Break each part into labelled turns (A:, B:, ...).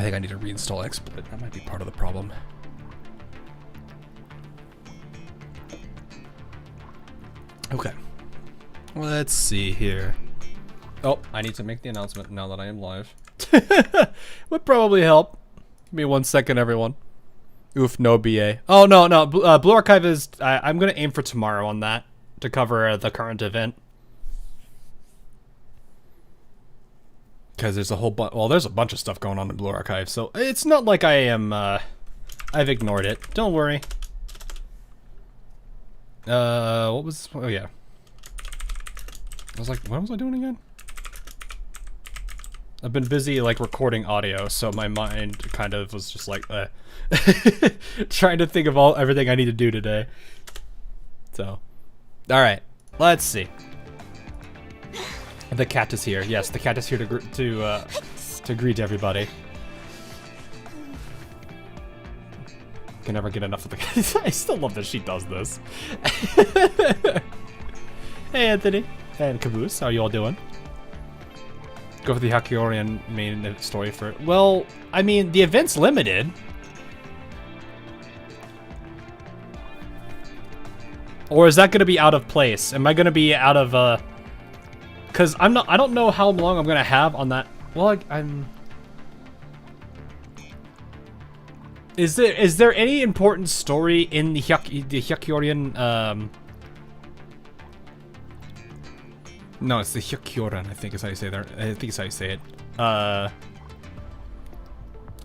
A: think I need to reinstall XSplit. That might be part of the problem. Okay. Let's see here. Oh, I need to make the announcement now that I am live. Would probably help. Give me 1 second, everyone. Oof, no BA. Oh, no. Blue Archive is... I'm going to aim for tomorrow on that to cover the current event. Because there's a whole bunch... Well, there's a bunch of stuff going on in Blue Archive, so it's not like I am... I've ignored it. Don't worry. What was... Oh, yeah. I was like, what was I doing again? I've been busy, like, recording audio, so my mind kind of was just like, trying to think of everything I need to do today. So, alright, let's see. The cat is here. Yes, the cat is here to greet everybody. Can never get enough of the cat. I still love that she does this. Hey, Anthony. And Caboose, how are you all doing? Go for the Hakyorian main story for... Well, I mean, the event's limited. Or is that going to be out of place? Am I going to be out of, Because I don't know how long I'm going to have on that... Well, I'm... Is there any important story in the Hakyorian, No, it's the Hyokyoran, I think is how you say that. I think it's how you say it.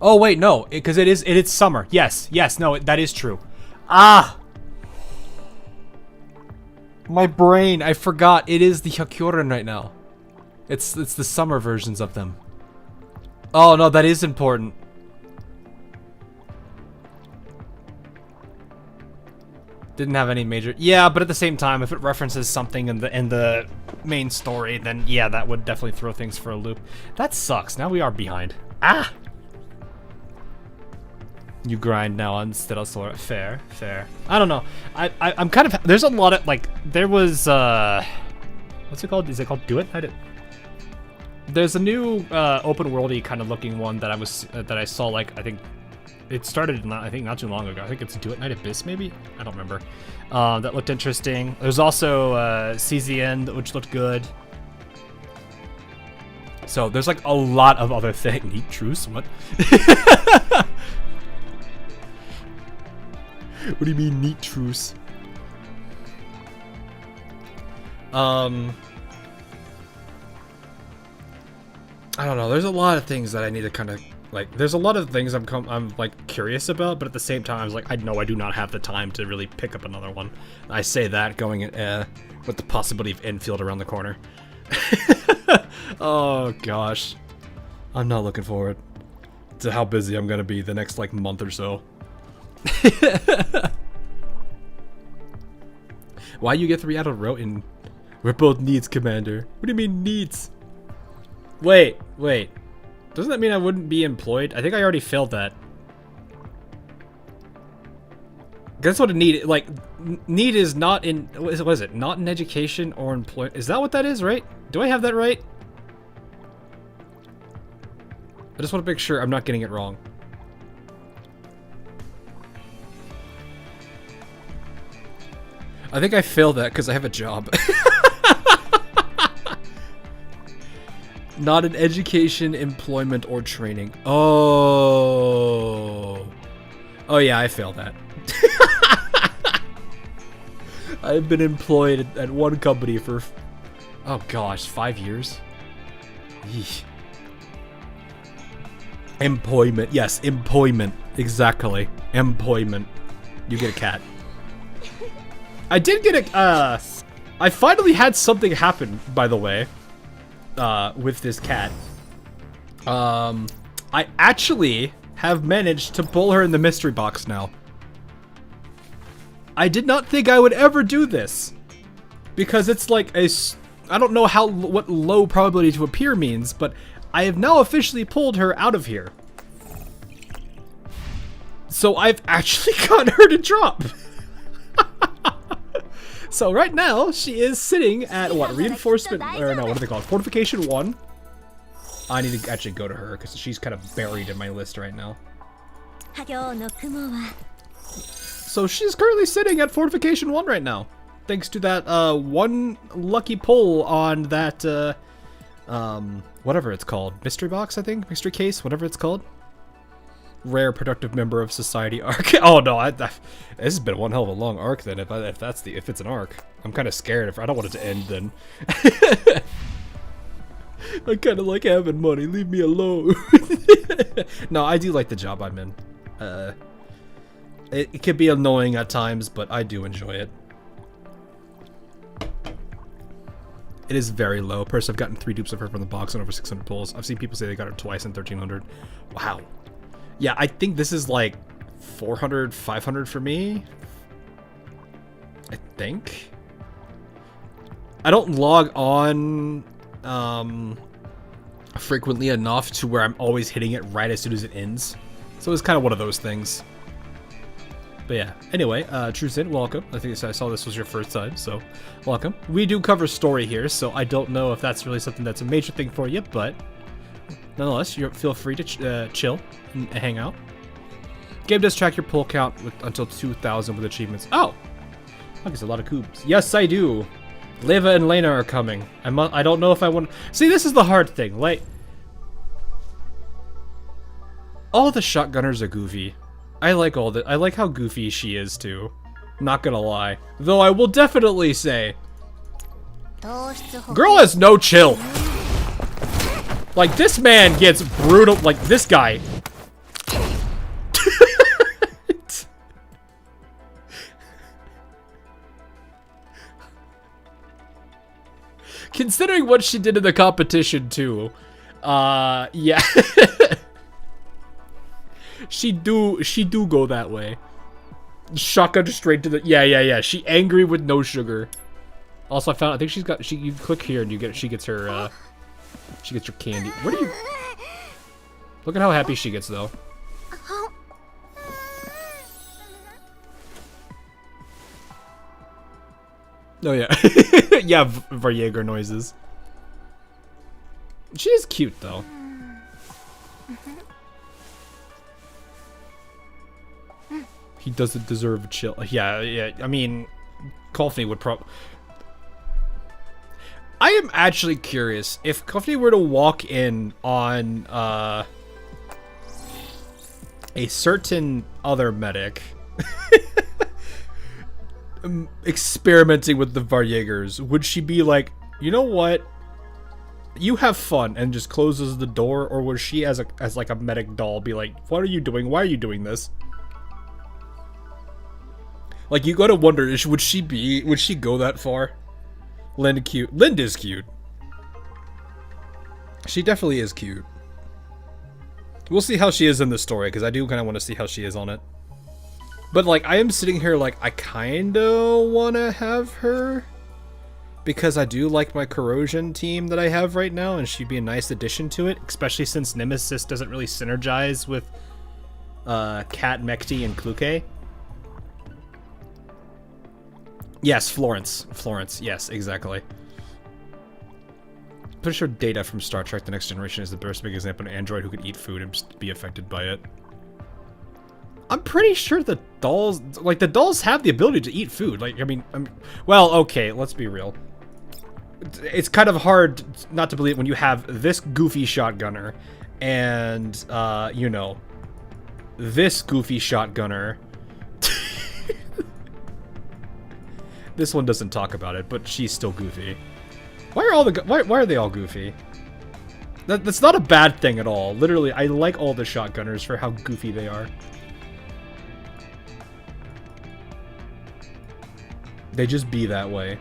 A: Oh wait, no, because it is summer. Yes, no, that is true. Ah! My brain, I forgot. It is the Hyokyoran right now. It's the summer versions of them. Oh no, that is important. Didn't have any major... Yeah, but at the same time, if it references something in the main story, then yeah, that would definitely throw things for a loop. That sucks. Now we are behind. Ah! You grind now on Stella Solar. Fair. I don't know. I'm kind of... There's a lot of, like... There was, what's it called? Is it called Do It? There's a new, open worldy kind of looking one that I saw, like, I think... It started, I think, not too long ago. I think it's Do It Night Abyss, maybe? I don't remember. That looked interesting. There's also Seize the End, which looked good. So there's like a lot of other things. Neat truce? What? What do you mean, neat truce? I don't know. There's a lot of things that I need to kind of... Like, there's a lot of things I'm like curious about, but at the same time, I was like, I know I do not have the time to really pick up another one. I say that going with the possibility of Enfield around the corner. Oh gosh, I'm not looking forward to how busy I'm gonna be the next like month or so. Why you get 3 out of row in? We're both needs, Commander. What do you mean needs? Wait. Doesn't that mean I wouldn't be employed? I think I already failed that. That's what a need, like, need is not in, what is it? Not in education or employment. Is that what that is, right? Do I have that right? I just want to make sure I'm not getting it wrong. I think I failed that because I have a job. Not in education, employment, or training. Oh yeah, I failed that. I've been employed at one company for, oh gosh, 5 years? Yeesh. Employment, yes, employment, exactly. Employment. You get a cat. I did get a, I finally had something happen, by the way. With this cat. I actually have managed to pull her in the mystery box now. I did not think I would ever do this. Because it's like a... I don't know what low probability to appear means, but I have now officially pulled her out of here. So I've actually got her to drop. So right now, she is sitting at, what, reinforcement, or no, what do they call it? Fortification 1. I need to actually go to her because she's kind of buried in my list right now. So she's currently sitting at Fortification 1 right now. Thanks to that one lucky pull on that, whatever it's called. Mystery box, I think? Mystery case, whatever it's called. Rare productive member of society arc. Oh no, this has been one hell of a long arc then, if it's an arc. I'm kind of scared. I don't want it to end then. I kind of like having money. Leave me alone. No, I do like the job I'm in. It can be annoying at times, but I do enjoy it. It is very low. Personally, I've gotten 3 dupes of her from the box and over 600 pulls. I've seen people say they got her twice in 1300. Wow. Yeah, I think this is like 400, 500 for me. I think. I don't log on frequently enough to where I'm always hitting it right as soon as it ends. So it's kind of one of those things. But yeah, anyway, Trusin, welcome. I think I saw this was your first time, so welcome. We do cover story here, so I don't know if that's really something that's a major thing for you, but nonetheless, you feel free to chill and hang out. Game does track your pull count until 2,000 with achievements. Oh! I guess a lot of cubes. Yes, I do. Leva and Lena are coming. I don't know if I want... See, this is the hard thing. Like, all the shotgunners are goofy. I like how goofy she is too. Not gonna lie. Though I will definitely say, girl has no chill. Like, this man gets brutal. Like, this guy. Considering what she did in the competition too, yeah. She do go that way. Shotgun straight to the yeah. She angry with no sugar. Also, I think you click here and she gets her candy. What are you? Look at how happy she gets though. Oh yeah, yeah, Variegar noises. She is cute though. He doesn't deserve a chill. Yeah. I mean, Coffee would I am actually curious if Coffee were to walk in on a certain other medic experimenting with the Varjegers. Would she be like, you know what? You have fun, and just closes the door, or would she, as like a medic doll, be like, what are you doing? Why are you doing this? Like, you gotta wonder, would she go that far? Linda cute. Linda's cute. She definitely is cute. We'll see how she is in the story, because I do kind of want to see how she is on it. But, like, I am sitting here like, I kind of want to have her. Because I do like my corrosion team that I have right now, and she'd be a nice addition to it. Especially since Nemesis doesn't really synergize with Kat, Mekti, and Kluke. Yes, Florence. Florence, yes, exactly. Pretty sure Data from Star Trek The Next Generation is the best big example of an android who could eat food and just be affected by it. I'm pretty sure the dolls, like, the dolls have the ability to eat food. Like, I mean, well, okay, let's be real. It's kind of hard not to believe when you have this goofy shotgunner and, you know, this goofy shotgunner. This one doesn't talk about it, but she's still goofy. Why are they all goofy? That's not a bad thing at all. Literally, I like all the shotgunners for how goofy they are. They just be that way.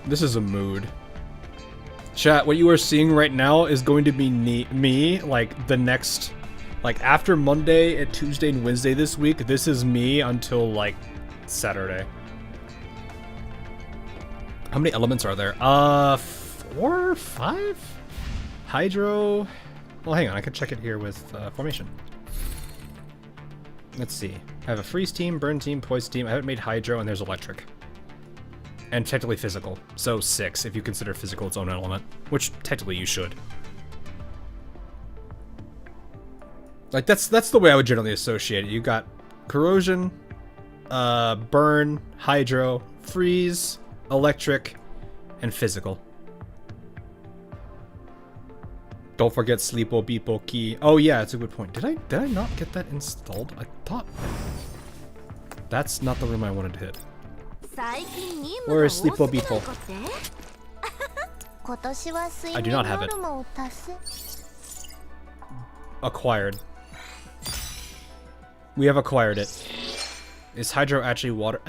A: This is a mood. Chat, what you are seeing right now is going to be me, like, the next... Like, after Monday and Tuesday and Wednesday this week, this is me until, like, Saturday. How many elements are there? 4? 5? Hydro... Well, hang on, I can check it here with formation. Let's see. I have a freeze team, burn team, poison team. I haven't made Hydro, and there's electric. And technically physical. So 6 if you consider physical its own element. Which technically you should. Like that's the way I would generally associate it. You got corrosion, burn, hydro, freeze, electric, and physical. Don't forget Sleepo Beepo Key. Oh yeah, it's a good point. Did I not get that installed? I thought that's not the room I wanted to hit. Where is Sleepo Beepo? I do not have it. Acquired. We have acquired it. Is hydro actually water?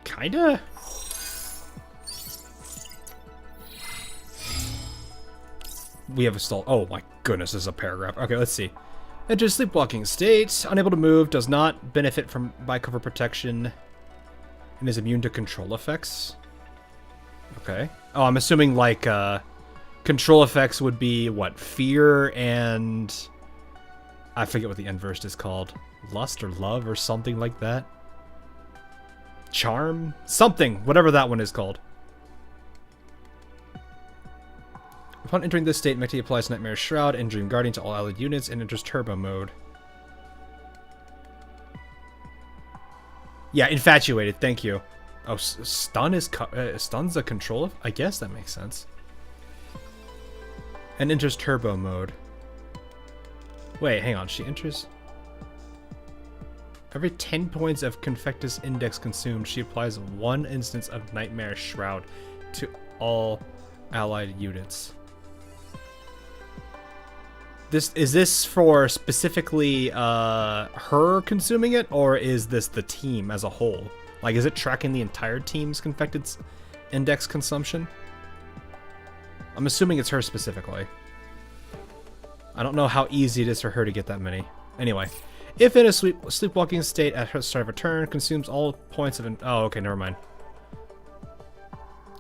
A: Kinda? We have installed. Oh my goodness, this is a paragraph. Okay, let's see. Enters sleepwalking state. Unable to move. Does not benefit from by cover protection. And is immune to control effects. Okay. Oh, I'm assuming like control effects would be what? Fear and I forget what the inverse is called. Lust or love or something like that. Charm? Something. Whatever that one is called. Upon entering this state, Mechty applies Nightmare Shroud and Dream Guardian to all allied units and enters turbo mode. Yeah, infatuated. Thank you. Oh, stun is stun's a control of? I guess that makes sense. And enters turbo mode. Wait, hang on. She enters. Every 10 points of Confectus Index consumed, she applies 1 instance of Nightmare Shroud to all allied units. Is this for specifically her consuming it, or is this the team as a whole? Like, is it tracking the entire team's Confected Index consumption? I'm assuming it's her specifically. I don't know how easy it is for her to get that many. Anyway, if in a sleepwalking state at her start of a turn, consumes all points of... Oh, okay, never mind.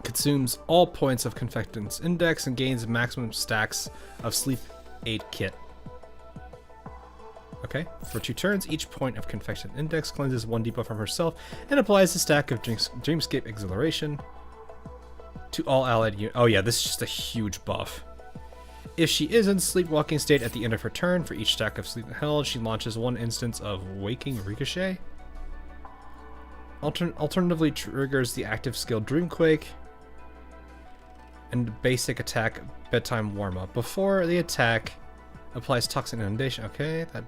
A: Consumes all points of Confectant's Index and gains maximum stacks of Sleep 8 kit. Okay, for 2 turns, each point of Confectant Index cleanses 1 debuff from herself and applies a stack of Dreamscape Exhilaration to all allied units. Oh yeah, this is just a huge buff. If she is in sleepwalking state at the end of her turn, for each stack of sleep held, she launches 1 instance of Waking Ricochet. Alternatively, triggers the active skill Dreamquake and basic attack Bedtime Warm-Up. Before the attack, applies Toxic Inundation. Okay, that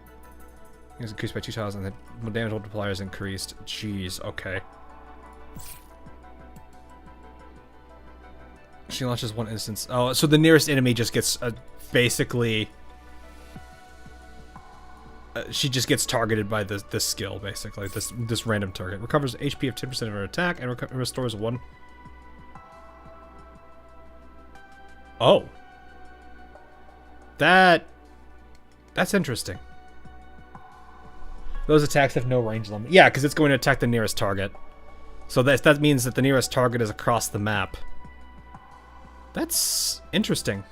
A: is increased by 2 tiles and the damage multiplier is increased. Jeez, okay. She launches 1 instance. Oh, so the nearest enemy just gets basically... she just gets targeted by this skill, basically. This random target. Recovers HP of 10% of her attack and restores 1... Oh. That's interesting. Those attacks have no range limit. Yeah, because it's going to attack the nearest target. So that means that the nearest target is across the map. That's interesting.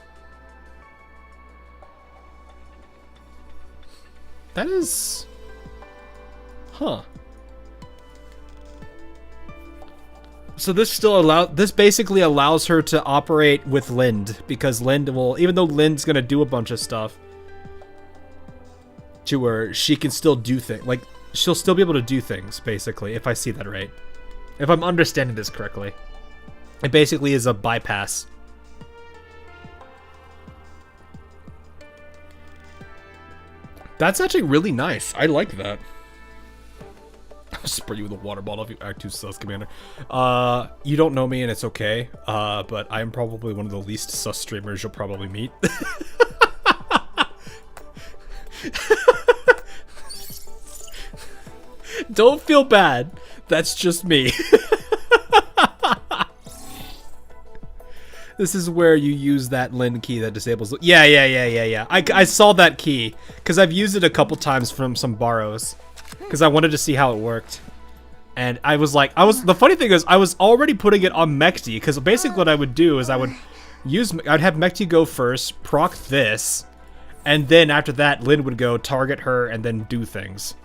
A: That is... Huh. So this basically allows her to operate with Lind, because Lind will, even though Lind's gonna do a bunch of stuff to her, she can still do things. Like, she'll still be able to do things, basically, if I see that right. If I'm understanding this correctly. It basically is a bypass. That's actually really nice. I like that. I'll spray you with a water bottle if you act too sus, Commander. You don't know me and it's okay, but I'm probably one of the least sus streamers you'll probably meet. Don't feel bad. That's just me. This is where you use that Lind key that disables... Yeah. I saw that key, because I've used it a couple times from some borrows. Because I wanted to see how it worked. And I was like... The funny thing is, I was already putting it on Mechty, because basically what I would do is I'd have Mechty go first, proc this, and then after that, Lind would go target her and then do things.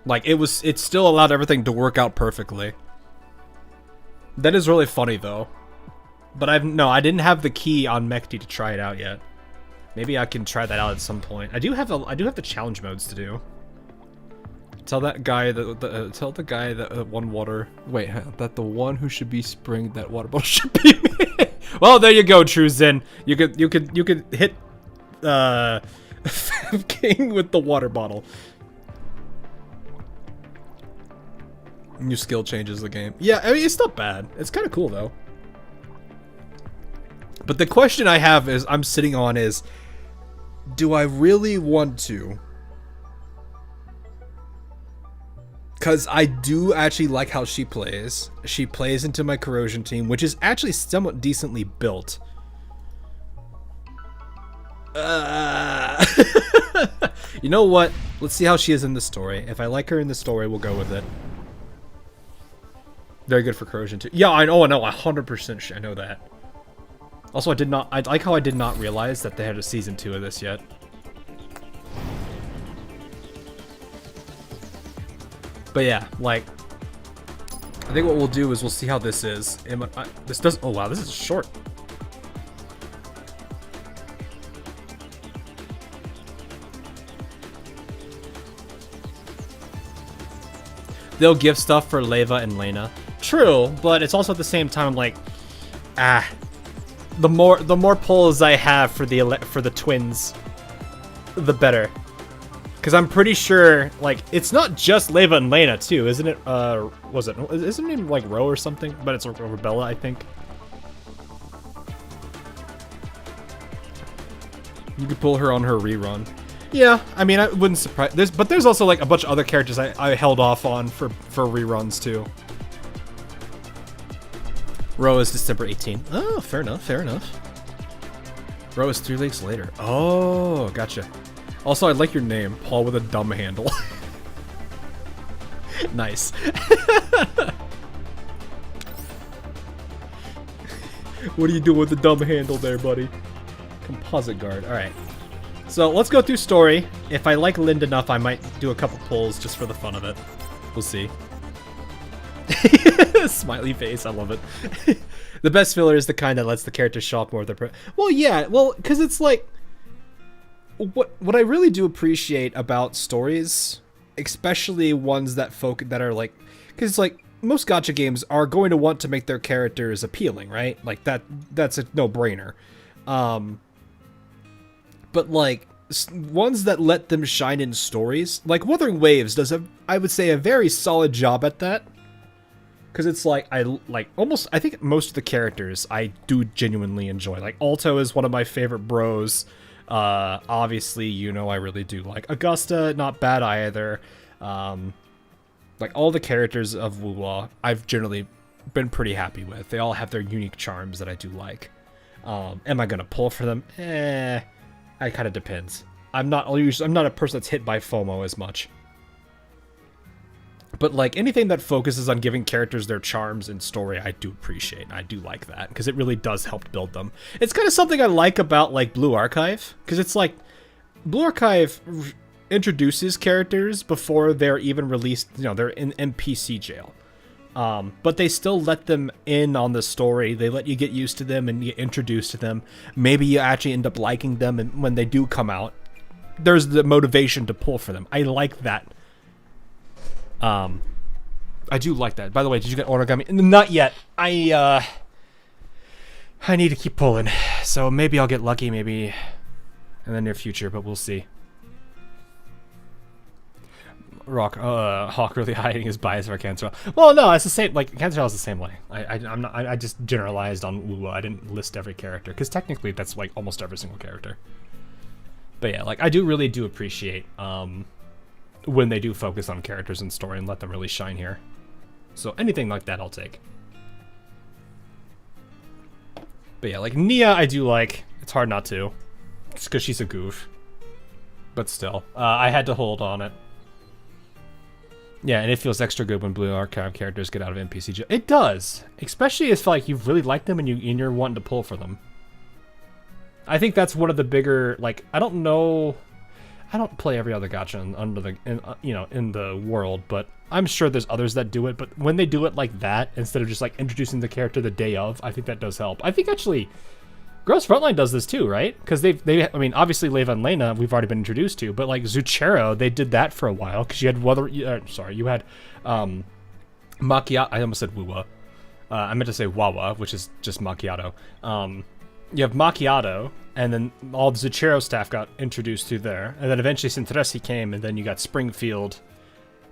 A: Like, it still allowed everything to work out perfectly. That is really funny, though. But I didn't have the key on Mechty to try it out yet. Maybe I can try that out at some point. I do have the challenge modes to do. Tell that guy tell the guy that one water. Wait, that the one who should be spring that water bottle should be me. Well, there you go, True Zen. You could hit King with the water bottle. New skill changes the game. Yeah, I mean, it's not bad. It's kind of cool though. But the question I have I'm sitting on is, do I really want to? Because I do actually like how she plays. She plays into my corrosion team, which is actually somewhat decently built. You know what? Let's see how she is in the story. If I like her in the story, we'll go with it. Very good for corrosion too. Yeah, I know, 100% I know that. Also, I like how I did not realize that they had a season 2 of this yet. But yeah, like, I think what we'll do is we'll see how this is. This does, oh wow, this is short. They'll give stuff for Leva and Lena. True, but it's also at the same time like, the more pulls I have for the twins, the better. Because I'm pretty sure, like, it's not just Leva and Lena too, isn't it? Isn't it like Ro or something? But it's over Bella, I think. You could pull her on her rerun. Yeah, I mean, I wouldn't surprise. But there's also like a bunch of other characters I held off on for reruns too. Ro is December 18th. Oh, fair enough, fair enough. Ro is 3 weeks later. Oh, gotcha. Also, I like your name, Paul with a dumb handle. Nice. What are you doing with the dumb handle there, buddy? Composite guard. All right. So let's go through story. If I like Lind enough, I might do a couple pulls just for the fun of it. We'll see. Smiley face, I love it. The best filler is the kind that lets the character show off more of their well, yeah, well, because it's like what I really do appreciate about stories, especially ones that are like, because like most gacha games are going to want to make their characters appealing, right? Like that's a no-brainer. But like ones that let them shine in stories, like Wuthering Waves does I would say a very solid job at that. Because it's like, I think most of the characters I do genuinely enjoy. Like, Alto is one of my favorite bros. Obviously, you know, I really do like Augusta, not bad either. Like, all the characters of Wuwa, I've generally been pretty happy with. They all have their unique charms that I do like. Am I going to pull for them? It kind of depends. I'm not a person that's hit by FOMO as much. But like anything that focuses on giving characters their charms and story, I do appreciate. And I do like that because it really does help build them. It's kind of something I like about like Blue Archive, because it's like Blue Archive introduces characters before they're even released. You know, they're in NPC jail, but they still let them in on the story. They let you get used to them and get introduced to them. Maybe you actually end up liking them, and when they do come out, there's the motivation to pull for them. I like that. I do like that. By the way, did you get Origami? Not yet. I need to keep pulling. So maybe I'll get lucky, maybe in the near future, but we'll see. Hawk really hiding his bias for Cancer. Well, no, it's the same. Like Cancer is the same way. I just generalized on Wuwa. I didn't list every character because technically that's like almost every single character. But yeah, like I really do appreciate when they do focus on characters and story and let them really shine here. So anything like that I'll take. But yeah, like Nia I do like. It's hard not to. It's because she's a goof. But still, I had to hold on it. Yeah, and it feels extra good when Blue Archive characters get out of NPC jail. It does. Especially if like you really like them and you're wanting to pull for them. I think that's one of the bigger, like, I don't know. I don't play every other gacha in the world, but I'm sure there's others that do it. But when they do it like that, instead of just like introducing the character the day of, I think that does help. I think actually, Gross Frontline does this too, right? Because I mean, obviously Leva and Lena we've already been introduced to, but like Zuchero, they did that for a while because you had you had Macchiato. I almost said Wuwa. I meant to say Wawa, which is just Macchiato. You have Macchiato, and then all the Zuchero staff got introduced to there, and then eventually Sintresi came, and then you got Springfield.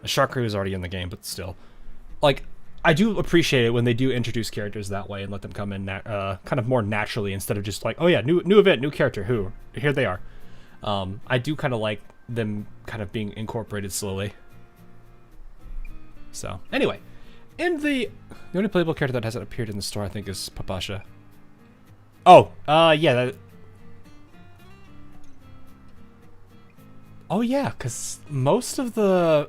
A: Shark Crew is already in the game, but still, like, I do appreciate it when they do introduce characters that way and let them come in kind of more naturally instead of just like, oh yeah, new event, new character, here they are. I do kind of like them kind of being incorporated slowly. So anyway, the only playable character that hasn't appeared in the store, I think, is Papasha. Oh, yeah. Oh yeah, because most of the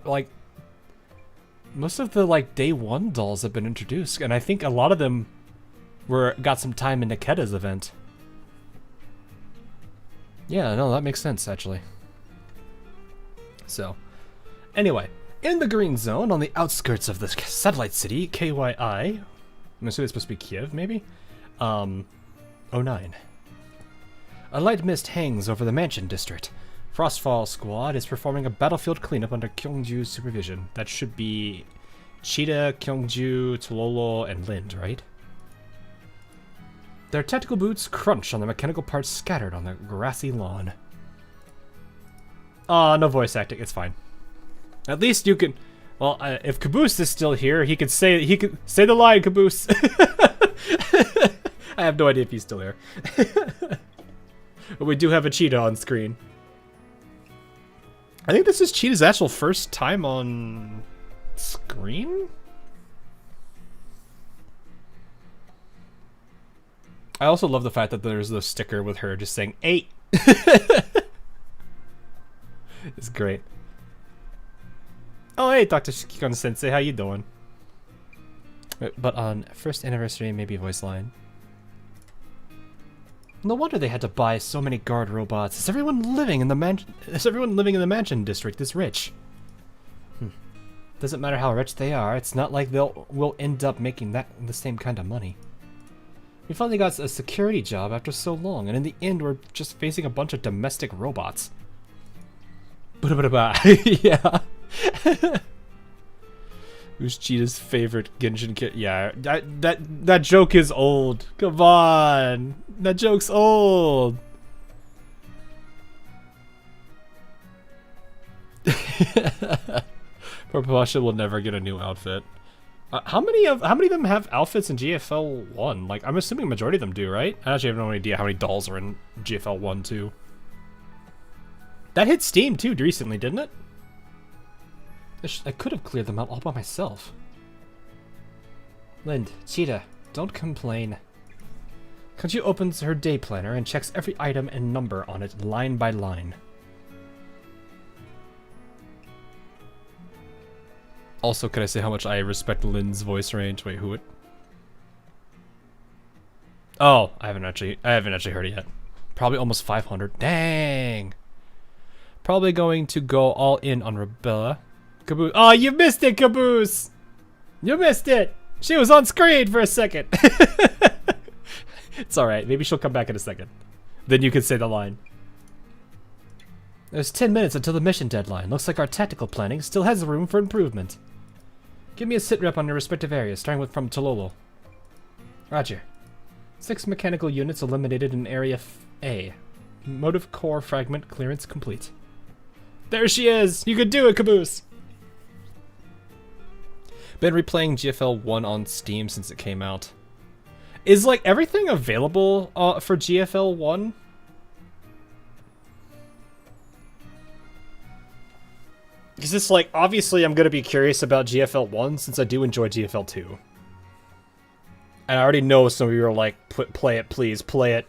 A: day one dolls have been introduced, and I think a lot of them got some time in Niketa's event. Yeah, no, that makes sense actually. So, anyway, in the green zone on the outskirts of the satellite city, KYI, I'm assuming it's supposed to be Kiev, maybe? 09. A light mist hangs over the mansion district. Frostfall Squad is performing a battlefield cleanup under Kyungju's supervision. That should be Cheetah, Kyungju, Tololo, and Lind, right? Their tactical boots crunch on the mechanical parts scattered on the grassy lawn. No voice acting, it's fine. At least you can... Well, if Caboose is still here, he could say the line, Caboose. I have no idea if he's still here. But we do have a Cheetah on screen. I think this is Cheetah's actual first time on screen? I also love the fact that there's the sticker with her just saying 8. It's great. Oh, hey, Dr. Kikon-sensei, how you doing? But on first anniversary, maybe voice line. No wonder they had to buy so many guard robots. Is everyone living in the mansion district this rich? Doesn't matter how rich they are. It's not like we'll end up making the same kind of money. We finally got a security job after so long, and in the end, we're just facing a bunch of domestic robots. Yeah. Who's Cheetah's favorite Genshin kid? Yeah, that joke is old. Come on, that joke's old. Poor Pasha will never get a new outfit. How many of them have outfits in GFL 1? Like, I'm assuming a majority of them do, right? I actually have no idea how many dolls are in GFL 1 too. That hit Steam too recently, didn't it? I could have cleared them out all by myself. Lind, Cheetah, don't complain. Kanju opens her day planner and checks every item and number on it line by line. Also, can I say how much I respect Lind's voice range? Wait, who it? Oh, I haven't actually heard it yet. Probably almost 500. Dang. Probably going to go all in on Rebella. Caboose. Oh, you missed it, Caboose! You missed it! She was on screen for a second. It's alright. Maybe she'll come back in a second. Then you can say the line. There's 10 minutes until the mission deadline. Looks like our tactical planning still has room for improvement. Give me a sit rep on your respective areas, starting from Tololo. Roger. 6 mechanical units eliminated in Area A. Motive core fragment clearance complete. There she is! You could do it, Caboose! Been replaying GFL 1 on Steam since it came out. Is, like, everything available for GFL 1? Because it's like, obviously I'm going to be curious about GFL 1 since I do enjoy GFL 2. And I already know some of you are like, play it, please, play it.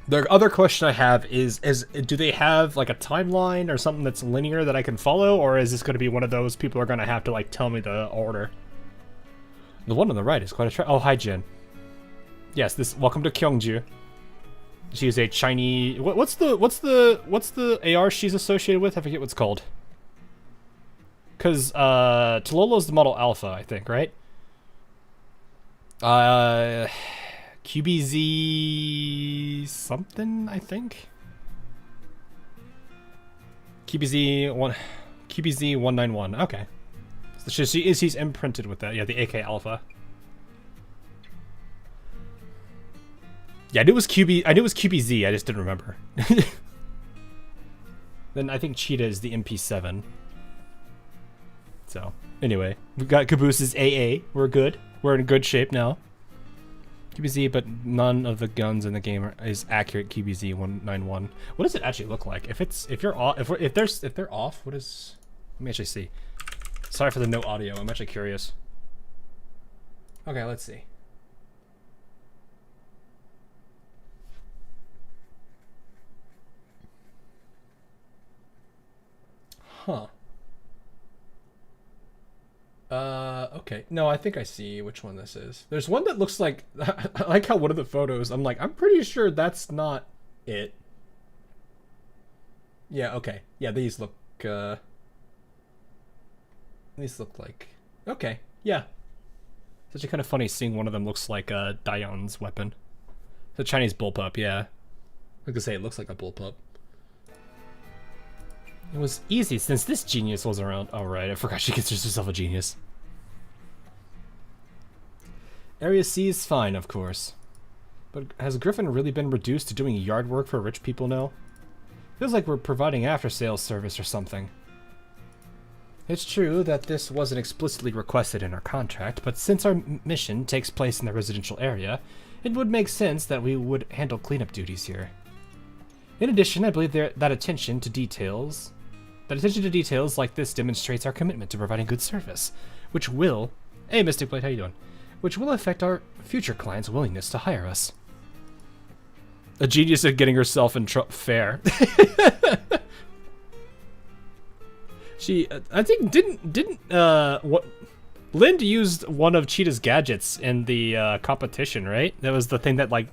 A: The other question I have is do they have like a timeline or something that's linear that I can follow, or is this going to be one of those people are going to have to like tell me the order? The one on the right is quite attractive. Oh, hi, Jin. Yes, this. Welcome to Kyungju. She is a Chinese. What's the AR she's associated with? I forget what's called. Cause Tololo's the model alpha, I think, right? QBZ something, I think. QBZ 191. Okay. So she's imprinted with that. Yeah, the AK alpha. Yeah, I knew it was QBZ. I just didn't remember. Then I think Cheetah is the MP7. So anyway, we got Cabooses AA. We're good. We're in good shape now. QBZ, but none of the guns in the game is accurate. QBZ 191. What does it actually look like? If they're off, what is? Let me actually see. Sorry for the no audio. I'm actually curious. Okay, let's see. Huh. Okay. No, I think I see which one this is. There's one that looks like... I like how one of the photos, I'm like, I'm pretty sure that's not it. Yeah, okay. Yeah, these look like... Okay, yeah. It's actually kind of funny seeing one of them looks like Dion's weapon. It's a Chinese bullpup, yeah. Like I say, it looks like a bullpup. It was easy since this genius was around. Oh, right, I forgot she considers herself a genius. Area C is fine, of course. But has Griffin really been reduced to doing yard work for rich people now? Feels like we're providing after-sales service or something. It's true that this wasn't explicitly requested in our contract, but since our mission takes place in the residential area, it would make sense that we would handle cleanup duties here. In addition, I believe that attention to details like this demonstrates our commitment to providing good service, which will... Hey, Mystic Blade, how you doing? Which will affect our future clients' willingness to hire us. A genius at getting herself in fair. She, I think, didn't what... Lind used one of Cheetah's gadgets in the competition, right? That was the thing that, like,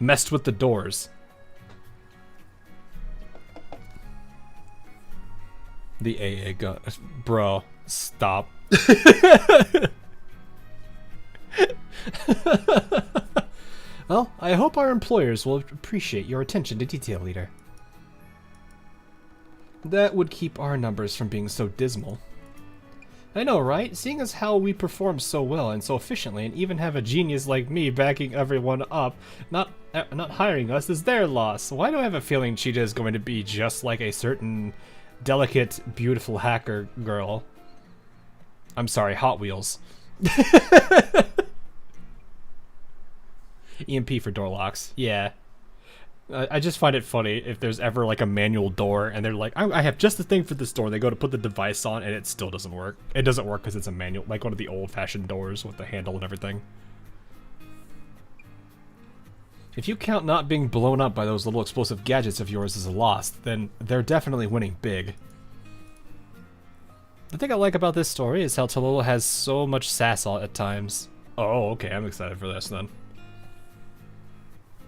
A: messed with the doors. The AA gun. Bro, stop. Well, I hope our employers will appreciate your attention to detail, leader. That would keep our numbers from being so dismal. I know, right? Seeing as how we perform so well and so efficiently, and even have a genius like me backing everyone up, not hiring us is their loss. Why do I have a feeling Cheetah is going to be just like a certain delicate, beautiful hacker girl? I'm sorry, Hot Wheels. EMP for door locks. Yeah. I just find it funny if there's ever like a manual door and they're like, I have just the thing for this door. And they go to put the device on and it still doesn't work. It doesn't work because it's a manual, like one of the old-fashioned doors with the handle and everything. If you count not being blown up by those little explosive gadgets of yours as a loss, then they're definitely winning big. The thing I like about this story is how Tololo has so much sass at times. Oh, okay, I'm excited for this then.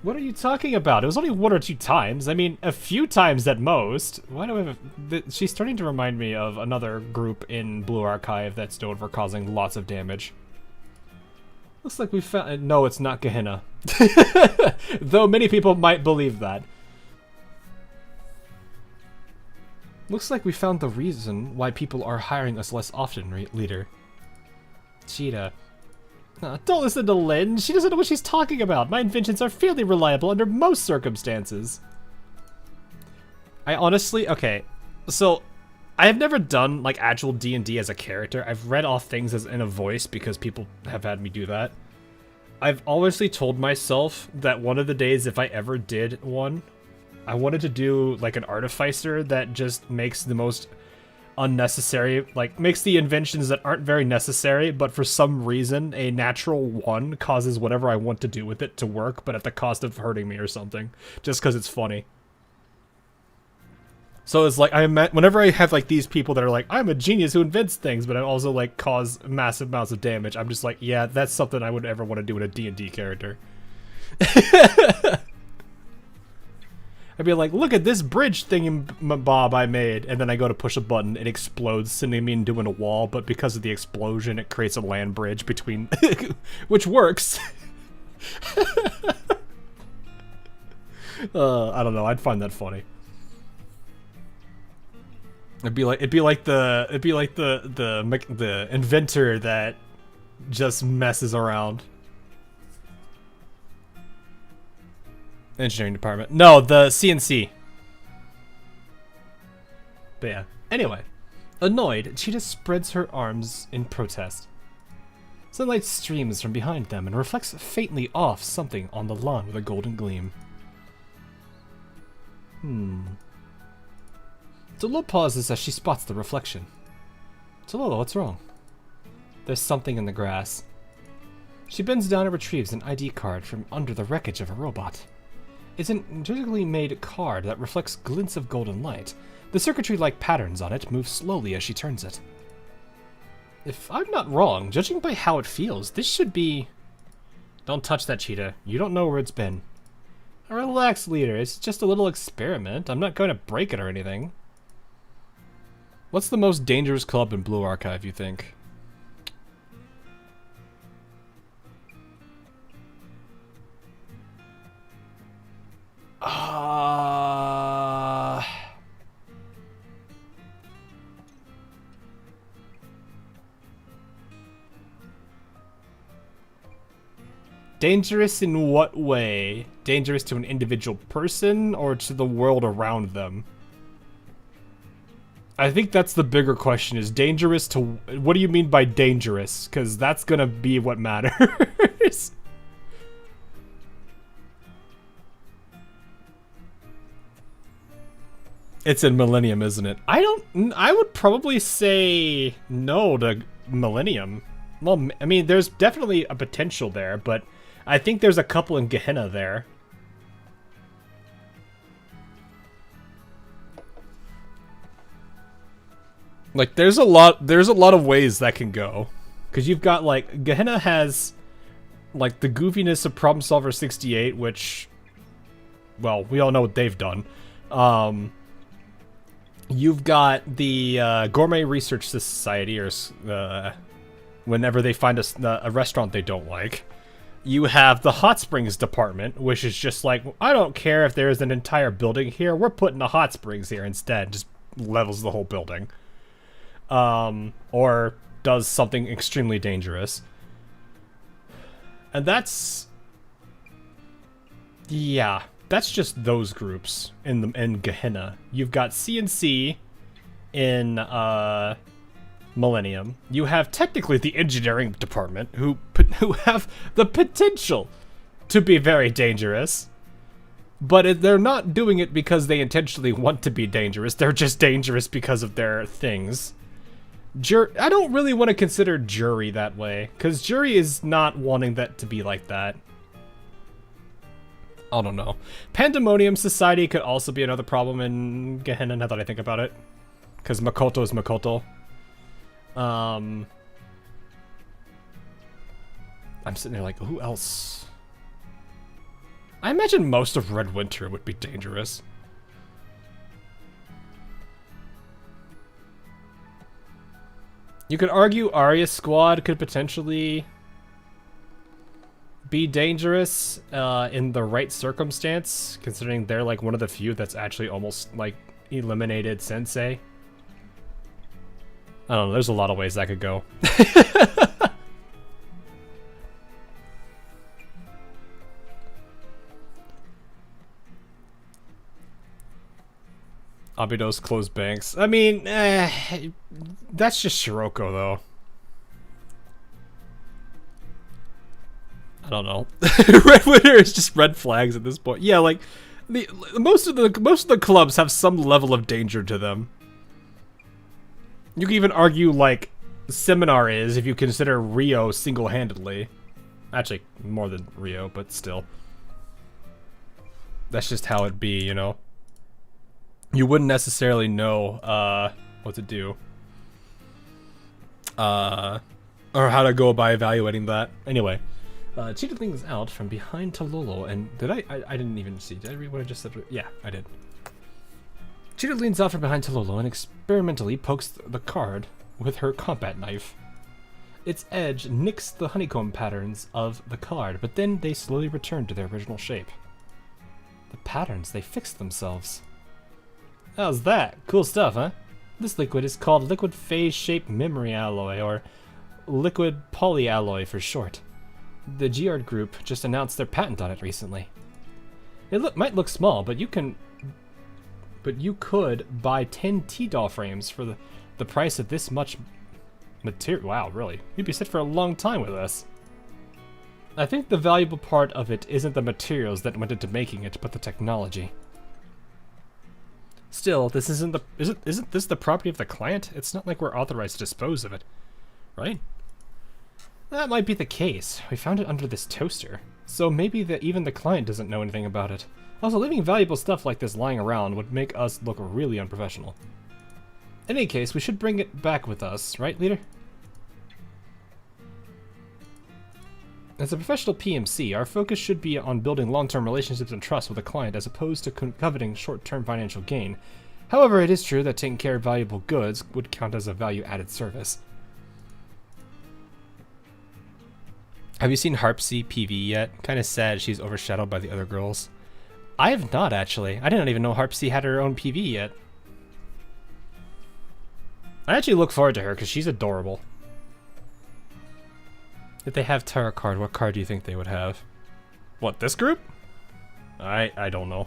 A: What are you talking about? It was only 1 or 2 times. I mean, a few times at most. Why do I have she's starting to remind me of another group in Blue Archive that's known for causing lots of damage. Looks like we found... No, it's not Gehenna. Though many people might believe that. Looks like we found the reason why people are hiring us less often, leader. Cheetah. Don't listen to Lynn. She doesn't know what she's talking about. My inventions are fairly reliable under most circumstances. I honestly... Okay, so... I have never done, like, actual D&D as a character. I've read off things as in a voice because people have had me do that. I've honestly told myself that one of the days, if I ever did one, I wanted to do, like, an artificer that just makes the most... unnecessary, like, makes the inventions that aren't very necessary, but for some reason a natural one causes whatever I want to do with it to work, but at the cost of hurting me or something, just because it's funny. So it's like whenever I have like these people that are like, I'm a genius who invents things, but I also like cause massive amounts of damage. I'm just like, yeah, that's something I would ever want to do in a D&D character. I'd be like, look at this bridge thingamabob I made, and then I go to push a button, it explodes, sending me into a wall. But because of the explosion, it creates a land bridge between, which works. I don't know. I'd find that funny. It'd be like the inventor that just messes around. Engineering department. No, the CNC. But yeah. Anyway, annoyed, Cheetah spreads her arms in protest. Sunlight streams from behind them and reflects faintly off something on the lawn with a golden gleam. Tolo pauses as she spots the reflection. Tolo, what's wrong? There's something in the grass. She bends down and retrieves an ID card from under the wreckage of a robot. It's an intricately made card that reflects glints of golden light. The circuitry-like patterns on it move slowly as she turns it. If I'm not wrong, judging by how it feels, this should be... Don't touch that, Cheetah. You don't know where it's been. Relax, leader. It's just a little experiment. I'm not going to break it or anything. What's the most dangerous club in Blue Archive, you think? Dangerous in what way? Dangerous to an individual person or to the world around them? I think that's the bigger question, is dangerous to... What do you mean by dangerous? Because that's gonna be what matters. It's in Millennium, isn't it? I would probably say no to Millennium. Well, I mean, there's definitely a potential there, but I think there's a couple in Gehenna there. Like, there's a lot of ways that can go. Because you've got, like, Gehenna has, like, the goofiness of Problem Solver 68, which, well, we all know what they've done. You've got the Gourmet Research Society, or whenever they find a restaurant they don't like. You have the Hot Springs Department, which is just like, I don't care if there's an entire building here, we're putting a hot springs here instead. Just levels the whole building. Or does something extremely dangerous. And that's... Yeah, that's just those groups in Gehenna. You've got CNC in Millennium. You have technically the engineering department, who have the potential to be very dangerous. But they're not doing it because they intentionally want to be dangerous. They're just dangerous because of their things. I don't really want to consider Jury that way, because Jury is not wanting that to be like that. I don't know. Pandemonium Society could also be another problem in Gehenna, now that I think about it. Because Makoto is Makoto. I'm sitting there like, who else? I imagine most of Red Winter would be dangerous. You could argue Arya Squad could potentially be dangerous in the right circumstance, considering they're like one of the few that's actually almost like eliminated Sensei. I don't know, there's a lot of ways that could go. Abidos closed banks. I mean, that's just Shiroko, though. I don't know. Red Winter is just red flags at this point. Yeah, like most of the clubs have some level of danger to them. You can even argue like Seminar is, if you consider Rio single-handedly. Actually, more than Rio, but still. That's just how it be, you know. you wouldn't necessarily know what to do. Or how to go by evaluating that. Anyway, Cheetah leans out from behind Tololo, and did I didn't even see. Did I read what I just said? Yeah, I did. Cheetah leans out from behind Tololo and experimentally pokes the card with her combat knife. Its edge nicks the honeycomb patterns of the card, but then they slowly return to their original shape. The patterns, they fixed themselves. How's that? Cool stuff, huh? This liquid is called liquid phase-shaped memory alloy, or liquid polyalloy for short. The Giard Group just announced their patent on it recently. It might look small, but you could buy 10 T-doll frames for the price of this much material. Wow, really? You'd be set for a long time with this. I think the valuable part of it isn't the materials that went into making it, but the technology. Still, this isn't this the property of the client? It's not like we're authorized to dispose of it, right? That might be the case. We found it under this toaster, so maybe even the client doesn't know anything about it. Also, leaving valuable stuff like this lying around would make us look really unprofessional. In any case, we should bring it back with us, right, leader? As a professional PMC, our focus should be on building long-term relationships and trust with a client as opposed to coveting short-term financial gain. However, it is true that taking care of valuable goods would count as a value-added service. Have you seen Harpsy PV yet? Kinda sad she's overshadowed by the other girls. I have not, actually. I didn't even know Harpsy had her own PV yet. I actually look forward to her because she's adorable. If they have tarot card, what card do you think they would have? What, this group? I don't know.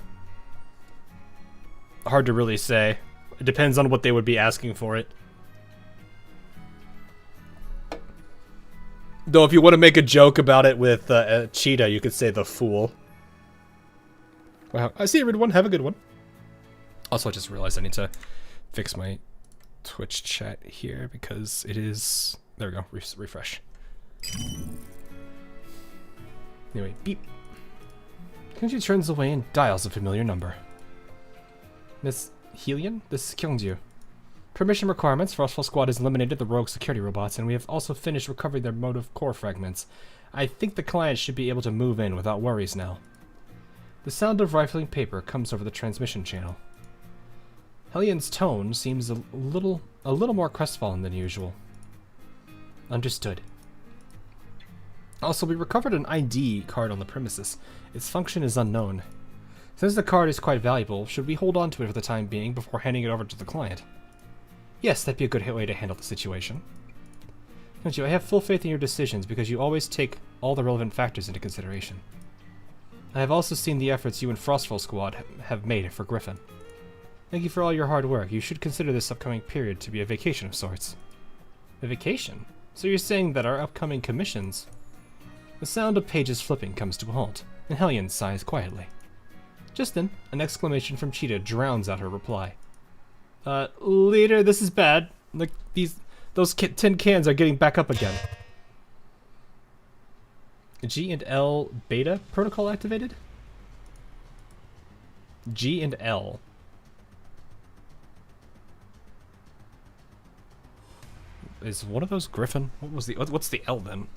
A: Hard to really say. It depends on what they would be asking for it. Though if you want to make a joke about it with Cheetah, you could say the Fool. Wow, I see everyone. Have a good one. Also, I just realized I need to fix my Twitch chat here because it is... There we go. Refresh. Anyway, beep. Kyungju turns away and dials a familiar number. Miss Helion, this is Kyungju. Permission requirements. Frostfall Squad has eliminated the rogue security robots, and we have also finished recovering their motive core fragments. I think the client should be able to move in without worries now. The sound of rifling paper comes over the transmission channel. Helion's tone seems a little more crestfallen than usual. Understood. Also, we recovered an ID card on the premises. Its function is unknown. Since the card is quite valuable, should we hold on to it for the time being before handing it over to the client? Yes, that'd be a good way to handle the situation. Don't you? I have full faith in your decisions because you always take all the relevant factors into consideration. I have also seen the efforts you and Frostfall Squad have made for Griffin. Thank you for all your hard work. You should consider this upcoming period to be a vacation of sorts. A vacation? So you're saying that our upcoming commissions... The sound of pages flipping comes to a halt, and Hellion sighs quietly. Just then, an exclamation from Cheetah drowns out her reply. Leader, this is bad. Like, those tin cans are getting back up again. G and L beta protocol activated? G and L. Is one of those Griffin? What's the L then?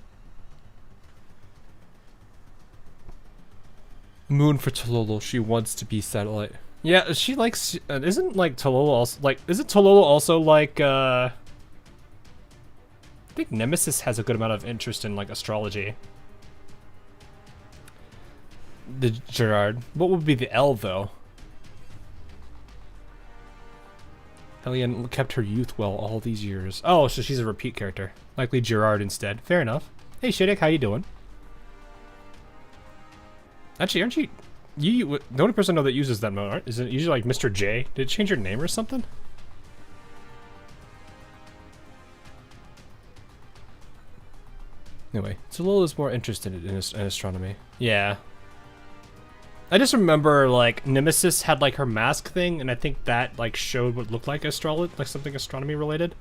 A: Moon for Tololo. She wants to be satellite. Yeah, she likes. Isn't like Tololo also like? Isn't Tololo also like? I think Nemesis has a good amount of interest in like astrology. The Gerard. What would be the L though? Hellion kept her youth well all these years. Oh, so she's a repeat character. Likely Gerard instead. Fair enough. Hey Shadek, how you doing? Actually, aren't you the only person I know that uses that mode? Is it usually like Mr. J? Did it change your name or something? Anyway, Tololo's more interested in astronomy. Yeah. I just remember like Nemesis had like her mask thing, and I think that like showed what looked like something astronomy related.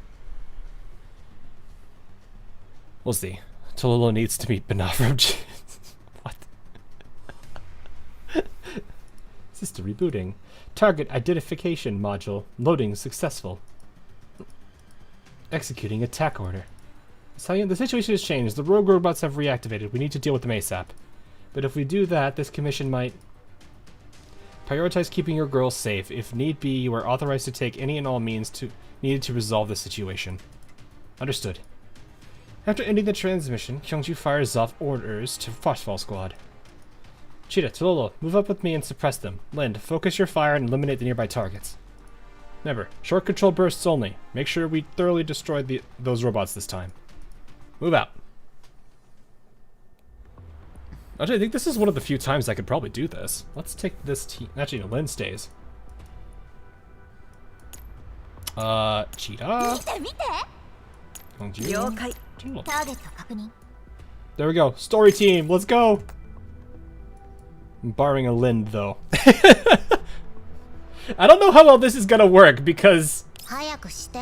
A: We'll see. Tololo needs to meet Benafra. What? System rebooting. Target identification module. Loading successful. Executing attack order. The situation has changed. The rogue robots have reactivated. We need to deal with them ASAP. But if we do that, this commission might... Prioritize keeping your girls safe. If need be, you are authorized to take any and all means needed to resolve the situation. Understood. After ending the transmission, Kyungju fires off orders to Frostfall Squad. Cheetah, Tololo, move up with me and suppress them. Lind, focus your fire and eliminate the nearby targets. Remember, short control bursts only. Make sure we thoroughly destroy those robots this time. Move out. Actually, I think this is one of the few times I could probably do this. Let's take this team. Actually, no, Lin stays. Cheetah. There we go. Story team, let's go. I'm borrowing a Lind, though. I don't know how well this is gonna work because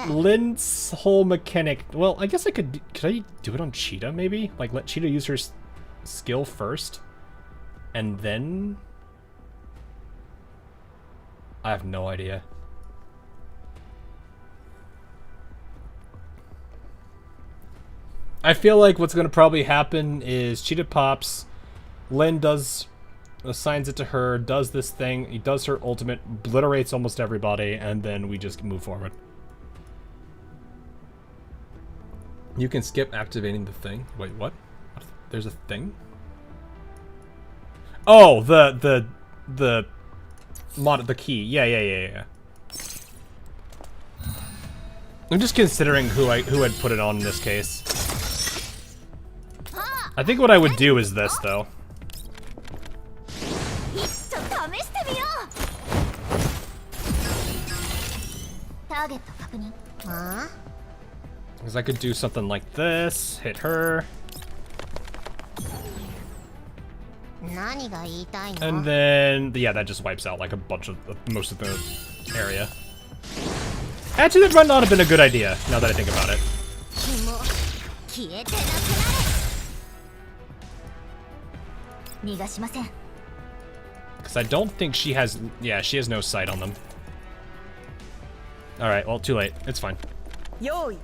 A: Lind's whole mechanic. Well, I guess I could I do it on Cheetah, maybe? Like, let Cheetah use her skill first, and then I have no idea. I feel like what's gonna probably happen is Cheetah pops, Lin assigns it to her, does this thing, he does her ultimate, obliterates almost everybody, and then we just move forward. You can skip activating the thing. Wait, what? There's a thing? Oh, the key. Yeah. I'm just considering who had put it on in this case. I think what I would do is this, though. Because I could do something like this, hit her. And then, yeah, that just wipes out like a bunch of most of the area. Actually, that might not have been a good idea, now that I think about it. Because I don't think she has, yeah, she has no sight on them. Alright, well, too late. It's fine. Yo.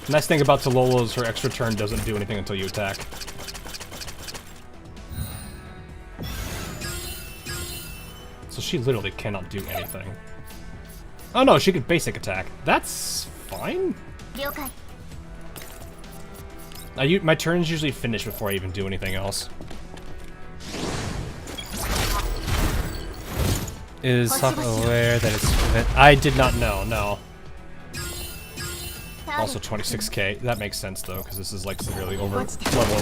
A: Nice thing about Tololo is her extra turn doesn't do anything until you attack. So she literally cannot do anything. Oh no, she could basic attack. That's fine. My turns usually finish before I even do anything else. Is Sako aware that it's... I did not know, no. Also 26k. That makes sense though, because this is like severely over level.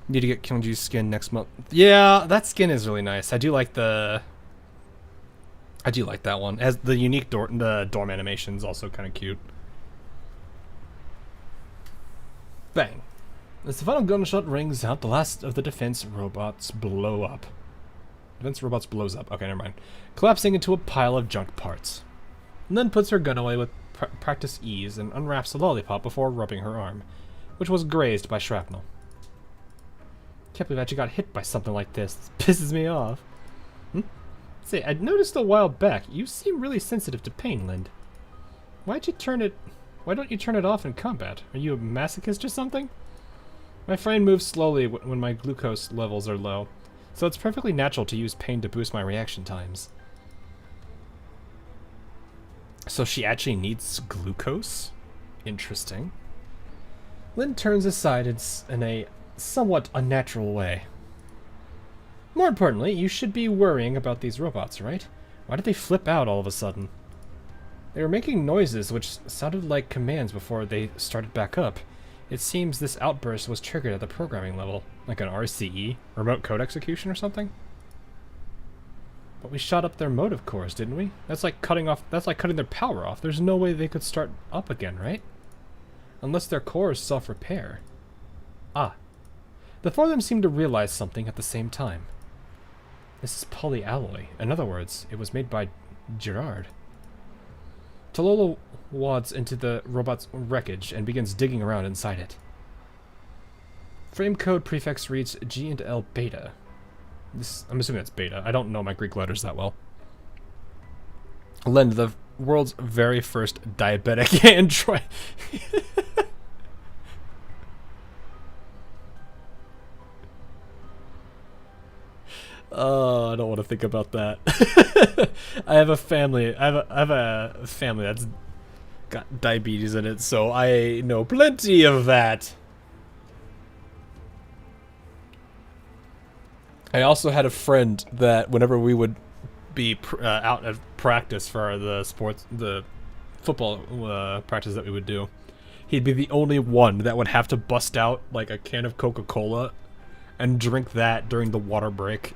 A: Need to get Kyungju's skin next month. Yeah, that skin is really nice. I do like that one. It has the unique dorm animation is also kind of cute. Bang. As the final gunshot rings out, the last of the defense robots blow up. Defense robots blows up. Okay, never mind. Collapsing into a pile of junk parts. And then puts her gun away with practice ease and unwraps the lollipop before rubbing her arm, which was grazed by shrapnel. Can't believe I actually got hit by something like this. This pisses me off. Say, I noticed a while back, you seem really sensitive to pain, Lind. Why don't you turn it off in combat? Are you a masochist or something? My brain moves slowly when my glucose levels are low, so it's perfectly natural to use pain to boost my reaction times. So she actually needs glucose? Interesting. Lind turns aside in a somewhat unnatural way. More importantly, you should be worrying about these robots, right? Why did they flip out all of a sudden? They were making noises which sounded like commands before they started back up. It seems this outburst was triggered at the programming level, like an RCE, remote code execution or something. But we shot up their motive cores, didn't we? That's like cutting their power off. There's no way they could start up again, right? Unless their cores self-repair. Ah. The four of them seem to realize something at the same time. This is polyalloy. In other words, it was made by Gerard. Tololo wads into the robot's wreckage and begins digging around inside it. Frame code prefix reads G and L beta. I'm assuming that's beta. I don't know my Greek letters that well. Lend, the world's very first diabetic android. Oh, I don't want to think about that. I have a family. I have a family that's got diabetes in it, so I know plenty of that. I also had a friend that whenever we would be out at practice for the football practice that we would do, he'd be the only one that would have to bust out like a can of Coca-Cola and drink that during the water break.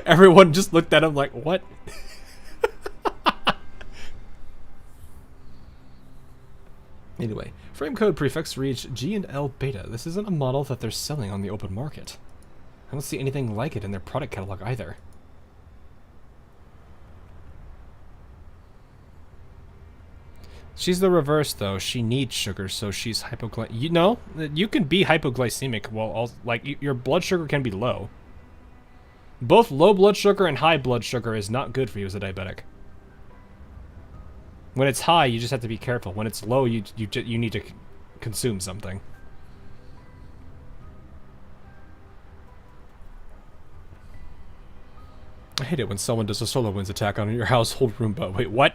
A: Everyone just looked at him like, what? Anyway, frame code prefix reads G and L beta. This isn't a model that they're selling on the open market. I don't see anything like it in their product catalog either. She's the reverse, though. She needs sugar, so she's hypoglycemic. You know, you can be hypoglycemic while also, like, your blood sugar can be low. Both low blood sugar and high blood sugar is not good for you as a diabetic. When it's high, you just have to be careful. When it's low, you need to consume something. I hate it when someone does a SolarWinds attack on your household room, but wait, what?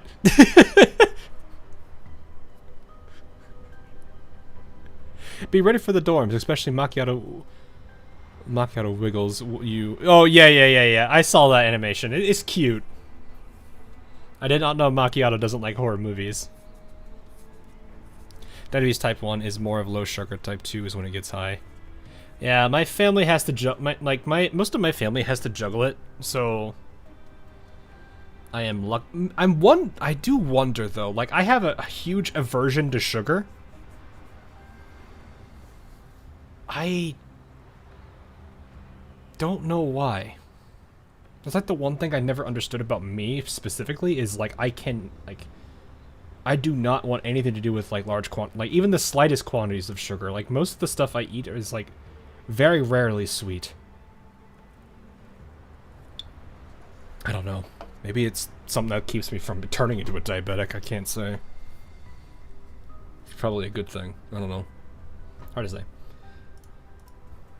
A: Be ready for the dorms, especially Macchiato. Macchiato wiggles you. Oh, yeah. I saw that animation. It's cute. I did not know Macchiato doesn't like horror movies. Diabetes type 1 is more of low sugar. Type 2 is when it gets high. Yeah, my family has to most of my family has to juggle it, so I am I do wonder though, like I have a huge aversion to sugar. I don't know why. That's like the one thing I never understood about me specifically is like I do not want anything to do with like even the slightest quantities of sugar. Like most of the stuff I eat is like very rarely sweet. I don't know. Maybe it's something that keeps me from turning into a diabetic. I can't say. It's probably a good thing. I don't know. Hard to say.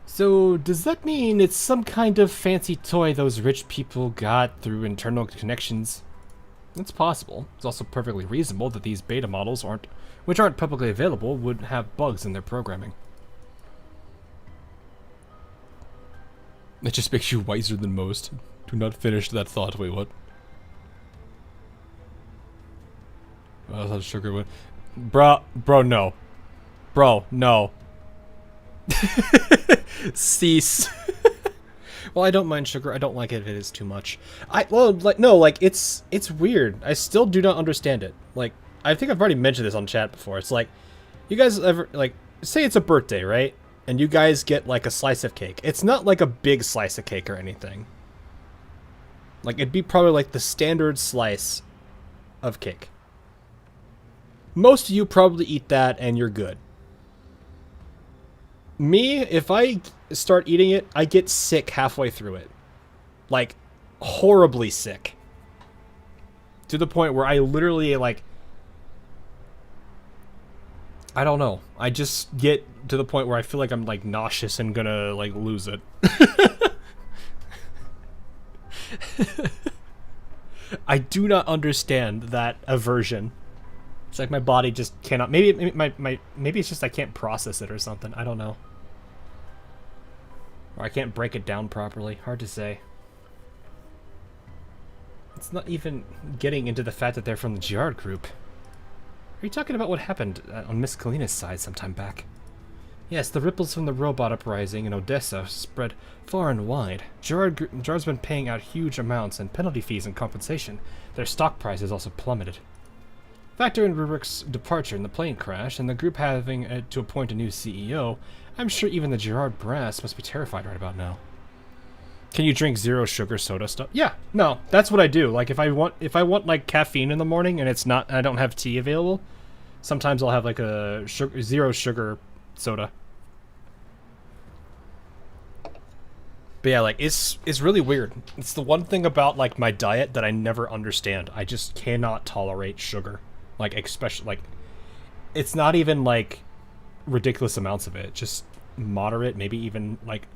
A: So, does that mean it's some kind of fancy toy those rich people got through internal connections? It's possible. It's also perfectly reasonable that these beta models which aren't publicly available, would have bugs in their programming. It just makes you wiser than most. Do not finish that thought. Wait, what? Oh, I thought sugar would... Bro, no. Bro, no. Cease. Well, I don't mind sugar. I don't like it if it is too much. It's weird. I still do not understand it. Like, I think I've already mentioned this on chat before. It's like, you guys ever, like, say it's a birthday, right? And you guys get, like, a slice of cake. It's not, like, a big slice of cake or anything. Like, it'd be probably, like, the standard slice of cake. Most of you probably eat that and you're good. Me, if I start eating it, I get sick halfway through it. Like, horribly sick. To the point where I literally, like... I don't know. I just get to the point where I feel like I'm, like, nauseous and gonna, like, lose it. I do not understand that aversion. It's like my body just cannot... Maybe it's just I can't process it or something. I don't know. Or I can't break it down properly. Hard to say. It's not even getting into the fact that they're from the Gerard group. Are you talking about what happened on Miss Kalina's side sometime back? Yes, the ripples from the robot uprising in Odessa spread far and wide. Gerard's been paying out huge amounts in penalty fees and compensation. Their stock price has also plummeted. Factor in Rurik's departure in the plane crash, and the group having to appoint a new CEO, I'm sure even the Gerard brass must be terrified right about now. Can you drink zero sugar soda stuff? Yeah, no, that's what I do. Like if I want like caffeine in the morning and it's not, I don't have tea available, sometimes I'll have like a zero sugar soda. But yeah, like it's really weird. It's the one thing about like my diet that I never understand. I just cannot tolerate sugar. Like especially like it's not even like ridiculous amounts of it. Just moderate, maybe even like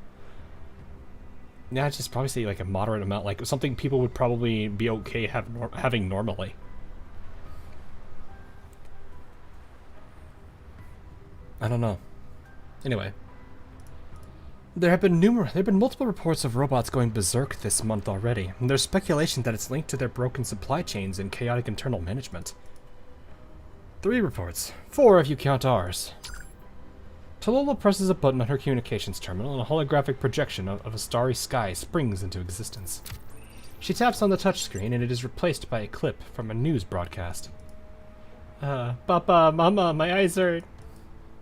A: yeah, I'd just probably say like a moderate amount, like something people would probably be okay having normally. I don't know. Anyway. There have been multiple reports of robots going berserk this month already, and there's speculation that it's linked to their broken supply chains and chaotic internal management. 3 reports. 4 if you count ours. Tallulah presses a button on her communications terminal and a holographic projection of a starry sky springs into existence. She taps on the touchscreen and it is replaced by a clip from a news broadcast. Papa, Mama, my eyes are...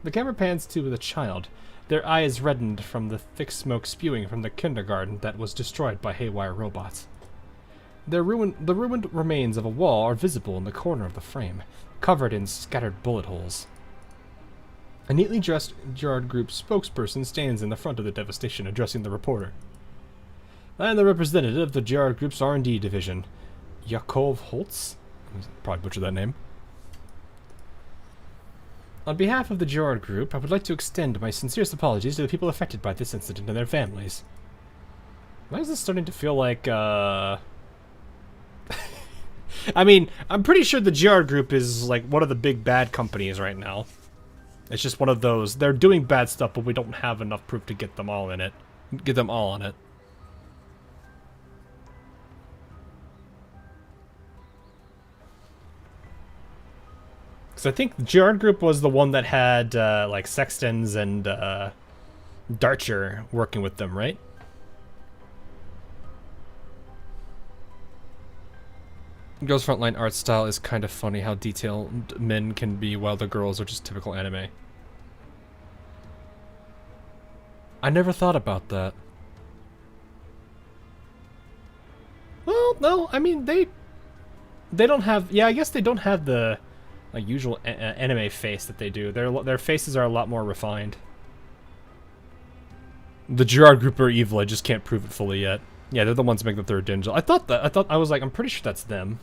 A: The camera pans to the child, their eyes reddened from the thick smoke spewing from the kindergarten that was destroyed by haywire robots. The ruined remains of a wall are visible in the corner of the frame, covered in scattered bullet holes. A neatly dressed Gerard Group spokesperson stands in the front of the devastation, addressing the reporter. I am the representative of the Gerard Group's R&D division, Yakov Holtz. Probably butchered that name. On behalf of the Gerard Group, I would like to extend my sincerest apologies to the people affected by this incident and their families. Why is this starting to feel like, I mean, I'm pretty sure the Gerard Group is, like, one of the big bad companies right now. It's just one of those, they're doing bad stuff, but we don't have enough proof to get them all in it. Get them all on it. Because I think the Gerard Group was the one that had, like, Sextons and, Darcher working with them, right? Girls' Frontline art style is kind of funny how detailed men can be while the girls are just typical anime. I never thought about that. Well, no, I mean, they don't have, yeah, I guess they don't have the like usual anime face that they do. Their faces are a lot more refined. The Gerard Group are evil, I just can't prove it fully yet. Yeah, they're the ones making the third Dingel. I was like, I'm pretty sure that's them.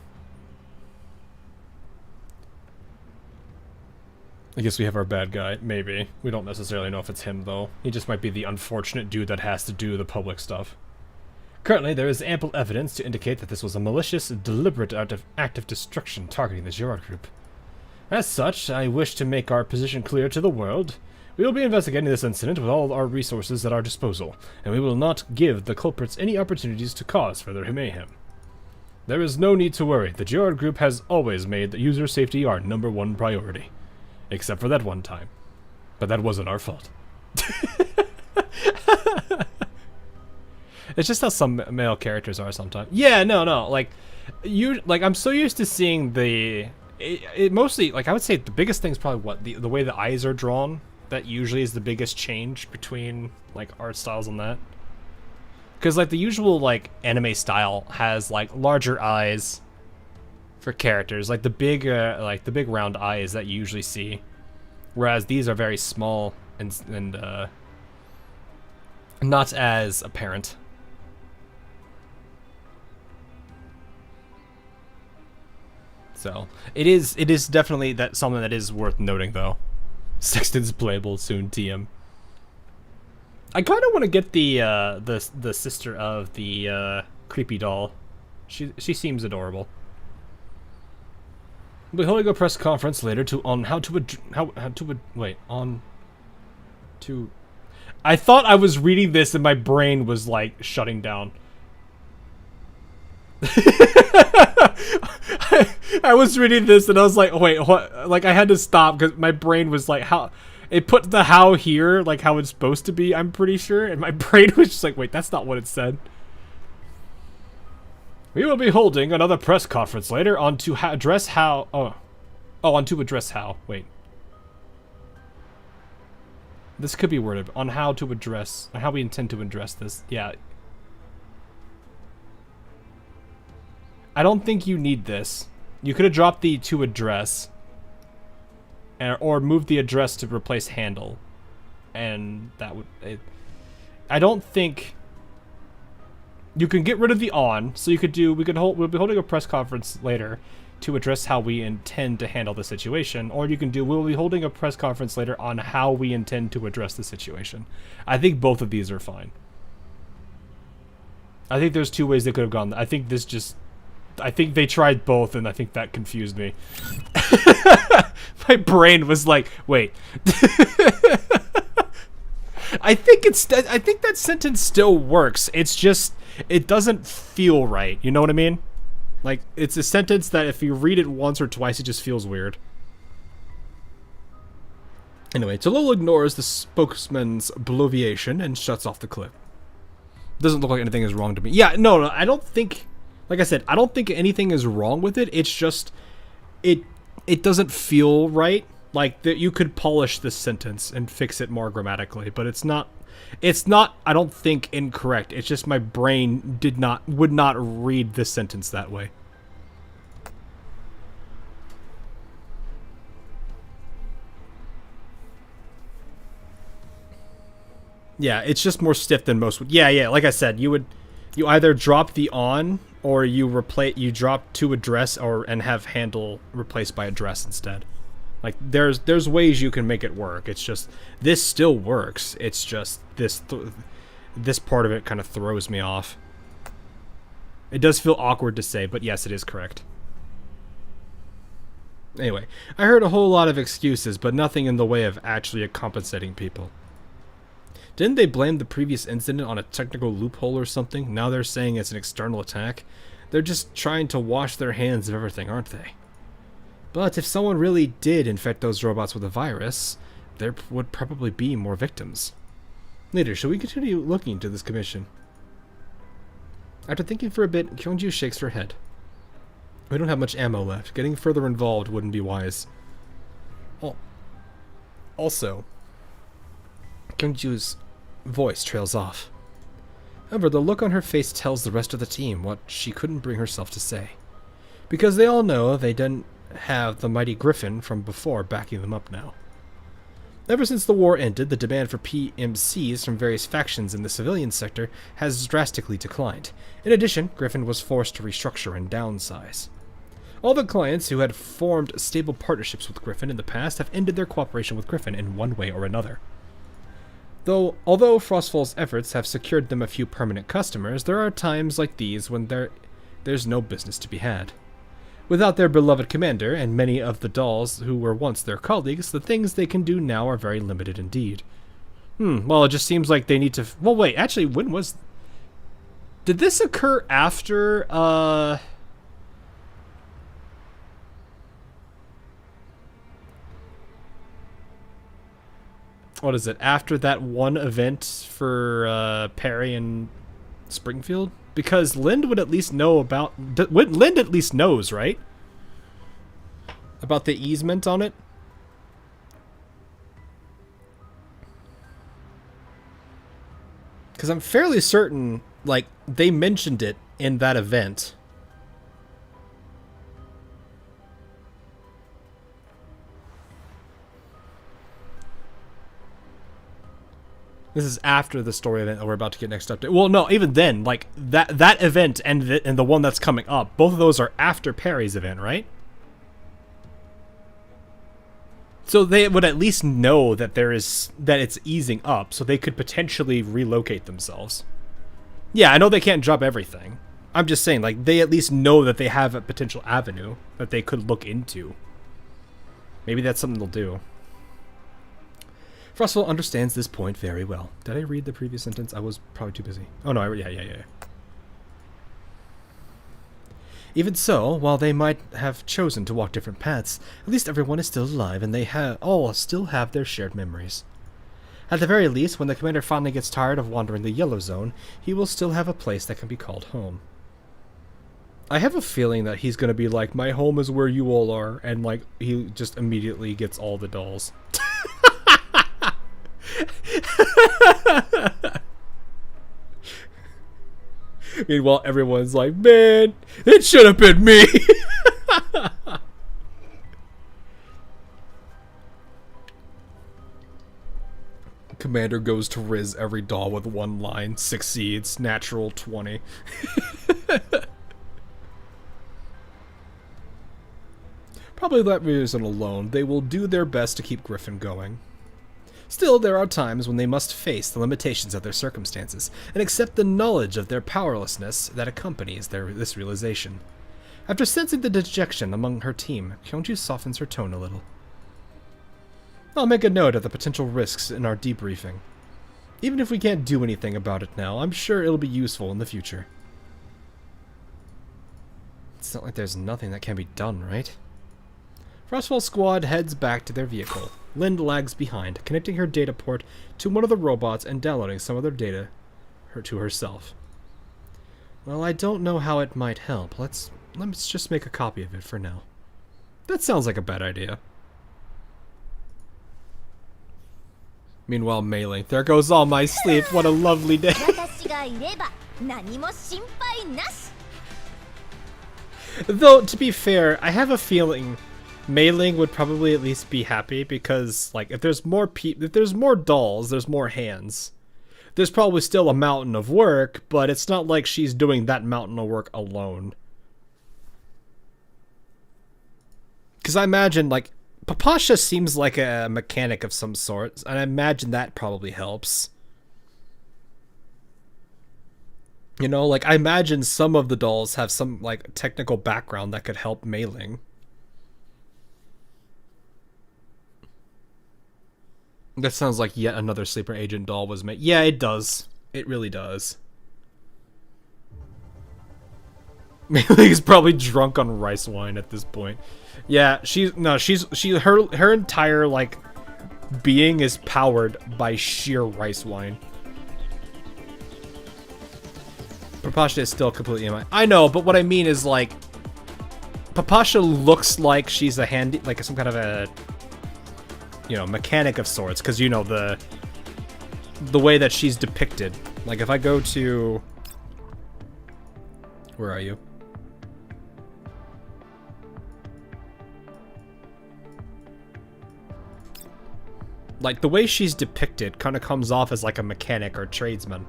A: I guess we have our bad guy, maybe. We don't necessarily know if it's him, though. He just might be the unfortunate dude that has to do the public stuff. Currently, there is ample evidence to indicate that this was a malicious, deliberate act of destruction targeting the Gerard Group. As such, I wish to make our position clear to the world. We will be investigating this incident with all our resources at our disposal, and we will not give the culprits any opportunities to cause further mayhem. There is no need to worry. The Gerard Group has always made user safety our #1 priority. Except for that one time. But that wasn't our fault. It's just how some male characters are sometimes. Yeah, no. Like, I'm so used to seeing it mostly, like, I would say the biggest thing is probably what, the way the eyes are drawn. That usually is the biggest change between, like, art styles and that. Because, like, the usual, like, anime style has, like, larger eyes for characters, like the big round eyes that you usually see, whereas these are very small and not as apparent. So it is definitely something that is worth noting, though. Sexton's playable soon, TM. I kind of want to get the sister of the creepy doll. She seems adorable. We'll be holding a press conference later I thought I was reading this and my brain was like shutting down. I was reading this and I was like, wait, what? Like, I had to stop because my brain was like, how? It put the how here, like how it's supposed to be, I'm pretty sure, and my brain was just like, wait, that's not what it said. We will be holding another press conference later on to address how... on to address how. Wait. This could be worded on how to address... how we intend to address this. Yeah. I don't think you need this. You could have dropped the to address, or moved the address to replace handle, and that would. I don't think. You can get rid of the on, so you could do. We'll be holding a press conference later to address how we intend to handle the situation, or you can do. We'll be holding a press conference later on how we intend to address the situation. I think both of these are fine. I think there's two ways they could have gone. I think they tried both, and I think that confused me. My brain was like, wait. I think that sentence still works. It's just, it doesn't feel right. You know what I mean? Like, it's a sentence that if you read it once or twice, it just feels weird. Anyway, Tallulah ignores the spokesman's bloviation and shuts off the clip. Doesn't look like anything is wrong to me. Yeah, no, I don't think... Like I said, I don't think anything is wrong with it. It's just... It doesn't feel right. Like, that you could polish this sentence and fix it more grammatically. But it's not... I don't think, incorrect. It's just my brain would not read this sentence that way. Yeah, it's just more stiff than most would. Yeah, like I said, you either drop the on or you drop to address and have handle replaced by address instead. Like there's ways you can make it work. It's just this still works. It's just this part of it kind of throws me off. It does feel awkward to say, but yes, it is correct. Anyway, I heard a whole lot of excuses, but nothing in the way of actually compensating people. Didn't they blame the previous incident on a technical loophole or something? Now they're saying it's an external attack. They're just trying to wash their hands of everything, aren't they? But if someone really did infect those robots with a virus, there would probably be more victims. Later, shall we continue looking into this commission? After thinking for a bit, Kyungju shakes her head. We don't have much ammo left. Getting further involved wouldn't be wise. Oh. Also, Kyungju's voice trails off. However, the look on her face tells the rest of the team what she couldn't bring herself to say. Because they all know they didn't have the mighty Griffin from before backing them up now. Ever since the war ended, the demand for PMCs from various factions in the civilian sector has drastically declined. In addition, Griffin was forced to restructure and downsize. All the clients who had formed stable partnerships with Griffin in the past have ended their cooperation with Griffin in one way or another. Although Frostfall's efforts have secured them a few permanent customers, there are times like these when there's no business to be had. Without their beloved commander, and many of the dolls who were once their colleagues, the things they can do now are very limited indeed. Well, it just seems like they need to... Well, wait, actually, when was... Did this occur after, What is it? After that one event for Perry and Springfield? Because Lind would at least know about... Lind at least knows, right? About the easement on it? Because I'm fairly certain, like, they mentioned it in that event. This is after the story event that we're about to get next update. Well, no, even then, like, that event and the one that's coming up, both of those are after Perry's event, right? So they would at least know that that it's easing up, so they could potentially relocate themselves. Yeah, I know they can't drop everything. I'm just saying, like, they at least know that they have a potential avenue that they could look into. Maybe that's something they'll do. Frostfall understands this point very well. Did I read the previous sentence? I was probably too busy. Oh no, yeah. Even so, while they might have chosen to walk different paths, at least everyone is still alive and they all still have their shared memories. At the very least, when the commander finally gets tired of wandering the Yellow Zone, he will still have a place that can be called home. I have a feeling that he's going to be like, my home is where you all are, and like he just immediately gets all the dolls. Meanwhile, everyone's like, man, it should have been me. Commander goes to Riz every doll with one line, succeeds, natural 20. Probably let Reason alone. They will do their best to keep Griffin going. Still, there are times when they must face the limitations of their circumstances and accept the knowledge of their powerlessness that accompanies this realization. After sensing the dejection among her team, Kyungju softens her tone a little. I'll make a note of the potential risks in our debriefing. Even if we can't do anything about it now, I'm sure it'll be useful in the future. It's not like there's nothing that can be done, right? Frostfall Squad heads back to their vehicle. Lind lags behind, connecting her data port to one of the robots and downloading some of their data to herself. Well, I don't know how it might help. Let's just make a copy of it for now. That sounds like a bad idea. Meanwhile, Mei-Ling, there goes all my sleep. What a lovely day. Though, to be fair, I have a feeling Mei-Ling would probably at least be happy because, like, if there's more dolls, there's more hands. There's probably still a mountain of work, but it's not like she's doing that mountain of work alone. Because I imagine, like, Papasha seems like a mechanic of some sort, and I imagine that probably helps. You know, like, I imagine some of the dolls have some, like, technical background that could help Mei-Ling. That sounds like yet another sleeper agent doll was made. Yeah, it does. It really does. Mei-Ling's probably drunk on rice wine at this point. Yeah, her entire, like, being is powered by sheer rice wine. Papasha is still completely in my... I know, but what I mean is, like, Papasha looks like she's a handy, like, some kind of a, you know, mechanic of sorts, because, you know, the way that she's depicted. Like, if I go to... Where are you? Like, the way she's depicted kind of comes off as, like, a mechanic or tradesman.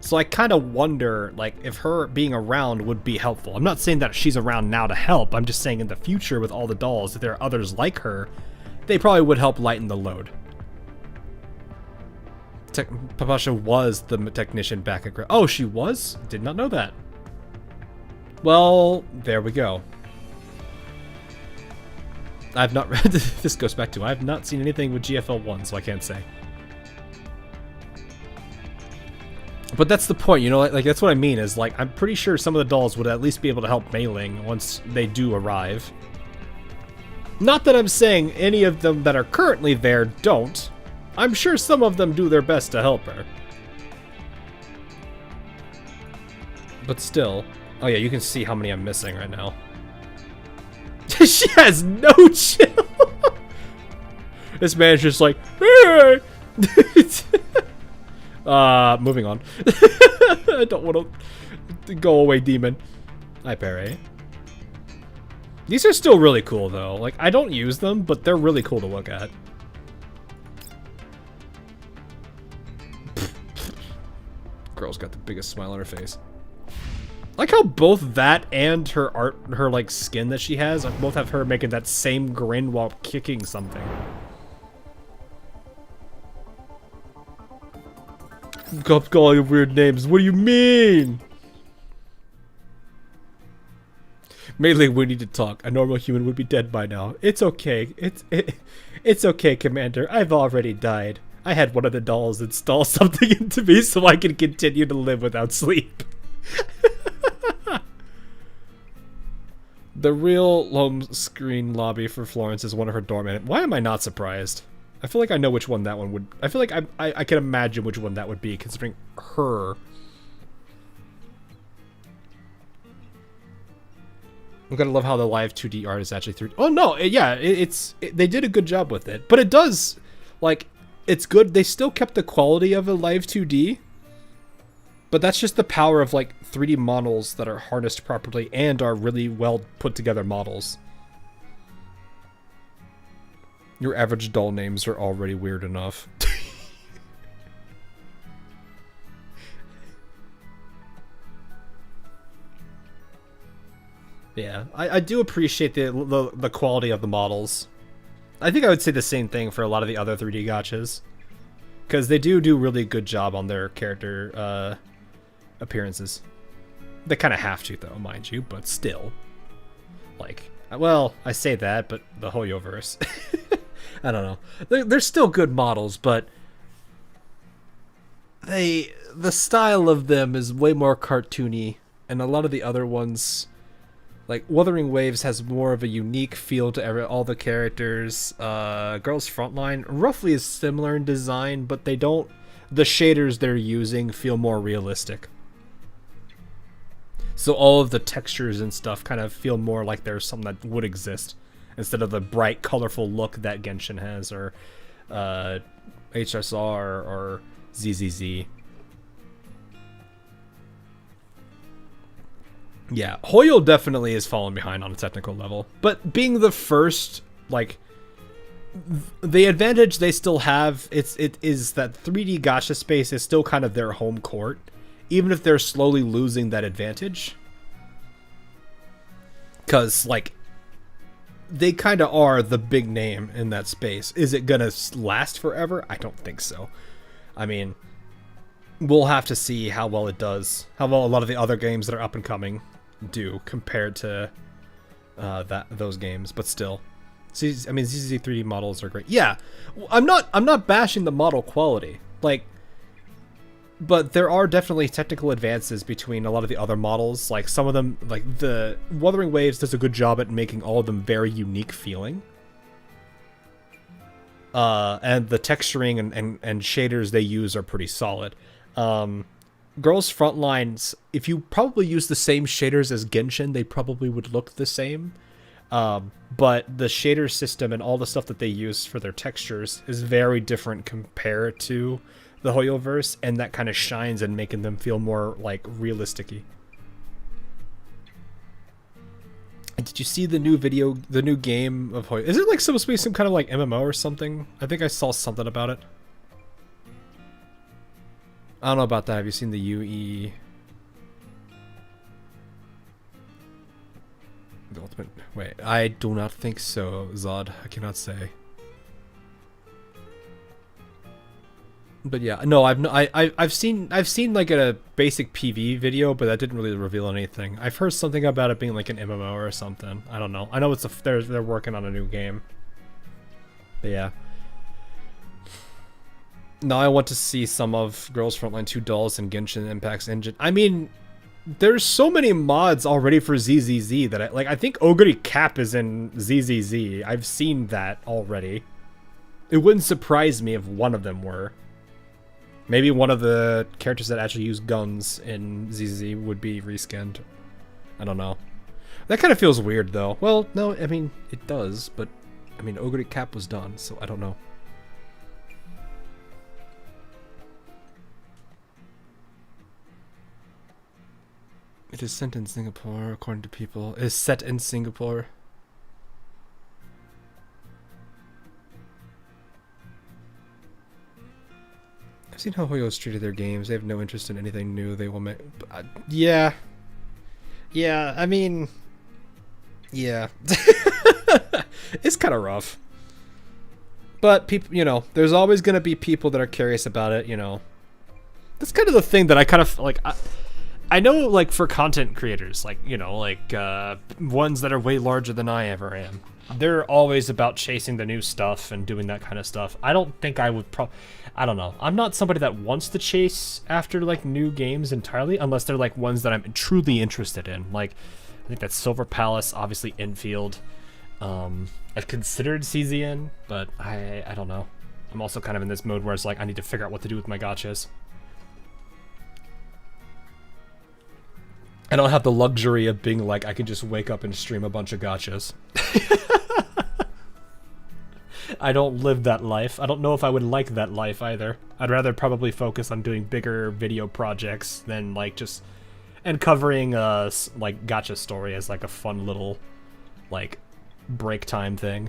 A: So I kind of wonder, like, if her being around would be helpful. I'm not saying that she's around now to help. I'm just saying in the future with all the dolls, if there are others like her, they probably would help lighten the load. Papasha was the technician back at... Oh, she was? Did not know that. Well, there we go. I've not read... This goes back to... I have not seen anything with GFL 1, so I can't say. But that's the point, you know? Like that's what I mean, is, like, I'm pretty sure some of the dolls would at least be able to help Mei-Ling once they do arrive. Not that I'm saying any of them that are currently there don't. I'm sure some of them do their best to help her. But still... Oh yeah, you can see how many I'm missing right now. She has no chill. This man's just like, hey! Moving on. I don't want to go away, demon. Hi, Perry. These are still really cool, though. Like, I don't use them, but they're really cool to look at. Girl's got the biggest smile on her face. I like how both that and her like skin that she has, both have her making that same grin while kicking something. Stop calling them weird names. What do you mean? Mei-Ling, we need to talk. A normal human would be dead by now. It's okay. It's okay, Commander. I've already died. I had one of the dolls install something into me so I can continue to live without sleep. The real home screen lobby for Florence is one of her doormen. Why am I not surprised? I feel like I know which one that one would... I feel like I can imagine which one that would be, considering her. I'm gonna love how the live 2D art is actually through... Oh no, they did a good job with it. But it does, like, it's good. They still kept the quality of a live 2D. But that's just the power of like 3D models that are harnessed properly and are really well put together models. Your average doll names are already weird enough. Yeah, I do appreciate the quality of the models. I think I would say the same thing for a lot of the other 3D gachas. Because they do really good job on their character appearances. They kind of have to, though, mind you, but still. Like, well, I say that, but the Hoyoverse. I don't know. They're still good models, but the style of them is way more cartoony, and a lot of the other ones, like Wuthering Waves, has more of a unique feel to all the characters. Girls Frontline roughly is similar in design, but they don't. The shaders they're using feel more realistic. So all of the textures and stuff kind of feel more like there's something that would exist, instead of the bright, colorful look that Genshin has, or HSR, or ZZZ. Yeah, Hoyo definitely is falling behind on a technical level. But being the first, like, the advantage they still have, it is that 3D gacha space is still kind of their home court, even if they're slowly losing that advantage. Because, like, they kind of are the big name in that space. Is it gonna last forever? I don't think so. I mean, we'll have to see how well it does, how well a lot of the other games that are up and coming do compared to those games. But still, I mean, ZZ 3D models are great. Yeah, I'm not bashing the model quality, like, but there are definitely technical advances between a lot of the other models. Like, some of them, like the Wuthering Waves does a good job at making all of them very unique feeling. And the texturing and shaders they use are pretty solid. Girls Frontlines, if you probably use the same shaders as Genshin, they probably would look the same. But the shader system and all the stuff that they use for their textures is very different compared to the Hoyoverse, and that kind of shines in making them feel more like realistic-y. Did you see the new video, the new game of Hoyo? Is it like supposed to be some kind of like MMO or something? I think I saw something about it. I don't know about that. Have you seen the UE? The ultimate. Wait, I do not think so, Zod. I cannot say. But yeah, no, I've seen like a basic PV video, but that didn't really reveal anything. I've heard something about it being like an MMO or something. I don't know. I know it's they're working on a new game. But yeah. Now I want to see some of Girls Frontline 2 dolls and Genshin Impact's engine. I mean, there's so many mods already for ZZZ that I think Ogre Cap is in ZZZ. I've seen that already. It wouldn't surprise me if one of them were. Maybe one of the characters that actually use guns in ZZZ would be reskinned. I don't know. That kind of feels weird, though. Well, no, I mean, it does, but, I mean, Ogre Cap was done, so I don't know. It is set in Singapore, according to people. It is set in Singapore. I've seen how Hoyo's treated their games. They have no interest in anything new. They will make... yeah. Yeah, I mean... yeah. It's kind of rough. But, people, you know, there's always going to be people that are curious about it, you know. That's kind of the thing that I kind of, like... I know, like, for content creators, like, you know, like, ones that are way larger than I ever am. They're always about chasing the new stuff and doing that kind of stuff. I don't think I would I don't know. I'm not somebody that wants to chase after, like, new games entirely, unless they're, like, ones that I'm truly interested in. Like, I think that's Silver Palace, obviously Infield. I've considered CZN, but I don't know. I'm also kind of in this mode where it's like, I need to figure out what to do with my gachas. I don't have the luxury of being like, I can just wake up and stream a bunch of gachas. I don't live that life. I don't know if I would like that life either. I'd rather probably focus on doing bigger video projects than like just and covering like gacha story as like a fun little like break time thing.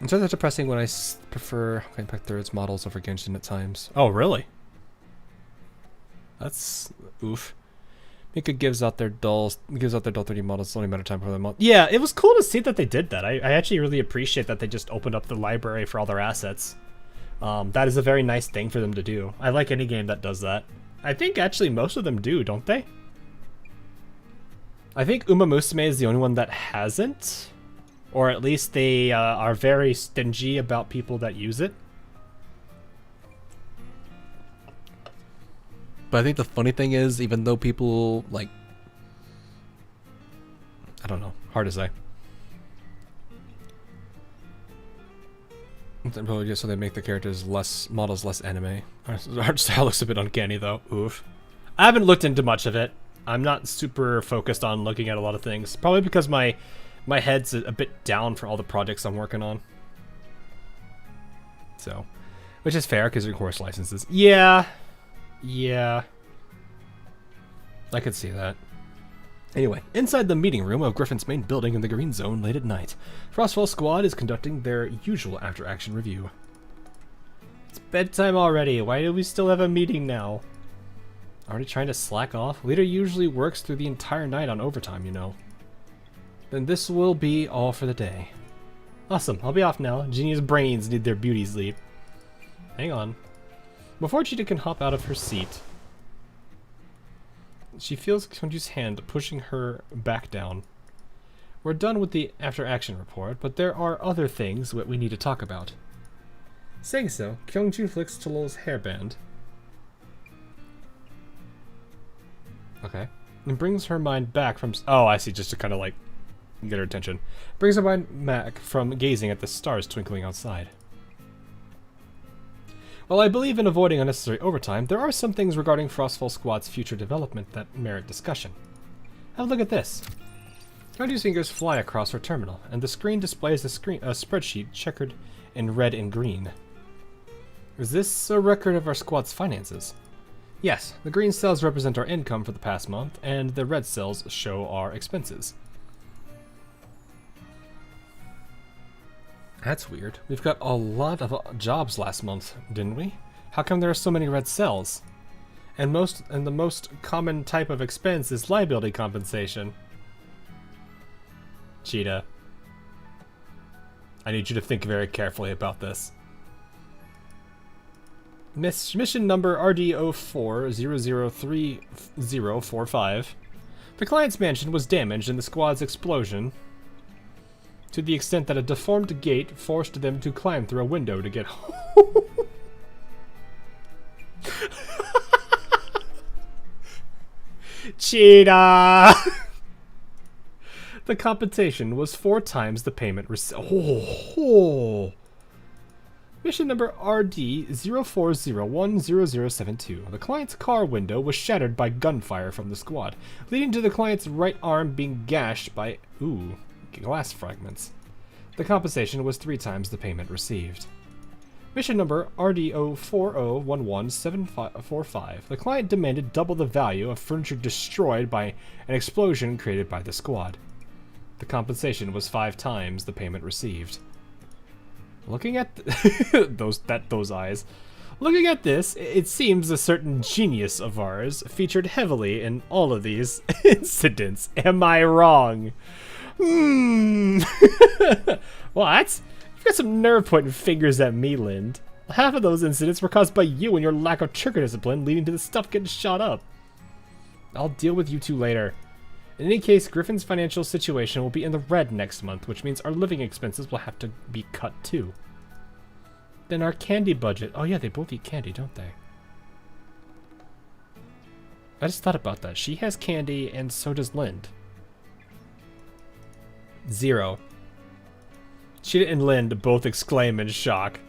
A: It's rather depressing when I prefer Impact Thirds models over Genshin at times. Oh, really? That's oof. Mika gives out their dull 3D models. It's only a matter of time for them. Yeah, it was cool to see that they did that. I actually really appreciate that they just opened up the library for all their assets. That is a very nice thing for them to do. I like any game that does that. I think actually most of them do, don't they? I think Uma Musume is the only one that hasn't. Or at least they are very stingy about people that use it. But I think the funny thing is, even though people, like... I don't know. Hard to say. Probably just so they make the characters models less anime. Art style looks a bit uncanny though. Oof. I haven't looked into much of it. I'm not super focused on looking at a lot of things. Probably because my head's a bit down for all the projects I'm working on. So, which is fair because they're course licenses. Yeah. Yeah. I could see that. Anyway, inside the meeting room of Griffin's main building in the Green Zone late at night, Frostfall Squad is conducting their usual after-action review. It's bedtime already. Why do we still have a meeting now? Already trying to slack off? Leader usually works through the entire night on overtime, you know. Then this will be all for the day. Awesome, I'll be off now. Genia's brains need their beauty sleep. Hang on. Before Cheetah can hop out of her seat, she feels Kyungju's hand pushing her back down. We're done with the after-action report, but there are other things that we need to talk about. Saying so, Kyungju flicks Cholol's hairband. Okay. And brings her mind back from... Oh, I see, just to kind of like get her attention. Brings her mind back from gazing at the stars twinkling outside. While I believe in avoiding unnecessary overtime, there are some things regarding Frostfall Squad's future development that merit discussion. Have a look at this. Kyungju's fingers fly across her terminal, and the screen displays a spreadsheet checkered in red and green. Is this a record of our squad's finances? Yes, the green cells represent our income for the past month, and the red cells show our expenses. That's weird. We've got a lot of jobs last month, didn't we? How come there are so many red cells? And the most common type of expense is liability compensation. Cheetah, I need you to think very carefully about this. Mission number RD04003045. The client's mansion was damaged in the squad's explosion, to the extent that a deformed gate forced them to climb through a window to get home. Cheetah! The compensation was 4 times the payment received. Oh. Mission number RD04010072. The client's car window was shattered by gunfire from the squad, leading to the client's right arm being gashed by glass fragments. The compensation was 3 times the payment received. Mission number RD04011745. The client demanded double the value of furniture destroyed by an explosion created by the squad. The compensation was 5 times the payment received. Looking at those eyes. Looking at this, it seems a certain genius of ours featured heavily in all of these incidents. Am I wrong? What? You've got some nerve pointing fingers at me, Lind. Half of those incidents were caused by you and your lack of trigger discipline, leading to the stuff getting shot up. I'll deal with you two later. In any case, Griffin's financial situation will be in the red next month, which means our living expenses will have to be cut too. Then our candy budget. Oh yeah, they both eat candy, don't they? I just thought about that. She has candy and so does Lind. 0. Cheetah and Lind both exclaim in shock.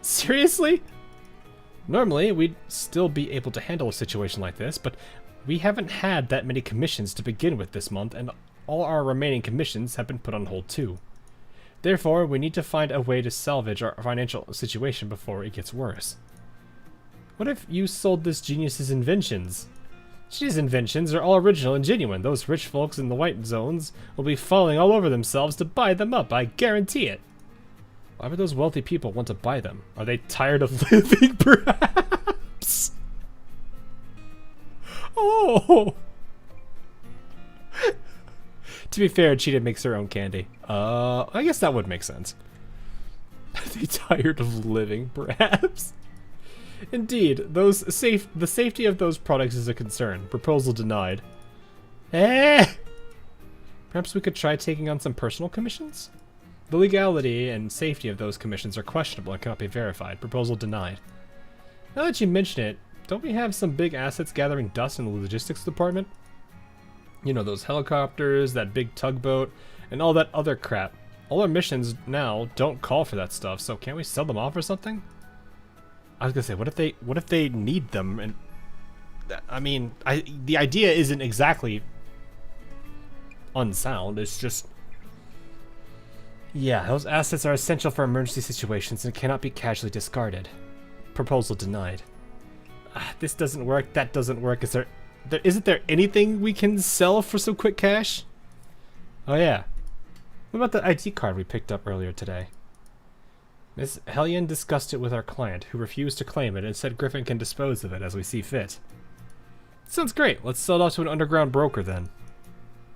A: Seriously? Normally, we'd still be able to handle a situation like this, but we haven't had that many commissions to begin with this month, and all our remaining commissions have been put on hold too. Therefore, we need to find a way to salvage our financial situation before it gets worse. What if you sold this genius's inventions? His inventions are all original and genuine. Those rich folks in the white zones will be falling all over themselves to buy them up, I guarantee it. Why would those wealthy people want to buy them? Are they tired of living, perhaps? Oh! To be fair, Cheetah makes her own candy. I guess that would make sense. Are they tired of living, perhaps? Indeed, the safety of those products is a concern. Proposal denied. Perhaps we could try taking on some personal commissions? The legality and safety of those commissions are questionable and cannot be verified. Proposal denied. Now that you mention it, don't we have some big assets gathering dust in the logistics department? You know, those helicopters, that big tugboat, and all that other crap. All our missions now don't call for that stuff, so can't we sell them off or something? I was gonna say, what if they need them? And I mean, the idea isn't exactly unsound. It's just, yeah, those assets are essential for emergency situations and cannot be casually discarded. Proposal denied. This doesn't work. That doesn't work. Isn't there anything we can sell for some quick cash? Oh yeah. What about the ID card we picked up earlier today? Miss Hellion discussed it with our client, who refused to claim it and said Griffin can dispose of it as we see fit. Sounds great. Let's sell it off to an underground broker then.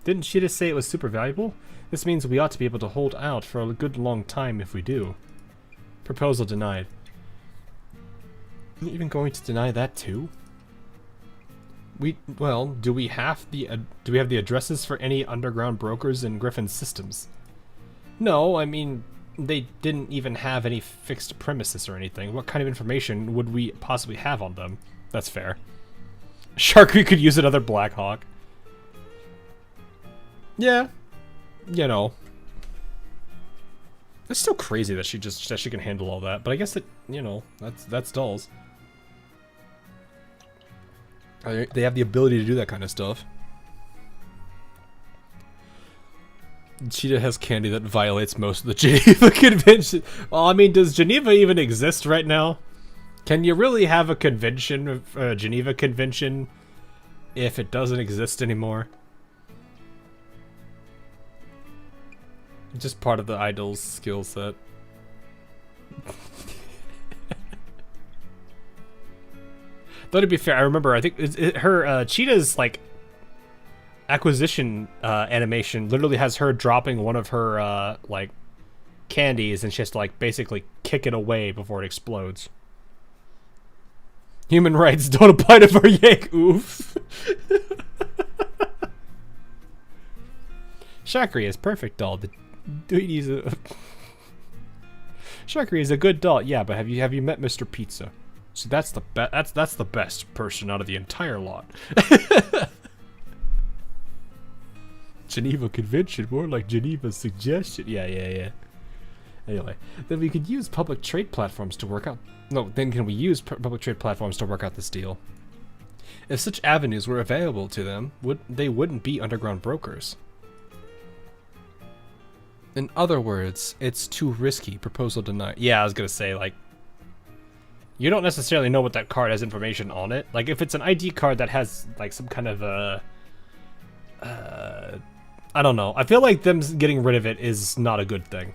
A: Didn't she just say it was super valuable? This means we ought to be able to hold out for a good long time if we do. Proposal denied. Are you even going to deny that too? Well, do we have the addresses for any underground brokers in Griffin's systems? No, I mean, they didn't even have any fixed premises or anything. What kind of information would we possibly have on them? That's fair. Sharky could use another Black Hawk. Yeah, you know. It's still crazy that she can handle all that, but I guess that, you know, that's dolls. They have the ability to do that kind of stuff. Cheetah has candy that violates most of the Geneva Convention. Well, I mean, does Geneva even exist right now? Can you really have a convention, a Geneva Convention, if it doesn't exist anymore? Just part of the idol's skill set. Though to be fair, I remember, I think her Cheetah's like acquisition animation literally has her dropping one of her like candies, and she has to like basically kick it away before it explodes. Human rights don't apply to Varyak. Oof. Shakri is perfect doll. The duty's a Shakri is a good doll. Yeah, but have you met Mr. Pizza? So that's the that's the best person out of the entire lot. Geneva Convention, more like Geneva Suggestion. Yeah. Anyway, then we could use public trade platforms to work out. No, then can we use public trade platforms to work out this deal? If such avenues were available to them, they wouldn't be underground brokers. In other words, it's too risky. Proposal denied. Yeah, I was gonna say, like, you don't necessarily know what that card has information on it. Like, if it's an ID card that has, like, some kind of a... I don't know. I feel like them getting rid of it is not a good thing.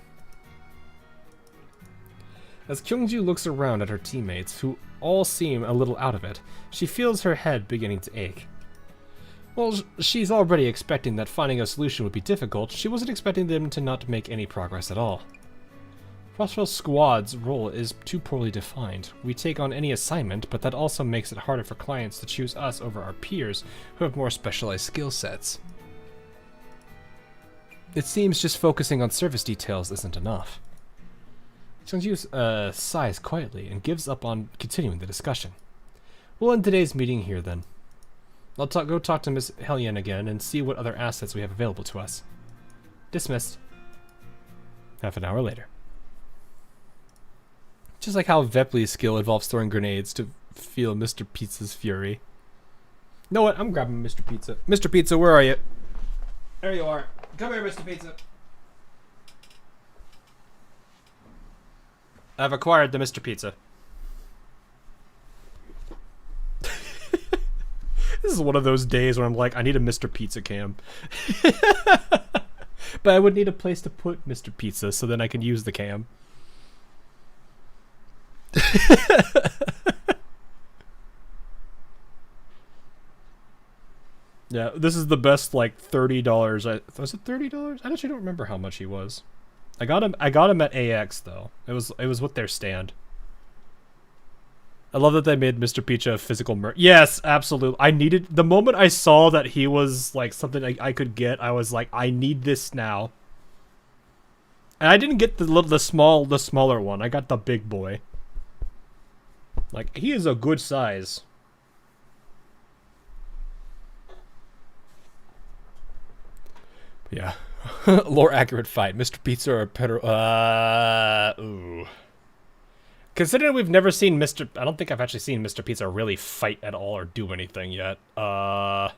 A: As Kyungju looks around at her teammates, who all seem a little out of it, she feels her head beginning to ache. Well, she's already expecting that finding a solution would be difficult. She wasn't expecting them to not make any progress at all. Crossrail Squad's role is too poorly defined. We take on any assignment, but that also makes it harder for clients to choose us over our peers who have more specialized skill sets. It seems just focusing on service details isn't enough. Seungju sighs quietly and gives up on continuing the discussion. We'll end today's meeting here then. I'll go talk to Miss Hellion again and see what other assets we have available to us. Dismissed. Half an hour later. Just like how Vepli's skill involves throwing grenades to feel Mr. Pizza's fury. You know what? I'm grabbing Mr. Pizza. Mr. Pizza, where are you? There you are. Come here, Mr. Pizza. I've acquired the Mr. Pizza. This is one of those days where I'm like, I need a Mr. Pizza cam. But I would need a place to put Mr. Pizza so then I can use the cam. Yeah, this is the best, like, $30. Was it $30? I actually don't remember how much he was. I got him at AX though. It was with their stand. I love that they made Mr. Pizza a physical Yes, absolutely. I needed the moment I saw that he was like something I could get. I was like, I need this now. And I didn't get the smaller one. I got the big boy. Like, he is a good size. Yeah. Lore accurate fight. Mr. Pizza or Pedro. Ooh. Considering we've never seen Mr. I don't think I've actually seen Mr. Pizza really fight at all or do anything yet. I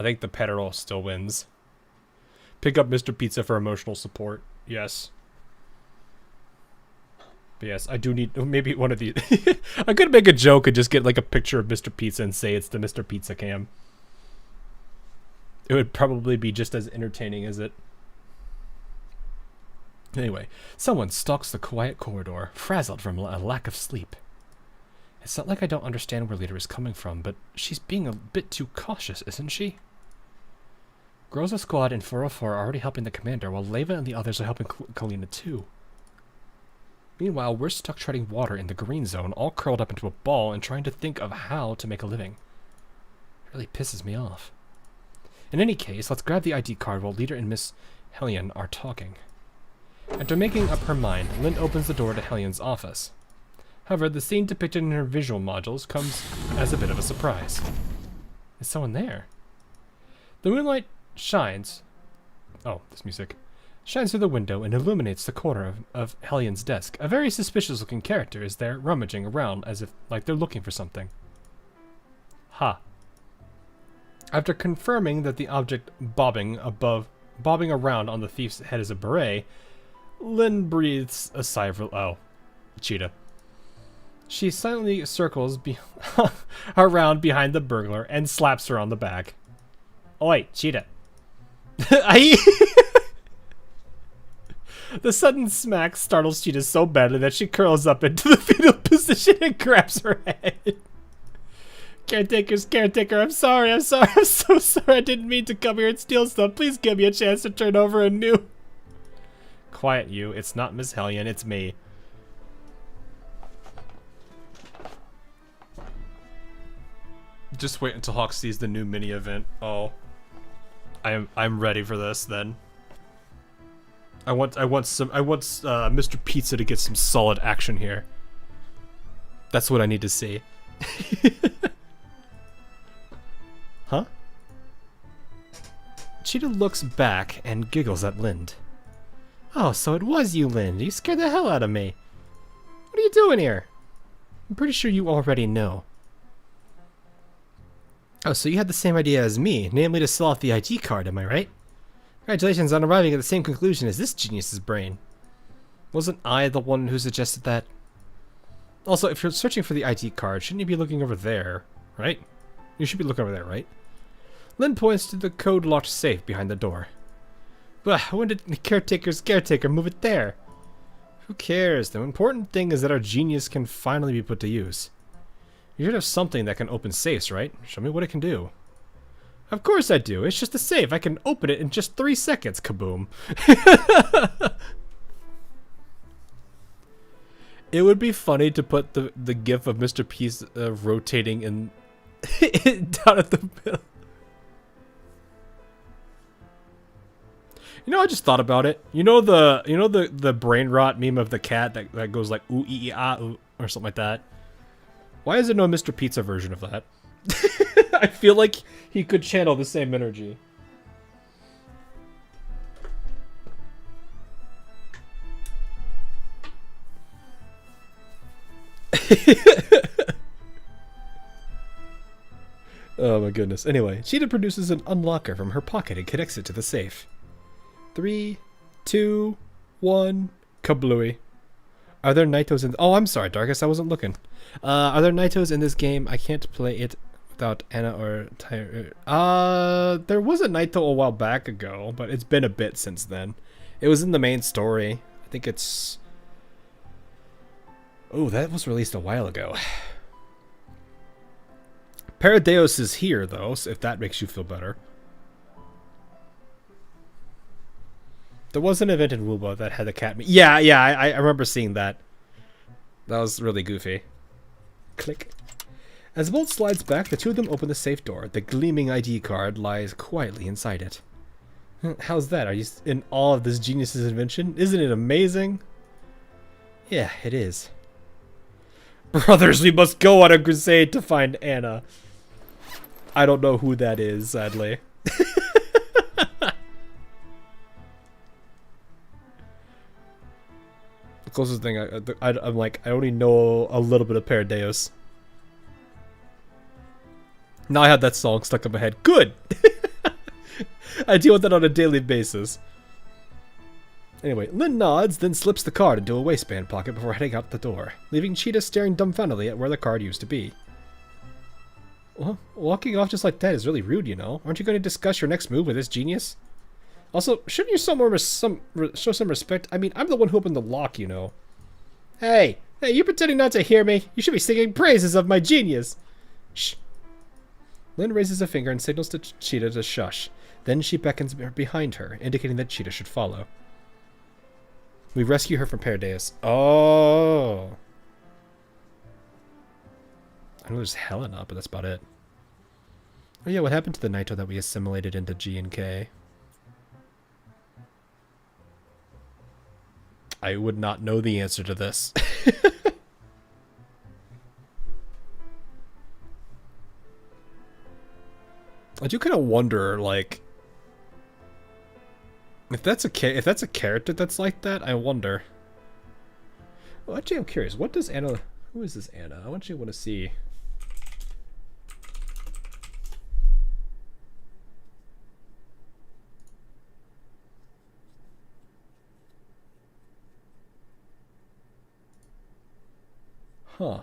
A: think the Pedro still wins. Pick up Mr. Pizza for emotional support. Yes. But yes, I do need maybe one of these. I could make a joke and just get like a picture of Mr. Pizza and say it's the Mr. Pizza cam. It would probably be just as entertaining as it. Anyway, someone stalks the quiet corridor, frazzled from a lack of sleep. It's not like I don't understand where Leader is coming from, but she's being a bit too cautious, isn't she? Groza's squad and 404 are already helping the commander, while Leva and the others are helping Kalina too. Meanwhile, we're stuck treading water in the green zone, all curled up into a ball and trying to think of how to make a living. It really pisses me off. In any case, let's grab the ID card while Leader and Miss Hellion are talking. After making up her mind, Lynn opens the door to Hellion's office. However, the scene depicted in her visual modules comes as a bit of a surprise. Is someone there? The moonlight shines... Oh, this music. Shines through the window and illuminates the corner of Hellion's desk. A very suspicious-looking character is there, rummaging around as if like they're looking for something. Ha. After confirming that the object bobbing around on the thief's head is a beret, Lynn breathes a sigh of cheetah. She silently circles around behind the burglar and slaps her on the back. Oi, cheetah. The sudden smack startles Cheetah so badly that she curls up into the fetal position and grabs her head. Caretaker, I'm so sorry, I didn't mean to come here and steal stuff. Please give me a chance to turn over a new... Quiet you, it's not Miss Hellion, it's me. Just wait until Hawk sees the new mini event. Oh. I'm ready for this then. I want Mr. Pizza to get some solid action here. That's what I need to see. Huh? Cheetah looks back and giggles at Lind. Oh, so it was you, Lind. You scared the hell out of me. What are you doing here? I'm pretty sure you already know. Oh, so you had the same idea as me, namely to sell off the ID card, am I right? Congratulations on arriving at the same conclusion as this genius's brain. Wasn't I the one who suggested that? Also, if you're searching for the ID card, shouldn't you be looking over there, right? You should be looking over there, right? Lynn points to the code-locked safe behind the door. Well, when did the caretaker move it there? Who cares? The important thing is that our genius can finally be put to use. You should have something that can open safes, right? Show me what it can do. Of course I do. It's just a safe. I can open it in just 3 seconds. Kaboom. It would be funny to put the gif of Mr. Peace rotating in down at the middle. You know, I just thought about it. You know the brain rot meme of the cat that goes like ooh ee ah ooh or something like that. Why is there no Mr. Pizza version of that? I feel like he could channel the same energy. Oh my goodness. Anyway, Cheetah produces an unlocker from her pocket and connects it to the safe. 3, 2, 1, kablooey. Are there Naitos in... Oh, I'm sorry, Darkus. I wasn't looking. Are there Naitos in this game? I can't play it without Anna or Tyre. There was a Naito a while back ago, but it's been a bit since then. It was in the main story. I think it's... Oh, that was released a while ago. Paradeus is here, though, so if that makes you feel better. There was an event in Wubo that had the cat... Yeah, I remember seeing that. That was really goofy. Click. As the bolt slides back, the two of them open the safe door. The gleaming ID card lies quietly inside it. How's that? Are you in awe of this genius's invention? Isn't it amazing? Yeah, it is. Brothers, we must go on a crusade to find Anna. I don't know who that is, sadly. The closest thing I'm like, I only know a little bit of Paradeus. Now I have that song stuck in my head. Good! I deal with that on a daily basis. Anyway, Lynn nods, then slips the card into a waistband pocket before heading out the door, leaving Cheetah staring dumbfoundedly at where the card used to be. Well, walking off just like that is really rude, you know. Aren't you going to discuss your next move with this genius? Also, shouldn't you show some respect? I mean, I'm the one who opened the lock, you know. Hey, you pretending not to hear me? You should be singing praises of my genius. Shh. Lynn raises a finger and signals to Cheetah to shush. Then she beckons behind her, indicating that Cheetah should follow. We rescue her from Paradeus. Oh. I know there's Helena, but that's about it. Oh yeah, what happened to the Naito that we assimilated into G and K? I would not know the answer to this. I do kind of wonder, like, if that's a character that's like that. I wonder. Well, actually, I'm curious. What does Anna? Who is this Anna? I want to see. Huh.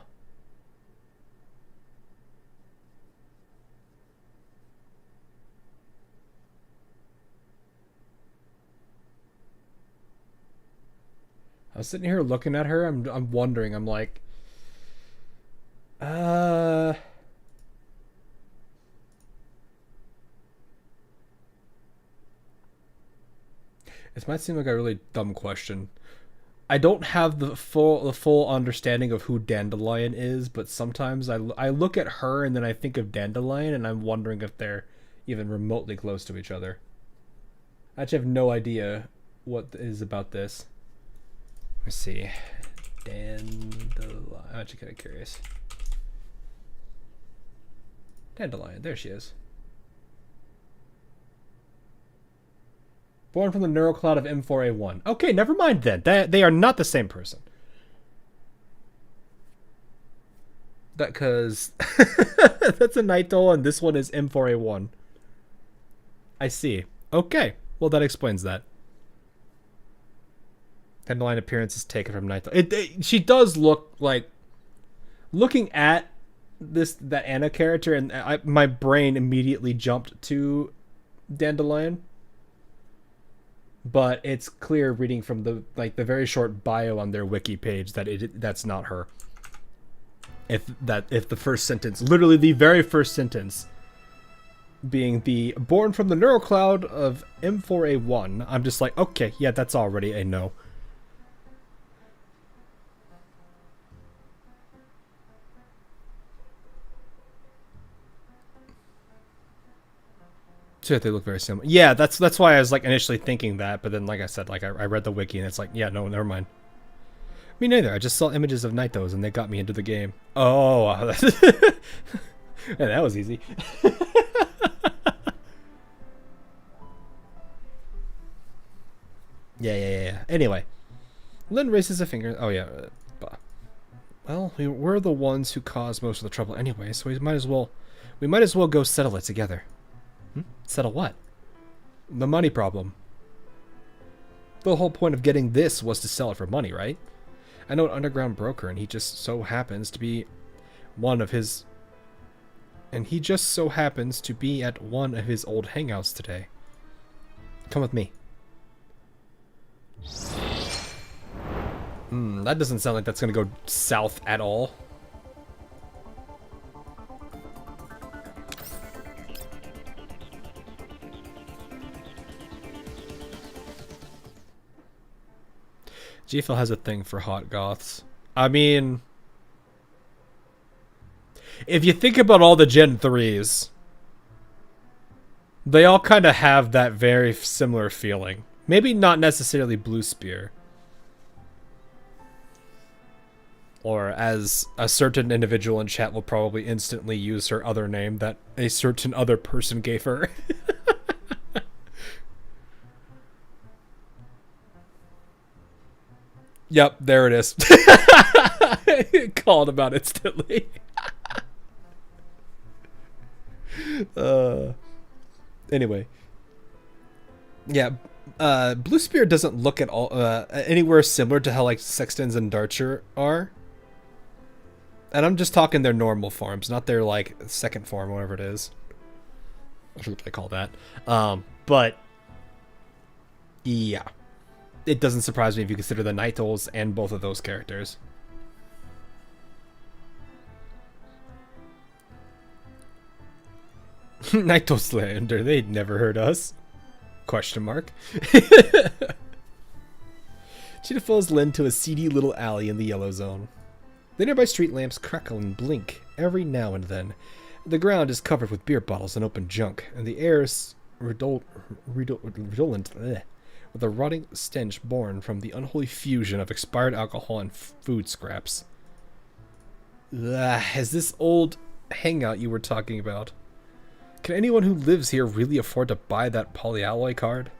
A: I was sitting here looking at her. I'm wondering. I'm like, this might seem like a really dumb question. I don't have the full understanding of who Dandelion is, but sometimes I look at her and then I think of Dandelion, and I'm wondering if they're even remotely close to each other. I actually have no idea what is about this. Let's see. Dandelion. I'm actually kind of curious. Dandelion. There she is. Born from the neural cloud of M4A1. Okay, never mind then. They are not the same person. That because that's a Naito and this one is M4A1. I see. Okay. Well, that explains that. Dandelion appearance is taken from Naito. She does look like, looking at that Anna character, and my brain immediately jumped to Dandelion. But it's clear reading from the very short bio on their wiki page that that's not her. If the first sentence, literally the very first sentence, being the born from the neural cloud of M4A1, I'm just like, okay, yeah, that's already a no. So they look very similar. Yeah, that's why I was like initially thinking that, but then like I said, like I read the wiki and it's like, yeah, no, never mind. Me neither. I just saw images of Naitos and they got me into the game. Oh, yeah, that was easy. Yeah. Anyway, Lynn raises a finger. Oh yeah. Well, we're the ones who caused most of the trouble anyway, so we might as well We might as well go settle it together. Settle what? The money problem. The whole point of getting this was to sell it for money, right? I know an underground broker, and he just so happens to be one of his... And he just so happens to be at one of his old hangouts today. Come with me. That doesn't sound like that's gonna go south at all. GFL has a thing for hot goths. I mean, if you think about all the Gen 3s, they all kind of have that very similar feeling. Maybe not necessarily Blue Spear. Or as a certain individual in chat will probably instantly use her other name that a certain other person gave her. Yep, there it is. Called about instantly. Anyway. Yeah, Blue Spear doesn't look at all anywhere similar to how like Sextons and Darcher are. And I'm just talking their normal forms, not their like second form, whatever it is. I forget what they call that. But yeah. It doesn't surprise me if you consider the Night Owls and both of those characters. Night Owl slander, they'd never hurt us. Question mark. Cheetah follows Lynn to a seedy little alley in the yellow zone. The nearby street lamps crackle and blink every now and then. The ground is covered with beer bottles and open junk, and the air is redolent with a rotting stench born from the unholy fusion of expired alcohol and food scraps. Is this old hangout you were talking about? Can anyone who lives here really afford to buy that polyalloy card?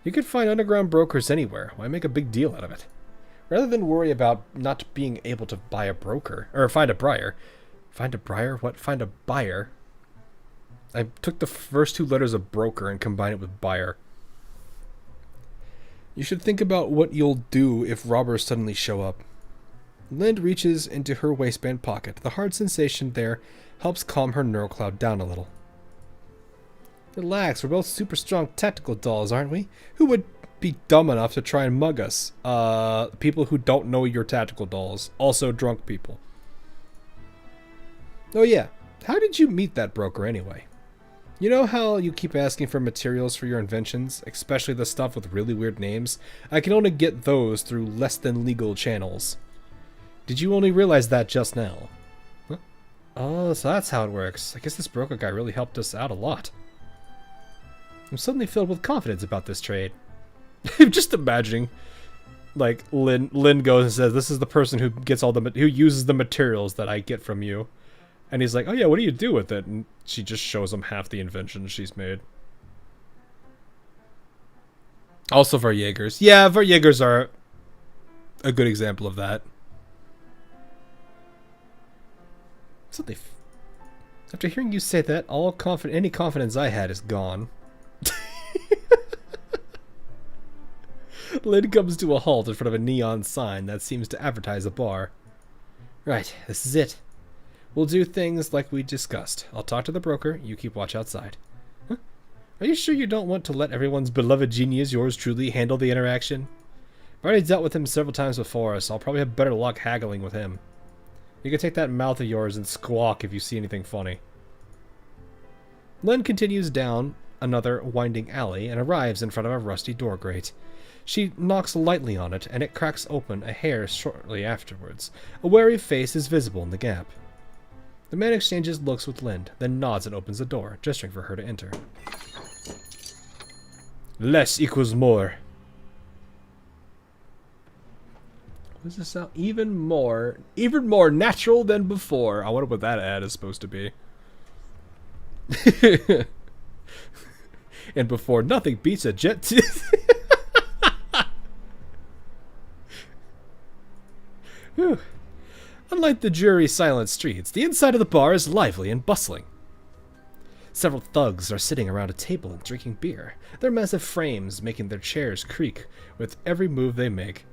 A: You could find underground brokers anywhere. Why make a big deal out of it? Rather than worry about not being able to buy a broker, or find a briar. Find a briar? What? Find a buyer? I took the first two letters of broker and combined it with buyer. You should think about what you'll do if robbers suddenly show up. Lind reaches into her waistband pocket. The hard sensation there helps calm her neurocloud down a little. Relax, we're both super strong tactical dolls, aren't we? Who would be dumb enough to try and mug us? People who don't know you're tactical dolls. Also drunk people. Oh yeah, how did you meet that broker anyway? You know how you keep asking for materials for your inventions, especially the stuff with really weird names? I can only get those through less than legal channels. Did you only realize that just now? Huh? Oh, so that's how it works. I guess this broker guy really helped us out a lot. I'm suddenly filled with confidence about this trade. I'm just imagining, like, Lynn goes and says, "This is the person who gets who uses the materials that I get from you." And he's like, "Oh yeah, what do you do with it?" And she just shows him half the inventions she's made. Also Varjägers. Yeah, Varjägers are a good example of that. So after hearing you say that, any confidence I had is gone. Lynn comes to a halt in front of a neon sign that seems to advertise a bar. Right, this is it. We'll do things like we discussed. I'll talk to the broker, you keep watch outside. Huh? Are you sure you don't want to let everyone's beloved genius, yours truly, handle the interaction? I've already dealt with him several times before, so I'll probably have better luck haggling with him. You can take that mouth of yours and squawk if you see anything funny. Lynn continues down another winding alley and arrives in front of a rusty door grate. She knocks lightly on it, and it cracks open a hair shortly afterwards. A wary face is visible in the gap. The man exchanges looks with Lind, then nods and opens the door, gesturing for her to enter. Less equals more. What does this sound? Even more natural than before. I wonder what that ad is supposed to be. And before, nothing beats a jet. Unlike the jury-silent streets, the inside of the bar is lively and bustling. Several thugs are sitting around a table and drinking beer, their massive frames making their chairs creak with every move they make.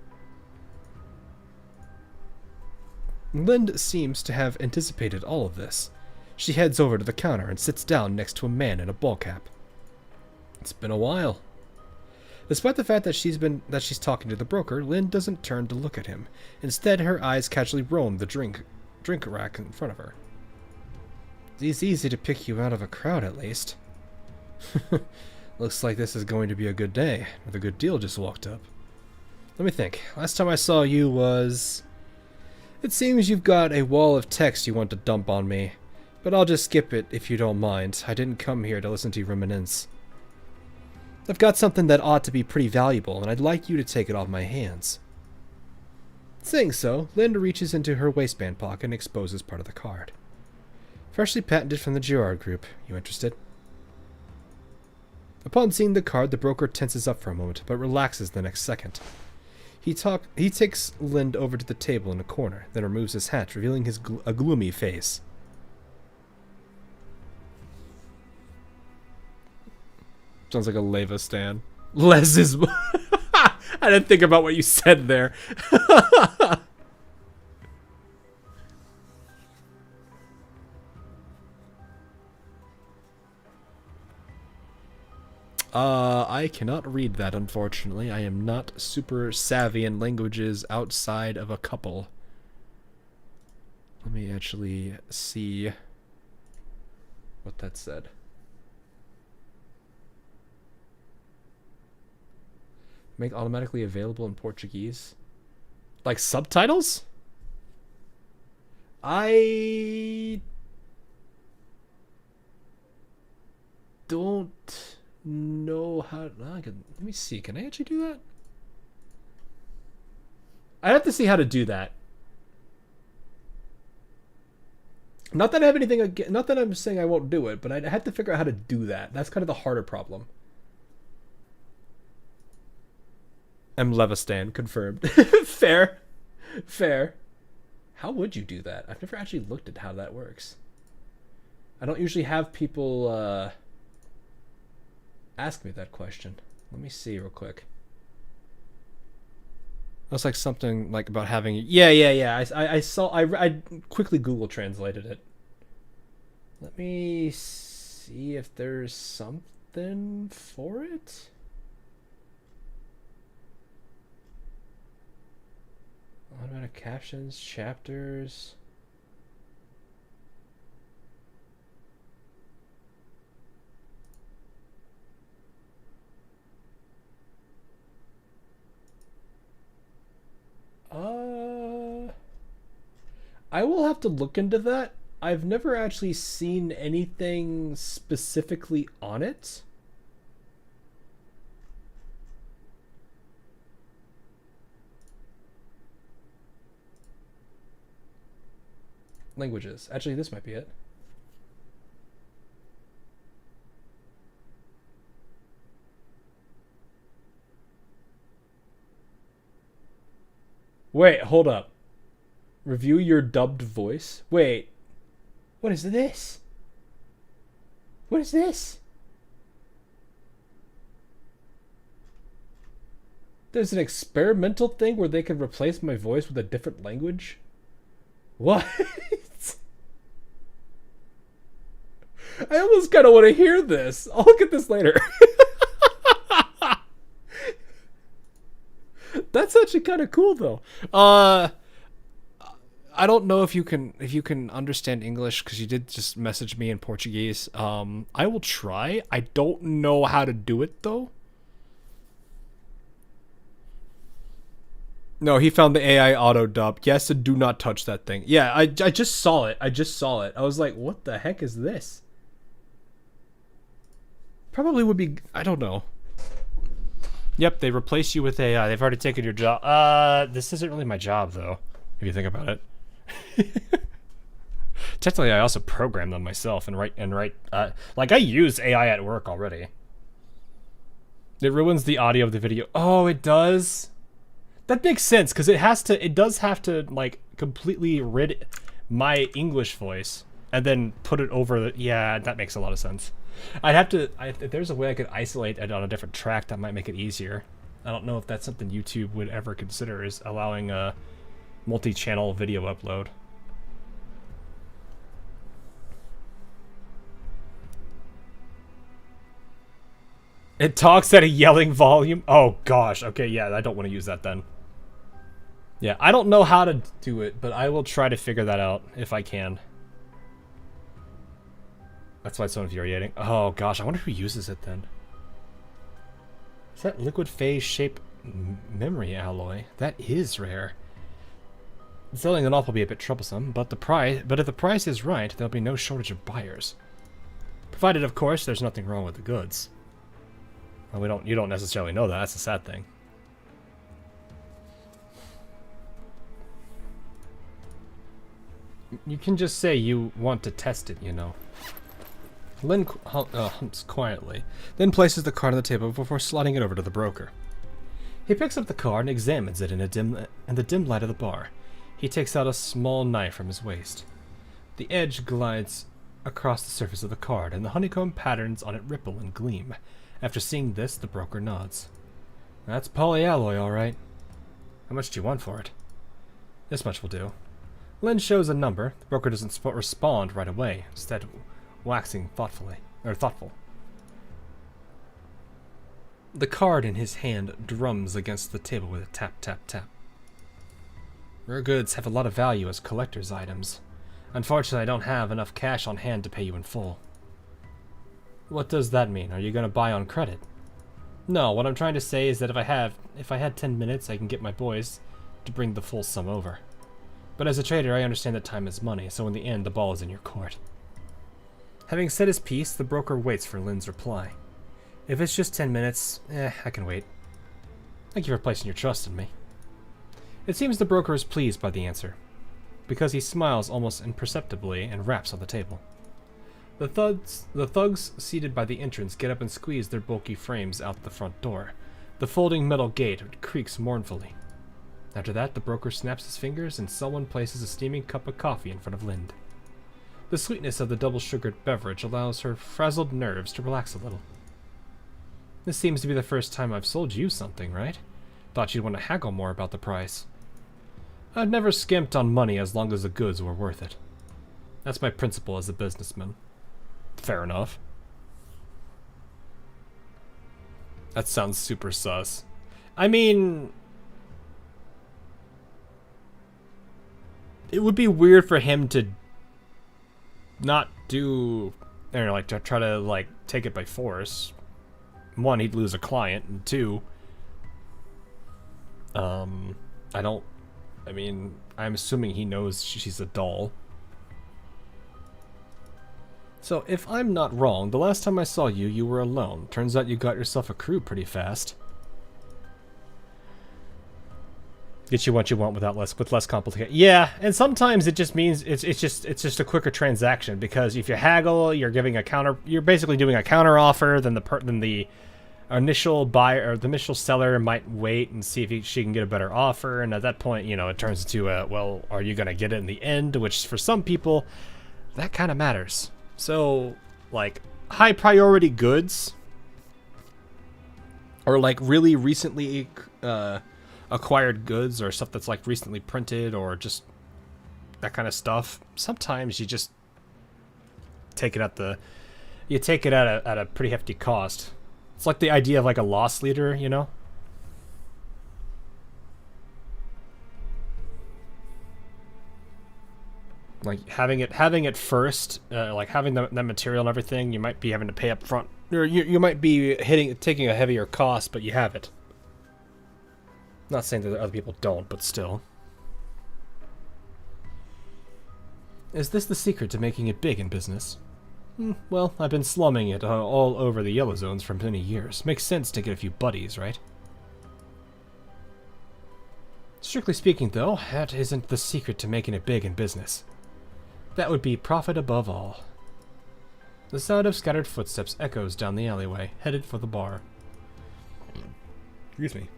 A: Lind seems to have anticipated all of this. She heads over to the counter and sits down next to a man in a ball cap. It's been a while. Despite the fact that she's talking to the broker, Lind doesn't turn to look at him. Instead, her eyes casually roam the drink rack in front of her. It's easy to pick you out of a crowd, at least. Looks like this is going to be a good day. With a good deal just walked up. Let me think. Last time I saw you was... It seems you've got a wall of text you want to dump on me. But I'll just skip it if you don't mind. I didn't come here to listen to you reminisce. I've got something that ought to be pretty valuable, and I'd like you to take it off my hands. Saying so, Linda reaches into her waistband pocket and exposes part of the card. Freshly patented from the Girard Group. You interested? Upon seeing the card, the broker tenses up for a moment, but relaxes the next second. He takes Lind over to the table in a corner, then removes his hat, revealing a gloomy face. Sounds like a lava stand. Les is... I didn't think about what you said there. I cannot read that, unfortunately. I am not super savvy in languages outside of a couple. Let me actually see what that said. Make automatically available in Portuguese. Like subtitles? I don't know how. Let me see. Can I actually do that? I have to see how to do that. Not that I have anything against, not that I'm saying I won't do it, but I have to figure out how to do that. That's kind of the harder problem. M. Levistan, confirmed. Fair. Fair. How would you do that? I've never actually looked at how that works. I don't usually have people ask me that question. Let me see real quick. That's like something like about having... Yeah. I saw... I quickly Google translated it. Let me see if there's something for it. Automatic captions, chapters. I will have to look into that. I've never actually seen anything specifically on it. Languages. Actually, this might be it. Wait, hold up. Review your dubbed voice? Wait. What is this? What is this? There's an experimental thing where they can replace my voice with a different language? What? I almost kind of want to hear this. I'll look at this later. That's actually kind of cool, though. I don't know if you can understand English, because you did just message me in Portuguese. I will try. I don't know how to do it, though. No, he found the AI auto dub. Yes, and do not touch that thing. Yeah, I just saw it. I was like, what the heck is this? Probably would be... I don't know. Yep, they replace you with AI. They've already taken your job. This isn't really my job, though, if you think about it. Technically, I also program them myself and write. Like, I use AI at work already. It ruins the audio of the video. Oh, it does? That makes sense, because it does have to, like, completely rid my English voice and then put it over the, yeah, that makes a lot of sense. I'd have to, if there's a way I could isolate it on a different track, that might make it easier. I don't know if that's something YouTube would ever consider, is allowing a multi-channel video upload. It talks at a yelling volume? Oh gosh, okay, yeah, I don't want to use that then. Yeah, I don't know how to do it, but I will try to figure that out if I can. That's why it's so infuriating. Oh gosh, I wonder who uses it then. Is that liquid phase shape memory alloy? That is rare. Selling it off will be a bit troublesome, but if the price is right, there'll be no shortage of buyers. Provided, of course, there's nothing wrong with the goods. Well, you don't necessarily know that. That's the sad thing. You can just say you want to test it, you know. Lynn humps quietly, then places the card on the table before sliding it over to the broker. He picks up the card and examines it in the dim light of the bar. He takes out a small knife from his waist. The edge glides across the surface of the card, and the honeycomb patterns on it ripple and gleam. After seeing this, the broker nods. That's polyalloy, all right. How much do you want for it? This much will do. Lynn shows a number. The broker doesn't respond right away, instead waxing thoughtful. The card in his hand drums against the table with a tap, tap, tap. Rare goods have a lot of value as collector's items. Unfortunately, I don't have enough cash on hand to pay you in full. What does that mean? Are you going to buy on credit? No, what I'm trying to say is that if I had 10 minutes, I can get my boys to bring the full sum over. But as a trader, I understand that time is money, so in the end, the ball is in your court. Having said his piece, the broker waits for Lynn's reply. If it's just 10 minutes, I can wait. Thank you for placing your trust in me. It seems the broker is pleased by the answer, because he smiles almost imperceptibly and raps on the table. The thugs seated by the entrance get up and squeeze their bulky frames out the front door. The folding metal gate creaks mournfully. After that, the broker snaps his fingers and someone places a steaming cup of coffee in front of Lind. The sweetness of the double-sugared beverage allows her frazzled nerves to relax a little. This seems to be the first time I've sold you something, right? Thought you'd want to haggle more about the price. I've never skimped on money as long as the goods were worth it. That's my principle as a businessman. Fair enough. That sounds super sus. I mean, it would be weird for him to not do, I don't know, like to try to like take it by force. One, he'd lose a client, and two, I'm assuming he knows she's a doll. So, if I'm not wrong, the last time I saw you, you were alone. Turns out you got yourself a crew pretty fast. Get you what you want with less complicated. Yeah, and sometimes it just means it's just a quicker transaction, because if you haggle, you're basically doing a counter offer. Then the initial buyer or the initial seller might wait and see if she can get a better offer, and at that point, you know, it turns into well, are you gonna get it in the end? Which for some people, that kind of matters. So, like, high priority goods, or like really recently acquired goods, or stuff that's like recently printed, or just that kind of stuff. Sometimes you just take it at a pretty hefty cost. It's like the idea of like a loss leader, you know? Like having it first, like having that material and everything, you might be having to pay up front, or you might be taking a heavier cost, but you have it. Not saying that other people don't, but still. Is this the secret to making it big in business? Well, I've been slumming it all over the yellow zones for many years. Makes sense to get a few buddies, right? Strictly speaking, though, that isn't the secret to making it big in business. That would be profit above all. The sound of scattered footsteps echoes down the alleyway, headed for the bar. Excuse me.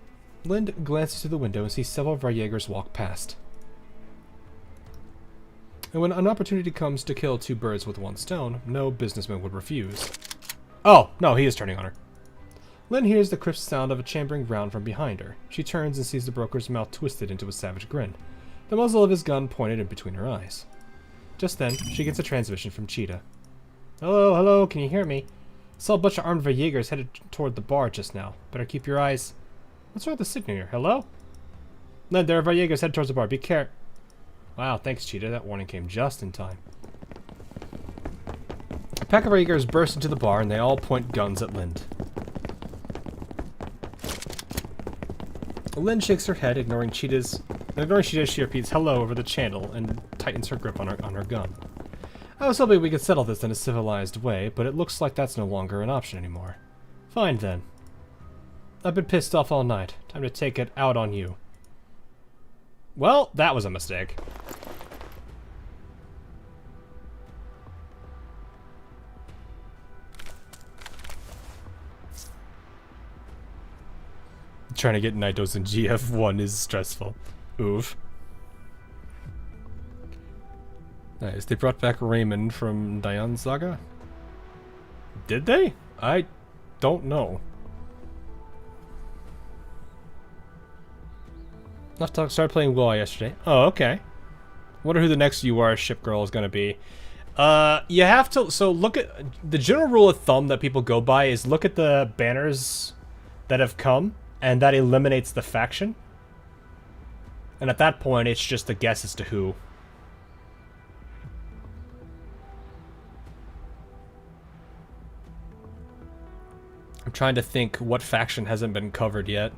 A: Lind glances through the window and sees several of our Jaegers walk past. And when an opportunity comes to kill two birds with one stone, no businessman would refuse. Oh, no, he is turning on her. Lynn hears the crisp sound of a chambering round from behind her. She turns and sees the broker's mouth twisted into a savage grin, the muzzle of his gun pointed in between her eyes. Just then, she gets a transmission from Cheetah. Hello, hello, can you hear me? I saw a bunch of armed Jaegers headed toward the bar just now. Better keep your eyes... What's wrong with the signal here? Hello? Lynn, there are Jaegers headed towards the bar. Be careful. Wow, thanks, Cheetah. That warning came just in time. A pack of Jaegers burst into the bar, and they all point guns at Lind. Lind shakes her head, ignoring Cheetah, she repeats hello over the channel and tightens her grip on her gun. I was hoping we could settle this in a civilized way, but it looks like that's no longer an option anymore. Fine, then. I've been pissed off all night. Time to take it out on you. Well, that was a mistake. Trying to get Naitos in GF1 is stressful. Oof. Nice. They brought back Raymond from Diane Saga? Did they? I don't know. Started playing WoW yesterday. Oh, okay. Wonder who the next UR ship girl is gonna be. You have to... So look at... The general rule of thumb that people go by is look at the banners that have come, and that eliminates the faction. And at that point, it's just a guess as to who. I'm trying to think what faction hasn't been covered yet.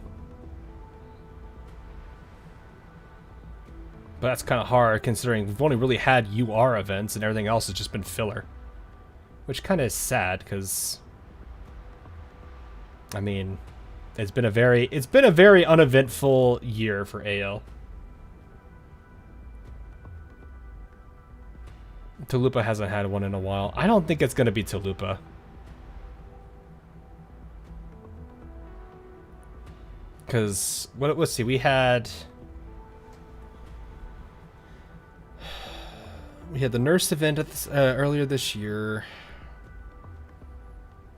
A: But that's kind of hard, considering we've only really had UR events, and everything else has just been filler. Which kind of is sad, because... I mean... It's been a very uneventful year for AL. Tulupa hasn't had one in a while. I don't think it's going to be Tulupa. Because, let's see, we had the nurse event at earlier this year.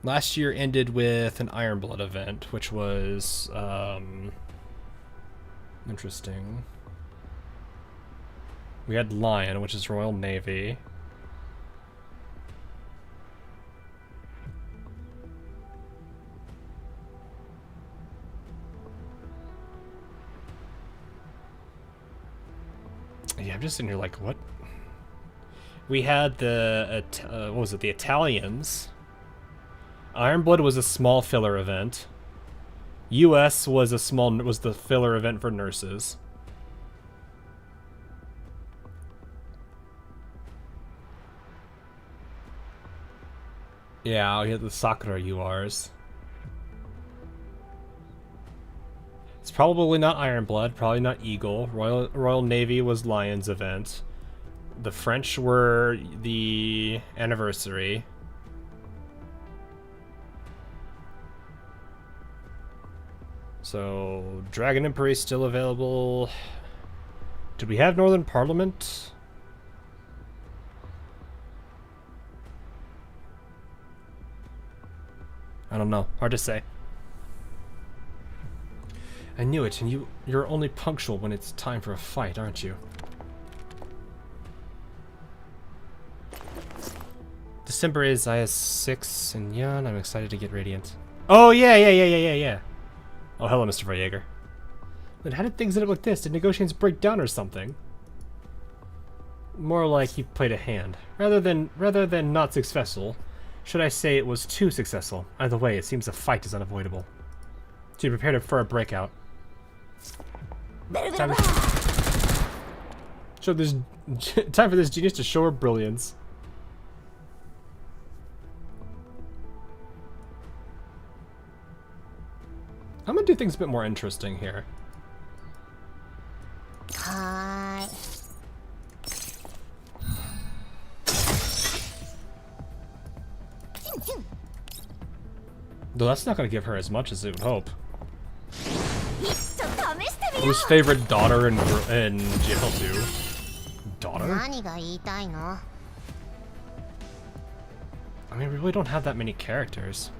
A: Last year ended with an Ironblood event, which was interesting. We had Lion, which is Royal Navy. Yeah, I'm just sitting here like, what? We had the, what was it, the Italians. Ironblood was a small filler event. US was the filler event for nurses. Yeah, we had the Sakura URs. It's probably not Ironblood, probably not Eagle. Royal Navy was Lion's event. The French were the anniversary. So, Dragon Emperor is still available. Did we have Northern Parliament? I don't know. Hard to say. I knew it, and you're only punctual when it's time for a fight, aren't you? December is IS-6 and Yan. I'm excited to get Radiant. Oh, yeah. Oh, hello, Mr. Jaeger. But how did things end up like this? Did negotiations break down or something? More like he played a hand. Rather than not successful, should I say it was too successful? Either way, it seems a fight is unavoidable. So you prepared for a breakout. Time for this genius to show her brilliance. I'm gonna do things a bit more interesting here. Hi. Though that's not gonna give her as much as it would hope. Whose favorite daughter in GFL2? Daughter? I mean, we really don't have that many characters.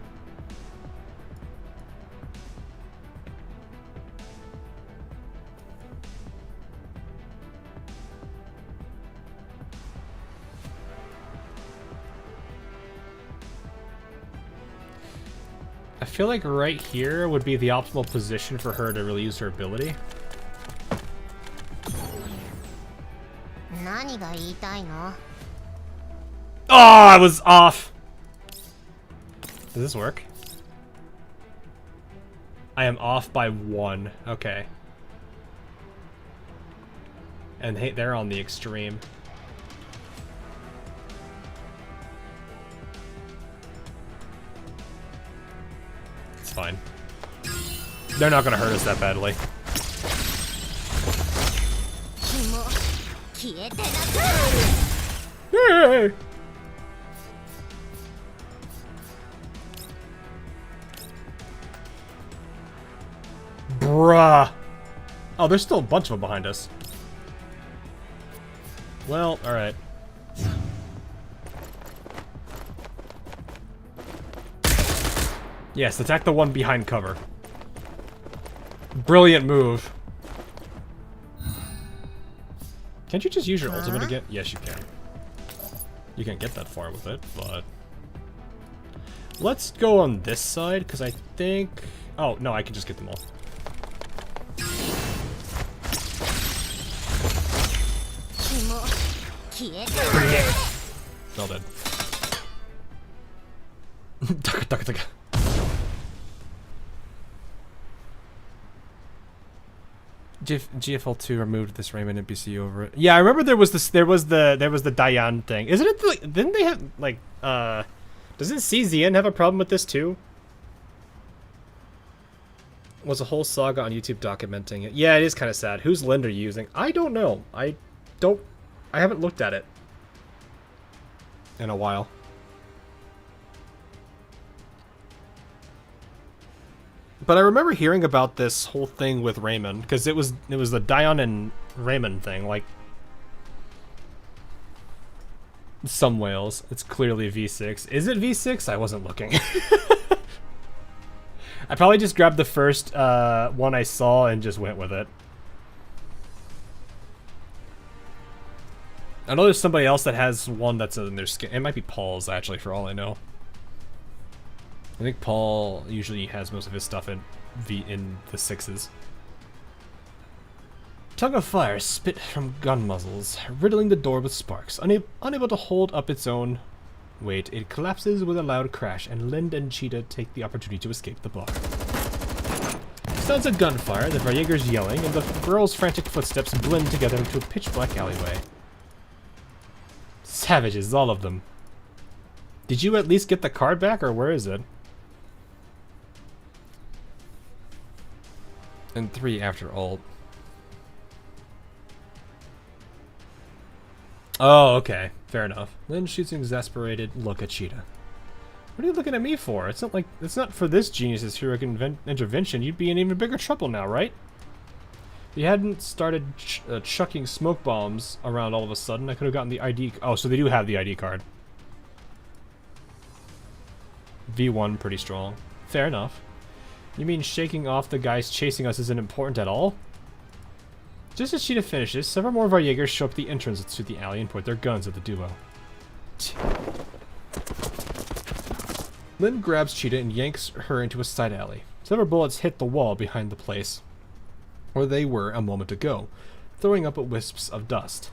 A: I feel like right here would be the optimal position for her to really use her ability. Oh, I was off! Does this work? I am off by 1. Okay. And hey, they're on the extreme. It's fine. They're not gonna hurt us that badly. Yay! Bruh. Oh, there's still a bunch of them behind us. Well, alright. Yes, attack the one behind cover. Brilliant move. Can't you just use your ultimate again? Yes, you can. You can't get that far with it, but... Let's go on this side, because I think... Oh, no, I can just get them all. All dead. GFL2 removed this Raymond NPC over it. Yeah, I remember there was the Diane thing. Isn't it like, didn't they have like doesn't CZN have a problem with this too? Was a whole saga on YouTube documenting it. Yeah, it is kind of sad. Whose Lind are you using? I don't know. I haven't looked at it in a while. But I remember hearing about this whole thing with Raymond, because it was the Dion and Raymond thing, like some whales. It's clearly V6. Is it V6? I wasn't looking. I probably just grabbed the first one I saw and just went with it. I know there's somebody else that has one that's in their skin. It might be Paul's, actually, for all I know. I think Paul usually has most of his stuff in the 6s. Tongue of fire spit from gun muzzles, riddling the door with sparks. Unable to hold up its own weight, it collapses with a loud crash, and Lind and Cheetah take the opportunity to escape the bar. Sounds of gunfire, the Varjäger's yelling, and the girls' frantic footsteps blend together into a pitch-black alleyway. Savages, all of them. Did you at least get the card back, or where is it? And 3 after ult. Oh, okay. Fair enough. Lynn shoots an exasperated look at Cheetah. What are you looking at me for? It's not for this genius's heroic intervention. You'd be in even bigger trouble now, right? If you hadn't started chucking smoke bombs around all of a sudden, I could have gotten the ID. Oh, so they do have the ID card. V1 pretty strong. Fair enough. You mean shaking off the guys chasing us isn't important at all? Just as Cheetah finishes, several more Varjägers show up the entrance to the alley and point their guns at the duo. Lynn grabs Cheetah and yanks her into a side alley. Several bullets hit the wall behind the place where they were a moment ago, throwing up wisps of dust.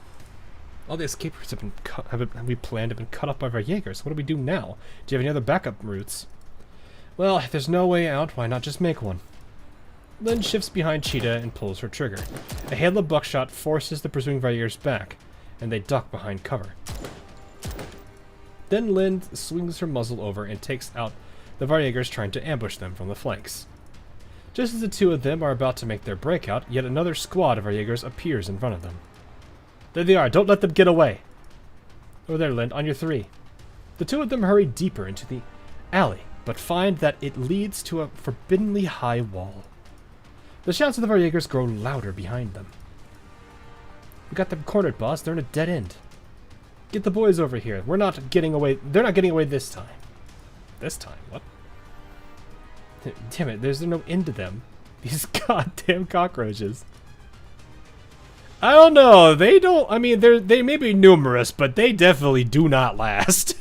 A: All the escape routes have been cut off by Varjägers. What do we do now? Do you have any other backup routes? Well, if there's no way out, why not just make one? Lynn shifts behind Cheetah and pulls her trigger. A hail of buckshot forces the pursuing Varjägers back, and they duck behind cover. Then Lynn swings her muzzle over and takes out the Varjägers trying to ambush them from the flanks. Just as the two of them are about to make their breakout, yet another squad of Varjägers appears in front of them. There they are, don't let them get away! Over there, Lynn, on your 3. The two of them hurry deeper into the alley, but find that it leads to a forbiddenly high wall. The shouts of the Varjagers grow louder behind them. We got them cornered, boss. They're in a dead end. Get the boys over here. We're not getting away. They're not getting away this time. This time? What? Damn it, there's no end to them. These goddamn cockroaches. I don't know. They don't. I mean, they may be numerous, but they definitely do not last.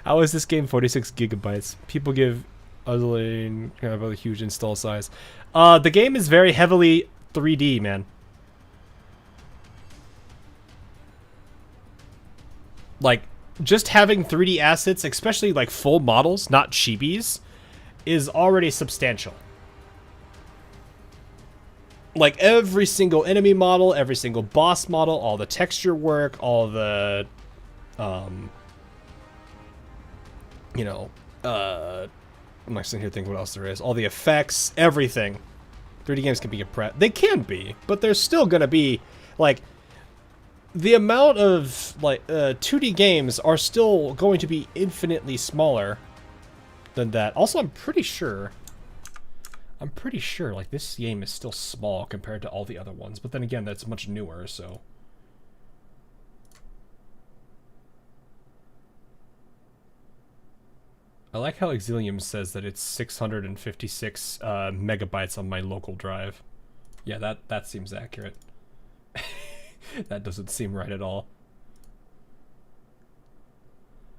A: How is this game 46 gigabytes? People give Exilium kind of a huge install size. The game is very heavily 3D, man. Like, just having 3D assets, especially like full models, not chibis, is already substantial. Like every single enemy model, every single boss model, all the texture work, all the, you know, I'm actually here thinking what else there is. All the effects, everything. 3D games can be They can be, but there's still gonna be, like, the amount of, like, 2D games are still going to be infinitely smaller than that. Also, I'm pretty sure, like, this game is still small compared to all the other ones. But then again, that's much newer, so. I like how Exilium says that it's 656 megabytes on my local drive. Yeah, that seems accurate. That doesn't seem right at all.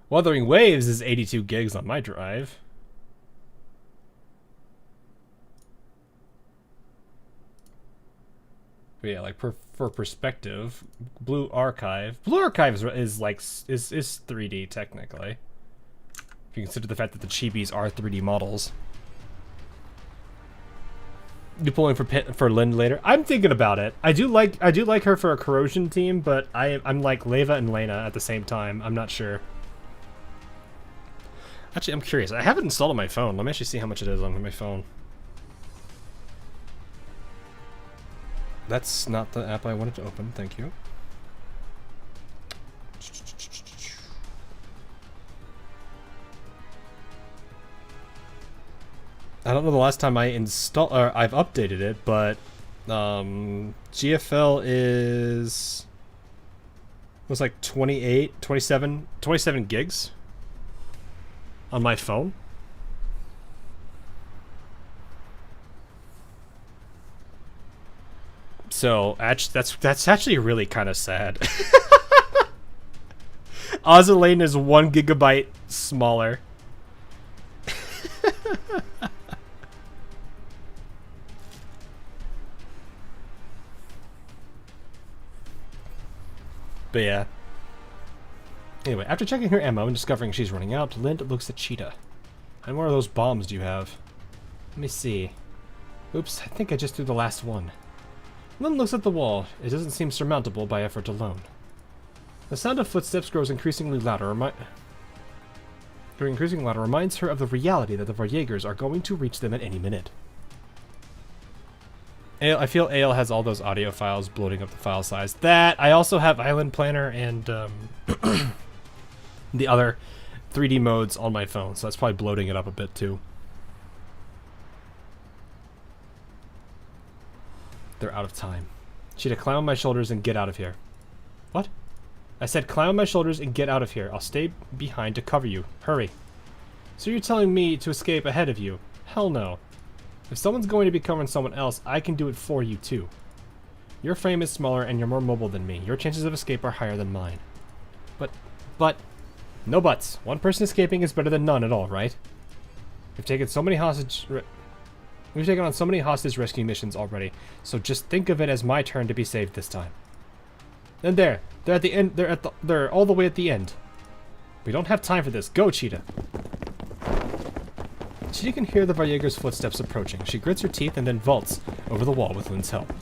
A: Wuthering Waves is 82 gigs on my drive. But yeah, like for perspective, Blue Archive is like is 3D technically. If you consider the fact that the chibis are 3D models. You pulling for Lynn later? I'm thinking about it. I do like her for a corrosion team, but I'm like Leva and Lena at the same time. I'm not sure. Actually, I'm curious. I have it installed on my phone. Let me actually see how much it is on my phone. That's not the app I wanted to open. Thank you. I don't know the last time I installed or I've updated it, but GFL was like 27 gigs on my phone. So that's actually really kind of sad. Ozilane is 1 gigabyte smaller. But yeah. Anyway, after checking her ammo and discovering she's running out, Lind looks at Cheetah. How many more of those bombs do you have? Let me see. Oops, I think I just threw the last one. Lind looks at the wall. It doesn't seem surmountable by effort alone. The sound of footsteps grows increasingly louder, reminds her of the reality that the Varjagers are going to reach them at any minute. I feel Ale has all those audio files bloating up the file size. That, I also have Island Planner and the other 3D modes on my phone, so that's probably bloating it up a bit too. They're out of time. Cheetah, climb on my shoulders and get out of here. What? I said climb on my shoulders and get out of here. I'll stay behind to cover you. Hurry. So you're telling me to escape ahead of you? Hell no. If someone's going to be covering someone else, I can do it for you too. Your frame is smaller and you're more mobile than me. Your chances of escape are higher than mine. But, no buts. One person escaping is better than none at all, right? We've taken on so many hostage rescue missions already, so just think of it as my turn to be saved this time. And they're at the end. They're all the way at the end. We don't have time for this. Go, Cheetah. Cheetah can hear the Varjagers' footsteps approaching. She grits her teeth and then vaults over the wall with Lynn's help.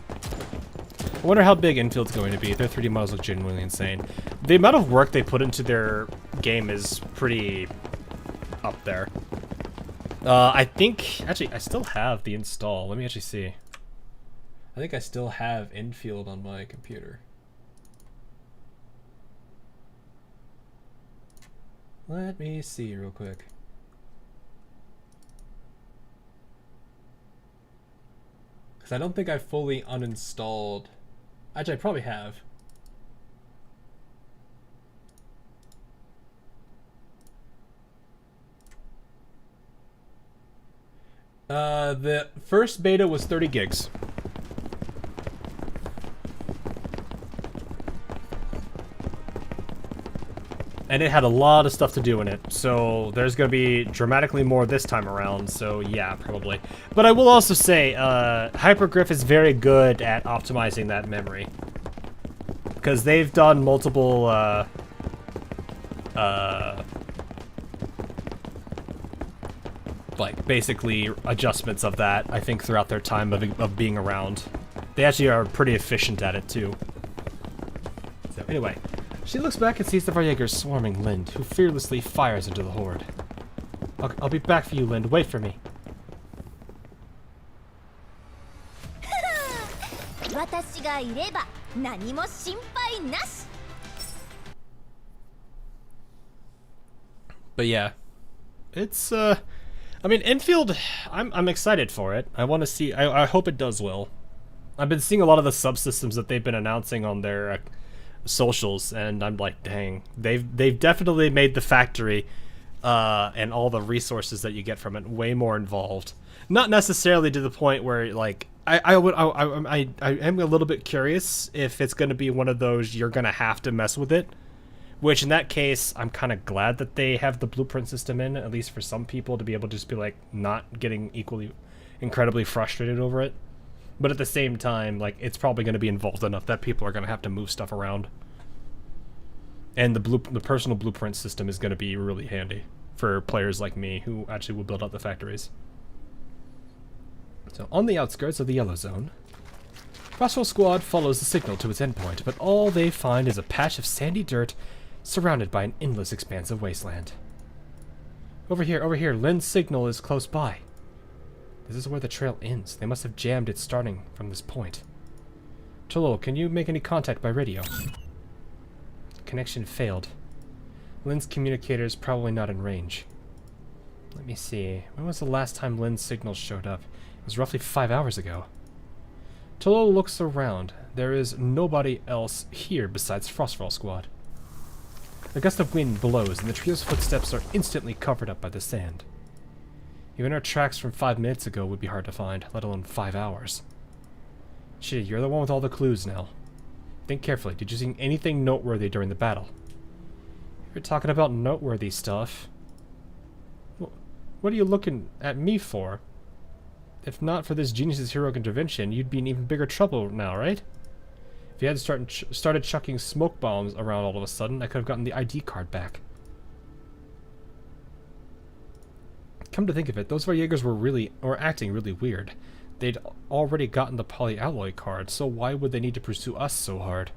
A: I wonder how big Infield's going to be. Their 3D models look genuinely insane. The amount of work they put into their game is pretty up there. I think, actually, I still have the install. Let me actually see. I think I still have Infield on my computer. Let me see real quick. Because I don't think I fully uninstalled... Actually, I probably have. The first beta was 30 gigs. And it had a lot of stuff to do in it, so there's going to be dramatically more this time around, so yeah, probably. But I will also say, Hypergriff is very good at optimizing that memory. Because they've done multiple, like, basically adjustments of that, I think, throughout their time of being around. They actually are pretty efficient at it, too. So, anyway. She looks back and sees the Varjägers swarming Lind, who fearlessly fires into the horde. I'll be back for you, Lind. Wait for me. But yeah, it's I mean, Enfield, I'm excited for it. I want to see. I hope it does well. I've been seeing a lot of the subsystems that they've been announcing on their socials, and I'm like, dang, they've definitely made the factory and all the resources that you get from it way more involved. Not necessarily to the point where, like, I am a little bit curious if it's going to be one of those you're going to have to mess with it, which in that case I'm kind of glad that they have the blueprint system in, at least for some people, to be able to just be like not getting equally incredibly frustrated over it. But at the same time, like, it's probably going to be involved enough that people are going to have to move stuff around. And the personal blueprint system is going to be really handy for players like me who actually will build out the factories. So, on the outskirts of the Yellow Zone, Frostwell Squad follows the signal to its endpoint, but all they find is a patch of sandy dirt surrounded by an endless expanse of wasteland. Over here, Lynn's signal is close by. This is where the trail ends. They must have jammed it starting from this point. Cholo, can you make any contact by radio? Connection failed. Lynn's communicator is probably not in range. Let me see. When was the last time Lynn's signal showed up? It was roughly 5 hours ago. Cholo looks around. There is nobody else here besides Frostfall Squad. A gust of wind blows, and the trio's footsteps are instantly covered up by the sand. Even our tracks from 5 minutes ago would be hard to find, let alone 5 hours. Shit, you're the one with all the clues now. Think carefully. Did you see anything noteworthy during the battle? You're talking about noteworthy stuff. What are you looking at me for? If not for this genius's heroic intervention, you'd be in even bigger trouble now, right? If you had started chucking smoke bombs around all of a sudden, I could have gotten the ID card back. Come to think of it, those Varjägers were acting really weird. They'd already gotten the polyalloy card, so why would they need to pursue us so hard?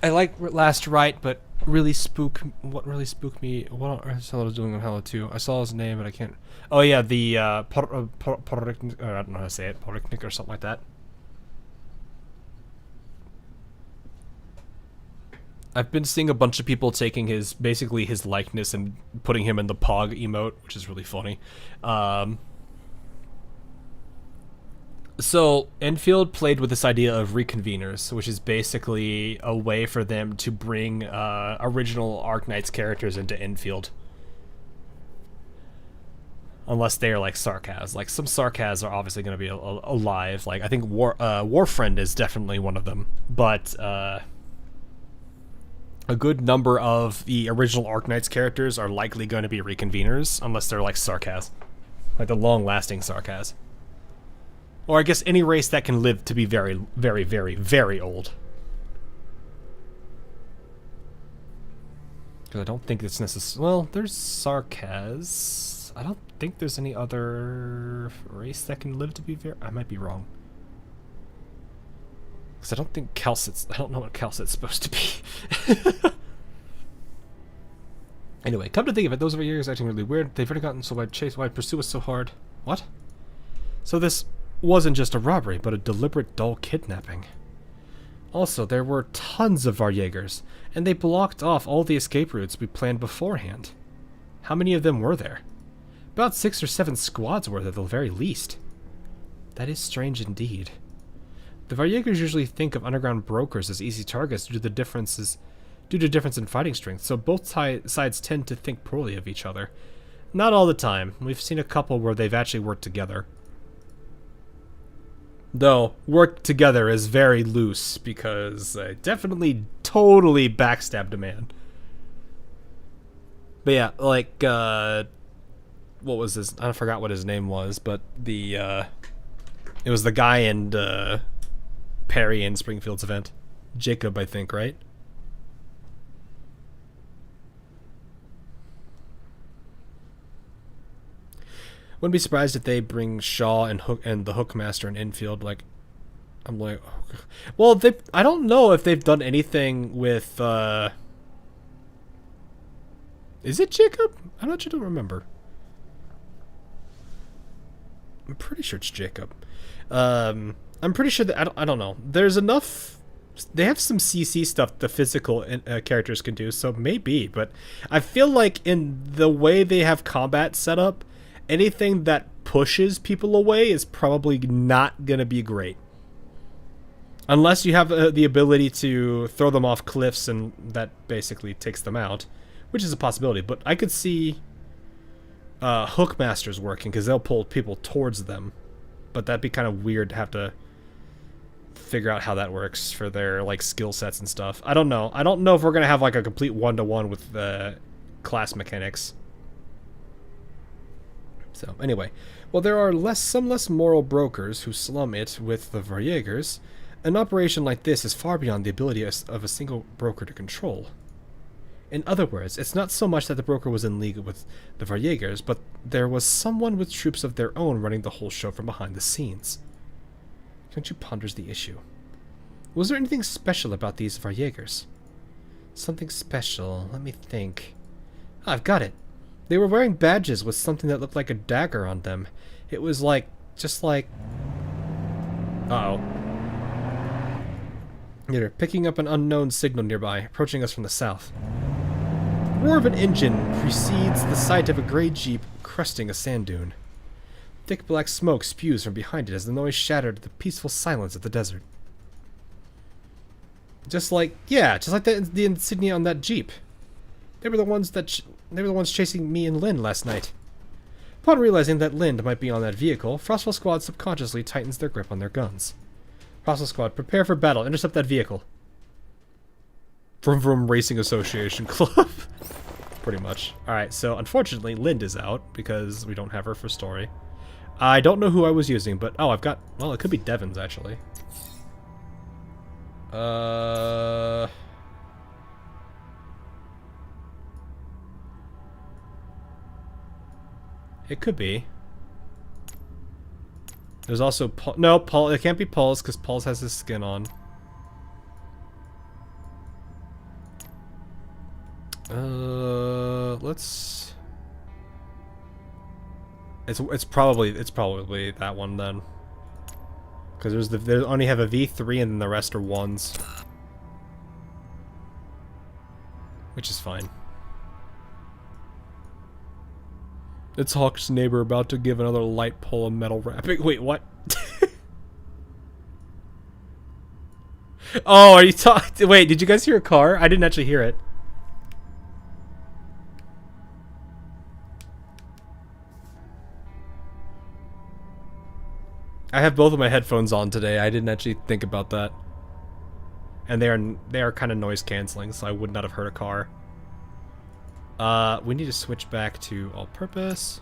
A: I like Last Right, but what really spooked me, what else I was doing on Halo 2? I saw his name, but I can't... Oh yeah, the, I don't know how to say it, Poriknik or something like that. I've been seeing a bunch of people taking basically his likeness and putting him in the Pog emote, which is really funny. So, Enfield played with this idea of reconveners, which is basically a way for them to bring original Arknights characters into Enfield. Unless they are like Sarkaz. Like, some Sarkaz are obviously going to be alive. Like, I think Warfriend is definitely one of them. But, a good number of the original Arknights characters are likely going to be reconveners, unless they're like Sarkaz. Like the long-lasting Sarkaz. Or I guess any race that can live to be very, very, very, very old. Because I don't think it's necessary. Well, there's Sarkaz. I don't think there's any other race that can live to be very... I might be wrong. Because I don't think Calcit's... I don't know what Calcit's supposed to be. Anyway, come to think of it, those Varjägers acting really weird. They've already gotten so why'd pursue us so hard. What? So this wasn't just a robbery, but a deliberate, dull kidnapping. Also, there were tons of Varjägers, and they blocked off all the escape routes we planned beforehand. How many of them were there? About 6 or 7 squads were there, at the very least. That is strange indeed. The Varjegers usually think of underground brokers as easy targets due to difference in fighting strength, so both sides tend to think poorly of each other. Not all the time. We've seen a couple where they've actually worked together. Though, work together is very loose, because they definitely totally backstabbed a man. But yeah, like, what was his... I forgot what his name was, but the, it was the guy in, Perry and Springfield's event. Jacob, I think, right? Wouldn't be surprised if they bring Shaw and the Hookmaster and infield. Like, I'm like, oh. Well, I don't know if they've done anything with. Is it Jacob? I don't remember. I'm pretty sure it's Jacob. I'm pretty sure that I don't know. There's enough. They have some CC stuff the physical characters can do, so maybe. But I feel like in the way they have combat set up, anything that pushes people away is probably not going to be great. Unless you have the ability to throw them off cliffs and that basically takes them out, which is a possibility. But I could see Hookmasters working because they'll pull people towards them. But that'd be kind of weird to have to figure out how that works for their like skill sets and stuff. I don't know. I don't know if we're going to have like a complete one-to-one with the class mechanics. So, anyway. Well, there are some less moral brokers who slum it with the Varjegers. An operation like this is far beyond the ability of a single broker to control. In other words, it's not so much that the broker was in league with the Varjegers, but there was someone with troops of their own running the whole show from behind the scenes. Kyungju ponders the issue. Was there anything special about these Varjegers? Something special. Let me think. I've got it. They were wearing badges with something that looked like a dagger on them. It was like, just like... Uh-oh. They're picking up an unknown signal nearby, approaching us from the south. The roar of an engine precedes the sight of a gray jeep cresting a sand dune. Thick black smoke spews from behind it as the noise shattered the peaceful silence of the desert. Just like the insignia on that jeep. They were the ones chasing me and Lind last night. Upon realizing that Lind might be on that vehicle, Frostwell Squad subconsciously tightens their grip on their guns. Frostwell Squad, prepare for battle. Intercept that vehicle. Vroom Vroom Racing Association Club. Pretty much. Alright, so unfortunately Lind is out because we don't have her for story. I don't know who I was using, but oh, I've got... Well, it could be Devon's, actually. It could be. There's also Paul. No, Paul. It can't be Paul's because Paul's has his skin on. Let's. It's probably that one then. Because they only have a V3 and then the rest are 1s, which is fine. It's Hawk's neighbor about to give another light pole of metal wrapping. Wait, what? Oh, are you talking? Wait, did you guys hear a car? I didn't actually hear it. I have both of my headphones on today. I didn't actually think about that. And they are kind of noise canceling, so I would not have heard a car. We need to switch back to all-purpose.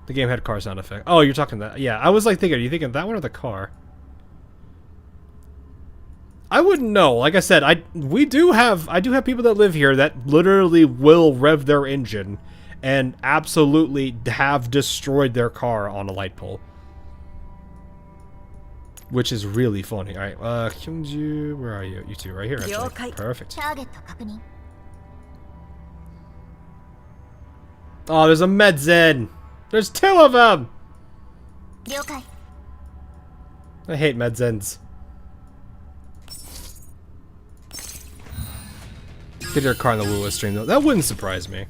A: The game had car sound effect. Oh, you're talking that. Yeah, I was like thinking, are you thinking that one or the car? I wouldn't know. Like I said, I do have people that live here that literally will rev their engine and absolutely have destroyed their car on a light pole. Which is really funny. Alright, Kyungju, where are you? You two, right here, actually. Perfect. Oh, there's a Medzen! There's 2 of them! I hate Medzens. Get your car in the Lua stream, though. That wouldn't surprise me.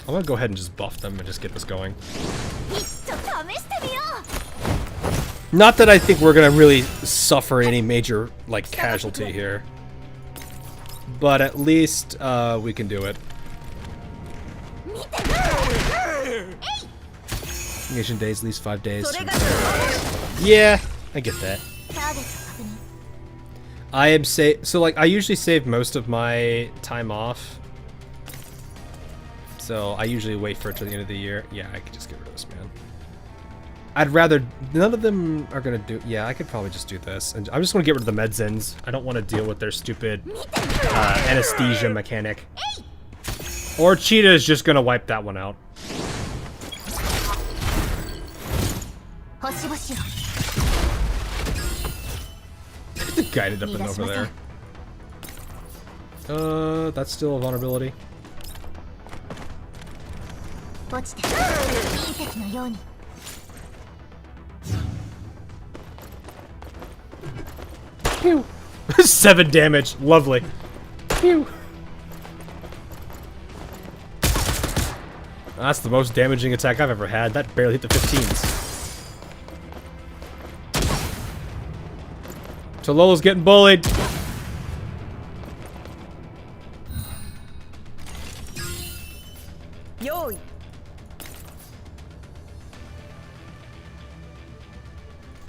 A: I'm gonna go ahead and just buff them and just get this going. Not that I think we're gonna really suffer any major, like, casualty here. But at least, we can do it. Engagement days, at least 5 days. Yeah, I get that. I am so like I usually save most of my time off. So I usually wait for it till the end of the year. Yeah, I could just get rid of this, man. I'd rather none of them are gonna do. Yeah, I could probably just do this, and I'm just gonna get rid of the medzins. I don't want to deal with their stupid anesthesia mechanic. Or Cheetah is just gonna wipe that one out. The guided up and over there. That's still a vulnerability. Pew. 7 damage. Lovely. Pew. That's the most damaging attack I've ever had. That barely hit the 15s. Lolo's getting bullied. Yo.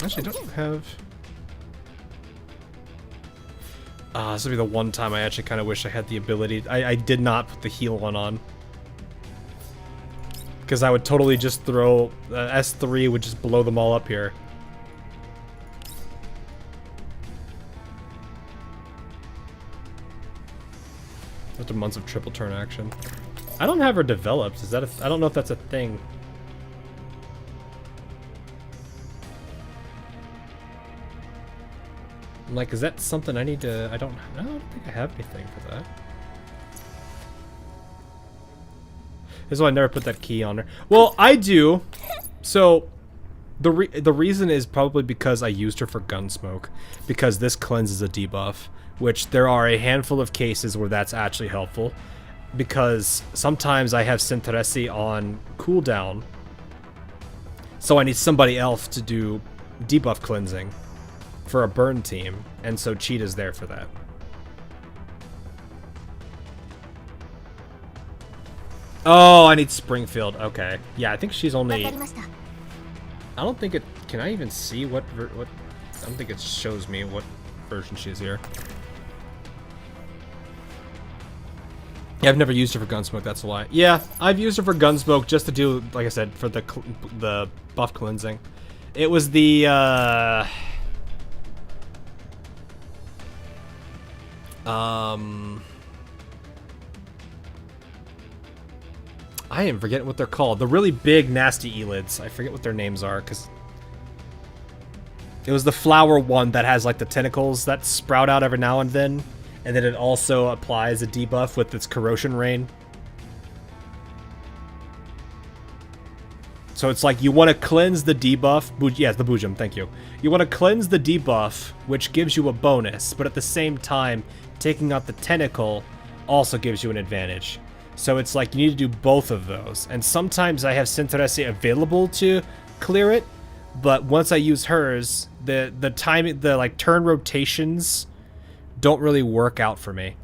A: Actually, I don't have. This will be the one time I actually kind of wish I had the ability. I did not put the heal one on. Because I would totally just throw S3 would just blow them all up here. After months of triple turn action. I don't have her developed. Is that I don't know if that's a thing. I'm like, is that something I need to... I don't think I have anything for that. This is why I never put that key on her. Well, I do. So, the reason is probably because I used her for Gunsmoke. Because this cleanses a debuff. Which there are a handful of cases where that's actually helpful. Because sometimes I have Sinteresi on cooldown. So I need somebody else to do debuff cleansing for a burn team. And so Cheetah's there for that. Oh, I need Springfield. Okay. Yeah, I think she's only... I don't think it... Can I even see what... I don't think it shows me what version she is here. Yeah, I've never used her for Gunsmoke, that's why. Yeah, I've used her for Gunsmoke just to do, like I said, for the buff cleansing. It was the, I am forgetting what they're called. The really big, nasty Elids. I forget what their names are, because... It was the flower one that has, like, the tentacles that sprout out every now and then. And then it also applies a debuff with its Corrosion Rain. So it's like you want to cleanse the debuff. Yes, the Bujum, thank you. You want to cleanse the debuff, which gives you a bonus. But at the same time, taking out the tentacle also gives you an advantage. So it's like you need to do both of those. And sometimes I have Sinteresi available to clear it. But once I use hers, the time, the like turn rotations don't really work out for me.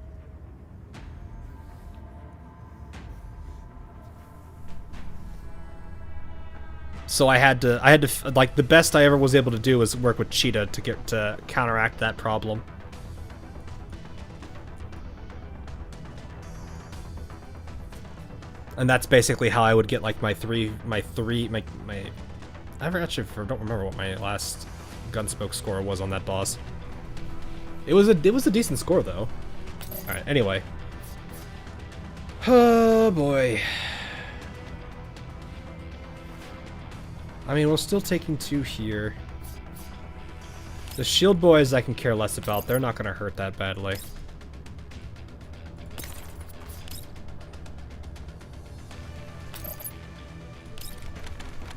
A: So I had to like the best I ever was able to do was work with Cheetah to counteract that problem. And that's basically how I would get like my I don't remember what my last Gunsmoke score was on that boss. It was a decent score though. All right, anyway. Oh boy. I mean, we're still taking 2 here. The shield boys I can care less about. They're not going to hurt that badly.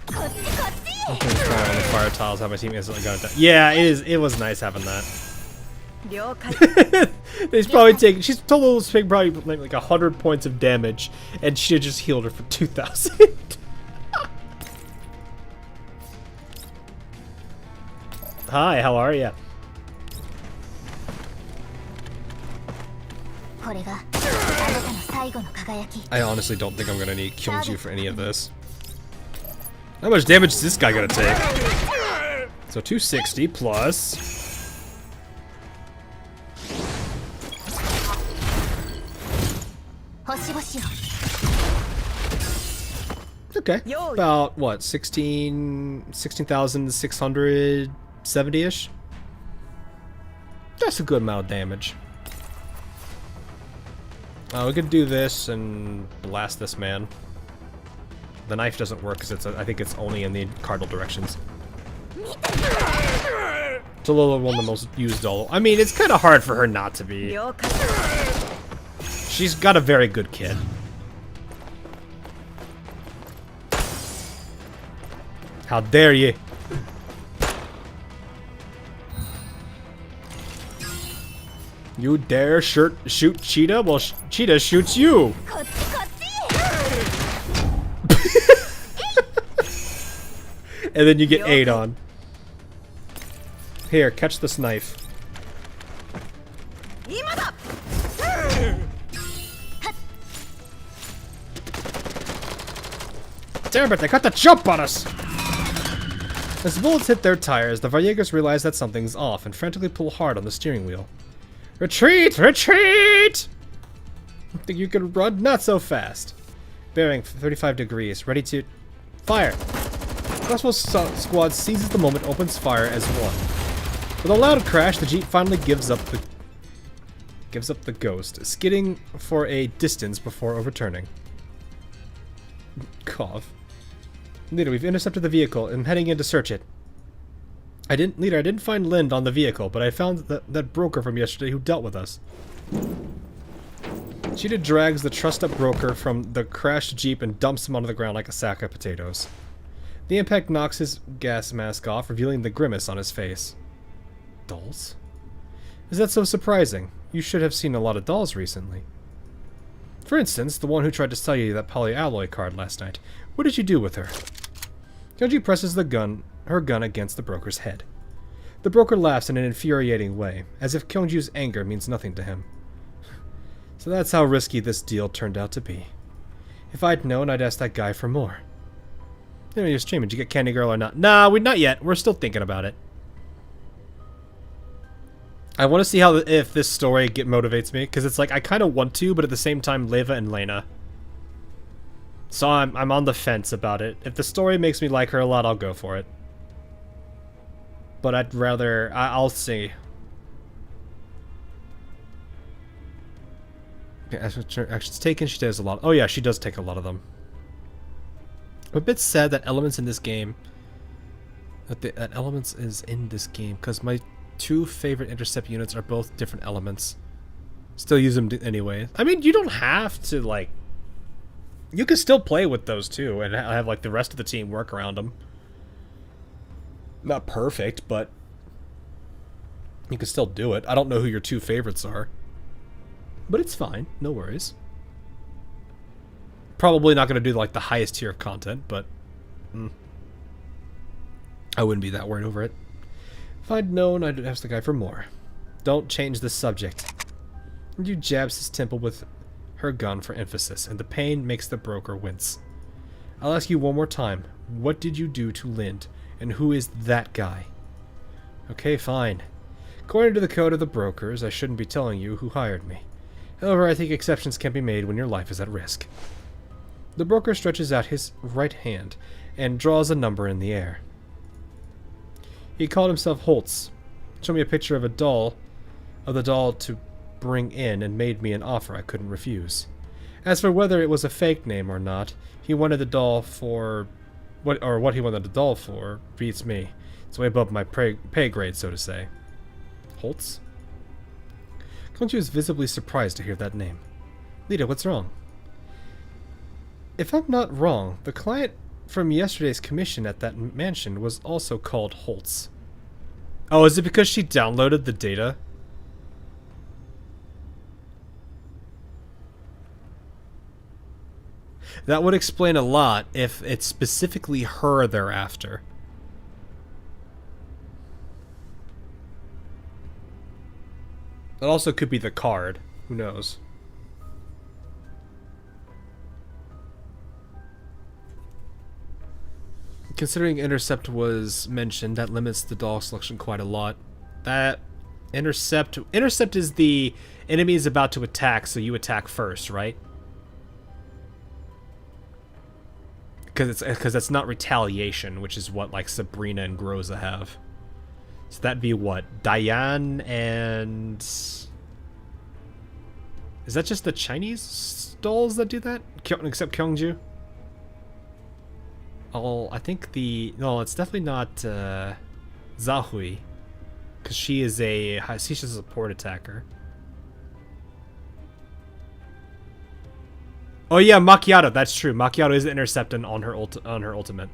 A: I'm going to try on the fire tiles, have my team instantly got it done. Yeah, it was nice having that. She's probably taking. She's told Little Pig probably like 100 points of damage, and she just healed her for 2,000. Hi, how are ya? I honestly don't think I'm gonna need Kyungju for any of this. How much damage is this guy gonna take? So 260 plus. Okay, about what, 16,670-ish? That's a good amount of damage. We could do this and blast this man. The knife doesn't work because I think it's only in the cardinal directions. It's a little one of the most used all. I mean, it's kind of hard for her not to be. She's got a very good kid. How dare you? You dare shoot Cheetah? Well, Cheetah shoots you. And then you get 8 on. Here, catch this knife. Damn it, they got the jump on us! As the bullets hit their tires, the Vallegas realize that something's off and frantically pull hard on the steering wheel. Retreat! Retreat! Think you can run? Not so fast. Bearing 35 degrees, ready to fire. Crossbow squad seizes the moment, opens fire as one. With a loud crash, the Jeep finally gives up the ghost, skidding for a distance before overturning. Cough. Leader, we've intercepted the vehicle and heading in to search it. Leader, I didn't find Lind on the vehicle, but I found that broker from yesterday who dealt with us. Cheetah drags the trussed-up broker from the crashed Jeep and dumps him onto the ground like a sack of potatoes. The impact knocks his gas mask off, revealing the grimace on his face. Dolls? Is that so surprising? You should have seen a lot of dolls recently. For instance, the one who tried to sell you that polyalloy card last night. What did you do with her? Kyungju presses her gun against the broker's head. The broker laughs in an infuriating way, as if Kyungju's anger means nothing to him. So that's how risky this deal turned out to be. If I'd known, I'd ask that guy for more. Anyway, you're streaming. Did you get Candy Girl or not? Nah, not yet. We're still thinking about it. I want to see if this story motivates me, because it's like I kind of want to, but at the same time, Leva and Lena. So I'm on the fence about it. If the story makes me like her a lot, I'll go for it. But I'd rather... I'll see. Yeah, actions taken, she does a lot. Oh yeah, she does take a lot of them. I'm a bit sad that Elements in this game... That Elements is in this game, because my 2 favorite intercept units are both different elements. Still use them anyway. I mean, you don't have to, like... You can still play with those too, and have like the rest of the team work around them. Not perfect, but you can still do it. I don't know who your 2 favorites are, but it's fine. No worries. Probably not going to do like the highest tier of content, but I wouldn't be that worried over it. If I'd known, I'd ask the guy for more. Don't change the subject. You jabs his temple with her gun for emphasis, and the pain makes the broker wince. I'll ask you one more time. What did you do to Lind, and who is that guy? Okay, fine. According to the code of the brokers, I shouldn't be telling you who hired me. However, I think exceptions can be made when your life is at risk. The broker stretches out his right hand and draws a number in the air. He called himself Holtz. Showed me a picture of the doll to bring in, and made me an offer I couldn't refuse. As for whether it was a fake name or not, he wanted the doll for... what he wanted the doll for beats me. It's way above my pay grade, so to say. Holtz? Kyungju is visibly surprised to hear that name. Lita, what's wrong? If I'm not wrong, the client from yesterday's commission at that mansion was also called Holtz. Oh, is it because she downloaded the data? That would explain a lot if it's specifically her they're after. It also could be the card. Who knows? Considering Intercept was mentioned, that limits the doll selection quite a lot. That Intercept is the enemy is about to attack, so you attack first, right? Because that's not retaliation, which is what like Sabrina and Groza have. So that'd be what? Diane and... Is that just the Chinese dolls that do that? Except Kyungju? Oh, I think the... No, it's definitely not Zahui. Because she is a... She's a support attacker. Oh yeah, Macchiato. That's true. Macchiato is intercepting on her ultimate.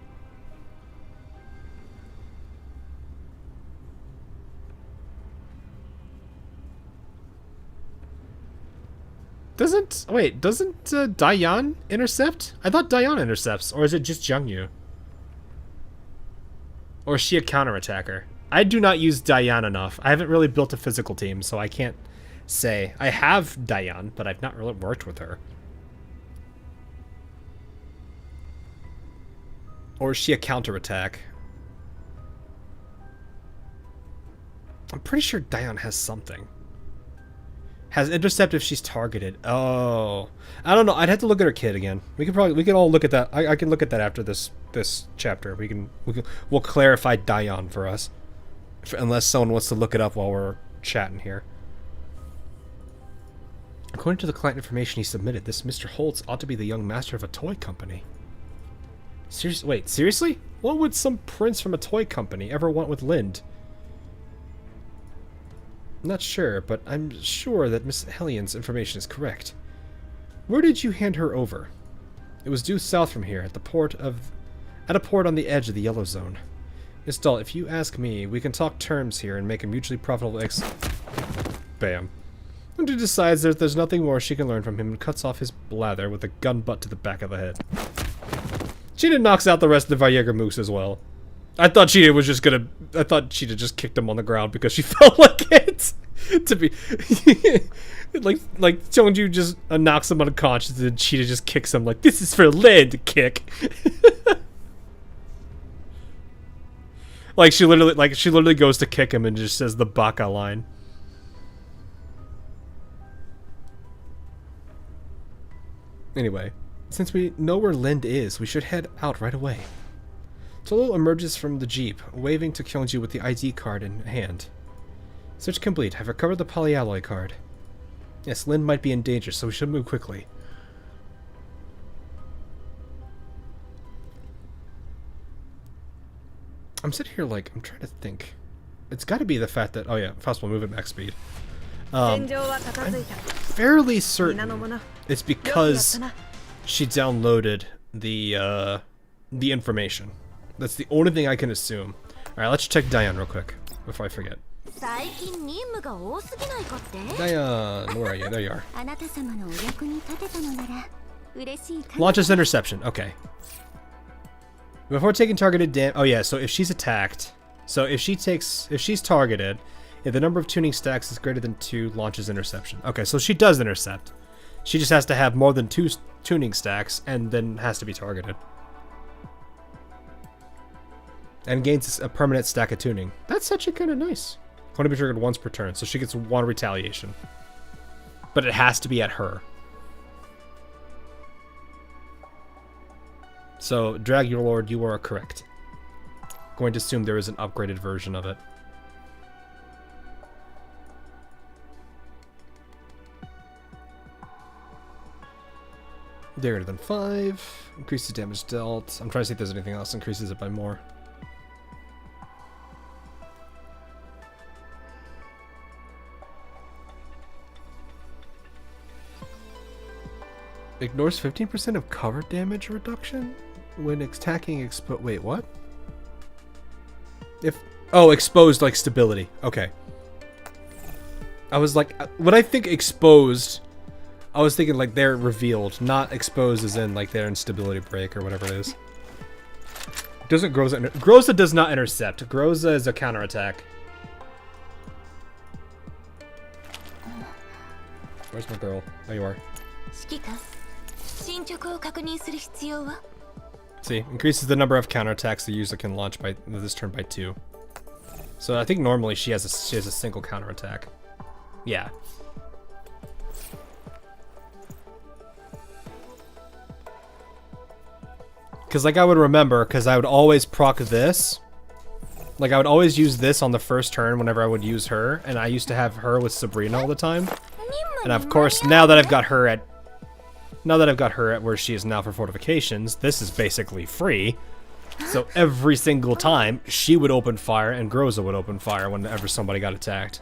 A: Doesn't Diane intercept? I thought Diane intercepts, or is it just Jungyu? Or is she a counterattacker? I do not use Diane enough. I haven't really built a physical team, so I can't say. I have Diane, but I've not really worked with her. Or is she a counterattack? I'm pretty sure Diane has something. Has intercept if she's targeted. Oh, I don't know. I'd have to look at her kit again. We can all look at that. I can look at that after this chapter. We'll clarify Diane for us, unless someone wants to look it up while we're chatting here. According to the client information he submitted, this Mr. Holtz ought to be the young master of a toy company. Wait, seriously? What would some prince from a toy company ever want with Lind? I'm not sure, but I'm sure that Miss Hellion's information is correct. Where did you hand her over? It was due south from here, at a port on the edge of the Yellow Zone. Miss Dahl, if you ask me, we can talk terms here and make a mutually profitable Bam. And she decides that there's nothing more she can learn from him and cuts off his blather with a gun butt to the back of the head. She then knocks out the rest of the Vayegar Moose as well. I thought she'd have just kicked him on the ground because she felt like it. To be like Jeongju just knocks him unconscious and Cheetah just kicks him like, this is for Lid kick. she literally goes to kick him and just says the Baka line. Anyway, since we know where Lind is, we should head out right away. Tolo emerges from the jeep, waving to Kyungju with the ID card in hand. Search complete. I've recovered the polyalloy card. Yes, Lind might be in danger, so we should move quickly. I'm sitting here like, I'm trying to think. It's got to be the fact that, oh yeah, possible move at max speed. I'm fairly certain it's because she downloaded the information. That's the only thing I can assume. Alright, let's check Diane real quick before I forget. Diane, where are you? There you are. Launches interception. Okay. Before taking targeted damage. Oh yeah, so if she's attacked, so if she's targeted, if the number of tuning stacks is greater than 2, launches interception. Okay, so she does intercept. She just has to have more than 2 tuning stacks and then has to be targeted. And gains a permanent stack of tuning. That's actually kind of nice. Can only be triggered once per turn, so she gets 1 retaliation. But it has to be at her. So, Dragula Lord, you are correct. Going to assume there is an upgraded version of it. Greater than 5. Increases damage dealt. I'm trying to see if there's anything else increases it by more. Ignores 15% of cover damage reduction when attacking wait, what? Exposed like stability. Okay. I was like, when I think exposed, I was thinking like they're revealed, not exposed as in like their instability break or whatever it is. Doesn't Groza... Groza does not intercept. Groza is a counterattack. Where's my girl? There you are. See, increases the number of counterattacks the user can launch by this turn by 2. So I think normally she has a single counterattack. Yeah. Because like I would remember, because I would always proc this. Like I would always use this on the first turn whenever I would use her, and I used to have her with Sabrina all the time. And of course, now that I've got her at where she is now for fortifications, this is basically free. So every single time, she would open fire and Groza would open fire whenever somebody got attacked.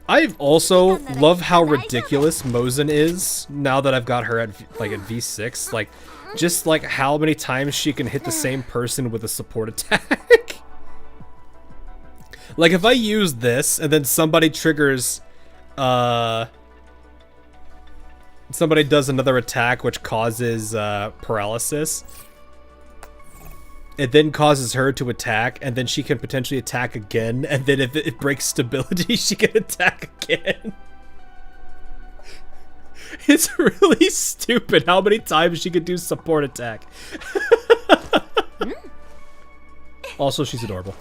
A: I also love how ridiculous Mosin is now that I've got her at V6. Like, just like how many times she can hit the same person with a support attack. Like if I use this and then somebody triggers, somebody does another attack which causes paralysis. It then causes her to attack, and then she can potentially attack again, and then if it breaks stability, she can attack again. It's really stupid how many times she could do support attack. Also, she's adorable.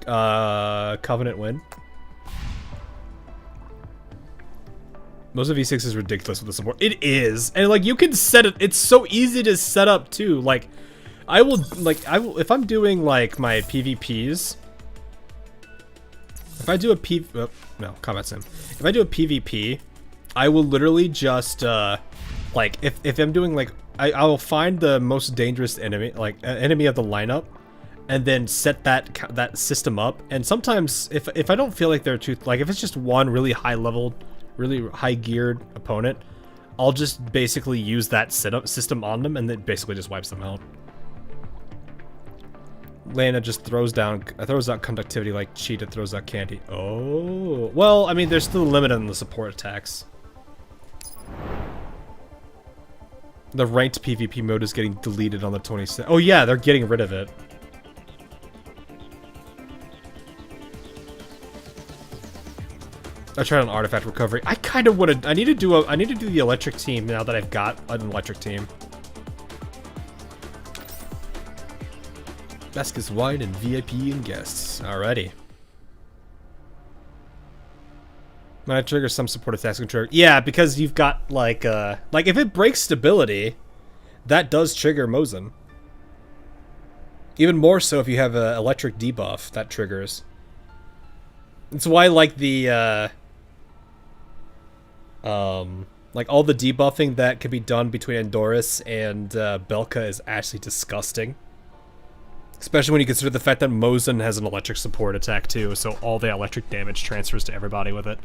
A: Covenant win. Most of V6 is ridiculous with the support. It is, and like you can set it. It's so easy to set up too. Like, I will if I'm doing like my PvPs. If I do a combat sim. If I do a PvP, I will literally just like if I'm doing like I will find the most dangerous enemy, like enemy of the lineup, and then set that system up. And sometimes if I don't feel like they're too, like if it's just one really high level, really high geared opponent, I'll just basically use that setup system on them, and it basically just wipes them out. Lena just throws out conductivity like Cheetah throws out candy. Oh, well, I mean, there's still a limit on the support attacks. The ranked PvP mode is getting deleted on the 26th. Oh yeah, they're getting rid of it. I tried an artifact recovery. I kind of want to. I need to do the electric team now that I've got an electric team. Baskets wine and VIP and guests. Alrighty. When I trigger some support attacks can trigger. Yeah, because you've got like if it breaks stability, that does trigger Mosin. Even more so if you have an electric debuff that triggers. That's why like the like all the debuffing that can be done between Andoris and Belka is actually disgusting. Especially when you consider the fact that Mosin has an electric support attack too, so all the electric damage transfers to everybody with it.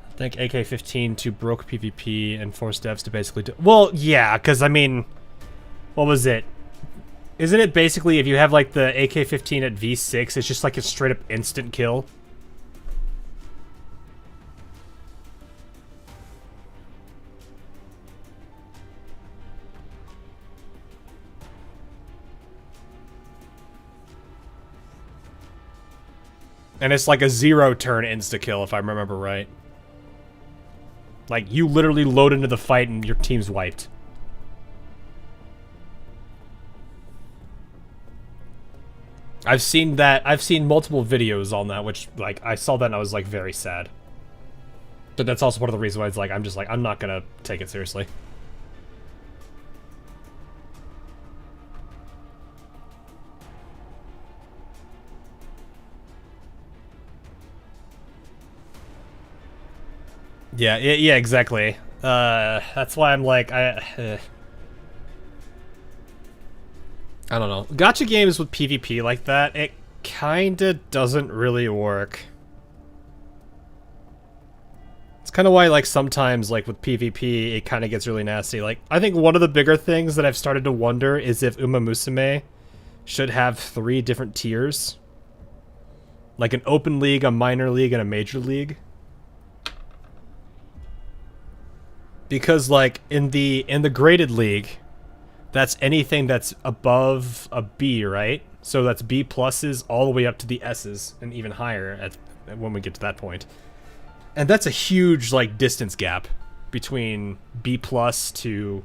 A: I think AK-15 to broke PvP and force devs to basically do... Well, yeah, because I mean... What was it? Isn't it basically if you have like the AK-15 at V6, it's just like a straight up instant kill? And it's like a 0-turn insta-kill, if I remember right. Like, you literally load into the fight and your team's wiped. I've seen that. I've seen multiple videos on that, which, like, I saw that and I was, like, very sad. But that's also one of the reasons why it's like, I'm not gonna take it seriously. Yeah, exactly. That's why I'm like, I don't know. Gacha games with PvP like that, it kinda doesn't really work. It's kind of why, like, sometimes, like, with PvP, it kind of gets really nasty. Like, I think one of the bigger things that I've started to wonder is if Uma Musume should have 3 different tiers. Like an open league, a minor league, and a major league. Because like in the graded league, that's anything that's above a B, right? So that's B pluses all the way up to the S's and even higher when we get to that point. And that's a huge like distance gap between B plus to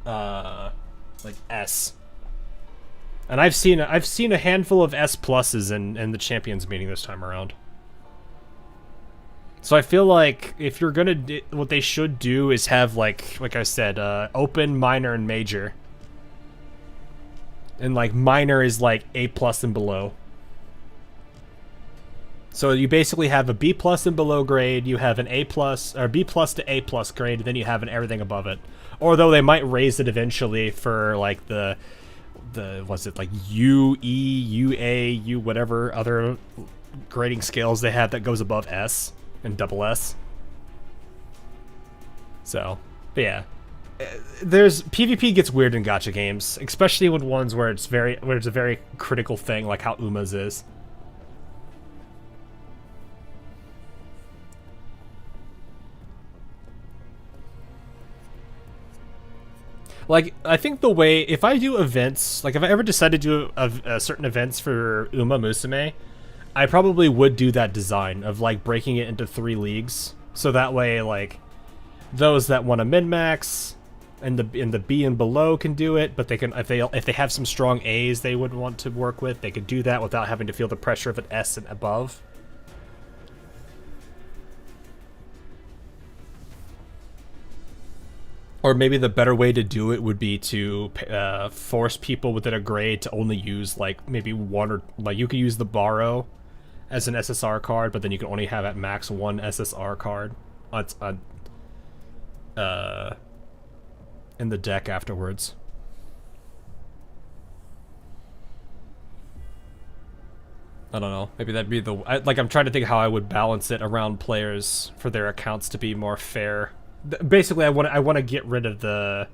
A: like S. And I've seen a handful of S pluses in the champions meeting this time around. So I feel like if you're gonna what they should do is have like I said, open, minor, and major. And like minor is like A plus and below. So you basically have a B plus and below grade, you have an A plus or B plus to A plus grade, and then you have an everything above it. Or though they might raise it eventually for like the was it like U, E, UA, U whatever other grading scales they have that goes above S and double S. So, but yeah. There's PvP gets weird in gacha games, especially with ones where it's a very critical thing like how Uma's is. Like, I think the way, if I do events, like if I ever decide to do certain events for Uma Musume, I probably would do that design of like breaking it into 3 leagues. So that way, like, those that want to min-max and the B and below can do it, but they can, if they have some strong A's they would want to work with, they could do that without having to feel the pressure of an S and above. Or maybe the better way to do it would be to force people within a grade to only use like maybe one or like you could use the borrow as an SSR card, but then you can only have at max 1 SSR card in the deck afterwards. I don't know. Maybe that'd be like I'm trying to think how I would balance it around players for their accounts to be more fair. Basically, I want to get rid of the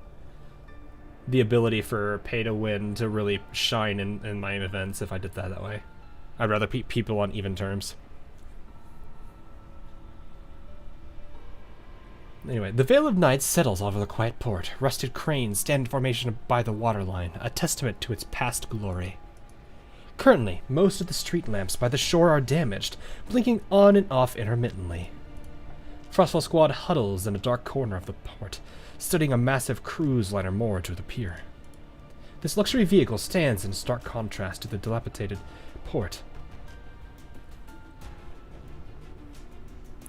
A: ability for pay to win to really shine in my events if I did that way. I'd rather people on even terms. Anyway, the Veil of Night settles over the quiet port. Rusted cranes stand in formation by the waterline, a testament to its past glory. Currently, most of the street lamps by the shore are damaged, blinking on and off intermittently. Frostfall Squad huddles in a dark corner of the port, studying a massive cruise liner moored to the pier. This luxury vehicle stands in stark contrast to the dilapidated port.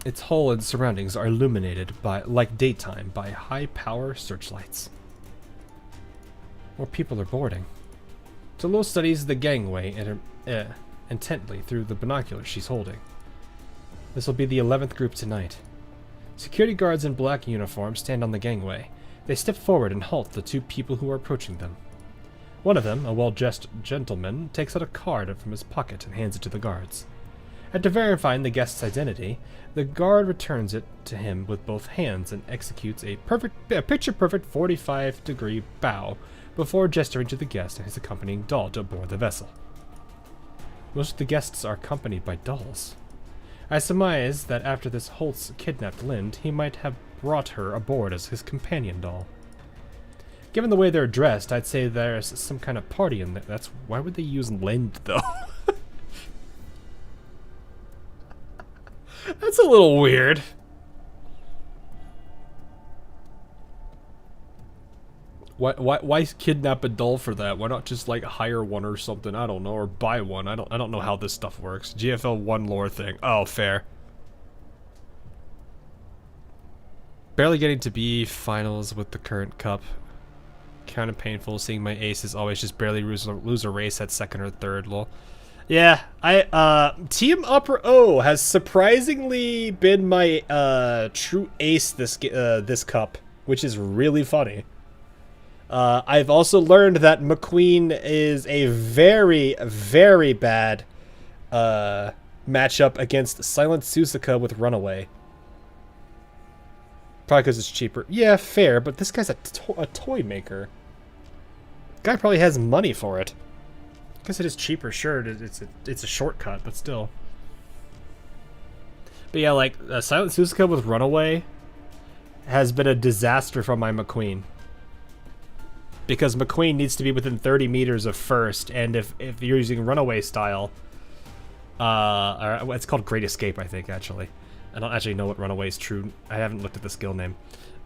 A: Its hull and surroundings are illuminated like daytime by high-power searchlights. More people are boarding. Tolo studies the gangway intently through the binoculars she's holding. This will be the 11th group tonight. Security guards in black uniforms stand on the gangway. They step forward and halt the 2 people who are approaching them. One of them, a well-dressed gentleman, takes out a card from his pocket and hands it to the guards. After verifying the guest's identity, the guard returns it to him with both hands and executes a picture-perfect 45-degree bow before gesturing to the guest and his accompanying doll to board the vessel. Most of the guests are accompanied by dolls. I surmise that after this Holtz kidnapped Lind, he might have brought her aboard as his companion doll. Given the way they're dressed, I'd say there's some kind of party in there. Why would they use Lind, though? That's a little weird. Why kidnap a doll for that? Why not just like hire one or something? I don't know, or buy one. I don't know how this stuff works. GFL 1 lore thing. Oh, fair. Barely getting to B finals with the current cup. Kind of painful seeing my aces always just barely lose a race at 2nd or 3rd. Lol. Yeah, Team Upper O has surprisingly been my true ace this cup, which is really funny. I've also learned that McQueen is a very, very bad matchup against Silent Suzuka with Runaway. Probably because it's cheaper. Yeah, fair, but this guy's a toy maker. Guy probably has money for it. Because it is cheaper, sure, it's a shortcut, but still. But yeah, like, Silent Suzuka with Runaway has been a disaster for my McQueen. Because McQueen needs to be within 30 meters of first, and if you're using Runaway style, or it's called Great Escape, I think, actually. I don't actually know what Runaway's true. I haven't looked at the skill name.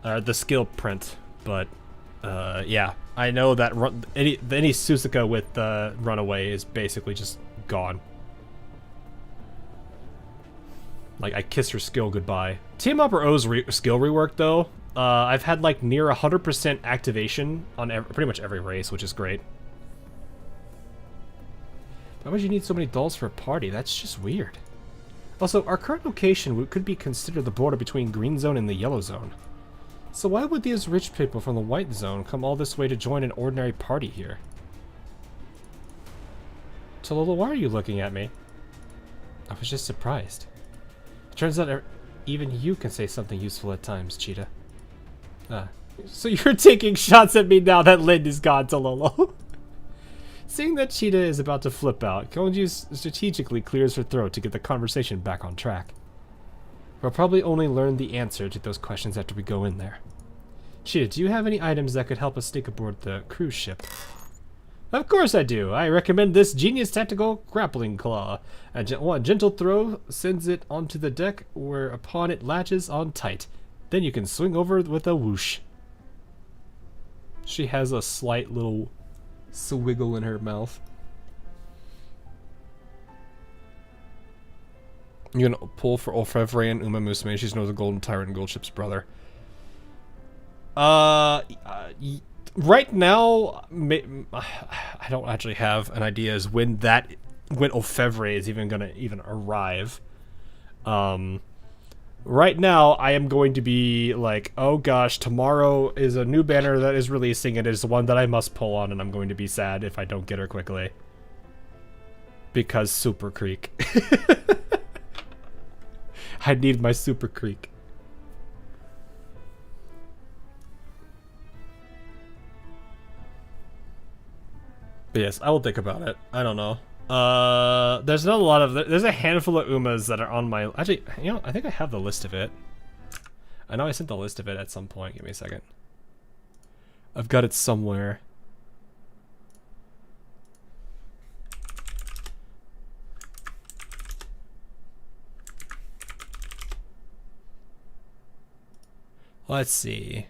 A: The skill print, but, yeah. I know that any Suzuka with Runaway is basically just gone. Like, I kiss her skill goodbye. Team Up or O's skill rework, though, I've had, like, near 100% activation on pretty much every race, which is great. Why would you need so many dolls for a party? That's just weird. Also, our current location could be considered the border between Green Zone and the Yellow Zone. So why would these rich people from the White Zone come all this way to join an ordinary party here? Tallulah, why are you looking at me? I was just surprised. Turns out even you can say something useful at times, Cheetah. So you're taking shots at me now that Lynn is gone, Tallulah. Seeing that Cheetah is about to flip out, Konju strategically clears her throat to get the conversation back on track. We'll probably only learn the answer to those questions after we go in there. Cheetah, do you have any items that could help us sneak aboard the cruise ship? Of course I do. I recommend this genius tactical grappling claw. A gentle throw sends it onto the deck, whereupon it latches on tight. Then you can swing over with a whoosh. She has a slight little swiggle in her mouth. You're gonna pull for Orfevre and Uma Musume. She's known the Golden Tyrant and Gold Ship's brother. Right now, I don't actually have an idea as when Orfevre is even gonna arrive. Right now, I am going to be like, oh gosh, tomorrow is a new banner that is releasing, and it is one that I must pull on, and I'm going to be sad if I don't get her quickly. Because Super Creek. I need my Super Creek. But yes, I will think about it. I don't know. There's not a lot of... There's a handful of Umas that are on my... Actually, you know, I think I have the list of it. I know I sent the list of it at some point. Give me a second. I've got it somewhere. Let's see.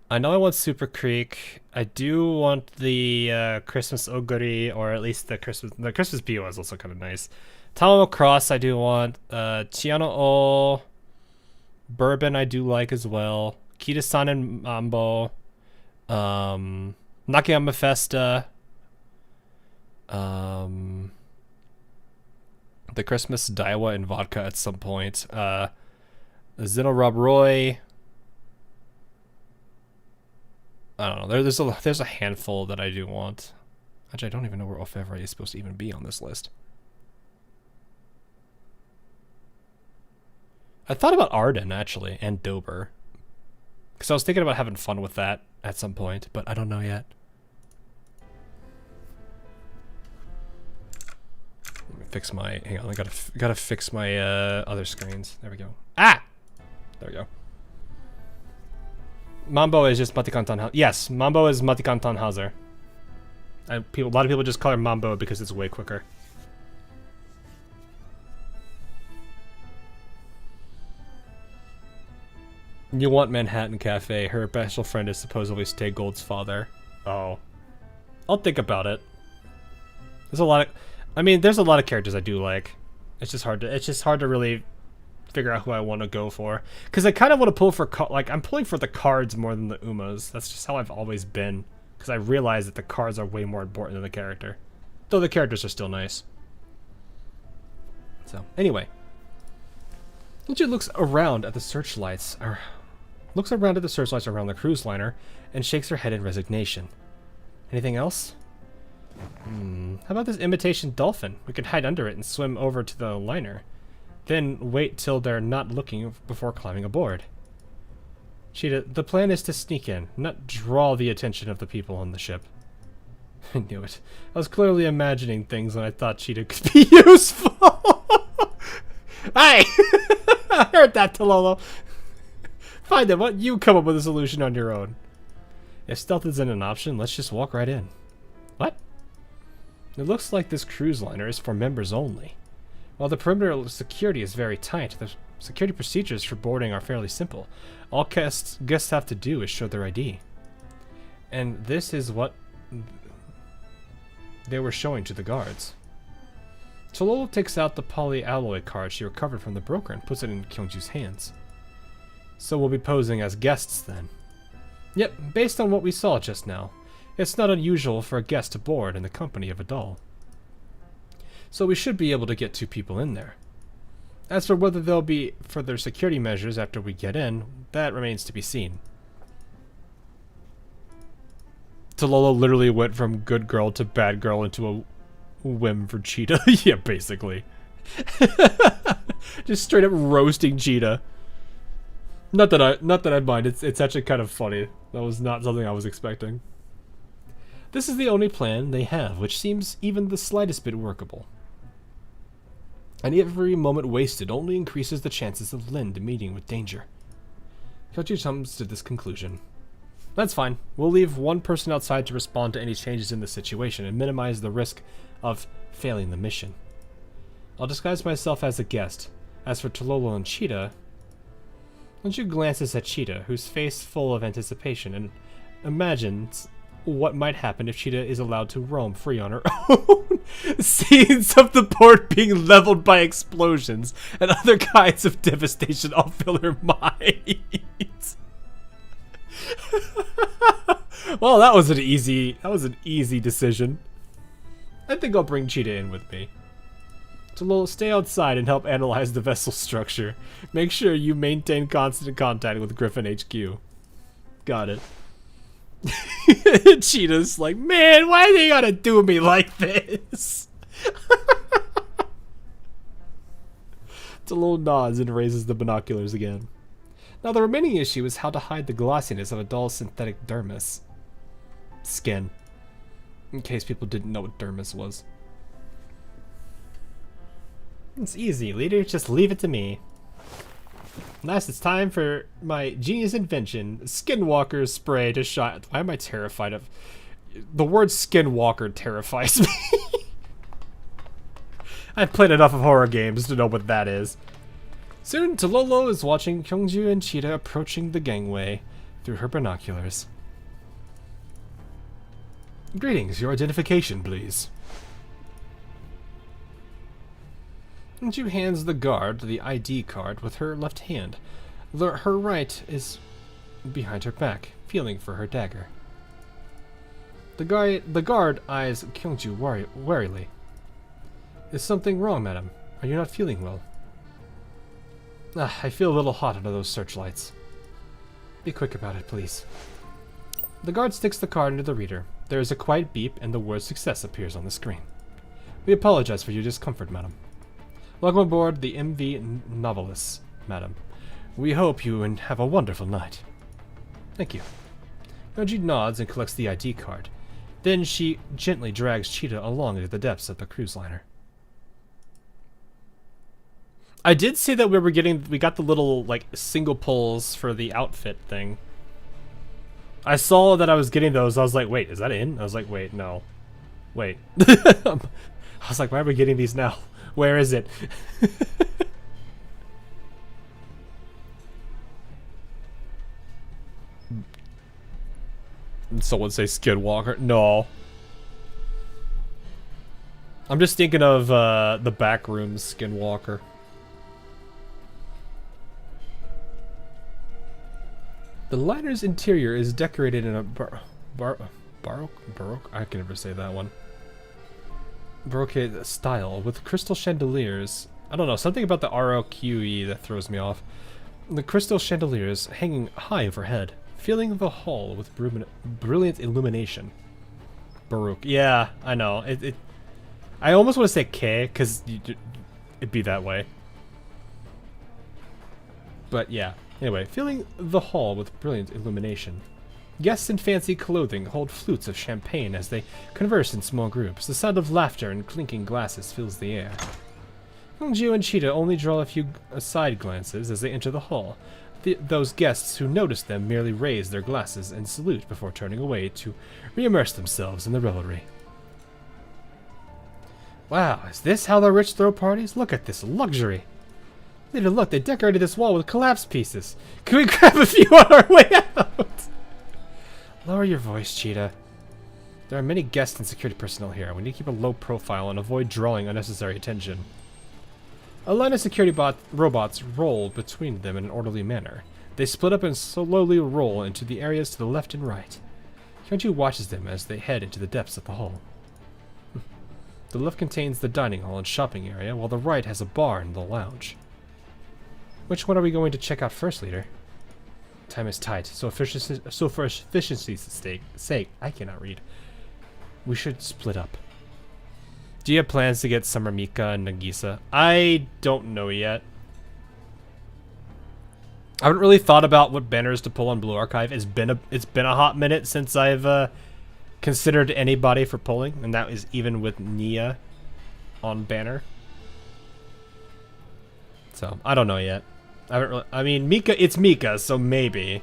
A: I know I want Super Creek. I do want the Christmas Oguri, or at least the Christmas Bio is also kind of nice. Tamamo Cross I do want. Chiano O. Bourbon I do like as well. Kita-san and Mambo. Nakayama Festa. The Christmas Daiwa and vodka at some point. Zeno Rob Roy. I don't know. There's a handful that I do want. Actually, I don't even know where Orfevre is supposed to even be on this list. I thought about Arden, actually, and Dober. Because I was thinking about having fun with that at some point, but I don't know yet. Let me fix my... Hang on, I gotta fix my other screens. There we go. Ah! There we go. Mambo is just Matikan Tannhauser. Yes, Mambo is Matikan Tannhauser. A lot of people just call her Mambo because it's way quicker. You want Manhattan Cafe. Her special friend is supposedly Stay Gold's father. Oh. I'll think about it. There's a lot of... I mean, there's a lot of characters I do like. It's just hard to really figure out who I want to go for. Because I kind of want to pull for... Like, I'm pulling for the cards more than the Umas. That's just how I've always been. Because I realize that the cards are way more important than the character. Though the characters are still nice. So, anyway. Lucha looks around at the searchlights around the cruise liner and shakes her head in resignation. Anything else? How about this imitation dolphin? We could hide under it and swim over to the liner. Then wait till they're not looking before climbing aboard. Cheetah, the plan is to sneak in, not draw the attention of the people on the ship. I knew it. I was clearly imagining things when I thought Cheetah could be useful. Hey! I heard that, Tololo. Fine then, why don't you come up with a solution on your own? If stealth isn't an option, let's just walk right in. What? It looks like this cruise liner is for members only. While the perimeter security is very tight, the security procedures for boarding are fairly simple. All guests have to do is show their ID. And this is what they were showing to the guards. Tololo takes out the polyalloy card she recovered from the broker and puts it in Kyungju's hands. So we'll be posing as guests then. Yep, based on what we saw just now, it's not unusual for a guest to board in the company of a doll. So we should be able to get 2 people in there. As for whether there'll be further security measures after we get in, that remains to be seen. Tololo literally went from good girl to bad girl into a whim for Cheetah. Yeah, basically. Just straight up roasting Cheetah. Not that I mind. It's actually kind of funny. That was not something I was expecting. This is the only plan they have, which seems even the slightest bit workable. And every moment wasted only increases the chances of Lind meeting with danger. Kyoji comes to this conclusion. That's fine. We'll leave one person outside to respond to any changes in the situation and minimize the risk of failing the mission. I'll disguise myself as a guest. As for Tololo and Cheetah, Kyungju glances at Cheetah, whose face full of anticipation, and imagines what might happen if Cheetah is allowed to roam free on her own. Scenes of the port being leveled by explosions and other kinds of devastation all fill her mind. Well, that was an easy decision. I think I'll bring Cheetah in with me. Tololo, stay outside and help analyze the vessel structure. Make sure you maintain constant contact with Griffin HQ. Got it. Cheetah's like, man, why they gotta do me like this? Tololo nods and raises the binoculars again. Now the remaining issue is how to hide the glossiness of a doll's synthetic dermis. Skin. In case people didn't know what dermis was. It's easy, leader. Just leave it to me. Last, it's time for my genius invention, Skinwalker spray to shot. Why am I terrified of... The word Skinwalker terrifies me. I've played enough of horror games to know what that is. Soon, Tololo is watching Kyungju and Cheetah approaching the gangway through her binoculars. Greetings, your identification, please. Kyungju hands the guard the ID card with her left hand. Her right is behind her back, feeling for her dagger. The guard eyes Kyungju warily. Is something wrong, madam? Are you not feeling well? I feel a little hot under those searchlights. Be quick about it, please. The guard sticks the card into the reader. There is a quiet beep and the word success appears on the screen. We apologize for your discomfort, madam. Welcome aboard the MV Novelist, madam. We hope you and have a wonderful night. Thank you. Kyungju nods and collects the ID card. Then she gently drags Cheetah along into the depths of the cruise liner. I did say that we got the little, like, single pulls for the outfit thing. I saw that I was getting those. I was like, wait, is that in? I was like, wait, no. Wait. I was like, why are we getting these now? Where is it? Someone say Skinwalker. No. I'm just thinking of the back room Skinwalker. The liner's interior is decorated in a Baroque? I can never say that one. Baroque style with crystal chandeliers. I don't know, something about the ROQE that throws me off. The crystal chandeliers hanging high overhead, filling the hall with brilliant illumination. Baroque. Yeah, I know. I almost want to say K, because it'd be that way. But yeah. Anyway, filling the hall with brilliant illumination. Guests in fancy clothing hold flutes of champagne as they converse in small groups. The sound of laughter and clinking glasses fills the air. Ju and Cheetah only draw a few side glances as they enter the hall. Those guests who notice them merely raise their glasses and salute before turning away to re-immerse themselves in the revelry. Wow, is this how the rich throw parties? Look at this luxury. Leader, look, they decorated this wall with collapse pieces. Can we grab a few on our way out? Lower your voice, Cheetah. There are many guests and security personnel here. We need to keep a low profile and avoid drawing unnecessary attention. A line of security robots roll between them in an orderly manner. They split up and slowly roll into the areas to the left and right. Hyunju watches them as they head into the depths of the hall. The left contains the dining hall and shopping area, while the right has a bar and the lounge. Which one are we going to check out first, Leader? Time is tight, so for efficiency's sake, I cannot read. We should split up. Do you have plans to get Summer Mika and Nagisa? I don't know yet. I haven't really thought about what banners to pull on Blue Archive. It's been a hot minute since I've considered anybody for pulling, and that is even with Nia on banner. So I don't know yet. I mean, Mika. It's Mika, so maybe.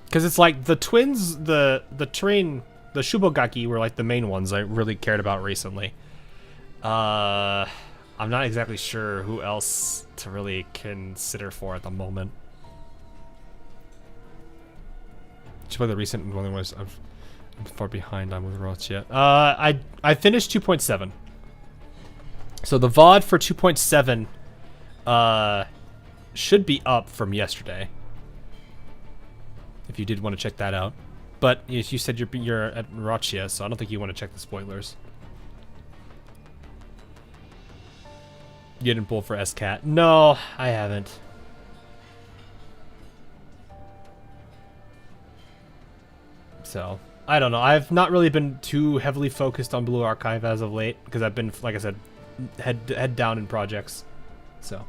A: Because it's like the twins, the Shubogaki were like the main ones I really cared about recently. I'm not exactly sure who else to really consider for at the moment. Just by the recent one was I'm far behind on with Roach yet. I finished 2.7. So the VOD for 2.7 should be up from yesterday. If you did want to check that out. But you said you're at Rachia, so I don't think you want to check the spoilers. You didn't pull for SCAT? No, I haven't. So, I don't know. I've not really been too heavily focused on Blue Archive as of late, because I've been, like I said, head down in projects. So,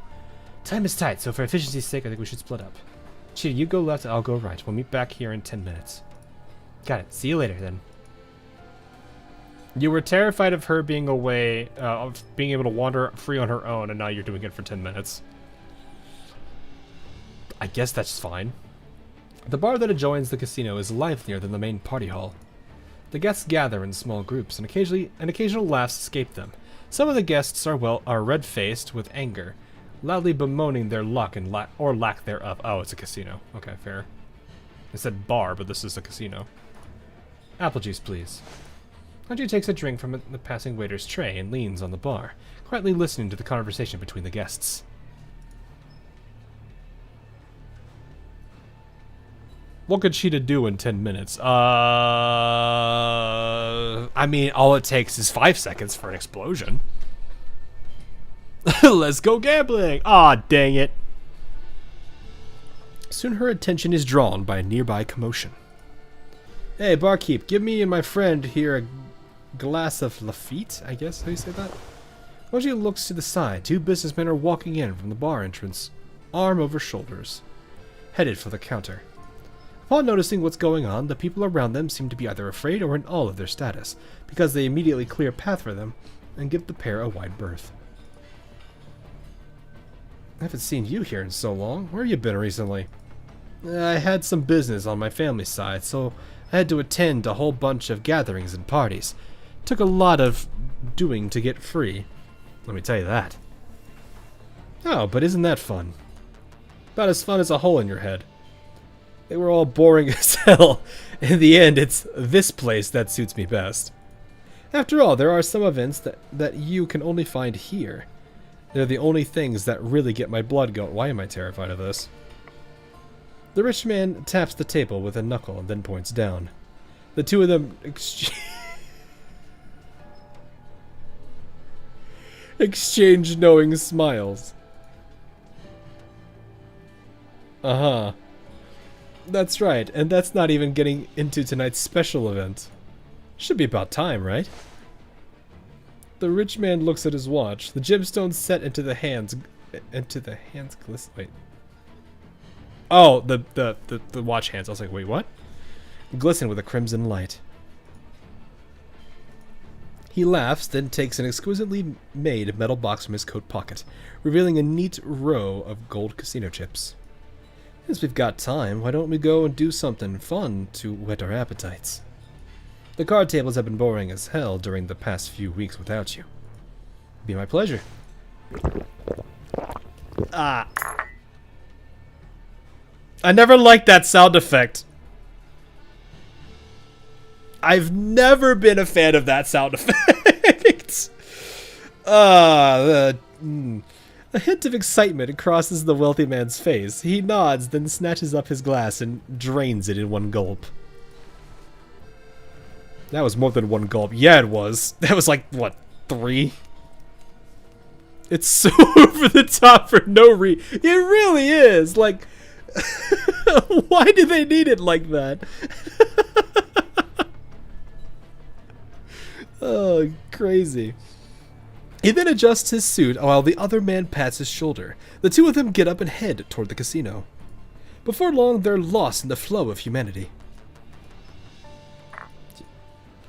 A: time is tight, so for efficiency's sake, I think we should split up. Cheetah, you go left, I'll go right. We'll meet back here in 10 minutes. Got it. See you later, then. You were terrified of her being away, of being able to wander free on her own, and now you're doing it for 10 minutes. I guess that's fine. The bar that adjoins the casino is livelier than the main party hall. The guests gather in small groups, and occasional laughs escape them. Some of the guests are red-faced with anger, loudly bemoaning their luck and lack thereof. Oh, it's a casino. Okay, fair. I said bar, but this is a casino. Apple juice, please. Hanji takes a drink from the passing waiter's tray and leans on the bar, quietly listening to the conversation between the guests. What could Cheetah do in 10 minutes? I mean, all it takes is 5 seconds for an explosion. Let's go gambling! Aw, dang it. Soon her attention is drawn by a nearby commotion. Hey, barkeep, give me and my friend here a glass of Lafitte, I guess, how you say that? Oji looks to the side. 2 businessmen are walking in from the bar entrance, arm over shoulders, headed for the counter. Upon noticing what's going on, the people around them seem to be either afraid or in awe of their status, because they immediately clear a path for them and give the pair a wide berth. I haven't seen you here in so long. Where have you been recently? I had some business on my family side, so I had to attend a whole bunch of gatherings and parties. Took a lot of doing to get free. Let me tell you that. Oh, but isn't that fun? About as fun as a hole in your head. They were all boring as hell. In the end, it's this place that suits me best. After all, there are some events that you can only find here. They're the only things that really get my blood going. Why am I terrified of this? The rich man taps the table with a knuckle and then points down. The two of them exchange knowing smiles. Uh-huh. That's right, and that's not even getting into tonight's special event. Should be about time, right? The rich man looks at his watch. The gemstones set into the hands glisten. Wait. Oh, the watch hands. I was like, wait, what? Glisten with a crimson light. He laughs, then takes an exquisitely made metal box from his coat pocket, revealing a neat row of gold casino chips. Since we've got time, why don't we go and do something fun to whet our appetites? The card tables have been boring as hell during the past few weeks without you. Be my pleasure. Ah. I never liked that sound effect. I've never been a fan of that sound effect. A hint of excitement crosses the wealthy man's face. He nods, then snatches up his glass and drains it in one gulp. That was more than one gulp. Yeah, it was. That was like, what, 3? It's so over the top for no reason. It really is. Like, why do they need it like that? Oh, crazy. He then adjusts his suit while the other man pats his shoulder. The two of them get up and head toward the casino. Before long, they're lost in the flow of humanity.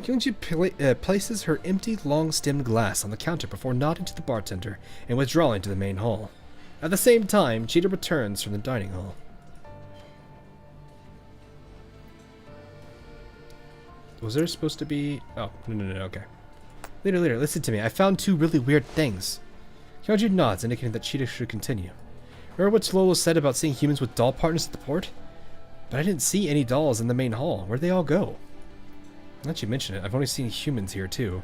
A: Kyungji places her empty, long-stemmed glass on the counter before nodding to the bartender and withdrawing to the main hall. At the same time, Cheetah returns from the dining hall. Was there supposed to be... Oh, no, okay. Later, listen to me. I found 2 really weird things. Kyungji nods, indicating that Cheetah should continue. Remember what Lolo said about seeing humans with doll partners at the port? But I didn't see any dolls in the main hall. Where'd they all go? Now that you mention it, I've only seen humans here too.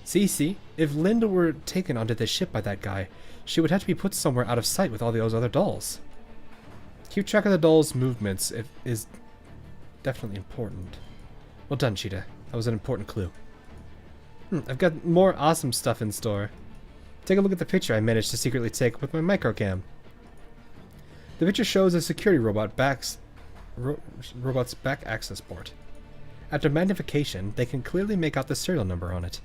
A: See? If Linda were taken onto this ship by that guy, she would have to be put somewhere out of sight with all those other dolls. Keep track of the dolls' movements is definitely important. Well done, Cheetah. That was an important clue. I've got more awesome stuff in store. Take a look at the picture I managed to secretly take with my microcam. The picture shows a security robot's back access port. After magnification, they can clearly make out the serial number on it.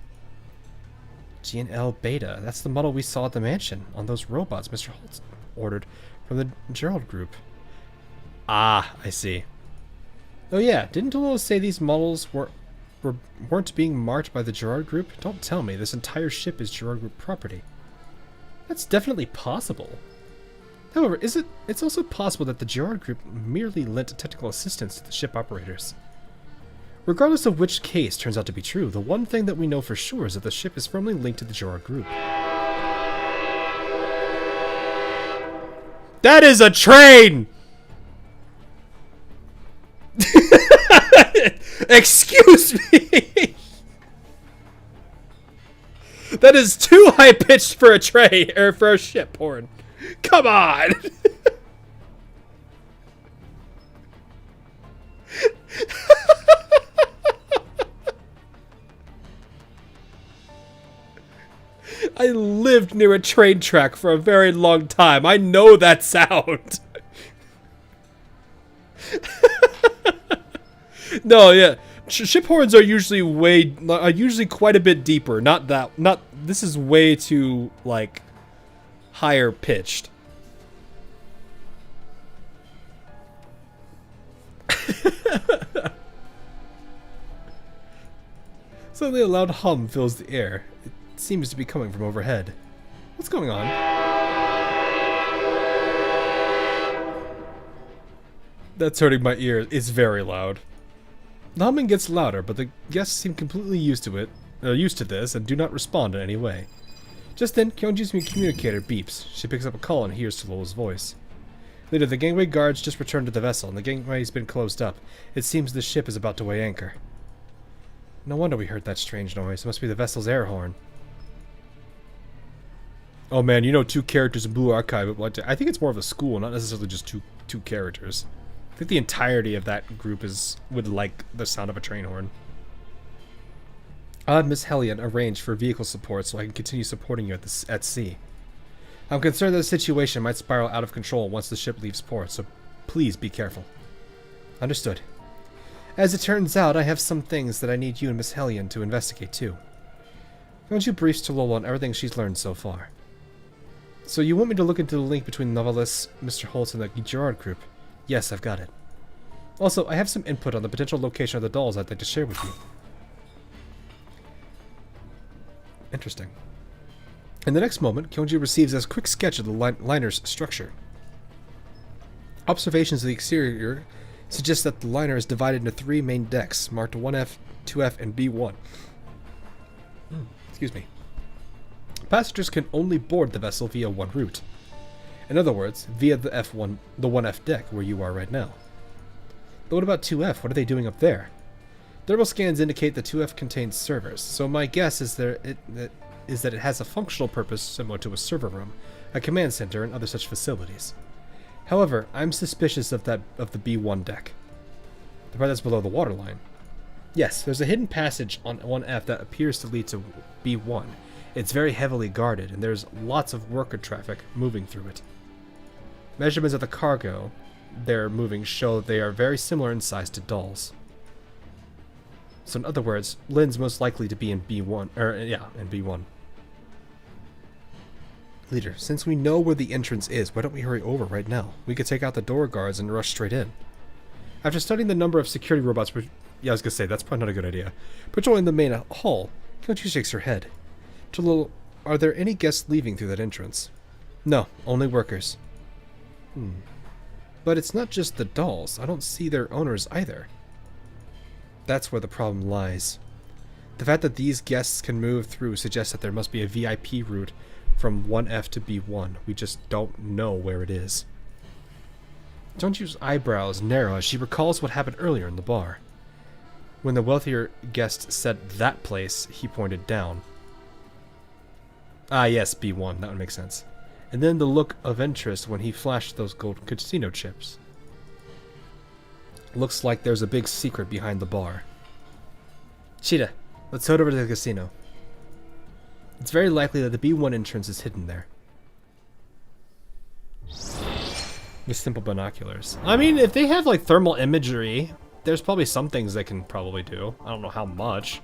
A: G&L Beta. That's the model we saw at the mansion on those robots Mr. Holt ordered from the Gerald group. Ah, I see. Oh yeah, didn't Lolo say these models weren't being marked by the Gerard Group? Don't tell me this entire ship is Gerard Group property. That's definitely possible. However, it's also possible that the Gerard Group merely lent technical assistance to the ship operators. Regardless of which case turns out to be true, the one thing that we know for sure is that the ship is firmly linked to the Gerard Group. That is a train! Excuse me! That is too high-pitched for a train, or for a ship horn. Come on! I lived near a train track for a very long time. I know that sound. No, yeah. Ship horns are usually quite a bit deeper. This is way too, like, higher pitched. Suddenly a loud hum fills the air. It seems to be coming from overhead. What's going on? That's hurting my ears. It's very loud. The humming gets louder, but the guests seem completely used to this, and do not respond in any way. Just then, Kyungji's communicator beeps. She picks up a call and hears Lolo's voice. Later, the gangway guards just returned to the vessel, and the gangway's been closed up. It seems the ship is about to weigh anchor. No wonder we heard that strange noise. It must be the vessel's air horn. Oh man, you know 2 characters in Blue Archive. I think it's more of a school, not necessarily just two characters. I think the entirety of that group would like the sound of a train horn. I'll have Miss Hellion arrange for vehicle support so I can continue supporting you at sea. I'm concerned that the situation might spiral out of control once the ship leaves port, so please be careful. Understood. As it turns out, I have some things that I need you and Miss Hellion to investigate too. Why don't you brief to Lolo on everything she's learned so far? So you want me to look into the link between Novelist, Mr. Holtz, and the Gerard group? Yes, I've got it. Also, I have some input on the potential location of the dolls I'd like to share with you.
B: Interesting. In the next moment, Kyungji receives a quick sketch of the liner's structure. Observations of the exterior suggest that the liner is divided into 3 main decks, marked 1F, 2F, and B1. Excuse me. Passengers can only board the vessel via one route. In other words, via the 1F deck, where you are right now. But what about 2F? What are they doing up there? Thermal scans indicate that 2F contains servers, so my guess is that it has a functional purpose similar to a server room, a command center, and other such facilities. However, I'm suspicious of the B1 deck. The part that's below the waterline. Yes, there's a hidden passage on 1F that appears to lead to B1. It's very heavily guarded, and there's lots of worker traffic moving through it. Measurements of the cargo they're moving show they are very similar in size to dolls. So in other words, Lin's most likely to be in B1, in B1. Leader, since we know where the entrance is, why don't we hurry over right now? We could take out the door guards and rush straight in. After studying the number of security robots, I was gonna say, that's probably not a good idea. Patrolling the main hall, Kyungji shakes her head. Jalil, are there any guests leaving through that entrance? No, only workers. But it's not just the dolls. I don't see their owners either. That's where the problem lies. The fact that these guests can move through suggests that there must be a VIP route from 1F to B1. We just don't know where it is. Jeonju's eyebrows narrow as she recalls what happened earlier in the bar. When the wealthier guest said that place, he pointed down. Ah yes, B1, that would make sense. And then the look of interest when he flashed those gold casino chips. Looks like there's a big secret behind the bar. Cheetah, let's head over to the casino. It's very likely that the B1 entrance is hidden there. With simple binoculars. I mean, if they have like thermal imagery, there's probably some things they can probably do. I don't know how much.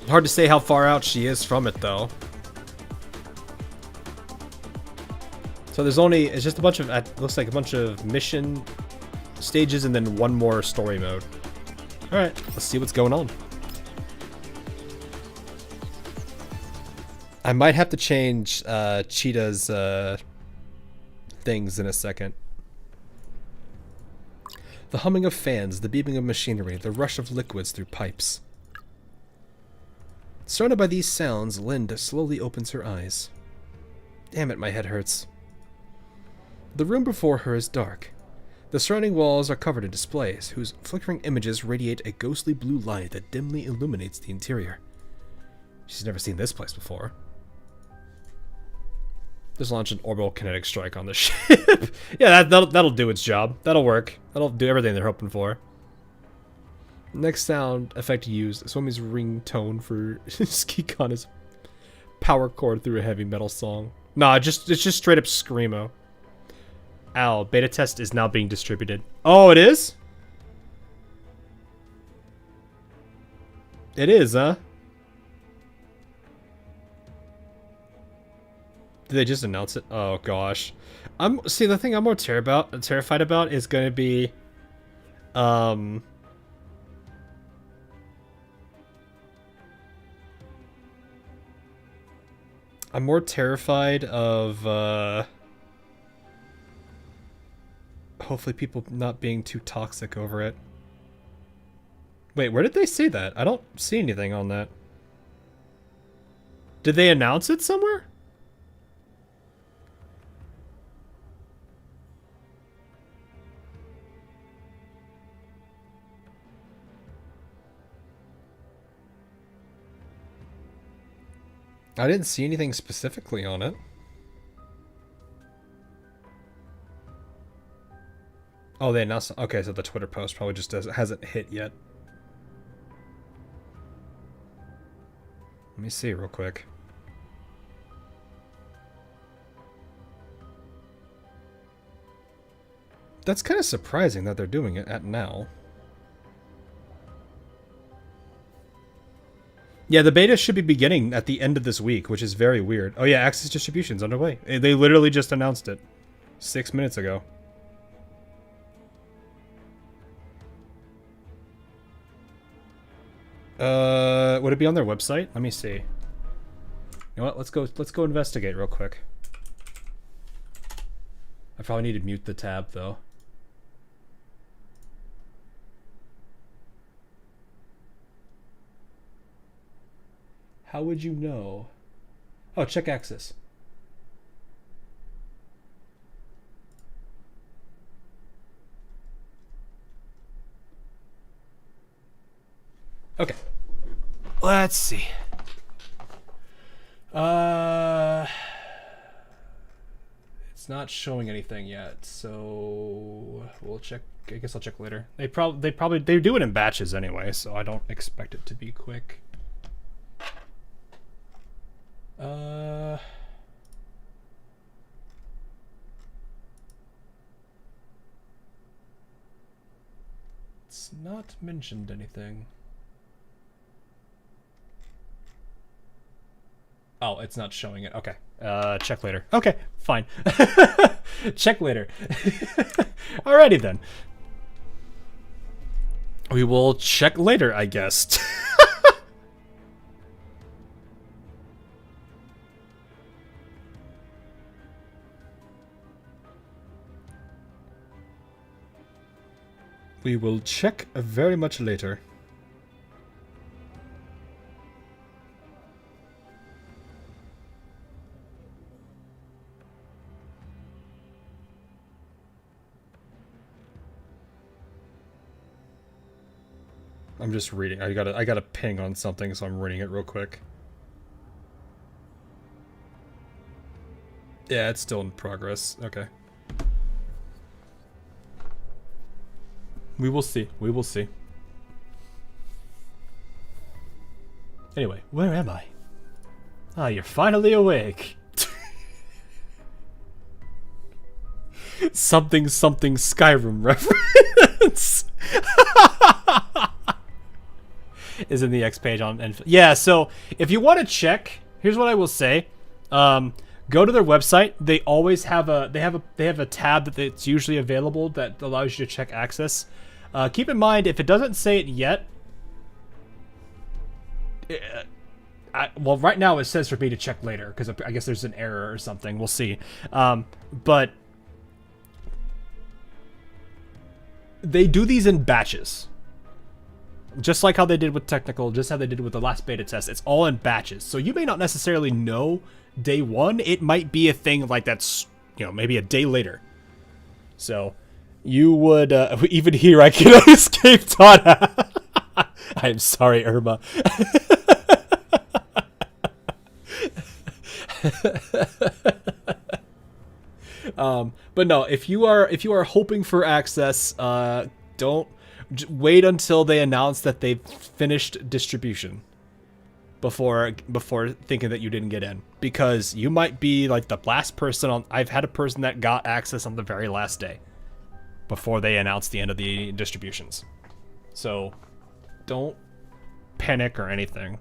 B: Hard to say how far out she is from it though. So there's only, it's just a bunch of, looks like a bunch of mission stages and then one more story mode. Alright, let's see what's going on. I might have to change Cheetah's things in a second. The humming of fans, the beeping of machinery, the rush of liquids through pipes. Surrounded by these sounds, Linda slowly opens her eyes. Damn it, my head hurts. The room before her is dark. The surrounding walls are covered in displays, whose flickering images radiate a ghostly blue light that dimly illuminates the interior. She's never seen this place before. Just launch an orbital kinetic strike on the ship. Yeah, that'll do its job. That'll work. That'll do everything they're hoping for. Next sound effect used, Swami's ringtone for Skikon is power chord through a heavy metal song. Nah, it's just straight up screamo. Ow, beta test is now being distributed. Oh, it is? It is, huh? Did they just announce it? Oh gosh. See, the thing I'm more terrified about is gonna be I'm more terrified of hopefully people not being too toxic over it. Wait, where did they say that? I don't see anything on that. Did they announce it somewhere? I didn't see anything specifically on it. Oh, they announced. Okay, so the Twitter post probably just hasn't hit yet. Let me see real quick. That's kind of surprising that they're doing it at now. Yeah, the beta should be beginning at the end of this week, which is very weird. Oh yeah, Access Distribution's underway. They literally just announced it 6 minutes ago.
A: Would it be on their website? Let me see. You know what? Let's go investigate real quick. I probably need to mute the tab though. How would you know? Oh, check access. Okay. Let's see. It's not showing anything yet, so we'll check. I guess I'll check later. They do it in batches anyway, so I don't expect it to be quick. It's not mentioned anything. Oh, it's not showing it. Okay. Check later. Okay, fine. Check later. Alrighty then. We will check later, I guess. We will check very much later. I'm just reading. I got a ping on something, so I'm reading it real quick. Yeah, it's still in progress. Okay. We will see. We will see. Anyway, where am I? Ah, you're finally awake. Something Skyrim reference. Is in the X page on yeah, so if you want to check, here's what I will say. Go to their website. They always have a tab that's usually available that allows you to check access. Keep in mind, if it doesn't say it yet, well, right now it says for me to check later because I guess there's an error or something. We'll see. But they do these in batches. Just like how they did with technical, just how they did with the last beta test. It's all in batches. So you may not necessarily know day one. It might be a thing like that's, you know, maybe a day later. So you would, even here I can escape Tana. I'm sorry, Irma. But no, if you are hoping for access, don't wait until they announce that they've finished distribution before thinking that you didn't get in, because you might be like the last person on. I've had a person that got access on the very last day before they announced the end of the distributions. So don't panic or anything.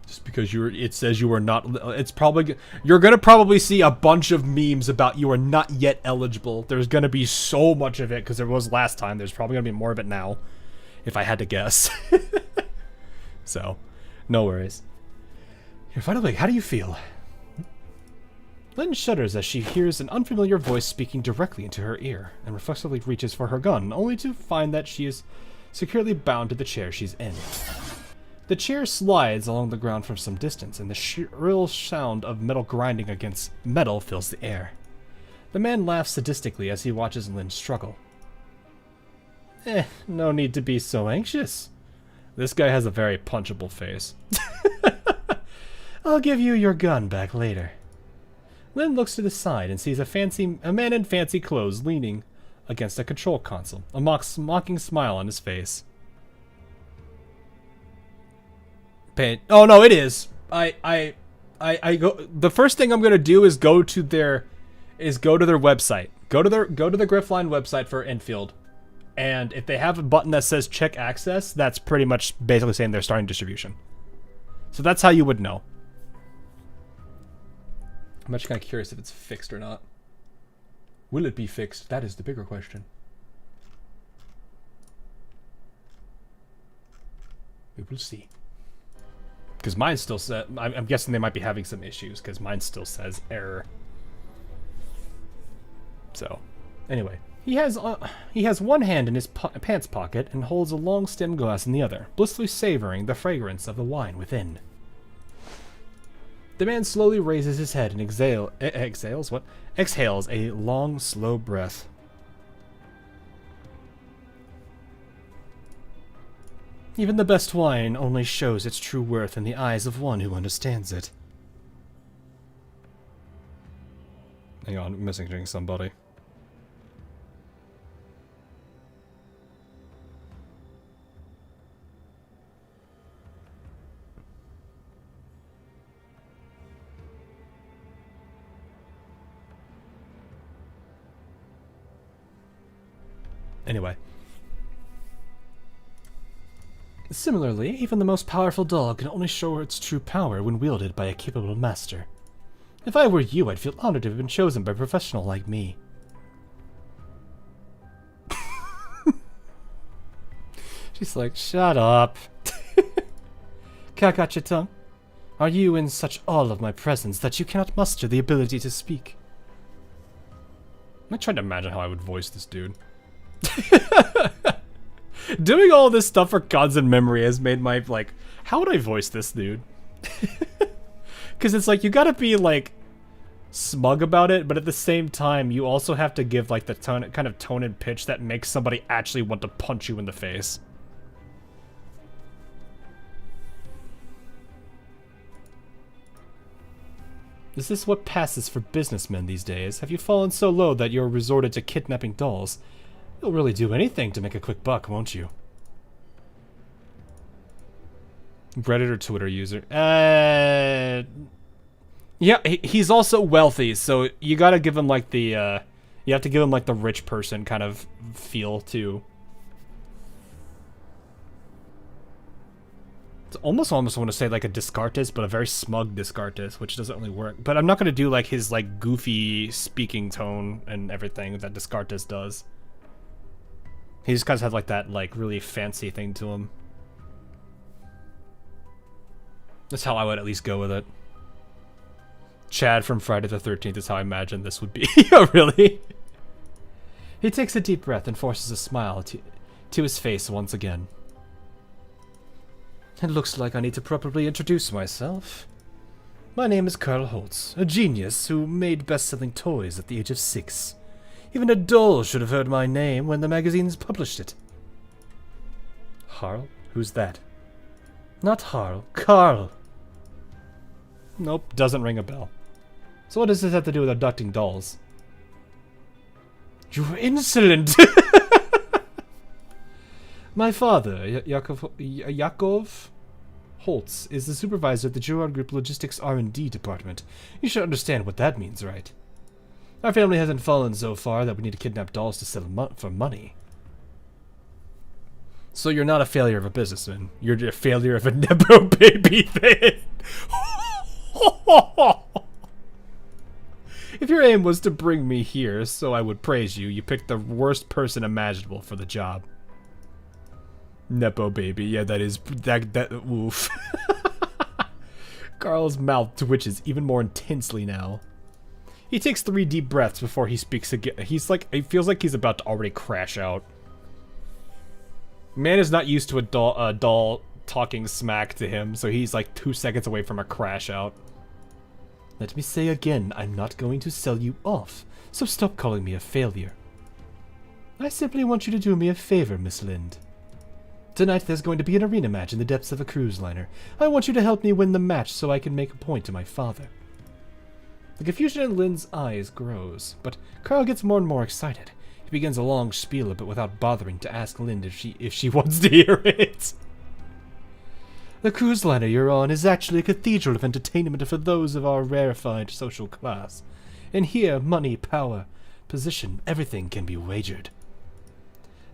A: Just because it says you are not, it's probably, you're gonna probably see a bunch of memes about you are not yet eligible. There's gonna be so much of it because there was last time. There's probably gonna be more of it now, if I had to guess. So, no worries. You're finally, how do you feel? Lynn shudders as she hears an unfamiliar voice speaking directly into her ear, and reflexively reaches for her gun, only to find that she is securely bound to the chair she's in. The chair slides along the ground from some distance, and the shrill sound of metal grinding against metal fills the air. The man laughs sadistically as he watches Lynn struggle. No need to be so anxious. This guy has a very punchable face. I'll give you your gun back later. Lynn looks to the side and sees a man in fancy clothes leaning against a control console, a mocking smile on his face. Oh no, it is. I go. The first thing I'm gonna do is go to their website. Go to the Griffline website for Enfield, and if they have a button that says check access, that's pretty much basically saying they're starting distribution. So that's how you would know. I'm actually kind of curious if it's fixed or not. Will it be fixed? That is the bigger question. We will see. Because mine still says... I'm guessing they might be having some issues, because mine still says error. So, anyway. He has one hand in his pants pocket and holds a long stem glass in the other, blissfully savoring the fragrance of the wine within. The man slowly raises his head and exhales a long, slow breath. Even the best wine only shows its true worth in the eyes of one who understands it. Hang on, I'm messaging somebody. Anyway. Similarly, even the most powerful dog can only show its true power when wielded by a capable master. If I were you, I'd feel honored to have been chosen by a professional like me. She's like, shut up. Cock out your tongue. Are you in such awe of my presence that you cannot muster the ability to speak? I'm trying to imagine how I would voice this dude. Doing all this stuff for constant memory has made my, like, how would I voice this dude? Because it's like, you gotta be, like, smug about it, but at the same time, you also have to give, like, the kind of tone and pitch that makes somebody actually want to punch you in the face. Is this what passes for businessmen these days? Have you fallen so low that you're resorted to kidnapping dolls? You'll really do anything to make a quick buck, won't you? Reddit or Twitter user? Yeah, he's also wealthy, so you gotta give him like the, you have to give him like the rich person kind of feel too. It's almost want to say like a Descartes, but a very smug Descartes, which doesn't really work. But I'm not gonna do like his like goofy speaking tone and everything that Descartes does. He just kind of had like that like really fancy thing to him. That's how I would at least go with it. Chad from Friday the 13th is how I imagine this would be. Oh, really? He takes a deep breath and forces a smile to his face once again. It looks like I need to properly introduce myself. My name is Carl Holtz, a genius who made best-selling toys at the age of 6. Even a doll should have heard my name when the magazines published it. Harl? Who's that? Not Harl. Carl. Nope, doesn't ring a bell. So what does this have to do with abducting dolls? You're insolent! My father, Yakov Holtz, is the supervisor of the Gerard Group Logistics R&D department. You should understand what that means, right? Our family hasn't fallen so far that we need to kidnap dolls to sell for money. So you're not a failure of a businessman. You're a failure of a Nepo baby thing. If your aim was to bring me here so I would praise you, you picked the worst person imaginable for the job. Nepo baby, yeah, that is oof. Carl's mouth twitches even more intensely now. He takes 3 deep breaths before he speaks again. He's like, it feels like he's about to already crash out. Man is not used to a doll talking smack to him, so he's like 2 seconds away from a crash out. Let me say again, I'm not going to sell you off, so stop calling me a failure. I simply want you to do me a favor, Miss Lind. Tonight there's going to be an arena match in the depths of a cruise liner. I want you to help me win the match so I can make a point to my father. The confusion in Lynn's eyes grows, but Carl gets more and more excited. He begins a long spiel but without bothering to ask Lynn if she wants to hear it. The cruise liner you're on is actually a cathedral of entertainment for those of our rarefied social class. And here, money, power, position, everything can be wagered.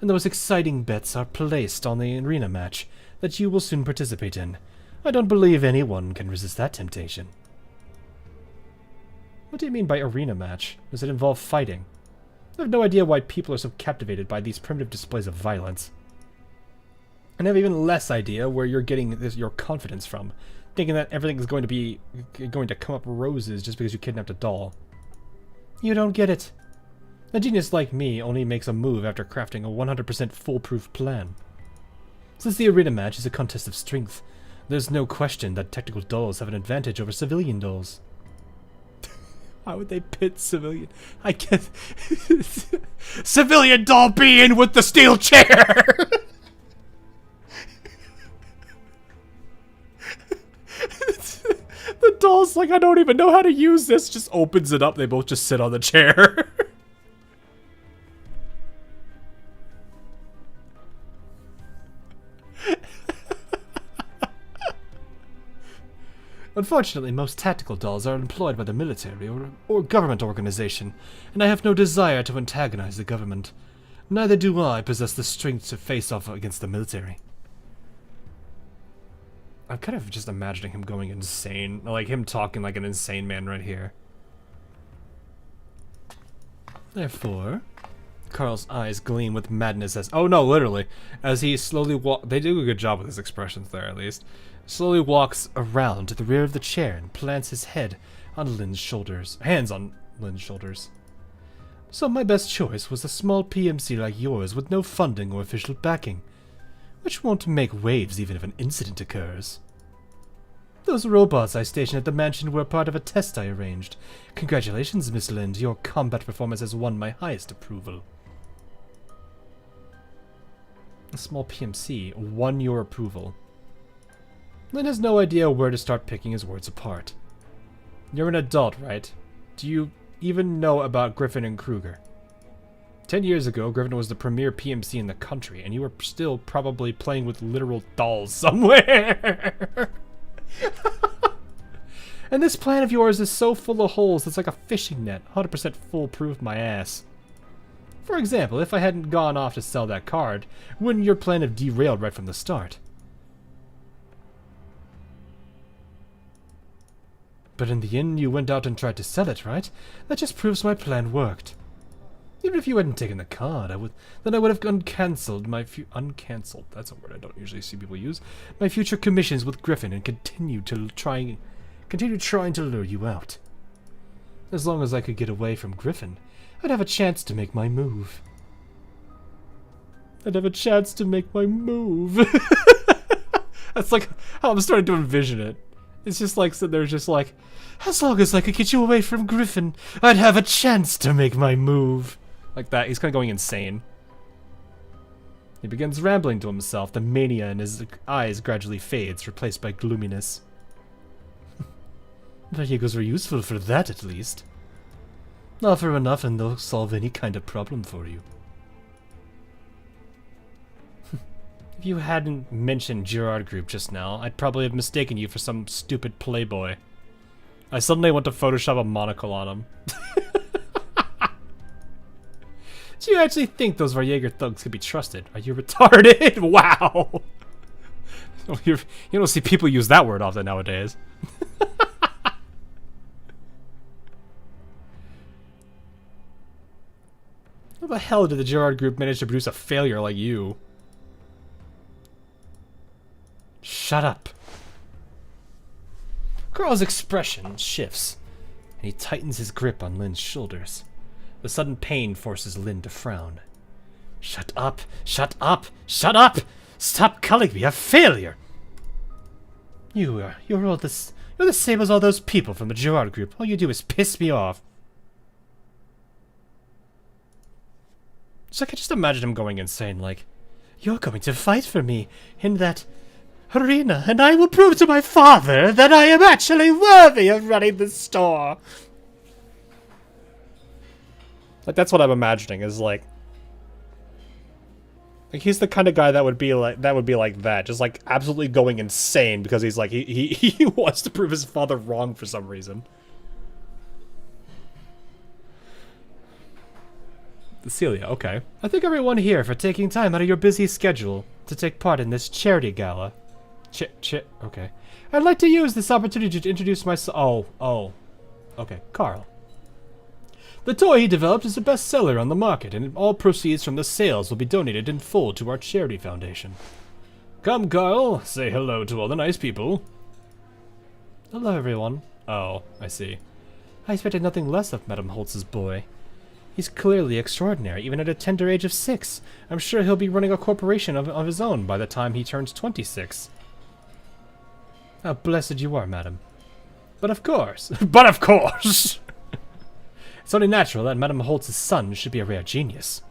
A: And those exciting bets are placed on the arena match that you will soon participate in. I don't believe anyone can resist that temptation. What do you mean by arena match? Does it involve fighting? I have no idea why people are so captivated by these primitive displays of violence. And I have even less idea where you're getting your confidence from, thinking that everything is going to come up roses just because you kidnapped a doll. You don't get it. A genius like me only makes a move after crafting a 100% foolproof plan. Since the arena match is a contest of strength, there's no question that technical dolls have an advantage over civilian dolls. Why would they pit civilian? I guess... Civilian doll be in with the steel chair! The doll's like, I don't even know how to use this. Just opens it up. They both just sit on the chair. Unfortunately, most tactical dolls are employed by the military or government organization, and I have no desire to antagonize the government. Neither do I possess the strength to face off against the military. I'm kind of just imagining him going insane, like him talking like an insane man right here. Therefore, Carl's eyes gleam with madness as— oh no, literally, as he slowly they do a good job with his expressions there, at least. Slowly walks around to the rear of the chair and plants his head on Lynn's shoulders. Hands on Lynn's shoulders. So my best choice was a small PMC like yours with no funding or official backing, which won't make waves even if an incident occurs. Those robots I stationed at the mansion were part of a test I arranged. Congratulations, Miss Lind. Your combat performance has won my highest approval. A small PMC won your approval. Lynn has no idea where to start picking his words apart. You're an adult, right? Do you even know about Griffin and Kruger? 10 years ago, Griffin was the premier PMC in the country, and you were still probably playing with literal dolls somewhere. And this plan of yours is so full of holes, it's like a fishing net. 100% foolproof my ass. For example, if I hadn't gone off to sell that card, wouldn't your plan have derailed right from the start? But in the end, you went out and tried to sell it, right? That just proves my plan worked. Even if you hadn't taken the card, I would have uncancelled my uncancelled. That's a word I don't usually see people use. My future commissions with Griffin and continue trying to lure you out. As long as I could get away from Griffin, I'd have a chance to make my move. I'd have a chance to make my move. That's like how I'm starting to envision it. It's just like, so they're just like, as long as I could get you away from Griffin, I'd have a chance to make my move. Like that. He's kind of going insane. He begins rambling to himself. The mania in his eyes gradually fades, replaced by gloominess. Vehicles were useful for that, at least. Offer enough and they'll solve any kind of problem for you. If you hadn't mentioned Gerard Group just now, I'd probably have mistaken you for some stupid playboy. I suddenly want to Photoshop a monocle on him. Do you actually think those Varjager thugs could be trusted? Are you retarded? Wow! You don't see people use that word often nowadays. How the hell did the Gerard Group manage to produce a failure like you? Shut up. Carl's expression shifts, and he tightens his grip on Lynn's shoulders. The sudden pain forces Lynn to frown. Shut up! Shut up! Shut up! Stop calling me a failure! You're the same as all those people from the Gerard Group. All you do is piss me off. So I can just imagine him going insane, like, you're going to fight for me in that arena, and I will prove to my father that I am actually worthy of running the store. Like, that's what I'm imagining, is like he's the kind of guy that would be like that, just like absolutely going insane because he's like he wants to prove his father wrong for some reason. Celia, okay. I thank everyone here for taking time out of your busy schedule to take part in this charity gala. Okay. I'd like to use this opportunity to introduce myself. Oh. Okay, Carl. The toy he developed is a bestseller on the market, and all proceeds from the sales will be donated in full to our charity foundation. Come, Carl, say hello to all the nice people. Hello, everyone. Oh, I see. I expected nothing less of Madame Holtz's boy. He's clearly extraordinary, even at a tender age of 6. I'm sure he'll be running a corporation of his own by the time he turns 26. How blessed you are, madam. But of course. But of course! It's only natural that Madame Holtz's son should be a rare genius.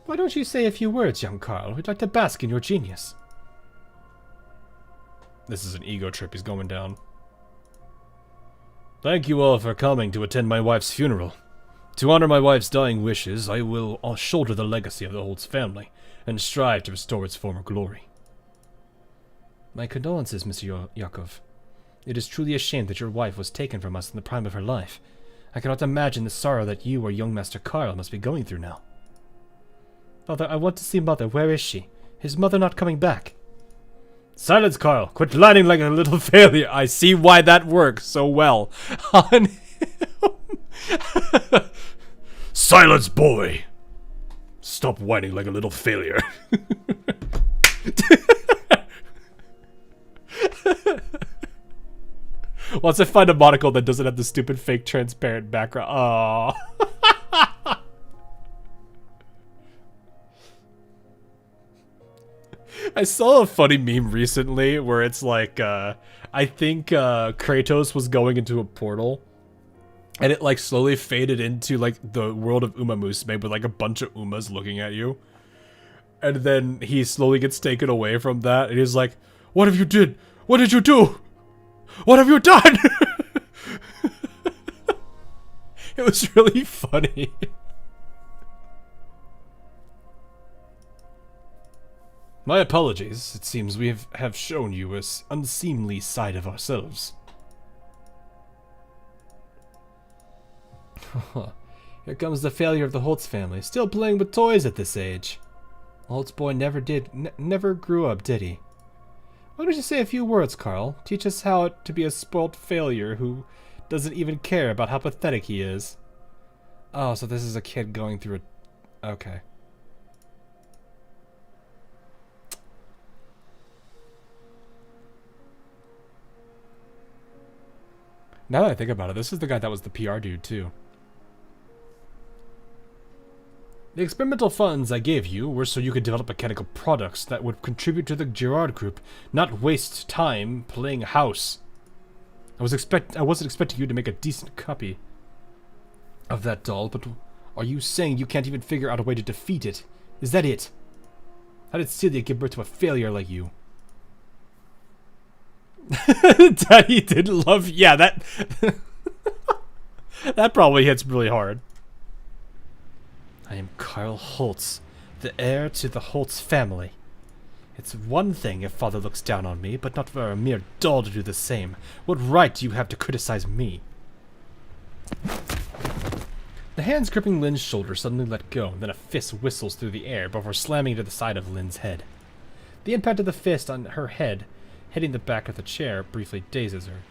A: Why don't you say a few words, young Carl? We'd like to bask in your genius. This is an ego trip he's going down. Thank you all for coming to attend my wife's funeral. To honor my wife's dying wishes, I will shoulder the legacy of the Holtz family and strive to restore its former glory. My condolences, Mr. Yakov. It is truly a shame that your wife was taken from us in the prime of her life. I cannot imagine the sorrow that you or young Master Carl must be going through now. Father, I want to see Mother. Where is she? Is Mother not coming back? Silence, Carl! Quit lying like a little failure! I see why that works so well on him. Silence, boy! Stop whining like a little failure. Once I find a monocle that doesn't have the stupid fake transparent background. Aww. I saw a funny meme recently where it's like, I think Kratos was going into a portal, and it like slowly faded into like the world of Uma Musume with like a bunch of Umas looking at you. And then he slowly gets taken away from that, and he's like, "What have you did? What did you do? What have you done?" It was really funny. My apologies. It seems we have shown you an unseemly side of ourselves. Here comes the failure of the Holtz family, still playing with toys at this age. The Holtz boy never grew up, did he? Why don't you say a few words, Carl? Teach us how to be a spoilt failure who doesn't even care about how pathetic he is. Oh, so this is a kid going through a... Okay. Now that I think about it, this is the guy that was the PR dude, too. The experimental funds I gave you were so you could develop mechanical products that would contribute to the Girard Group, not waste time playing house. I wasn't expecting you to make a decent copy of that doll, but are you saying you can't even figure out a way to defeat it? Is that it? How did Celia give birth to a failure like you? Daddy didn't love... Yeah, that... that probably hits really hard. I am Carl Holtz, the heir to the Holtz family. It's one thing if Father looks down on me, but not for a mere doll to do the same. What right do you have to criticize me? The hands gripping Lynn's shoulder suddenly let go, and then a fist whistles through the air before slamming into the side of Lynn's head. The impact of the fist on her head, hitting the back of the chair, briefly dazes her.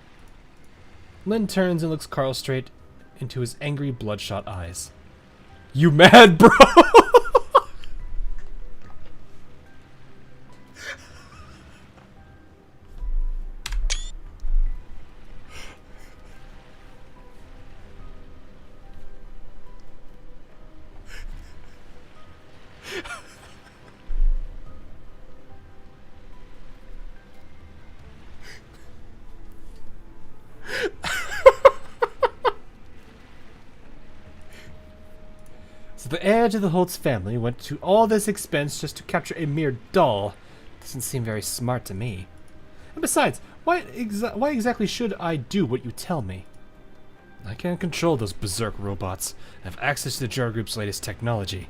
A: Lynn turns and looks Carl straight into his angry, bloodshot eyes. You mad, bro? So the heir to the Holtz family went to all this expense just to capture a mere doll. Doesn't seem very smart to me. And besides, why exactly should I do what you tell me? I can't control those berserk robots. I have access to the Girard Group's latest technology.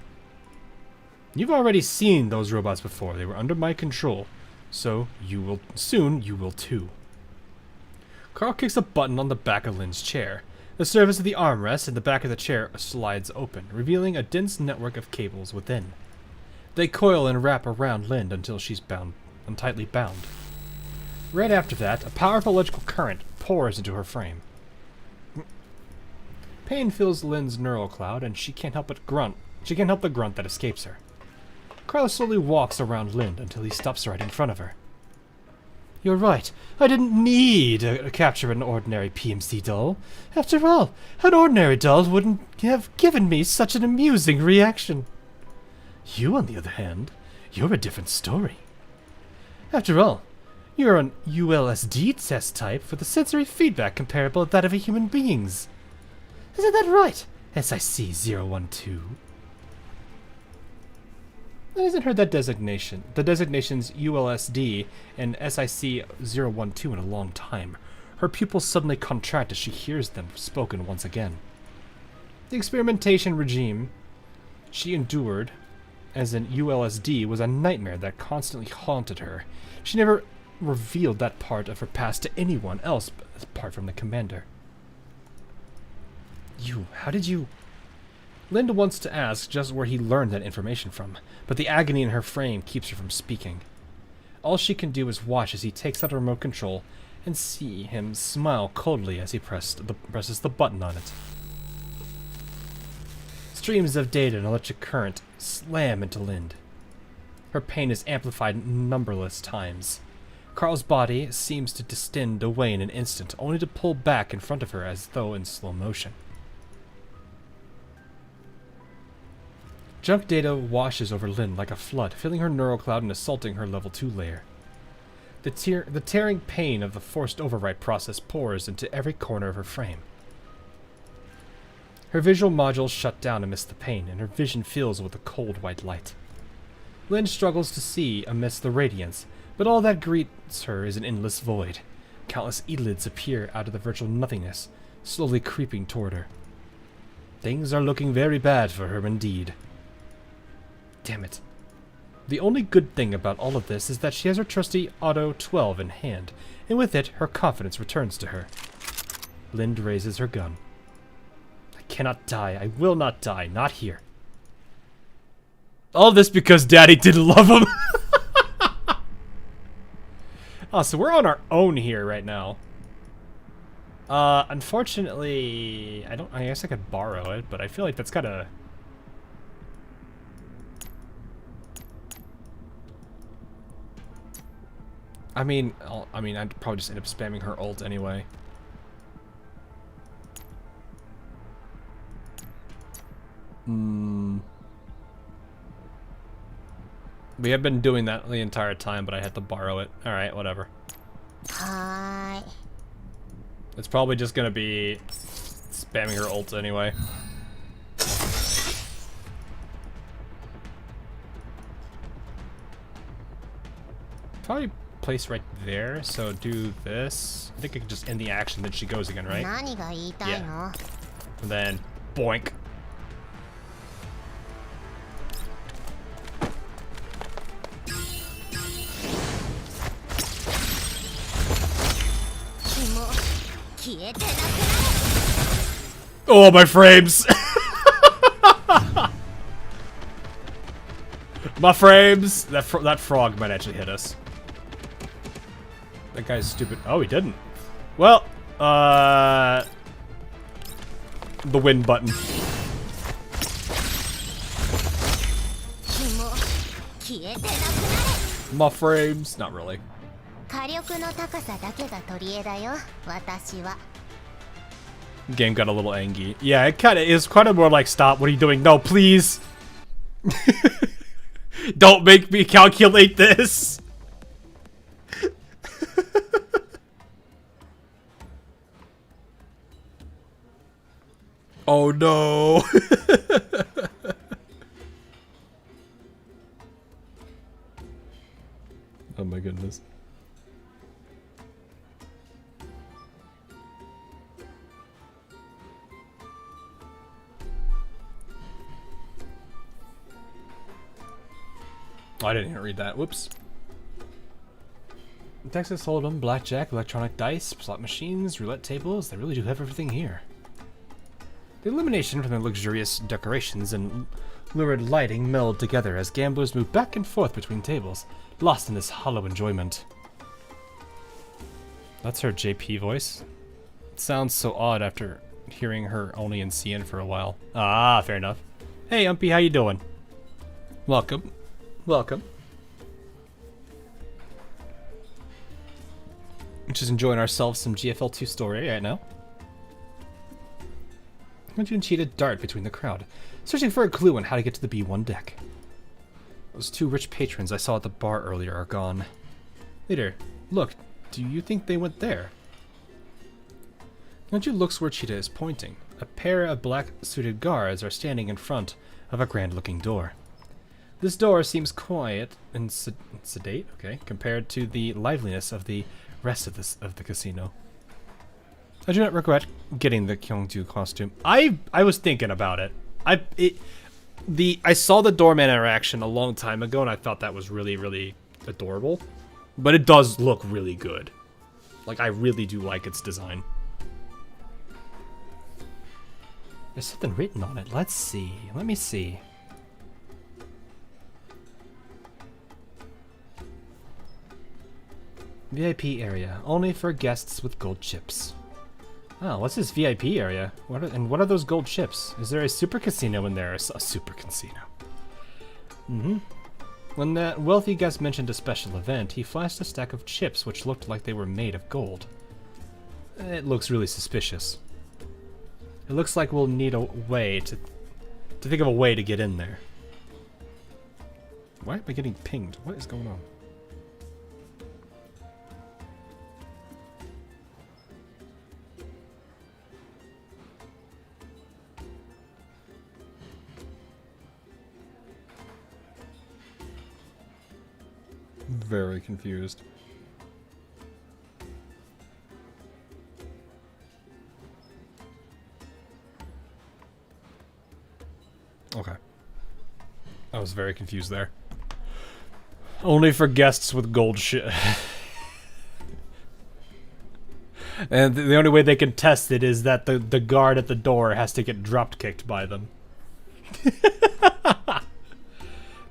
A: You've already seen those robots before. They were under my control. So you will too. Carl kicks a button on the back of Lynn's chair. The surface of the armrest in the back of the chair slides open, revealing a dense network of cables within. They coil and wrap around Lynn until she's tightly bound. Right after that, a powerful electrical current pours into her frame. Pain fills Lynn's neural cloud, and she can't help but grunt. She can't help the grunt that escapes her. Carlos slowly walks around Lind until he stops right in front of her. You're right. I didn't need to capture an ordinary PMC doll. After all, an ordinary doll wouldn't have given me such an amusing reaction. You, on the other hand, you're a different story. After all, you're an ULSD test type with a sensory feedback comparable to that of a human being's. Isn't that right, SIC-012? I hasn't heard that designation. The designations ULSD and SIC-012 in a long time. Her pupils suddenly contract as she hears them spoken once again. The experimentation regime she endured as an ULSD was a nightmare that constantly haunted her. She never revealed that part of her past to anyone else apart from the commander. How did you... Linda wants to ask just where he learned that information from, but the agony in her frame keeps her from speaking. All she can do is watch as he takes out a remote control and see him smile coldly as he presses the button on it. Streams of data and electric current slam into Lind. Her pain is amplified numberless times. Carl's body seems to distend away in an instant, only to pull back in front of her as though in slow motion. Junk data washes over Lind like a flood, filling her neural cloud and assaulting her level 2 layer. The tearing pain of the forced overwrite process pours into every corner of her frame. Her visual modules shut down amidst the pain, and her vision fills with a cold white light. Lind struggles to see amidst the radiance, but all that greets her is an endless void. Countless eyelids appear out of the virtual nothingness, slowly creeping toward her. Things are looking very bad for her indeed. Damn it. The only good thing about all of this is that she has her trusty Auto 12 in hand, and with it, her confidence returns to her. Lind raises her gun. I cannot die. I will not die. Not here. All this because Daddy didn't love him. Oh, so we're on our own here right now. Unfortunately, I guess I could borrow it, but I feel like that's kind of... I mean, I'd probably just end up spamming her ult anyway. We have been doing that the entire time, but I had to borrow it. Alright, whatever.
C: Hi.
A: It's probably just gonna be spamming her ult anyway. Probably place right there, so do this. I think I can just end the action, then she goes again, right? Yeah. And then, boink. Oh, my frames! My frames! That frog might actually hit us. That guy's stupid. Oh, he didn't. Well, the win button. My frames. Not really. Game got a little angry. Yeah, it kind of is kind of more like, stop, what are you doing? No, please. Don't make me calculate this. Oh no. Oh my goodness. Oh, I didn't even read that. Whoops. Texas Hold'em, blackjack, electronic dice, slot machines, roulette tables. They really do have everything here. The illumination from the luxurious decorations and lurid lighting meld together as gamblers move back and forth between tables, lost in this hollow enjoyment. That's her JP voice. It sounds so odd after hearing her only in CN for a while. Ah, fair enough. Hey, Umpy, how you doing? Welcome. Welcome. We're just enjoying ourselves some GFL2 story right now. Hunter and Cheetah dart between the crowd, searching for a clue on how to get to the B1 deck. Those two rich patrons I saw at the bar earlier are gone. Leader, look, do you think they went there? Hunter looks where Cheetah is pointing. A pair of black-suited guards are standing in front of a grand-looking door. This door seems quiet and sedate, okay, compared to the liveliness of the rest of the casino. I do not regret getting the Kyungju costume. I was thinking about it. I saw the doorman interaction a long time ago, and I thought that was really, really adorable. But it does look really good. Like, I really do like its design. There's something written on it. Let's see. Let me see. VIP area. Only for guests with gold chips. Oh, what's this VIP area? What are those gold chips? Is there a super casino in there? A super casino. When that wealthy guest mentioned a special event, he flashed a stack of chips which looked like they were made of gold. It looks really suspicious. It looks like we'll need a way to think of a way to get in there. Why am I getting pinged? What is going on? Very confused. Okay. I was very confused there. Only for guests with gold shit. And the only way they can test it is that the guard at the door has to get drop kicked by them.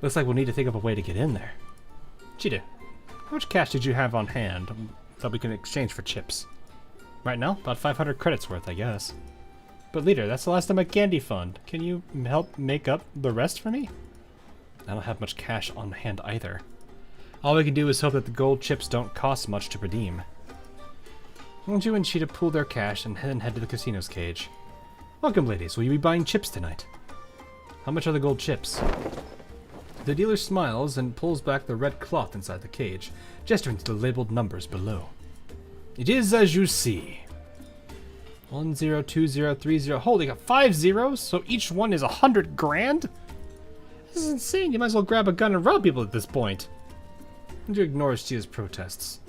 A: Looks like we'll need to think of a way to get in there. Cheetah, how much cash did you have on hand that we can exchange for chips? Right now, about 500 credits worth, I guess. But leader, that's the last of my candy fund. Can you help make up the rest for me? I don't have much cash on hand either. All we can do is hope that the gold chips don't cost much to redeem. Won't you and Cheetah pool their cash and then head to the casino's cage? Welcome, ladies. Will you be buying chips tonight? How much are the gold chips? The dealer smiles and pulls back the red cloth inside the cage, gesturing to the labeled numbers below. It is as you see. 102030. Holy, got 5 zeros? So each one is 100 grand? This is insane. You might as well grab a gun and rob people at this point. Andrew ignores Chia's protests.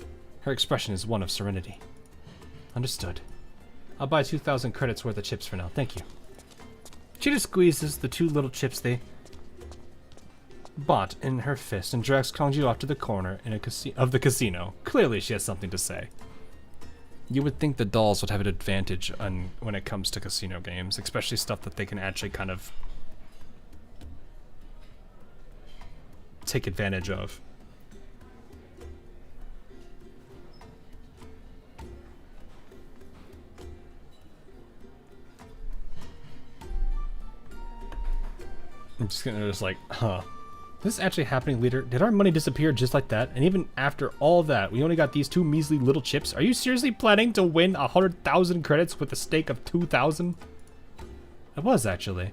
A: Her expression is one of serenity. Understood. I'll buy 2,000 credits worth of chips for now. Thank you. Cheetah squeezes the 2 little chips they bought in her fist and drags Kongju off to the corner of the casino. Clearly she has something to say. You would think the dolls would have an advantage when it comes to casino games, especially stuff that they can actually kind of take advantage of. I'm just gonna like, huh. This is actually happening, leader. Did our money disappear just like that? And even after all that, we only got these 2 measly little chips? Are you seriously planning to win 100,000 credits with a stake of 2,000? I was, actually.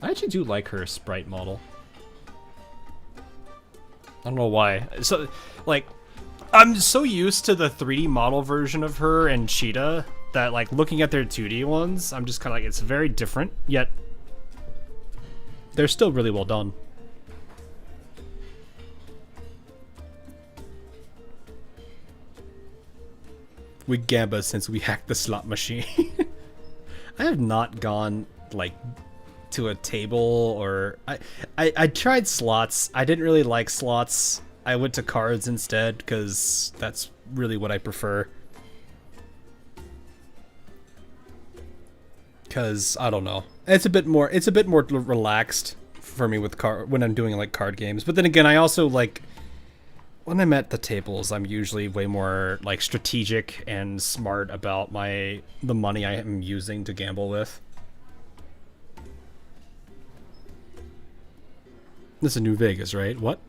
A: I actually do like her sprite model. I don't know why. So, like, I'm so used to the 3D model version of her and Cheetah that, like, looking at their 2D ones, I'm just kind of like, it's very different, yet they're still really well done. We gamba since we hacked the slot machine. I have not gone, like, to a table or... I tried slots. I didn't really like slots. I went to cards instead because that's really what I prefer. Because, I don't know. It's a bit more relaxed for me with when I'm doing like card games. But then again, I also like when I'm at the tables, I'm usually way more like strategic and smart about the money I am using to gamble with.
B: This is New Vegas, right? What?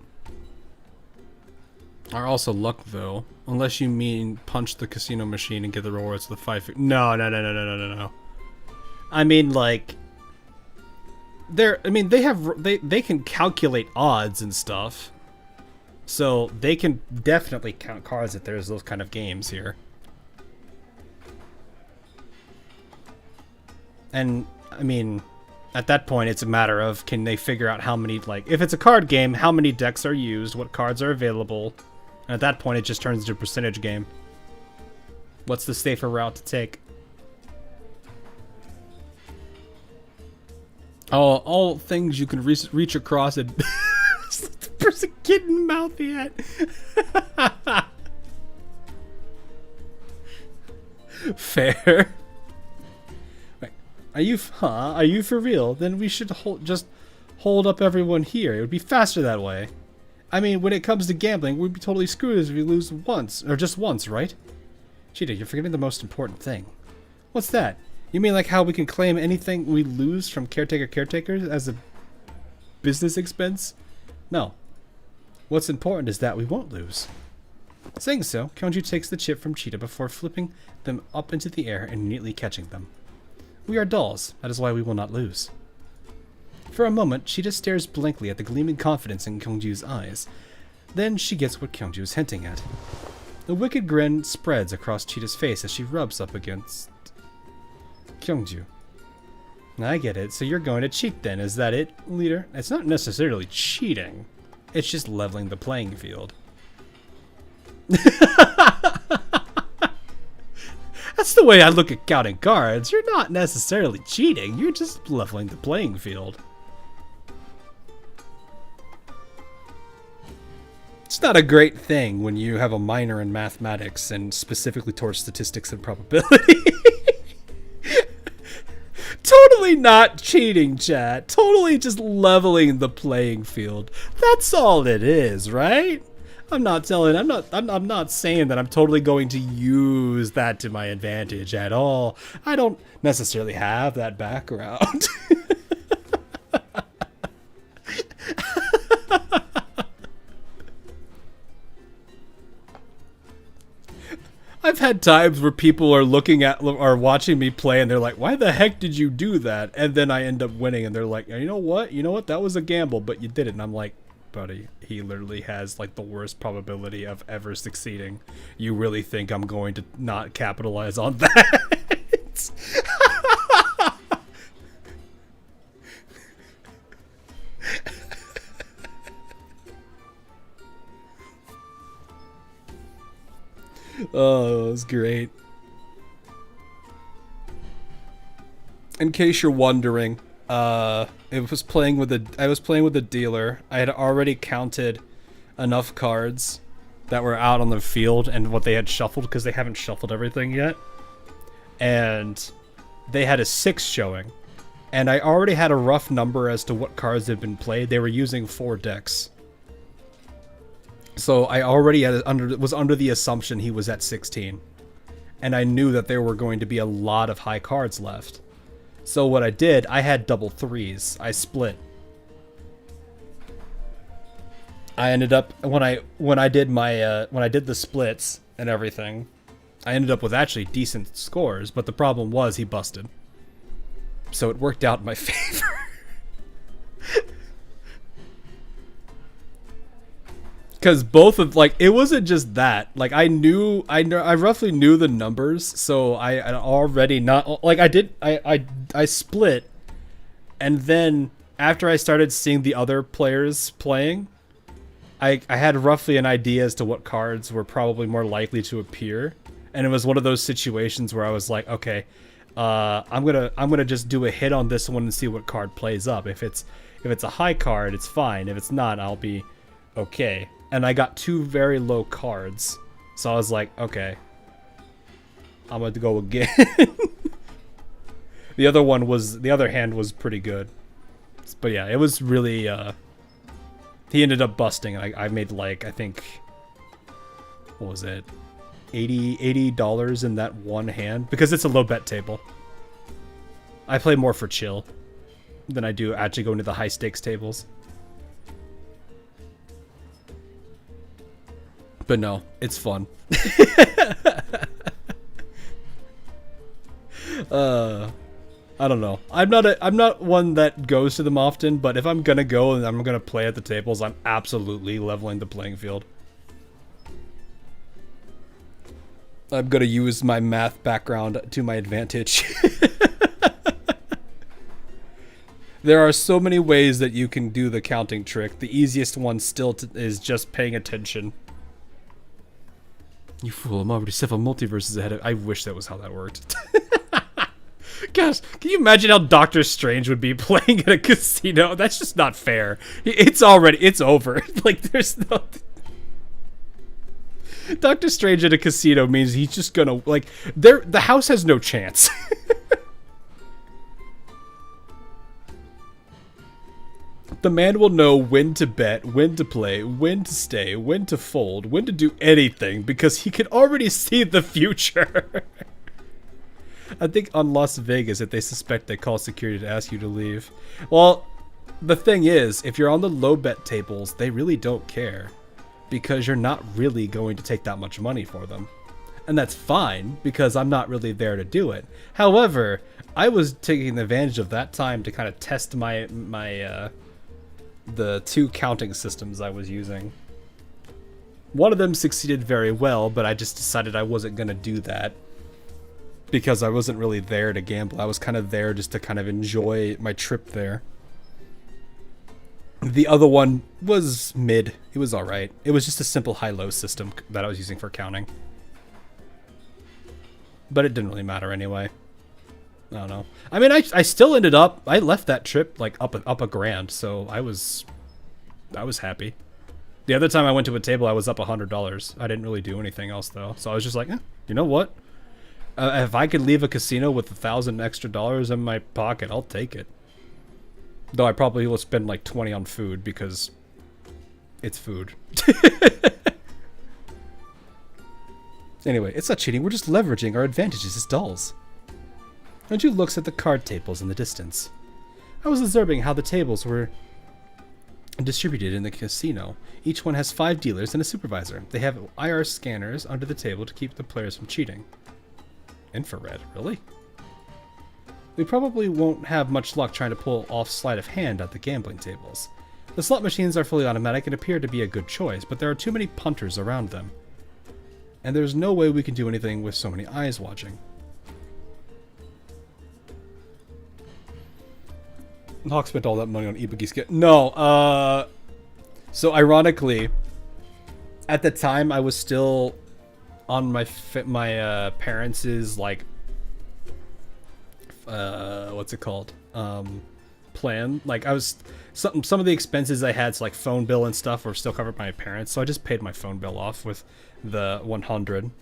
B: Are also luck, though. Unless you mean punch the casino machine and get the rewards with the 5... No. No. I mean, like... they can calculate odds and stuff. So they can definitely count cards if there's those kind of games here. And, I mean, at that point, it's a matter of can they figure out how many, like, if it's a card game, how many decks are used, what cards are available. And at that point, it just turns into a percentage game. What's the safer route to take? All things you can reach across and... the person getting mouthy at. Fair. Right. Are you for real? Then we should just hold up everyone here. It would be faster that way. I mean, when it comes to gambling, we'd be totally screwed if we lose once, or just once, right? Cheetah, you're forgetting the most important thing. What's that? You mean like how we can claim anything we lose from caretakers as a business expense? No. What's important is that we won't lose. Saying so, Kyungju takes the chip from Cheetah before flipping them up into the air and neatly catching them. We are dolls, that is why we will not lose. For a moment, Cheetah stares blankly at the gleaming confidence in Kyungju's eyes. Then she gets what Kyungju is hinting at. A wicked grin spreads across Cheetah's face as she rubs up against Kyungju. I get it, so you're going to cheat then, is that it, leader? It's not necessarily cheating. It's just leveling the playing field. That's the way I look at counting cards. You're not necessarily cheating, you're just leveling the playing field. It's not a great thing when you have a minor in mathematics and specifically towards statistics and probability. Totally not cheating, chat. Totally just leveling the playing field. That's all it is, right? I'm not saying that I'm totally going to use that to my advantage at all. I don't necessarily have that background. I've had times where people are watching me play and they're like, why the heck did you do that? And then I end up winning and they're like, you know what? That was a gamble, but you did it. And I'm like, buddy, he literally has like the worst probability of ever succeeding. You really think I'm going to not capitalize on that? Oh, that was great. In case you're wondering, I was playing with a dealer. I had already counted enough cards that were out on the field and what they had shuffled because they haven't shuffled everything yet. And they had a 6 showing. And I already had a rough number as to what cards had been played. They were using 4 decks. So I already was under the assumption he was at 16. And I knew that there were going to be a lot of high cards left. So what I did, I had double 3s. I split. I ended up when I did the splits and everything, I ended up with actually decent scores, but the problem was he busted. So it worked out in my favor. Because both of, like, it wasn't just that. Like, I roughly knew the numbers, so I already not, like, I split, and then after I started seeing the other players playing, I had roughly an idea as to what cards were probably more likely to appear, and it was one of those situations where I was like, okay, I'm gonna just do a hit on this one and see what card plays up. If it's a high card, it's fine. If it's not, I'll be okay. And I got 2 very low cards. So I was like, okay. I'm going to go again. The other hand was pretty good. But yeah, it was really, he ended up busting. And I made like, I think, what was it? $80 in that one hand. Because it's a low bet table. I play more for chill than I do actually going to the high stakes tables. But no, it's fun. I don't know. I'm not one that goes to them often, but if I'm gonna go and I'm gonna play at the tables, I'm absolutely leveling the playing field. I'm gonna use my math background to my advantage. There are so many ways that you can do the counting trick. The easiest one still is just paying attention. You fool, I'm already several multiverses ahead of... I wish that was how that worked. Gosh, can you imagine how Doctor Strange would be playing at a casino? That's just not fair. It's over. Like, there's no... Doctor Strange at a casino means he's just gonna, like... The house has no chance. The man will know when to bet, when to play, when to stay, when to fold, when to do anything, because he can already see the future. I think on Las Vegas, if they suspect, they call security to ask you to leave. Well, the thing is, if you're on the low bet tables, they really don't care, because you're not really going to take that much money for them. And that's fine, because I'm not really there to do it. However, I was taking advantage of that time to kind of test the two counting systems I was using. One of them succeeded very well, but I just decided I wasn't going to do that because I wasn't really there to gamble. I was kind of there just to kind of enjoy my trip there. The other one was mid. It was alright. It was just a simple high-low system that I was using for counting. But it didn't really matter anyway. I don't know. I mean, I still ended up... I left that trip, like, up a grand, so I was happy. The other time I went to a table, I was up $100. I didn't really do anything else, though. So I was just like, you know what? If I could leave a casino with $1,000 extra in my pocket, I'll take it. Though I probably will spend, like, 20 on food, because it's food. Anyway, it's not cheating. We're just leveraging our advantages as dolls. Andrew looks at the card tables in the distance. I was observing how the tables were distributed in the casino. Each one has 5 dealers and a supervisor. They have IR scanners under the table to keep the players from cheating. Infrared, really? We probably won't have much luck trying to pull off sleight of hand at the gambling tables. The slot machines are fully automatic and appear to be a good choice, but there are too many punters around them. And there's no way we can do anything with so many eyes watching. Hawk spent all that money on Ibuki skin. No, so ironically, at the time I was still on my parents' like, what's it called? Plan. Like I was, some of the expenses I had, so like phone bill and stuff, were still covered by my parents, so I just paid my phone bill off with the 100.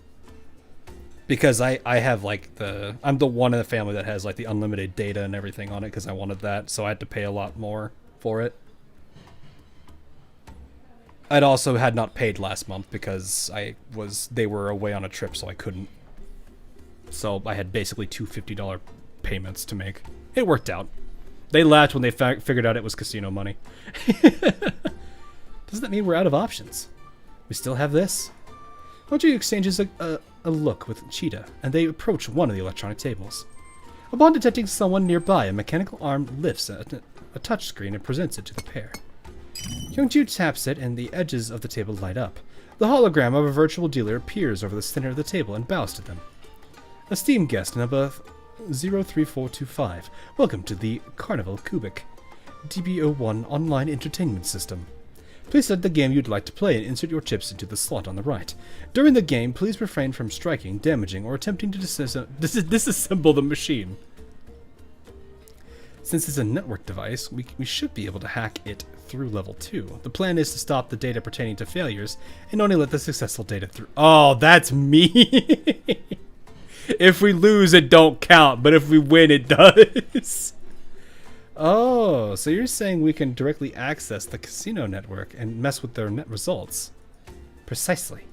B: Because I have like I'm the one in the family that has like the unlimited data and everything on it because I wanted that, so I had to pay a lot more for it. I'd also had not paid last month because they were away on a trip, so I couldn't. So I had basically two $50 payments to make. It worked out. They laughed when they figured out it was casino money. Doesn't that mean we're out of options? We still have this? Oji exchanges a look with Cheetah, and they approach one of the electronic tables. Upon detecting someone nearby, a mechanical arm lifts a touchscreen and presents it to the pair. Kyungju taps it, and the edges of the table light up. The hologram of a virtual dealer appears over the center of the table and bows to them. Esteemed guest number 03425, welcome to the Carnival Cubic, DB01 online entertainment system. Please select the game you'd like to play and insert your chips into the slot on the right. During the game, please refrain from striking, damaging, or attempting to disassemble the machine. Since it's a network device, we should be able to hack it through level 2. The plan is to stop the data pertaining to failures and only let the successful data through. Oh, that's me! If we lose, it don't count, but if we win, it does. Oh, so you're saying we can directly access the casino network and mess with their net results. Precisely.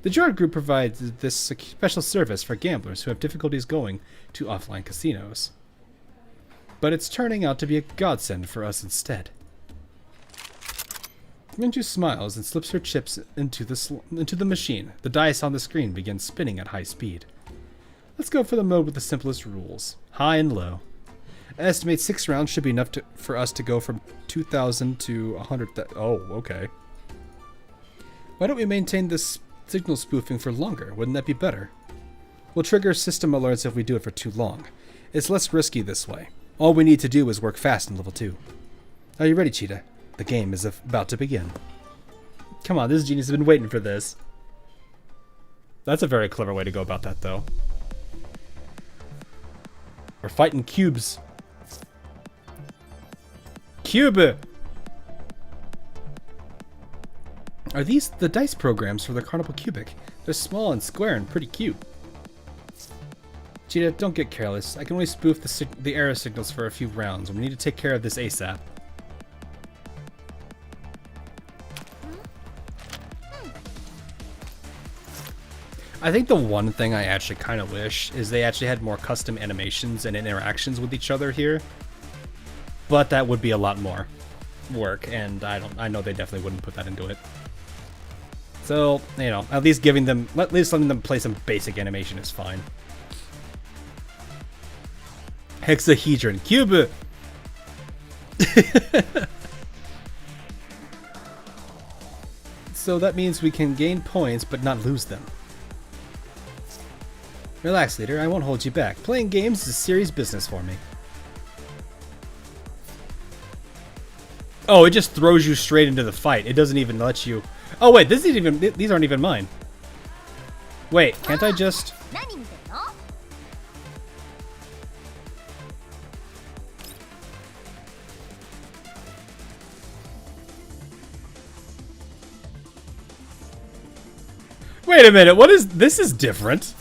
B: The Gerard Group provides this special service for gamblers who have difficulties going to offline casinos. But it's turning out to be a godsend for us instead. Minju smiles and slips her chips into the machine. The dice on the screen begin spinning at high speed. Let's go for the mode with the simplest rules. High and low. I estimate 6 rounds should be enough for us to go from 2,000 to 100,000. Oh, okay. Why don't we maintain this signal spoofing for longer? Wouldn't that be better? We'll trigger system alerts if we do it for too long. It's less risky this way. All we need to do is work fast in level 2. Are you ready, Cheetah? The game is about to begin.
A: Come on, this genius has been waiting for this. That's a very clever way to go about that, though. We're fighting cubes. Cube!
B: Are these the dice programs for the Carnival Cubic? They're small and square and pretty cute. Cheetah, don't get careless. I can only spoof the error signals for a few rounds, and we need to take care of this ASAP. I think the one thing I actually kind of wish is they actually had more custom animations and interactions with each other here. But that would be a lot more work, and I know they definitely wouldn't put that into it. So, you know, at least letting them play some basic animation is fine. Hexahedron Cube! So that means we can gain points but not lose them. Relax, leader, I won't hold you back. Playing games is serious business for me.
A: Oh, it just throws you straight into the fight. It doesn't even let you... Oh wait, these aren't even mine. Wait, can't I just... Wait a minute, what is... This is different.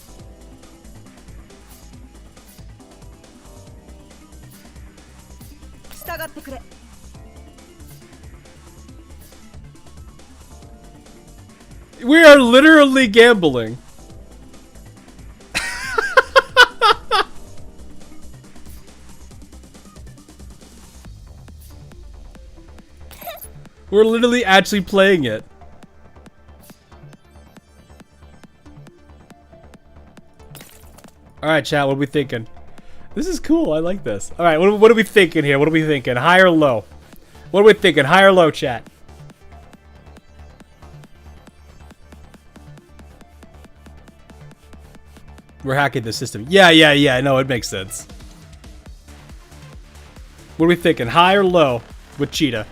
A: We are literally gambling. We're literally actually playing it. Alright, chat, what are we thinking? This is cool, I like this. Alright, what are we thinking here? What are we thinking? High or low? What are we thinking? High or low, chat? We're hacking the system. Yeah, no, it makes sense. What are we thinking? High or low with Cheetah?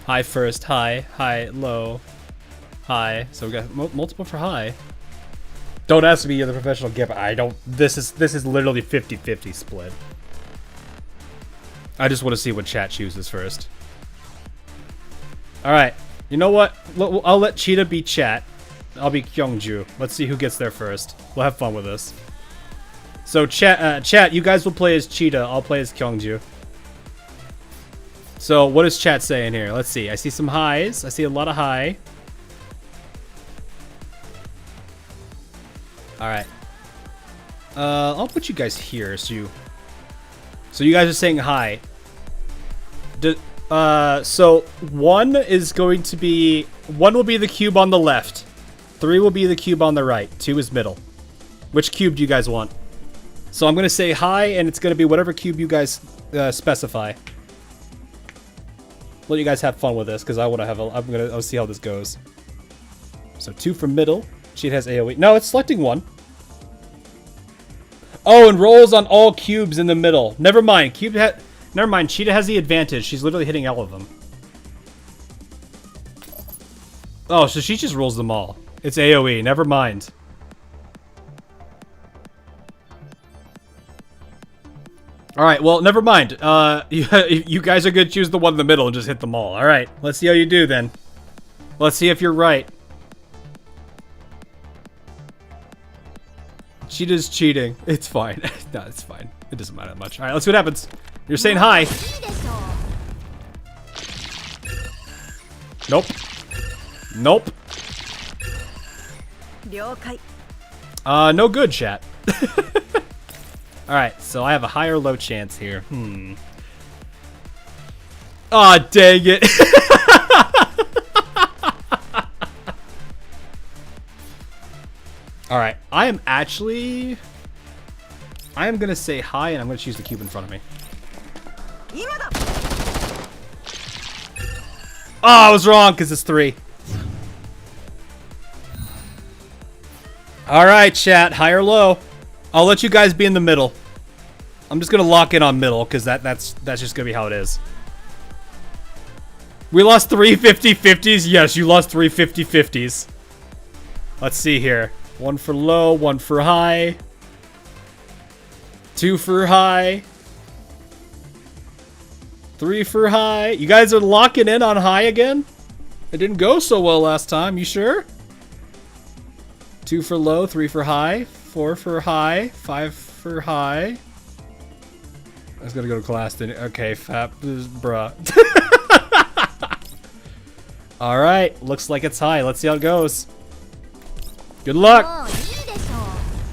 A: High first, high, low, high. So we got multiple for high. Don't ask me, you're the professional giver. I don't. This is literally 50-50 split. I just want to see what chat chooses first. All right. You know what? I'll let Cheetah be chat. I'll be Kyungju. Let's see who gets there first. We'll have fun with this. So chat, you guys will play as Cheetah. I'll play as Kyungju. So what is chat saying here? Let's see. I see some highs. I see a lot of high. All right. I'll put you guys here. So you guys are saying high. So one will be the cube on the left. 3 will be the cube on the right. 2 is middle. Which cube do you guys want? So I'm gonna say high, and it's gonna be whatever cube you guys specify. Let you guys have fun with this, because I'll see how this goes. So 2 for middle. She has AoE. No, it's selecting 1. Oh, and rolls on all cubes in the middle. Never mind. Never mind. Cheetah has the advantage. She's literally hitting all of them. Oh, so she just rolls them all. It's AoE. Never mind. Alright, well, never mind. You guys are gonna choose the one in the middle and just hit them all. Alright, let's see how you do then. Let's see if you're right. Cheetah's cheating. It's fine. No, it's fine. It doesn't matter that much. Alright, let's see what happens. You're saying hi. Nope. Nope. No good, chat. Alright, so I have a high or low chance here. Aw, dang it. Alright, I am gonna say hi, and I'm gonna choose the cube in front of me. Oh, I was wrong, because it's 3. Alright, chat, high or low? I'll let you guys be in the middle. I'm just gonna lock in on middle, because that's just gonna be how it is. We lost 3 50-50s? Yes, you lost 3 50-50s. Let's see here. 1 for low, 1 for high. 2 for high. 3 for high. You guys are locking in on high again? It didn't go so well last time, you sure? 2 for low, 3 for high, 4 for high, 5 for high. I was gonna go to class, didn't it? Okay, bruh. Alright, looks like it's high. Let's see how it goes. Good luck!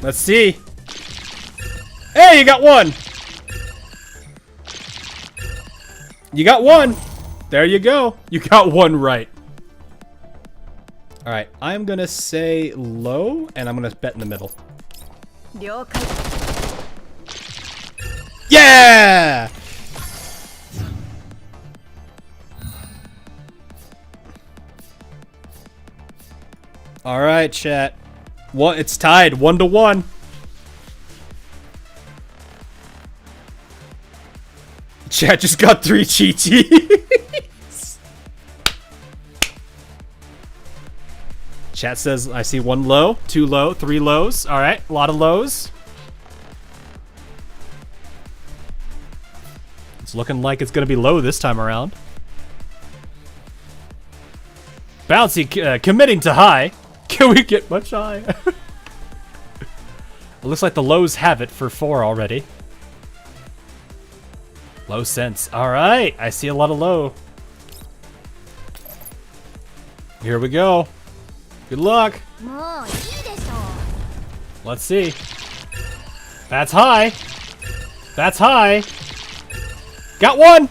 A: Let's see. Hey, you got 1! You got 1! There you go. You got 1 right. Alright, I'm gonna say low, and I'm gonna bet in the middle. Yeah! Alright, chat. What? It's tied 1-1. Chat just got 3 GTs. Chat says, I see 1 low, 2 low, 3 lows. Alright, a lot of lows. It's looking like it's going to be low this time around. Bouncy committing to high. Can we get much higher? It looks like the lows have it for 4 already. Low sense. Alright, I see a lot of low. Here we go. Good luck. Let's see. That's high. That's high. Got 1.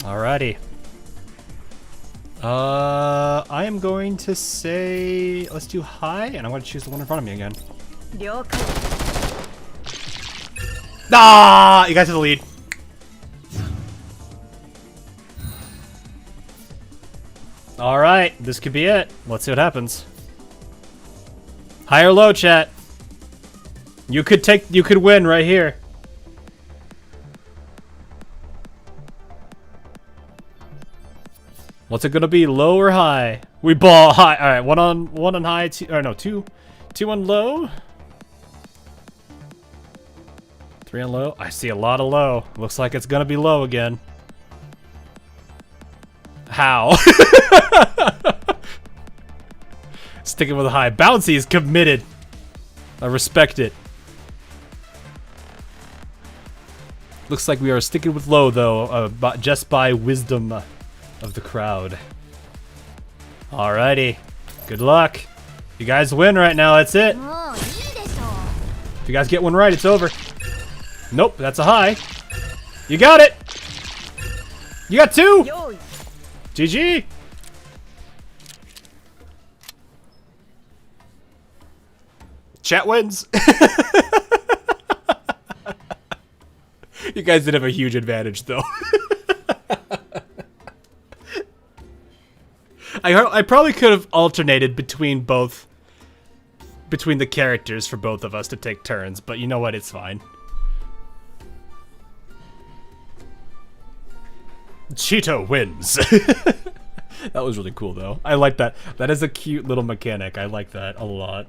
A: Alrighty. I am going to say, let's do high, and I'm going to choose the one in front of me again. Ah! You guys have the lead. Alright, this could be it. Let's see what happens. High or low, chat? You could win right here. What's it gonna be, low or high? We ball high. All right, one on high. Two on low. 3 on low. I see a lot of low. Looks like it's gonna be low again. How? Sticking with a high. Bouncy is committed. I respect it. Looks like we are sticking with low though, just by wisdom of the crowd. Alrighty. Good luck. You guys win right now, that's it. If you guys get one right, it's over. Nope, that's a high. You got it! You got 2! GG! Chat wins. You guys did have a huge advantage though. I probably could have alternated between the characters for both of us to take turns, but you know what? It's fine. Cheeto wins. That was really cool, though. I like that. That is a cute little mechanic. I like that a lot.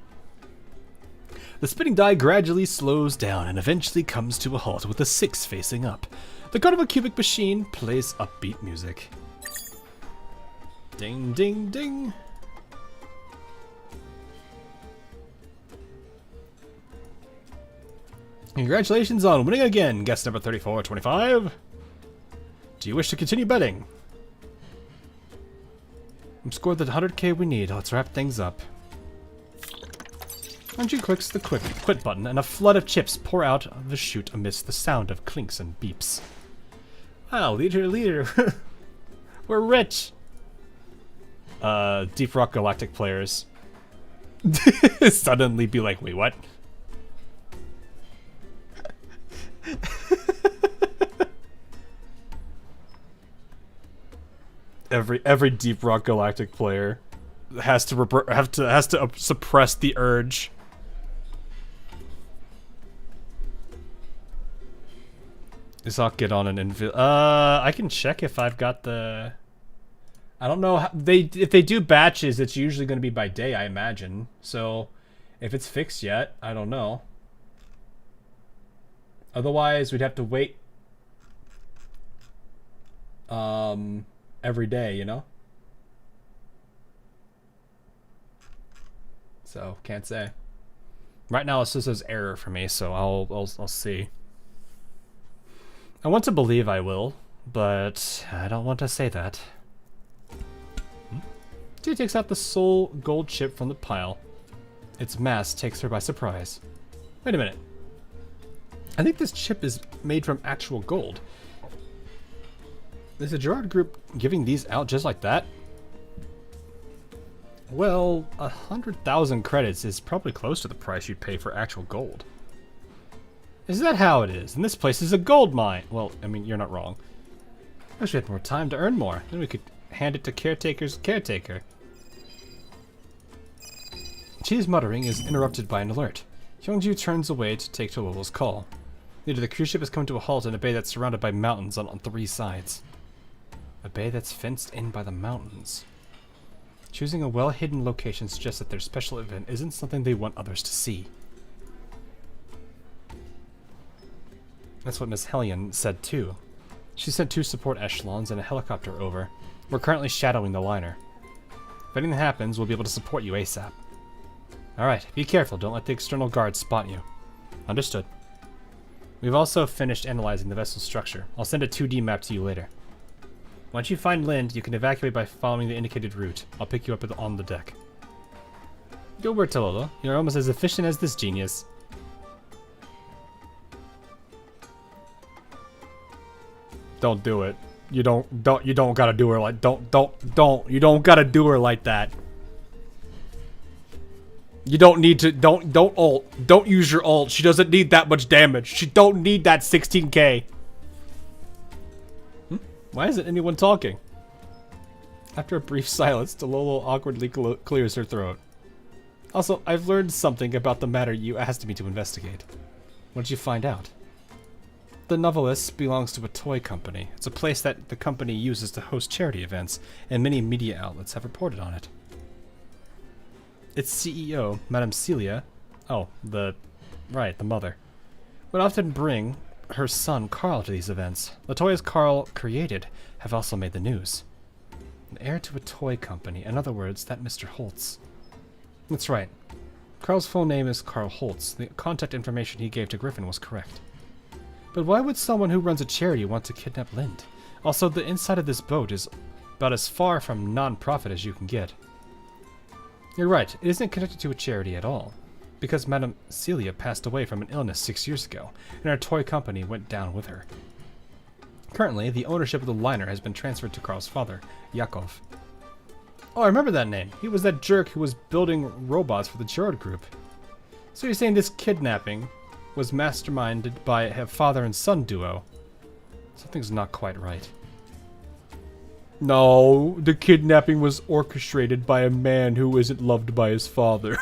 A: The spinning die gradually slows down and eventually comes to a halt with a 6 facing up. The Carnival Cubic machine plays upbeat music. Ding, ding, ding. Congratulations on winning again, guest number 3425. Do you wish to continue betting? I'm scored the 100k we need. Let's wrap things up. Angie clicks the quit button, and a flood of chips pour out of the chute amidst the sound of clinks and beeps. Wow, leader. We're rich! Deep Rock Galactic players suddenly be like, wait, what? Every Deep Rock Galactic player has to suppress the urge. Is I'll get on an I can check if I've got the. I don't know how if they do batches. It's usually going to be by day, I imagine. So, if it's fixed yet, I don't know. Otherwise, we'd have to wait. Every day, you know. So can't say. Right now, it still says error for me, so I'll see. I want to believe I will, but I don't want to say that. She takes out the sole gold chip from the pile. Its mass takes her by surprise. Wait a minute. I think this chip is made from actual gold. Is the Gerard Group giving these out just like that? Well, 100,000 credits is probably close to the price you'd pay for actual gold. Is that how it is? And this place is a gold mine. Well, I mean, you're not wrong. I wish we had more time to earn more. Then we could hand it to Caretaker's caretaker. Chi's muttering is interrupted by an alert. Hyungju turns away to take Tololo's call. Leader, the cruise ship has come to a halt in a bay that's surrounded by mountains on 3 sides. A bay that's fenced in by the mountains. Choosing a well-hidden location suggests that their special event isn't something they want others to see. That's what Miss Hellion said too. She sent 2 support echelons and a helicopter over. We're currently shadowing the liner. If anything happens, we'll be able to support you ASAP. Alright, be careful, don't let the external guards spot you. Understood. We've also finished analyzing the vessel's structure. I'll send a 2D map to you later. Once you find Lind, you can evacuate by following the indicated route. I'll pick you up on the deck. Good work, Tololo. You're almost as efficient as this genius. Don't do it. You don't gotta do her like you don't gotta do her like that. You don't need to don't ult. Don't use your ult. She doesn't need that much damage. She don't need that 16k. Why isn't anyone talking? After a brief silence, Tololo awkwardly clears her throat. Also, I've learned something about the matter you asked me to investigate. What did you find out? The Novelist belongs to a toy company. It's a place that the company uses to host charity events, and many media outlets have reported on it. Its CEO, Madame Celia, the mother, would often bring her son Carl to these events. The toys Carl created have also made the news. An heir to a toy company, in other words, that Mr. Holtz. That's right. Carl's full name is Carl Holtz. The contact information he gave to Griffin was correct. But why would someone who runs a charity want to kidnap Lind? Also, the inside of this boat is about as far from non-profit as you can get. You're right, it isn't connected to a charity at all, because Madame Celia passed away from an illness 6 years ago, and our toy company went down with her. Currently, the ownership of the liner has been transferred to Carl's father, Yakov. Oh, I remember that name. He was that jerk who was building robots for the Gerard Group. So you're saying this kidnapping was masterminded by a father and son duo? Something's not quite right. No, the kidnapping was orchestrated by a man who isn't loved by his father.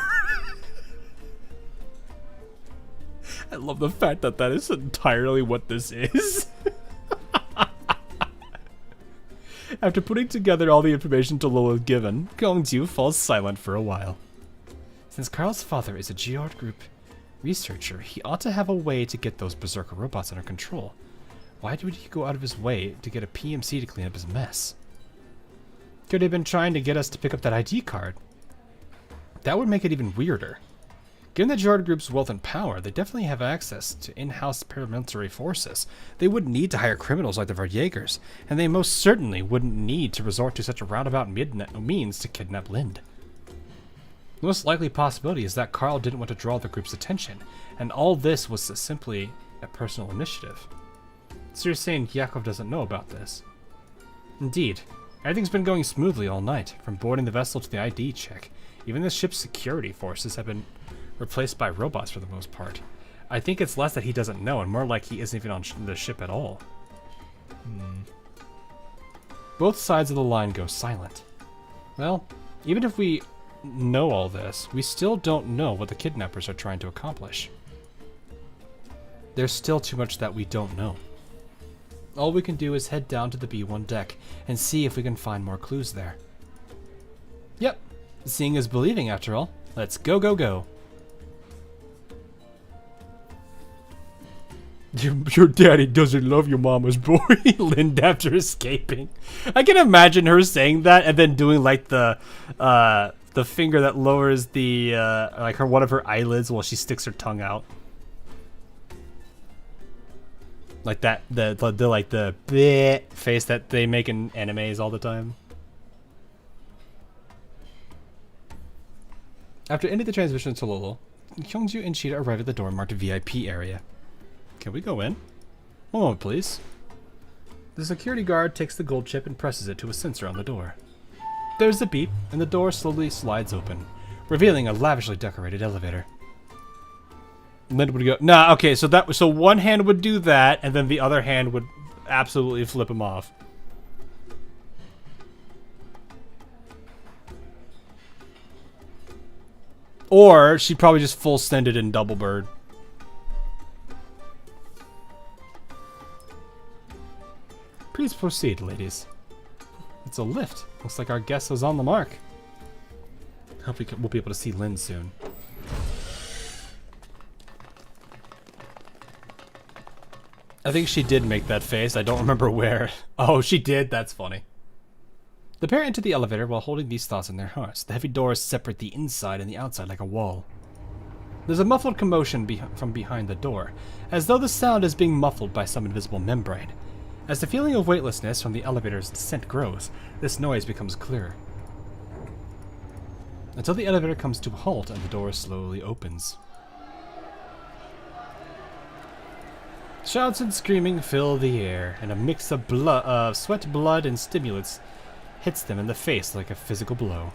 A: I love the fact that that is entirely what this is. After putting together all the information Tololo given, Gongju falls silent for a while. Since Carl's father is a Gerard Group researcher, he ought to have a way to get those berserker robots under control. Why would he go out of his way to get a PMC to clean up his mess? Could have been trying to get us to pick up that ID card. That would make it even weirder. Given the Gerard Group's wealth and power, they definitely have access to in-house paramilitary forces. They wouldn't need to hire criminals like the Verjägers, and they most certainly wouldn't need to resort to such a roundabout means to kidnap Lind. The most likely possibility is that Carl didn't want to draw the group's attention, and all this was simply a personal initiative. So you're saying Yakov doesn't know about this? Indeed. Everything's been going smoothly all night, from boarding the vessel to the ID check. Even the ship's security forces have been replaced by robots for the most part. I think it's less that he doesn't know, and more like he isn't even on the ship at all. Both sides of the line go silent. Well, even if we know all this, we still don't know what the kidnappers are trying to accomplish. There's still too much that we don't know. All we can do is head down to the B1 deck and see if we can find more clues there. Yep, seeing is believing after all. Let's go, go, go. Your daddy doesn't love your mama's boy, Lind after escaping. I can imagine her saying that and then doing like the finger that lowers the like one of her eyelids while she sticks her tongue out. Like that, the bleh face that they make in animes all the time. After ending the transmission to Lolo, Kyungju and Cheetah arrive at the door marked VIP area. Can we go in? One moment, please. The security guard takes the gold chip and presses it to a sensor on the door. There's a beep, and the door slowly slides open, revealing a lavishly decorated elevator. And then would go, nah, okay, so one hand would do that, and then the other hand would absolutely flip him off. Or she'd probably just full send it in double bird. Please proceed, ladies. It's a lift. Looks like our guest was on the mark. Hope we'll be able to see Lynn soon. I think she did make that face. I don't remember where. Oh, she did? That's funny. The pair enter the elevator while holding these thoughts in their hearts. The heavy doors separate the inside and the outside like a wall. There's a muffled commotion from behind the door, as though the sound is being muffled by some invisible membrane. As the feeling of weightlessness from the elevator's descent grows, this noise becomes clearer. Until the elevator comes to a halt and the door slowly opens. Shouts and screaming fill the air, and a mix of sweat, blood, and stimulants hits them in the face like a physical blow.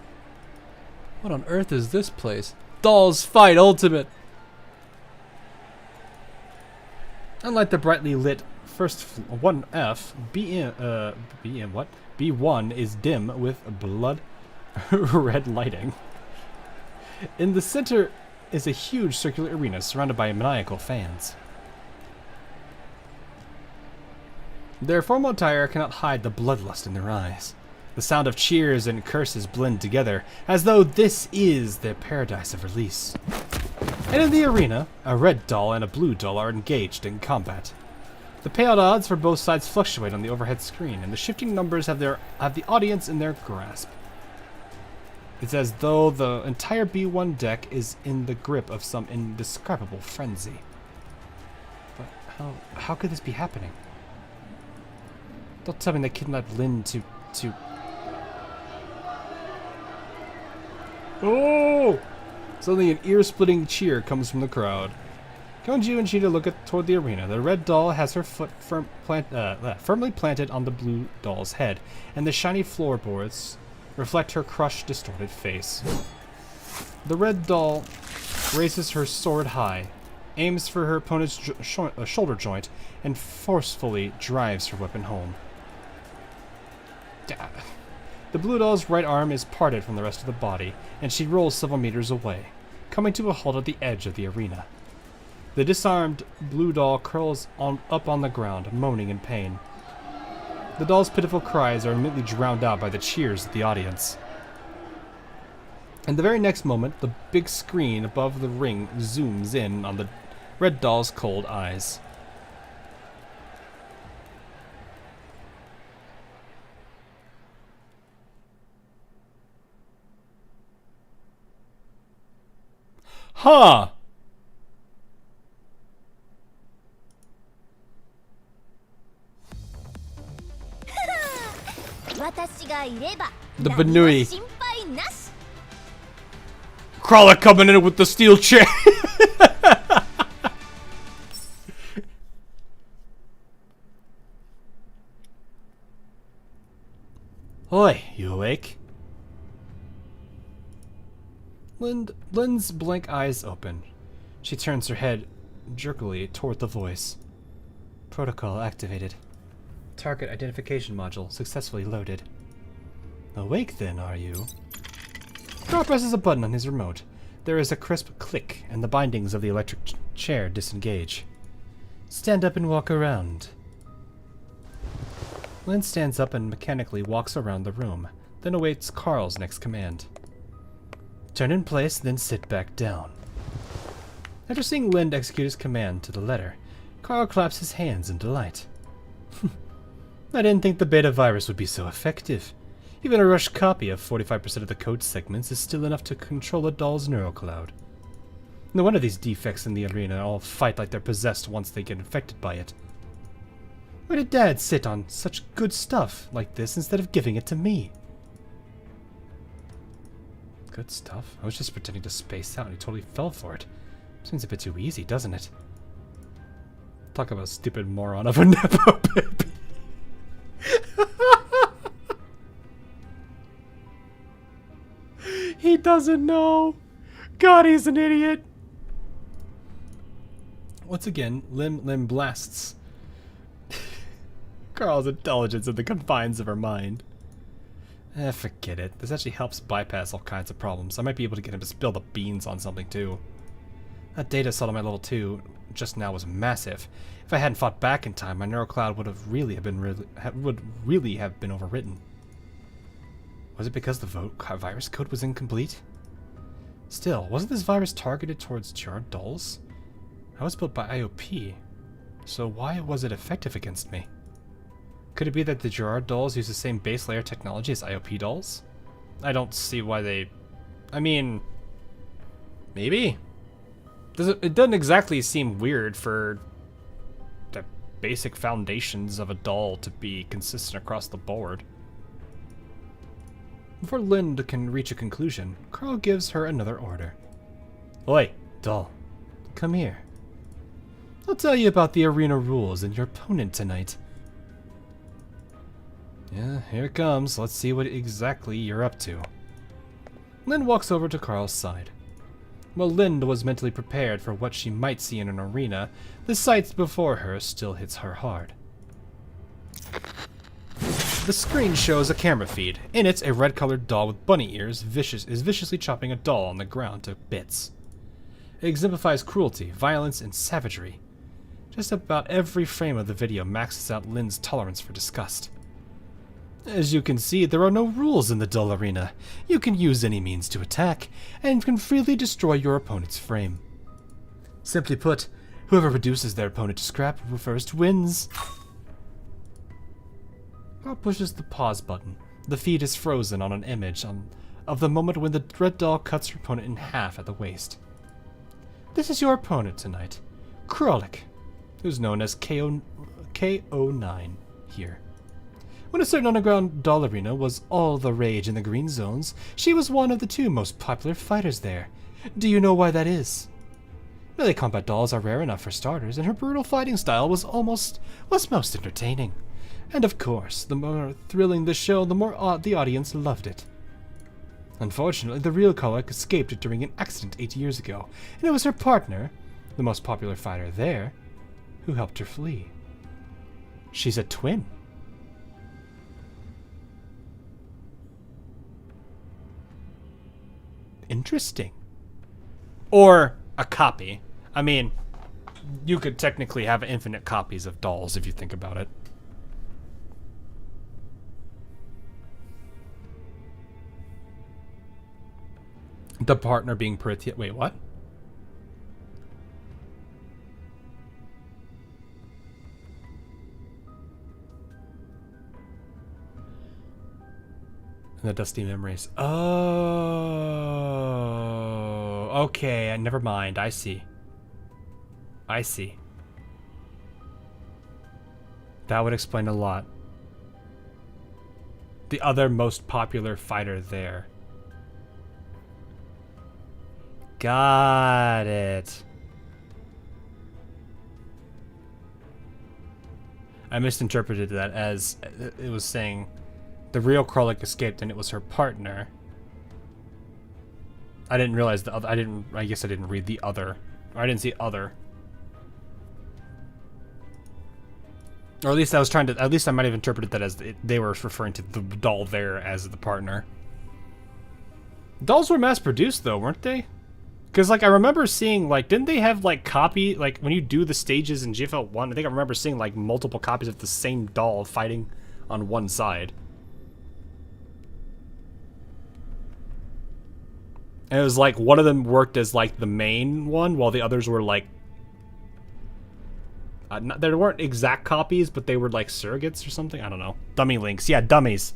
A: What on earth is this place? Dolls Fight Ultimate! Unlike the brightly lit first 1F, B1 is dim with blood red lighting. In the center is a huge circular arena surrounded by maniacal fans. Their formal attire cannot hide the bloodlust in their eyes. The sound of cheers and curses blend together, as though this is their paradise of release. And in the arena, a red doll and a blue doll are engaged in combat. The payout odds for both sides fluctuate on the overhead screen, and the shifting numbers have the audience in their grasp. It's as though the entire B1 deck is in the grip of some indescribable frenzy. But how could this be happening? Don't tell me they kidnapped Lynn to... Oh! Suddenly an ear-splitting cheer comes from the crowd. Kyungju and Cheetah look toward the arena. The red doll has her foot firmly planted on the blue doll's head, and the shiny floorboards reflect her crushed, distorted face. The red doll raises her sword high, aims for her opponent's shoulder joint, and forcefully drives her weapon home. The blue doll's right arm is parted from the rest of the body, and she rolls several meters away, coming to a halt at the edge of the arena. The disarmed blue doll curls up on the ground, moaning in pain. The doll's pitiful cries are immediately drowned out by the cheers of the audience. In the very next moment, the big screen above the ring zooms in on the red doll's cold eyes. Huh! The Banui. Crawler coming in with the steel chair. Oi, you awake? Lynn's blank eyes open. She turns her head jerkily toward the voice. Protocol activated. Target identification module successfully loaded. Awake then, are you? Carl presses a button on his remote. There is a crisp click, and the bindings of the electric chair disengage. Stand up and walk around. Lynn stands up and mechanically walks around the room, then awaits Carl's next command. Turn in place, then sit back down. After seeing Lynn execute his command to the letter, Carl claps his hands in delight. I didn't think the beta virus would be so effective. Even a rushed copy of 45% of the code segments is still enough to control a doll's neural cloud. No wonder these defects in the arena all fight like they're possessed once they get infected by it. Why did Dad sit on such good stuff like this instead of giving it to me? Good stuff? I was just pretending to space out and he totally fell for it. Seems a bit too easy, doesn't it? Talk about a stupid moron of a Nepo baby. He doesn't know. God, he's an idiot. Once again, Lim blasts Carl's intelligence in the confines of her mind. Forget it. This actually helps bypass all kinds of problems. I might be able to get him to spill the beans on something too. That data set on my level 2 just now was massive. If I hadn't fought back in time, my neural cloud would have really have been overwritten. Was it because the virus code was incomplete? Still, wasn't this virus targeted towards Gerard dolls? I was built by IOP, so why was it effective against me? Could it be that the Gerard dolls use the same base layer technology as IOP dolls? I don't see why they... I mean... maybe? It doesn't exactly seem weird for the basic foundations of a doll to be consistent across the board. Before Linda can reach a conclusion, Carl gives her another order. Oi, doll. Come here. I'll tell you about the arena rules and your opponent tonight. Yeah, here it comes. Let's see what exactly you're up to. Lynn walks over to Carl's side. While Lynn was mentally prepared for what she might see in an arena, the sight before her still hits her hard. The screen shows a camera feed. In it, a red-colored doll with bunny ears is viciously chopping a doll on the ground to bits. It exemplifies cruelty, violence, and savagery. Just about every frame of the video maxes out Lynn's tolerance for disgust. As you can see, there are no rules in the doll arena. You can use any means to attack, and can freely destroy your opponent's frame. Simply put, whoever reduces their opponent to scrap first wins. Carl pushes the pause button. The feed is frozen on an image of the moment when the red doll cuts her opponent in half at the waist. This is your opponent tonight, Krolik, who's known as KO9 here. When a certain underground doll arena was all the rage in the green zones, she was one of the 2 most popular fighters there. Do you know why that is? Melee combat dolls are rare enough for starters, and her brutal fighting style was most entertaining. And of course, the more thrilling the show, the more the audience loved it. Unfortunately, the real Krolik escaped during an accident 8 years ago, and it was her partner, the most popular fighter there, who helped her flee. She's a twin. Interesting. Or a copy. I mean, you could technically have infinite copies of dolls if you think about it. The partner being Prithia. Wait, what? The dusty memories. Oh, okay. Never mind. I see. I see. That would explain a lot. The other most popular fighter there. Got it. I misinterpreted that as it was saying the real Krollik escaped and it was her partner. I didn't realize the other. I guess I didn't read the other. Or I didn't see other. Or at least I was trying to. At least I might have interpreted that as they were referring to the doll there as the partner. Dolls were mass produced though, weren't they? Because like I remember seeing like, didn't they have like like when you do the stages in GFL 1? I think I remember seeing like multiple copies of the same doll fighting on one side. And it was like one of them worked as like the main one, while the others were like, there weren't exact copies, but they were like surrogates or something. I don't know. Dummy links, yeah, dummies.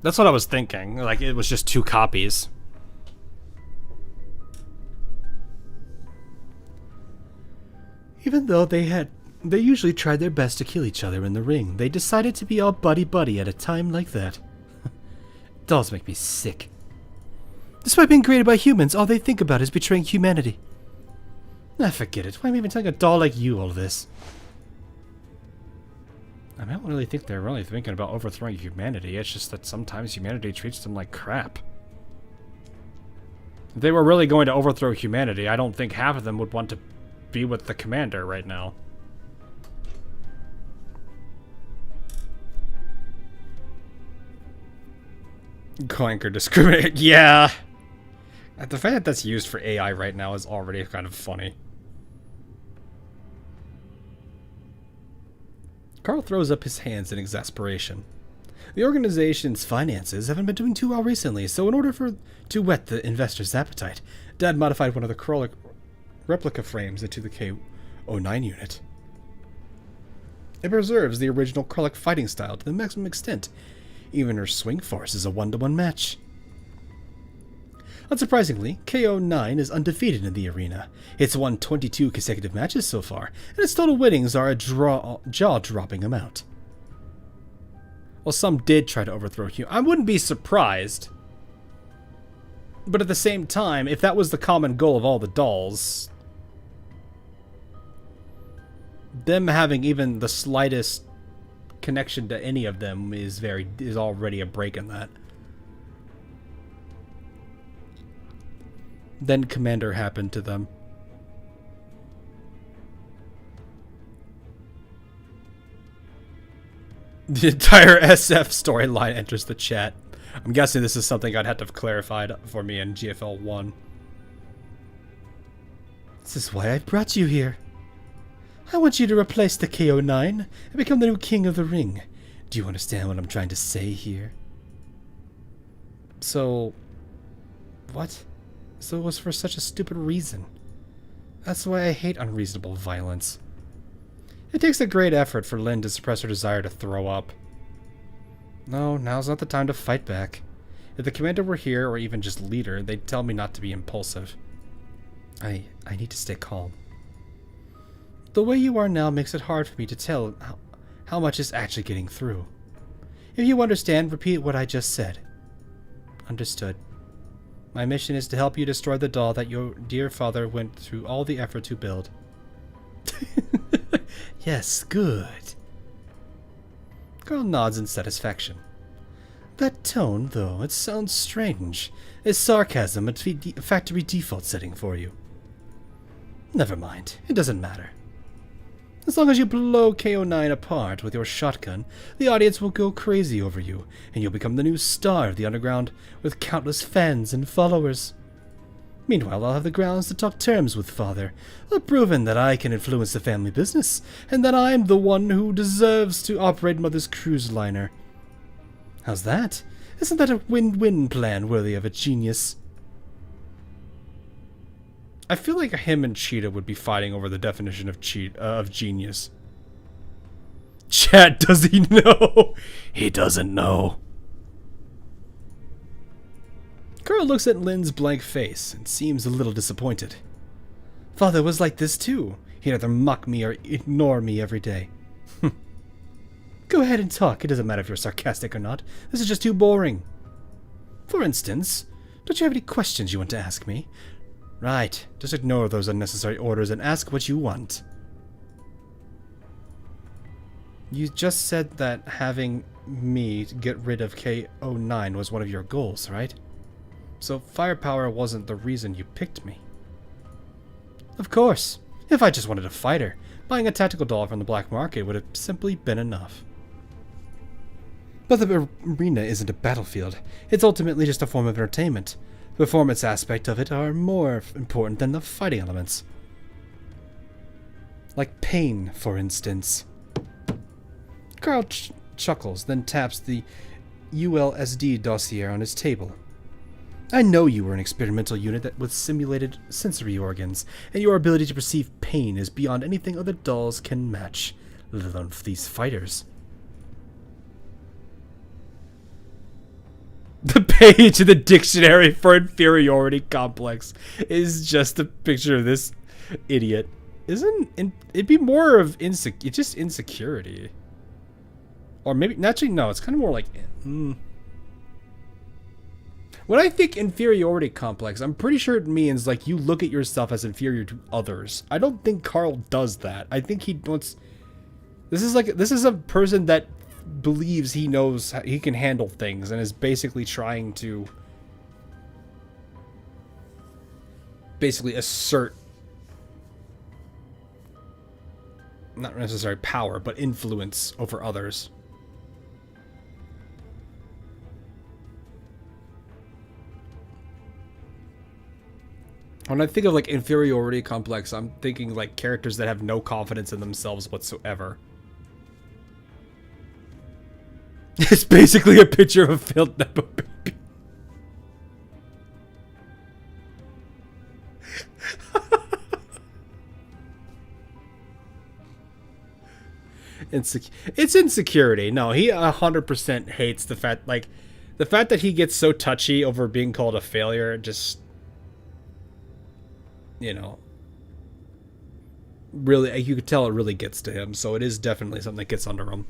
A: That's what I was thinking. Like it was just 2 copies.
B: Even though they usually tried their best to kill each other in the ring, they decided to be all buddy-buddy at a time like that. Dolls make me sick. Despite being created by humans, all they think about is betraying humanity. I forget it. Why am I even telling a doll like you all this? I don't really think they're really thinking about overthrowing humanity. It's just that sometimes humanity treats them like crap. If they were really going to overthrow humanity, I don't think half of them would want to be with the commander right now. Clanker discriminate. Yeah. The fact that that's used for AI right now is already kind of funny. Carl throws up his hands in exasperation. The organization's finances haven't been doing too well recently, so in order to whet the investors' appetite, Dad modified one of the Krollik replica frames into the K09 unit. It preserves the original Krollik fighting style to the maximum extent. Even her swing force is a 1-to-1 match. Unsurprisingly, KO9 is undefeated in the arena. It's won 22 consecutive matches so far, and its total winnings are a jaw-dropping amount. Well, some did try to overthrow Hugh. I wouldn't be surprised. But at the same time, if that was the common goal of all the dolls, them having even the slightest connection to any of them is already a break in that. Then Commander happened to them. The entire SF storyline enters the chat. I'm guessing this is something I'd have to have clarified for me in GFL 1. This is why I brought you here. I want you to replace the KO9 and become the new king of the ring. Do you understand what I'm trying to say here? So... what? So it was for such a stupid reason. That's why I hate unreasonable violence. It takes a great effort for Lynn to suppress her desire to throw up. No, now's not the time to fight back. If the commander were here, or even just leader, they'd tell me not to be impulsive. I need to stay calm. The way you are now makes it hard for me to tell how much is actually getting through. If you understand, repeat what I just said. Understood. My mission is to help you destroy the doll that your dear father went through all the effort to build. Yes, good. Carl nods in satisfaction. That tone, though, it sounds strange. Is sarcasm a factory default setting for you? Never mind. It doesn't matter. As long as you blow KO9 apart with your shotgun, the audience will go crazy over you, and you'll become the new star of the underground with countless fans and followers. Meanwhile, I'll have the grounds to talk terms with Father. I've proven that I can influence the family business, and that I'm the one who deserves to operate Mother's cruise liner. How's that? Isn't that a win-win plan worthy of a genius? I feel like him and Cheetah would be fighting over the definition of genius. Chat, does he know? He doesn't know. Carl looks at Lynn's blank face and seems a little disappointed. Father was like this too. He'd either mock me or ignore me every day. Go ahead and talk. It doesn't matter if you're sarcastic or not. This is just too boring. For instance, don't you have any questions you want to ask me? Right, just ignore those unnecessary orders and ask what you want. You just said that having me get rid of K09 was one of your goals, right? So firepower wasn't the reason you picked me. Of course. If I just wanted a fighter, buying a tactical doll from the black market would have simply been enough. But the arena isn't a battlefield. It's ultimately just a form of entertainment. The performance aspect of it are more important than the fighting elements. Like pain, for instance. Carl chuckles, then taps the ULSD dossier on his table. I know you were an experimental unit that with simulated sensory organs, and your ability to perceive pain is beyond anything other dolls can match, let alone these fighters. The page in the dictionary for inferiority complex is just a picture of this idiot. It'd be more of just insecurity. Or maybe, actually, no, it's kind of more like... When I think inferiority complex, I'm pretty sure it means, like, you look at yourself as inferior to others. I don't think Carl does that. I think he wants... This is a person that believes he knows he can handle things and is basically trying to... basically assert... not necessarily power, but influence over others. When I think of, like, inferiority complex, I'm thinking, like, characters that have no confidence in themselves whatsoever. It's basically a picture of a failed Nepo baby. It's insecurity. No, he 100% hates the fact, like, the fact that he gets so touchy over being called a failure, just... you know, really, you could tell it really gets to him, so it is definitely something that gets under him.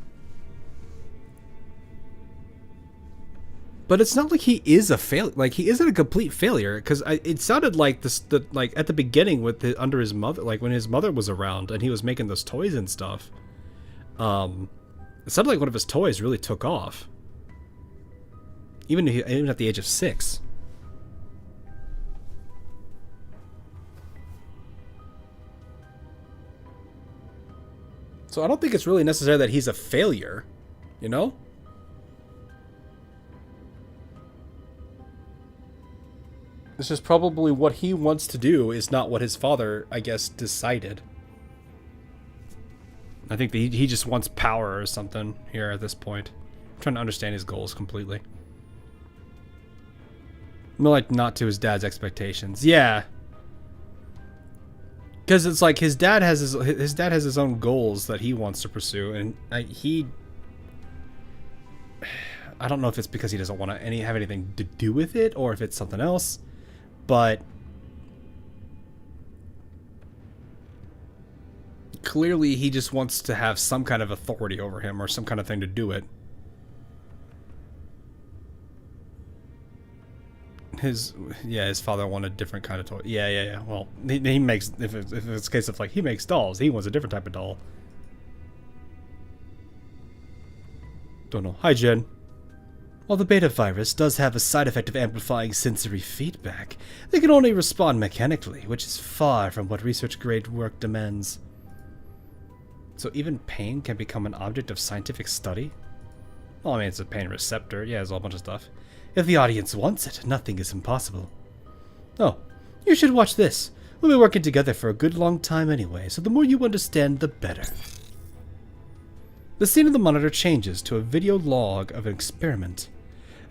B: But it's not like he is a failure, like, he isn't a complete failure, because it sounded like like, at the beginning with under his mother, like, when his mother was around, and he was making those toys and stuff, it sounded like one of his toys really took off. Even at the age of 6. So I don't think it's really necessary that he's a failure, you know? It's just probably what he wants to do is not what his father, I guess, decided. I think that he just wants power or something here at this point. I'm trying to understand his goals completely. More like not to his dad's expectations. Yeah. Because it's like his dad has his own goals that he wants to pursue, and I don't know if it's because he doesn't want to have anything to do with it, or if it's something else, but clearly he just wants to have some kind of authority over him or some kind of thing to do it. His father wanted a different kind of toy. Yeah. Well, he makes, if it's a case of, like, he makes dolls, he wants a different type of doll. Don't know. Hi, Jen. While the beta virus does have a side effect of amplifying sensory feedback, they can only respond mechanically, which is far from what research-grade work demands. So even pain can become an object of scientific study? Well, I mean, it's a pain receptor. Yeah, there's a whole bunch of stuff. If the audience wants it, nothing is impossible. Oh, you should watch this. We'll be working together for a good long time anyway, so the more you understand, the better. The scene of the monitor changes to a video log of an experiment.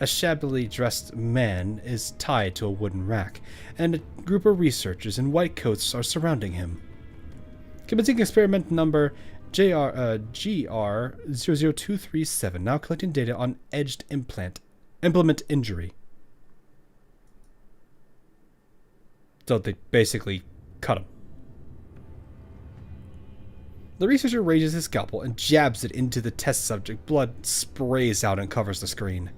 B: A shabbily dressed man is tied to a wooden rack, and a group of researchers in white coats are surrounding him. Commencing experiment number GR00237, now collecting data on edged implement injury. So they basically cut him. The researcher raises his scalpel and jabs it into the test subject. Blood sprays out and covers the screen.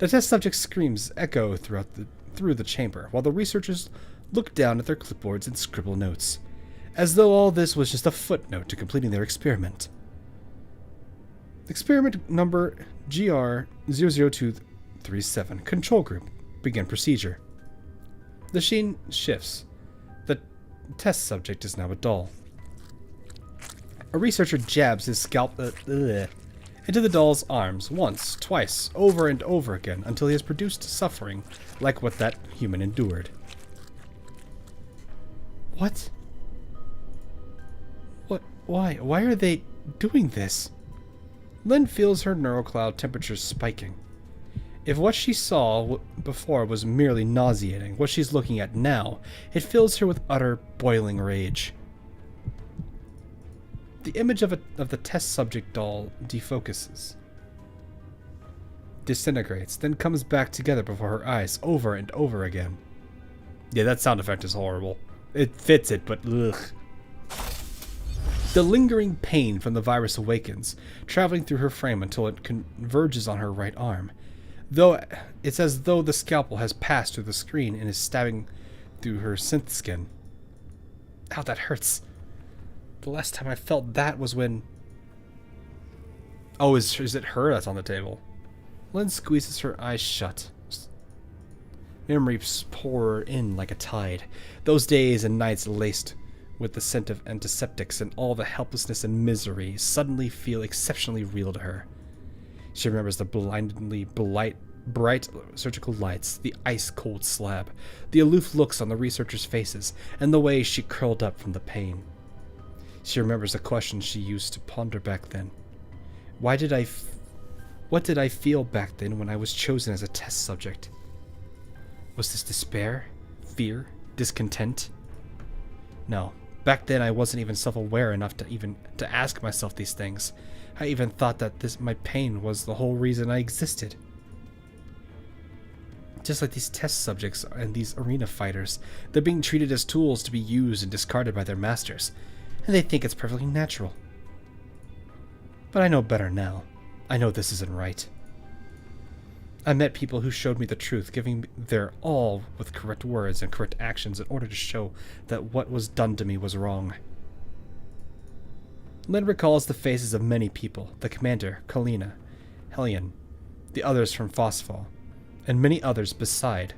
B: The test subject's screams echo through the chamber, while the researchers look down at their clipboards and scribble notes, as though all this was just a footnote to completing their experiment. Experiment number GR00237, Control Group. Begin procedure. The scene shifts. The test subject is now a doll. A researcher jabs his scalp into the doll's arms once, twice, over and over again, until he has produced suffering like what that human endured. What? What? Why? Why are they doing this? Lynn feels her neurocloud temperature spiking. If what she saw before was merely nauseating, what she's looking at now, it fills her with utter boiling rage. The image of the test subject doll defocuses, disintegrates, then comes back together before her eyes over and over again. Yeah, that sound effect is horrible. It fits it, but ugh. The lingering pain from the virus awakens, traveling through her frame until it converges on her right arm. Though it's as though the scalpel has passed through the screen and is stabbing through her synth skin. Ow, that hurts. The last time I felt that was when... Oh, is it her that's on the table? Lynn squeezes her eyes shut. Memories pour in like a tide. Those days and nights laced with the scent of antiseptics and all the helplessness and misery suddenly feel exceptionally real to her. She remembers the blindingly bright surgical lights, the ice-cold slab, the aloof looks on the researchers' faces, and the way she curled up from the pain. She remembers the questions she used to ponder back then. What did I feel back then when I was chosen as a test subject? Was this despair? Fear? Discontent? No. Back then I wasn't even self-aware enough to ask myself these things. I even thought that my pain was the whole reason I existed. Just like these test subjects and these arena fighters, they're being treated as tools to be used and discarded by their masters, and they think it's perfectly natural. But I know better now. I know this isn't right. I met people who showed me the truth, giving their all with correct words and correct actions in order to show that what was done to me was wrong. Lynn recalls the faces of many people, the commander, Kalina, Hellion, the others from Phosphol, and many others beside.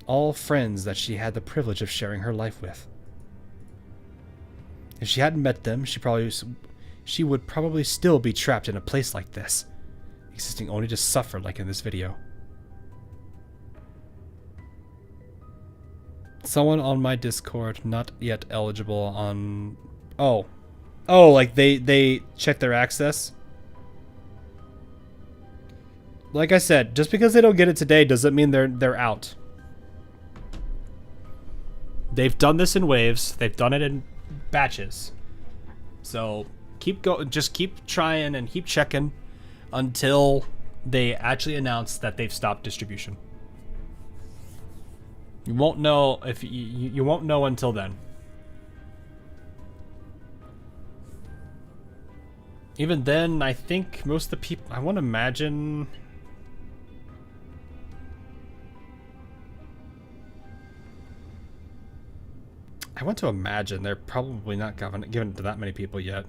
B: All friends that she had the privilege of sharing her life with. If she hadn't met them, she would probably still be trapped in a place like this, existing only to suffer like in this video. Someone on my Discord not yet eligible on... Oh, like they check their access? Like I said, just because they don't get it today doesn't mean they're out. They've done this in waves. They've done it in batches. So just keep trying and keep checking until they actually announce that they've stopped distribution. You won't know if you won't know until then. Even then, I think most of the people, I want to imagine... I want to imagine they're probably not giving it to that many people yet.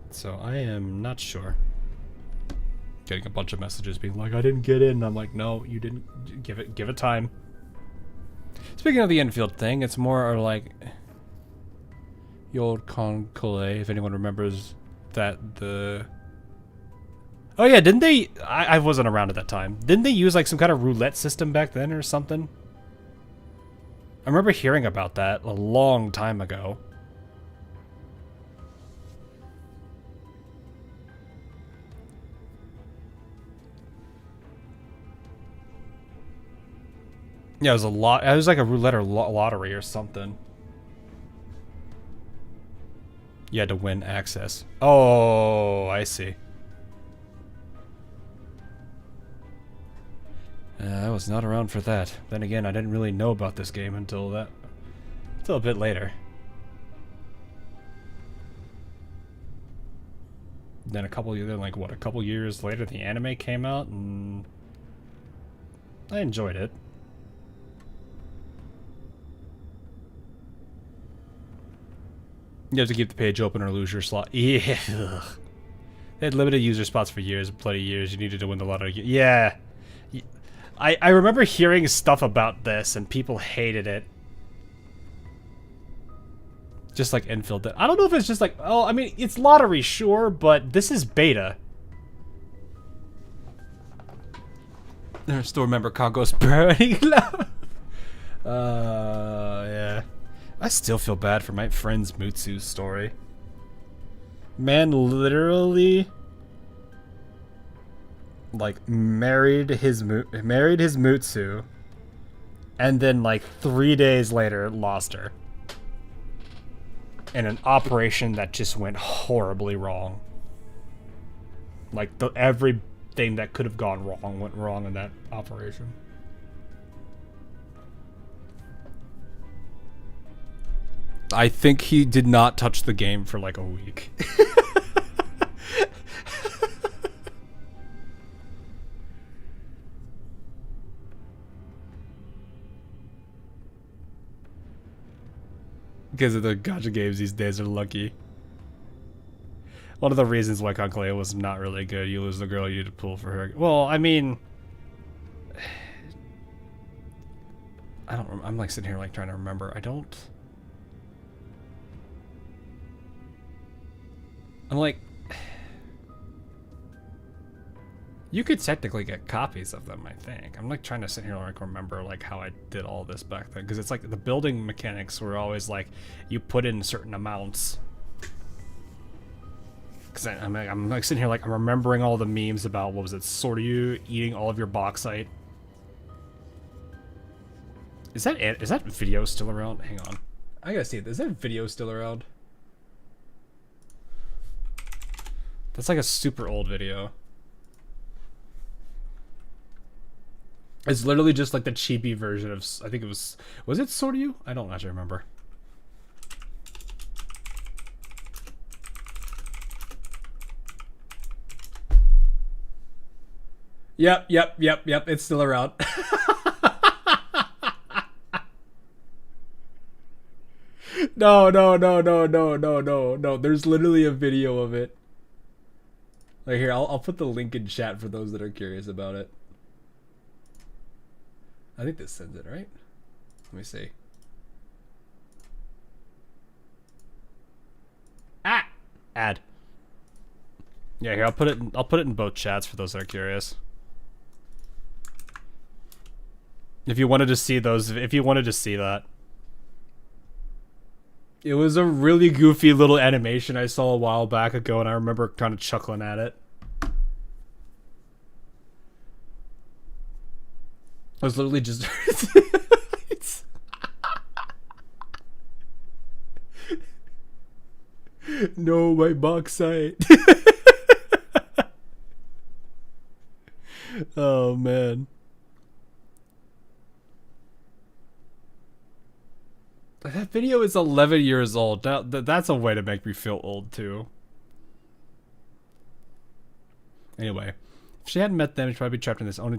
B: So I am not sure. Getting a bunch of messages being like, I didn't get in. And I'm like, no, you didn't. Give it time. Speaking of the infield thing, it's more like the old Conclave, if anyone remembers that the... Oh yeah, didn't they... I wasn't around at that time. Didn't they use like some kind of roulette system back then or something? I remember hearing about that a long time ago. Yeah, it was a lot. It was like a roulette or lottery or something. You had to win access. Oh, I see.
A: I was not around for that. Then again, I didn't really know about this game until a bit later. Then a couple years later, the anime came out, and I enjoyed it. You have to keep the page open or lose your slot. Yeah. They had limited user spots for years, bloody years. You needed to win the lottery. Yeah. I remember hearing stuff about this, and people hated it. Just like infill did. I don't know if it's just like, oh, I mean, it's lottery, sure, but this is beta. I still remember Congo's burning love. Yeah. I still feel bad for my friend's Mutsu's story. Man literally like married his Mutsu and then like 3 days later lost her. In an operation that just went horribly wrong. Like everything that could have gone wrong went wrong in that operation. I think he did not touch the game for like a week. Because of the gacha games these days are lucky. One of the reasons why Conclave was not really good, you lose the girl, you need to pull for her. Well, I mean, I don't. I'm like sitting here like trying to remember. I'm like, you could technically get copies of them, I think. I'm like trying to sit here and like remember like how I did all this back then, because it's like the building mechanics were always like you put in certain amounts. Because I'm like sitting here like I'm remembering all the memes about, what was it, Soryu eating all of your bauxite. Is that video still around? Hang on, I gotta see it. Is that video still around? That's like a super old video. It's literally just like the chibi version of, I think it was it Soryu? I don't actually remember. Yep, it's still around. No, there's literally a video of it. Like here, I'll put the link in chat for those that are curious about it. I think this sends it, right? Let me see. Ah! Add. Yeah, here, I'll put it in both chats for those that are curious. If you wanted to see that. It was a really goofy little animation I saw a while back ago, and I remember kind of chuckling at it. I was literally just... No, my bauxite. Oh, man. That video is 11 years old. That's a way to make me feel old, too. Anyway, if she hadn't met them, she'd probably be trapped in this, only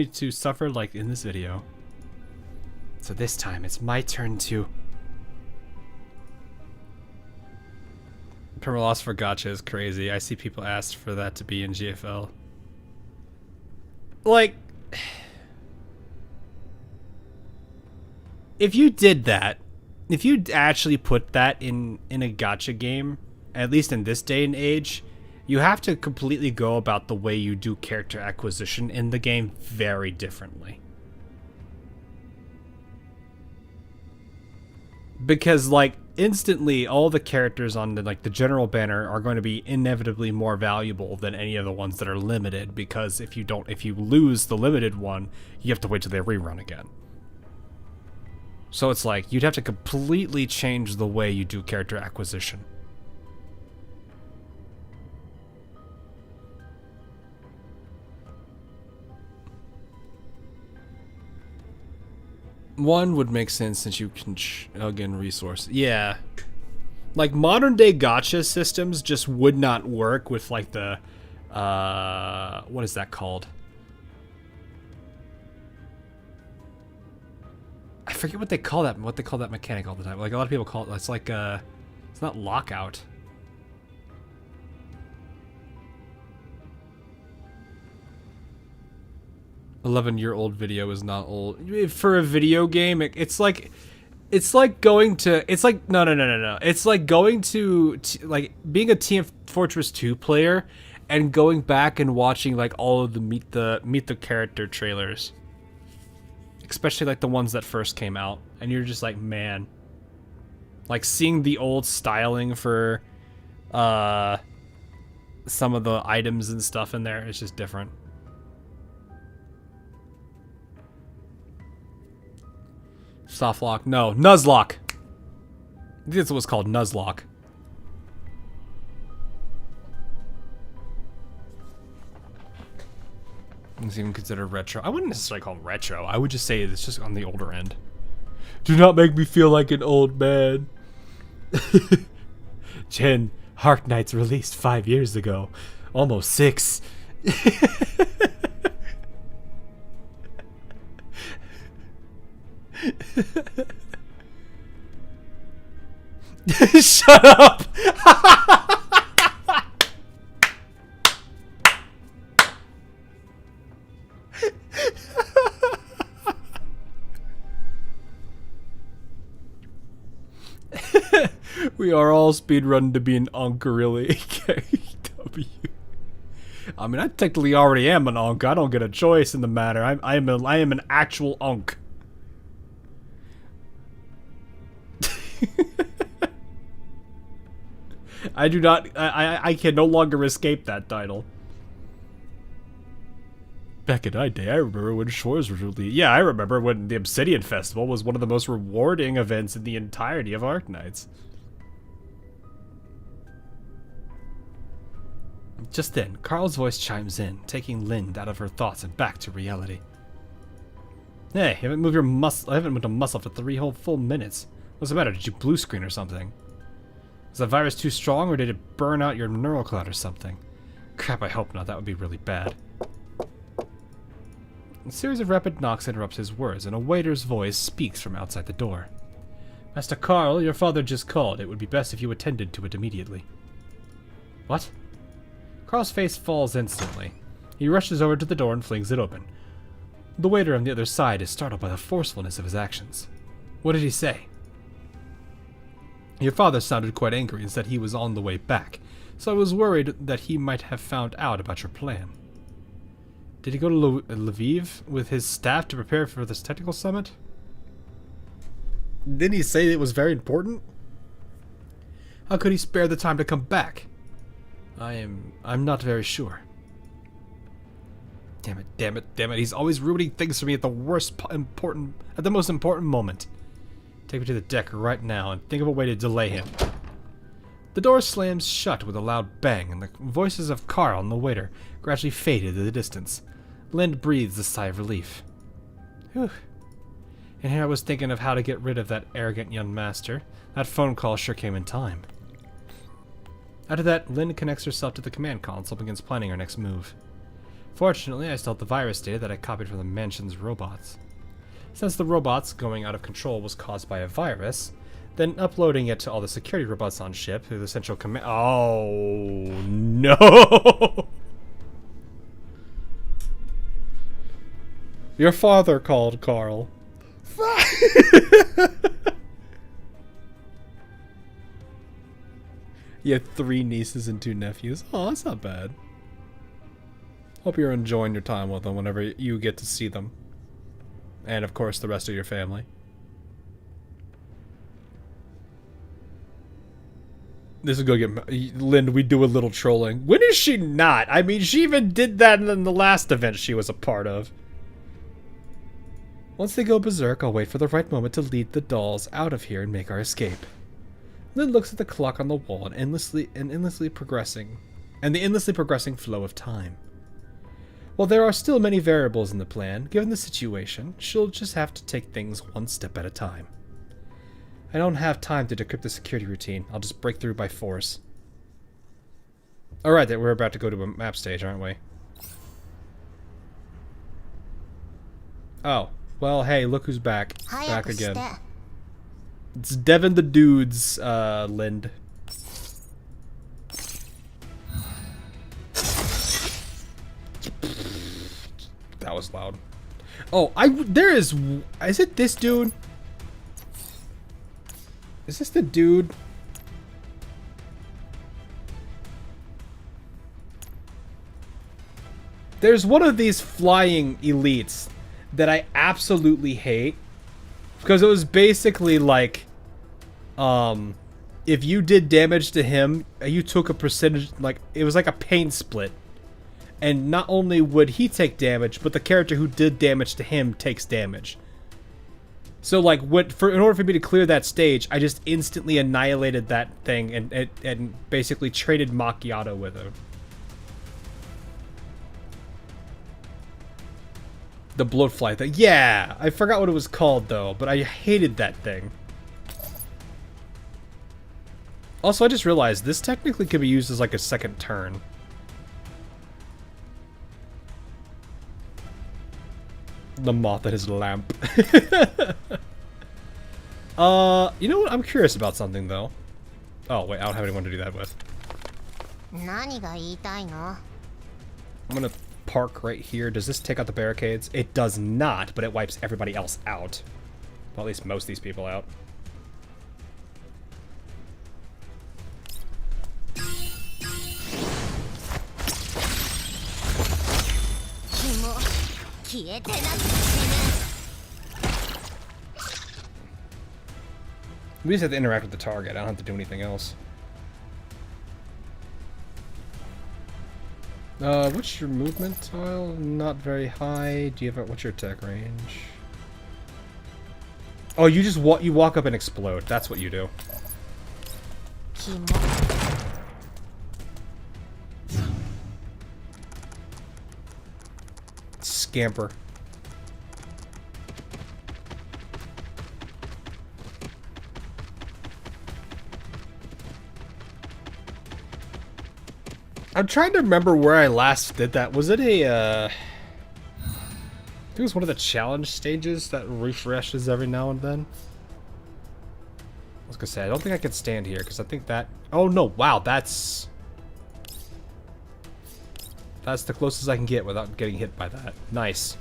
A: to suffer like in this video. So this time, it's my turn to... Permaloss for gacha is crazy. I see people ask for that to be in GFL. Like... If you did that, if you actually put that in a gacha game, at least in this day and age, you have to completely go about the way you do character acquisition in the game very differently. Because like instantly all the characters on the the general banner are going to be inevitably more valuable than any of the ones that are limited, because if you lose the limited one, you have to wait till they rerun again. So it's like, you'd have to completely change the way you do character acquisition.
B: One would make sense since you can chug in resources. Yeah. Like, modern day gacha systems just would not work with, like, the, what is that called? I forget what they call that mechanic all the time. Like, a lot of people call it, it's like, it's not lockout. "11-year-old video is not old." For a video game, it's like going to, no. It's like going to, like, being a Team Fortress 2 player and going back and watching, like, all of the Meet the Character trailers. Especially, like, the ones that first came out. And you're just like, man. Like, seeing the old styling for, some of the items and stuff in there, it's just different. Softlock? No, Nuzlocke. I think that's what's called, Nuzlocke. It's even considered retro. I wouldn't necessarily call it retro. I would just say it's just on the older end. Do not make me feel like an old man. Jen, Hark Knight's released 5 years ago. Almost 6. Shut up! We are all speedrunning to be an Unk, really. KW. I mean, I technically already am an Unk. I don't get a choice in the matter. I am an actual Unk. I can no longer escape that title. Back in my day, I remember when Shores was released. Yeah, I remember when the Obsidian Festival was one of the most rewarding events in the entirety of Arknights. Just then, Carl's voice chimes in, taking Lind out of her thoughts and back to reality. Hey, I haven't moved a muscle for 3 whole full minutes. What's the matter? Did you blue screen or something? Is the virus too strong, or did it burn out your neural cloud or something? Crap, I hope not. That would be really bad. A series of rapid knocks interrupts his words, and a waiter's voice speaks from outside the door. Master Carl, your father just called. It would be best if you attended to it immediately. What? Carl's face falls instantly. He rushes over to the door and flings it open. The waiter on the other side is startled by the forcefulness of his actions. What did he say? Your father sounded quite angry and said he was on the way back, so I was worried that he might have found out about your plan. Did he go to Lviv with his staff to prepare for this technical summit? Didn't he say it was very important? How could he spare the time to come back? I'm not very sure. Damn it. He's always ruining things for me at the most important moment. Take me to the deck right now and think of a way to delay him. The door slams shut with a loud bang, and the voices of Carl and the waiter gradually fade into the distance. Lind breathes a sigh of relief. Whew. And here I was thinking of how to get rid of that arrogant young master. That phone call sure came in time. After that, Lind connects herself to the command console and begins planning her next move. Fortunately, I still have the virus data that I copied from the mansion's robots. Since the robots going out of control was caused by a virus, then uploading it to all the security robots on ship through the central command— Oh, no! Your father called, Carl. You have 3 nieces and 2 nephews. Oh, that's not bad. Hope you're enjoying your time with them whenever you get to see them. And, of course, the rest of your family. This is going to get... Lind, we do a little trolling. When is she not? I mean, she even did that in the last event she was a part of. Once they go berserk, I'll wait for the right moment to lead the dolls out of here and make our escape. Lind looks at the clock on the wall and the endlessly progressing flow of time. While there are still many variables in the plan, given the situation, she'll just have to take things one step at a time. I don't have time to decrypt the security routine. I'll just break through by force. Alright, we're about to go to a map stage, aren't we? Oh. Well, hey, look who's back. Back again. It's Devin the Dude's, Lind. That was loud. Oh, is it this dude? Is this the dude? There's one of these flying elites that I absolutely hate. Because it was basically like, if you did damage to him, you took a percentage, like, it was like a pain split. And not only would he take damage, but the character who did damage to him takes damage. So, like, in order for me to clear that stage, I just instantly annihilated that thing and basically traded Macchiato with him. The bloodfly thing. Yeah! I forgot what it was called, though, but I hated that thing. Also, I just realized this technically could be used as, like, a second turn. The moth at his lamp. You know what? I'm curious about something, though. Oh, wait, I don't have anyone to do that with. I'm gonna park right here. Does this take out the barricades? It does not, but it wipes everybody else out. Well, at least most of these people out. We just have to interact with the target. I don't have to do anything else. What's your movement tile? Not very high. Do you have what's your attack range? Oh, you just walk up and explode. That's what you do. Scamper. I'm trying to remember where I last did that. Was it a, I think it was one of the challenge stages that refreshes every now and then. I was gonna say, I don't think I can stand here, because I think that... Oh no, wow, that's the closest I can get without getting hit by that. Nice.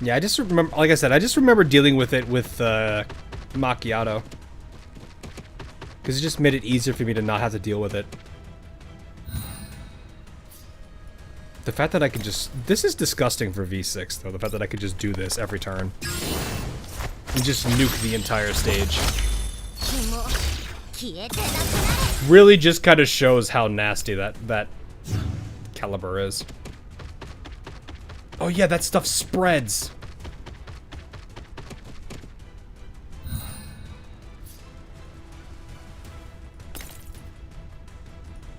B: Yeah, I just remember, like I said, I just remember dealing with it with Macchiato. Because it just made it easier for me to not have to deal with it. The fact that I could just... This is disgusting for V6, though. The fact that I could just do this every turn. And just nuke the entire stage. Really just kind of shows how nasty that caliber is. Oh yeah, that stuff spreads.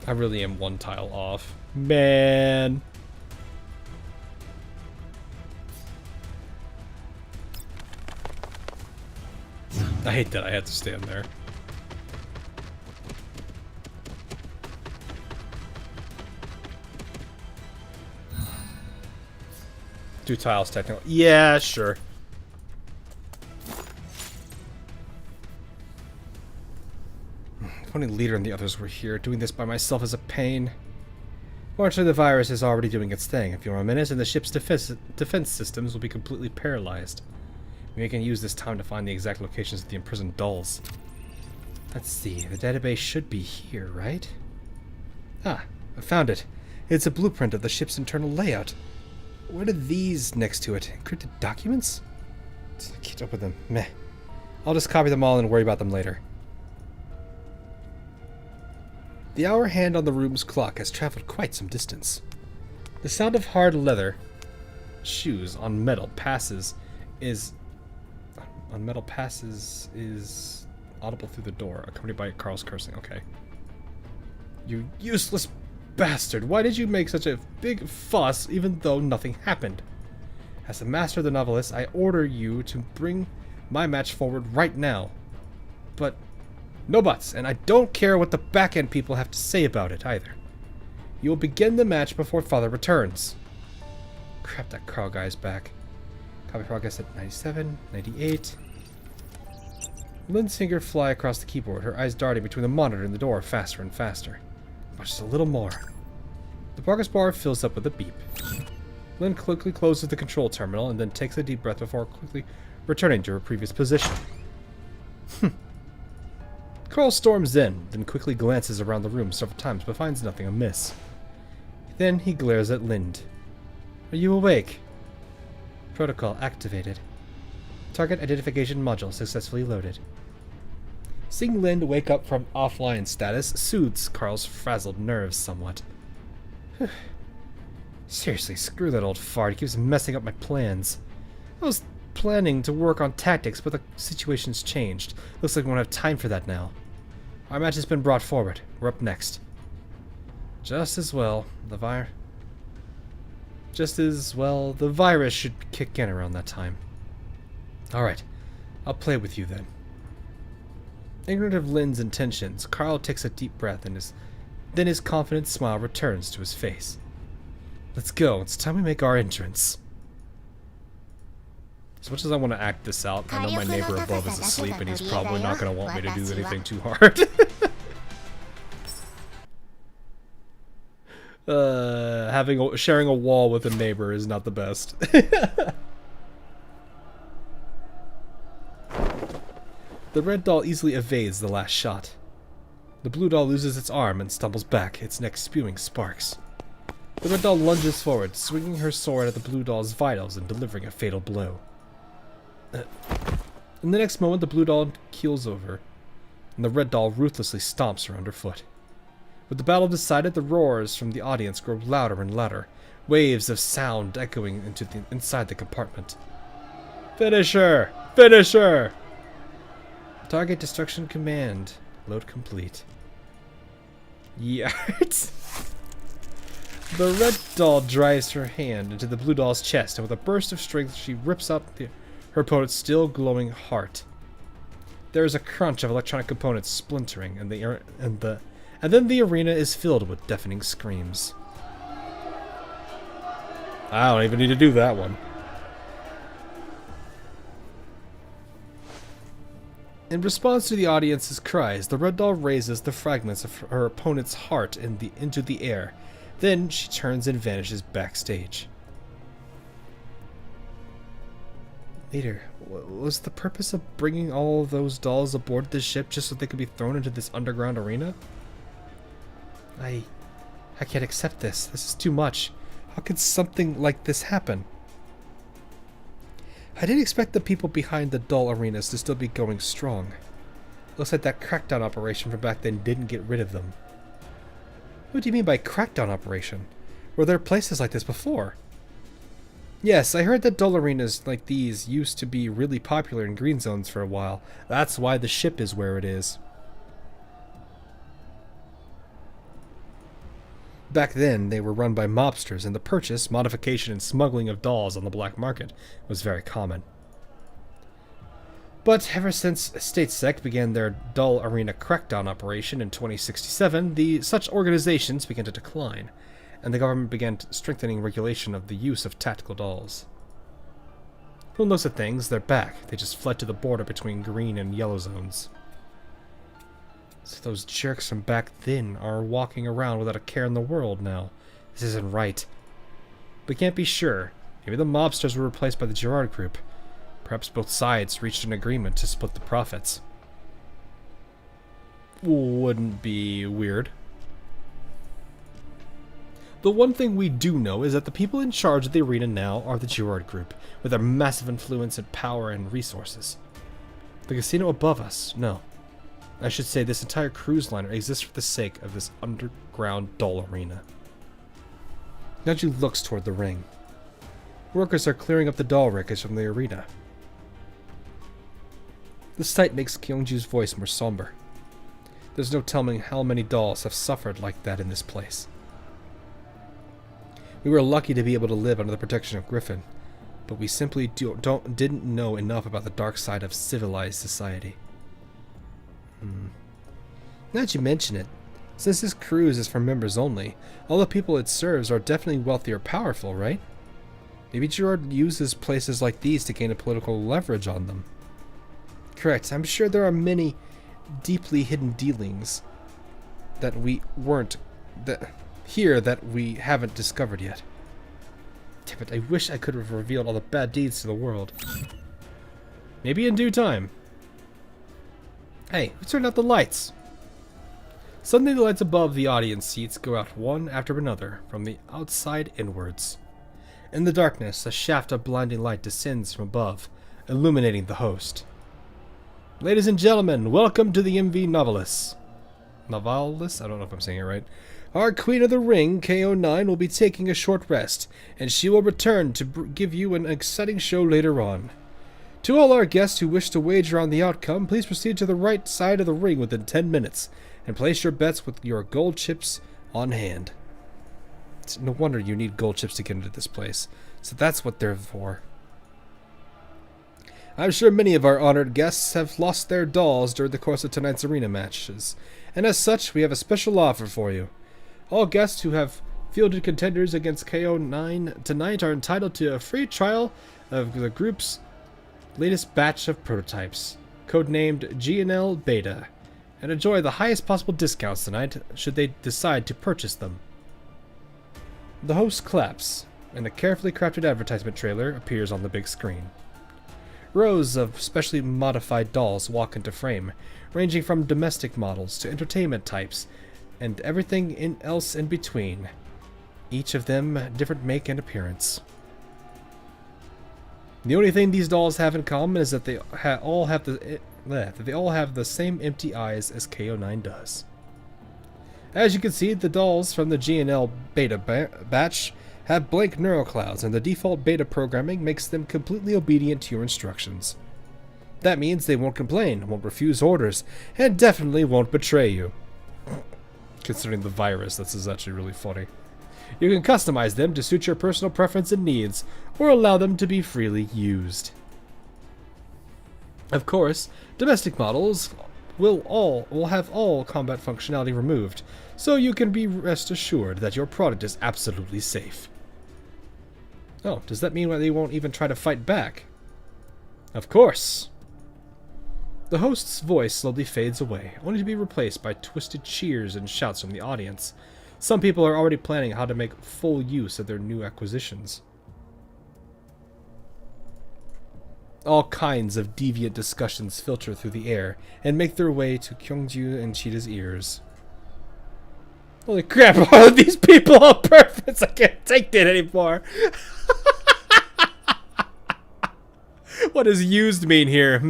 B: I really am one tile off. Man. I hate that I had to stand there. Two tiles, technically. Yeah, sure. If only Leader and the others were here. Doing this by myself is a pain. Fortunately, the virus is already doing its thing. A few more minutes and the ship's defense systems will be completely paralyzed. We can use this time to find the exact locations of the imprisoned dolls. Let's see. The database should be here, right? Ah, I found it. It's a blueprint of the ship's internal layout. What are these next to it? Encrypted documents? I can't open them. Meh. I'll just copy them all and worry about them later. The hour hand on the room's clock has traveled quite some distance. The sound of hard leather shoes on metal passes is audible through the door, accompanied by Carl's cursing. Okay. You useless bastard! Why did you make such a big fuss even though nothing happened? As the master of the novelist, I order you to bring my match forward right now. But no buts, and I don't care what the back-end people have to say about it either. You will begin the match before Father returns. Crap, that Carl guy's back. Copy progress at 97, 98. Lynn's finger fly across the keyboard, her eyes darting between the monitor and the door faster and faster. Just a little more. The progress bar fills up with a beep. Lynn quickly closes the control terminal and then takes a deep breath before quickly returning to her previous position. Carl storms in, then quickly glances around the room several times but finds nothing amiss. Then he glares at Lind. Are you awake? Protocol activated. Target identification module successfully loaded. Seeing Lind wake up from offline status soothes Carl's frazzled nerves somewhat. Seriously, screw that old fart. He keeps messing up my plans. I was planning to work on tactics, but the situation's changed. Looks like we won't have time for that now. Our match has been brought forward. We're up next. Just as well, the virus should kick in around that time. Alright, I'll play with you then. Ignorant of Lynn's intentions, Carl takes a deep breath and then his confident smile returns to his face. Let's go, it's time we make our entrance. As much as I want to act this out, I know my neighbor above is asleep and he's probably not going to want me to do anything too hard. Sharing a wall with a neighbor is not the best. The red doll easily evades the last shot. The blue doll loses its arm and stumbles back, its neck spewing sparks. The red doll lunges forward, swinging her sword at the blue doll's vitals and delivering a fatal blow. In the next moment, the blue doll keels over, and the red doll ruthlessly stomps her underfoot. With the battle decided, the roars from the audience grow louder and louder, waves of sound echoing inside the compartment. Finish her! Finish her! Target destruction command. Load complete. Yards. The red doll drives her hand into the blue doll's chest, and with a burst of strength, she rips out her opponent's still glowing heart. There is a crunch of electronic components splintering, and then the arena is filled with deafening screams. I don't even need to do that one. In response to the audience's cries, the red doll raises the fragments of her opponent's heart into the air. Then she turns and vanishes backstage. Leader, was the purpose of bringing all of those dolls aboard this ship just so they could be thrown into this underground arena? I can't accept this. This is too much. How could something like this happen? I didn't expect the people behind the doll arenas to still be going strong. Looks like that crackdown operation from back then didn't get rid of them. What do you mean by crackdown operation? Were there places like this before? Yes, I heard that doll arenas like these used to be really popular in green zones for a while. That's why the ship is where it is. Back then, they were run by mobsters, and the purchase, modification, and smuggling of dolls on the black market was very common. But ever since StateSec began their doll arena crackdown operation in 2067, such organizations began to decline, and the government began strengthening regulation of the use of tactical dolls. From looks at things, they're back. They just fled to the border between green and yellow zones. So those jerks from back then are walking around without a care in the world now. This isn't right. We can't be sure. Maybe the mobsters were replaced by the Gerard group. Perhaps both sides reached an agreement to split the profits. Wouldn't be weird. The one thing we do know is that the people in charge of the arena now are the Gerard group, with their massive influence and power and resources. The casino above us, no. I should say this entire cruise liner exists for the sake of this underground doll arena. Nanju looks toward the ring. Workers are clearing up the doll wreckage from the arena. The sight makes Kyungju's voice more somber. There's no telling how many dolls have suffered like that in this place. We were lucky to be able to live under the protection of Griffin, but we simply didn't know enough about the dark side of civilized society. Now that you mention it, since this cruise is for members only, all the people it serves are definitely wealthy or powerful, right? Maybe Gerard uses places like these to gain a political leverage on them. Correct. I'm sure there are many deeply hidden dealings that we haven't discovered yet. Damn it, I wish I could have revealed all the bad deeds to the world. Maybe in due time. Hey, we turned out the lights. Suddenly the lights above the audience seats go out one after another, from the outside inwards. In the darkness, a shaft of blinding light descends from above, illuminating the host. Ladies and gentlemen, welcome to the MV Novelist. Novelist? I don't know if I'm saying it right. Our Queen of the Ring, KO9, will be taking a short rest, and she will return to give you an exciting show later on. To all our guests who wish to wager on the outcome, please proceed to the right side of the ring within 10 minutes, and place your bets with your gold chips on hand. It's no wonder you need gold chips to get into this place, so that's what they're for. I'm sure many of our honored guests have lost their dolls during the course of tonight's arena matches, and as such, we have a special offer for you. All guests who have fielded contenders against KO9 tonight are entitled to a free trial of the group's latest batch of prototypes, codenamed G&L Beta, and enjoy the highest possible discounts tonight should they decide to purchase them. The host claps, and a carefully crafted advertisement trailer appears on the big screen. Rows of specially modified dolls walk into frame, ranging from domestic models to entertainment types, and everything else in between. Each of them different make and appearance. The only thing these dolls have in common is that they all have the same empty eyes as KO9 does. As you can see, the dolls from the G&L Beta batch have blank neural clouds, and the default beta programming makes them completely obedient to your instructions. That means they won't complain, won't refuse orders, and definitely won't betray you. Considering the virus, this is actually really funny. You can customize them to suit your personal preference and needs, or allow them to be freely used. Of course, domestic models will have all combat functionality removed, so you can be rest assured that your product is absolutely safe. Oh, does that mean they won't even try to fight back? Of course! The host's voice slowly fades away, only to be replaced by twisted cheers and shouts from the audience. Some people are already planning how to make full use of their new acquisitions. All kinds of deviant discussions filter through the air and make their way to Kyungju and Cheetah's ears. Holy crap, all of these people on purpose! I can't take that anymore! What does used mean here?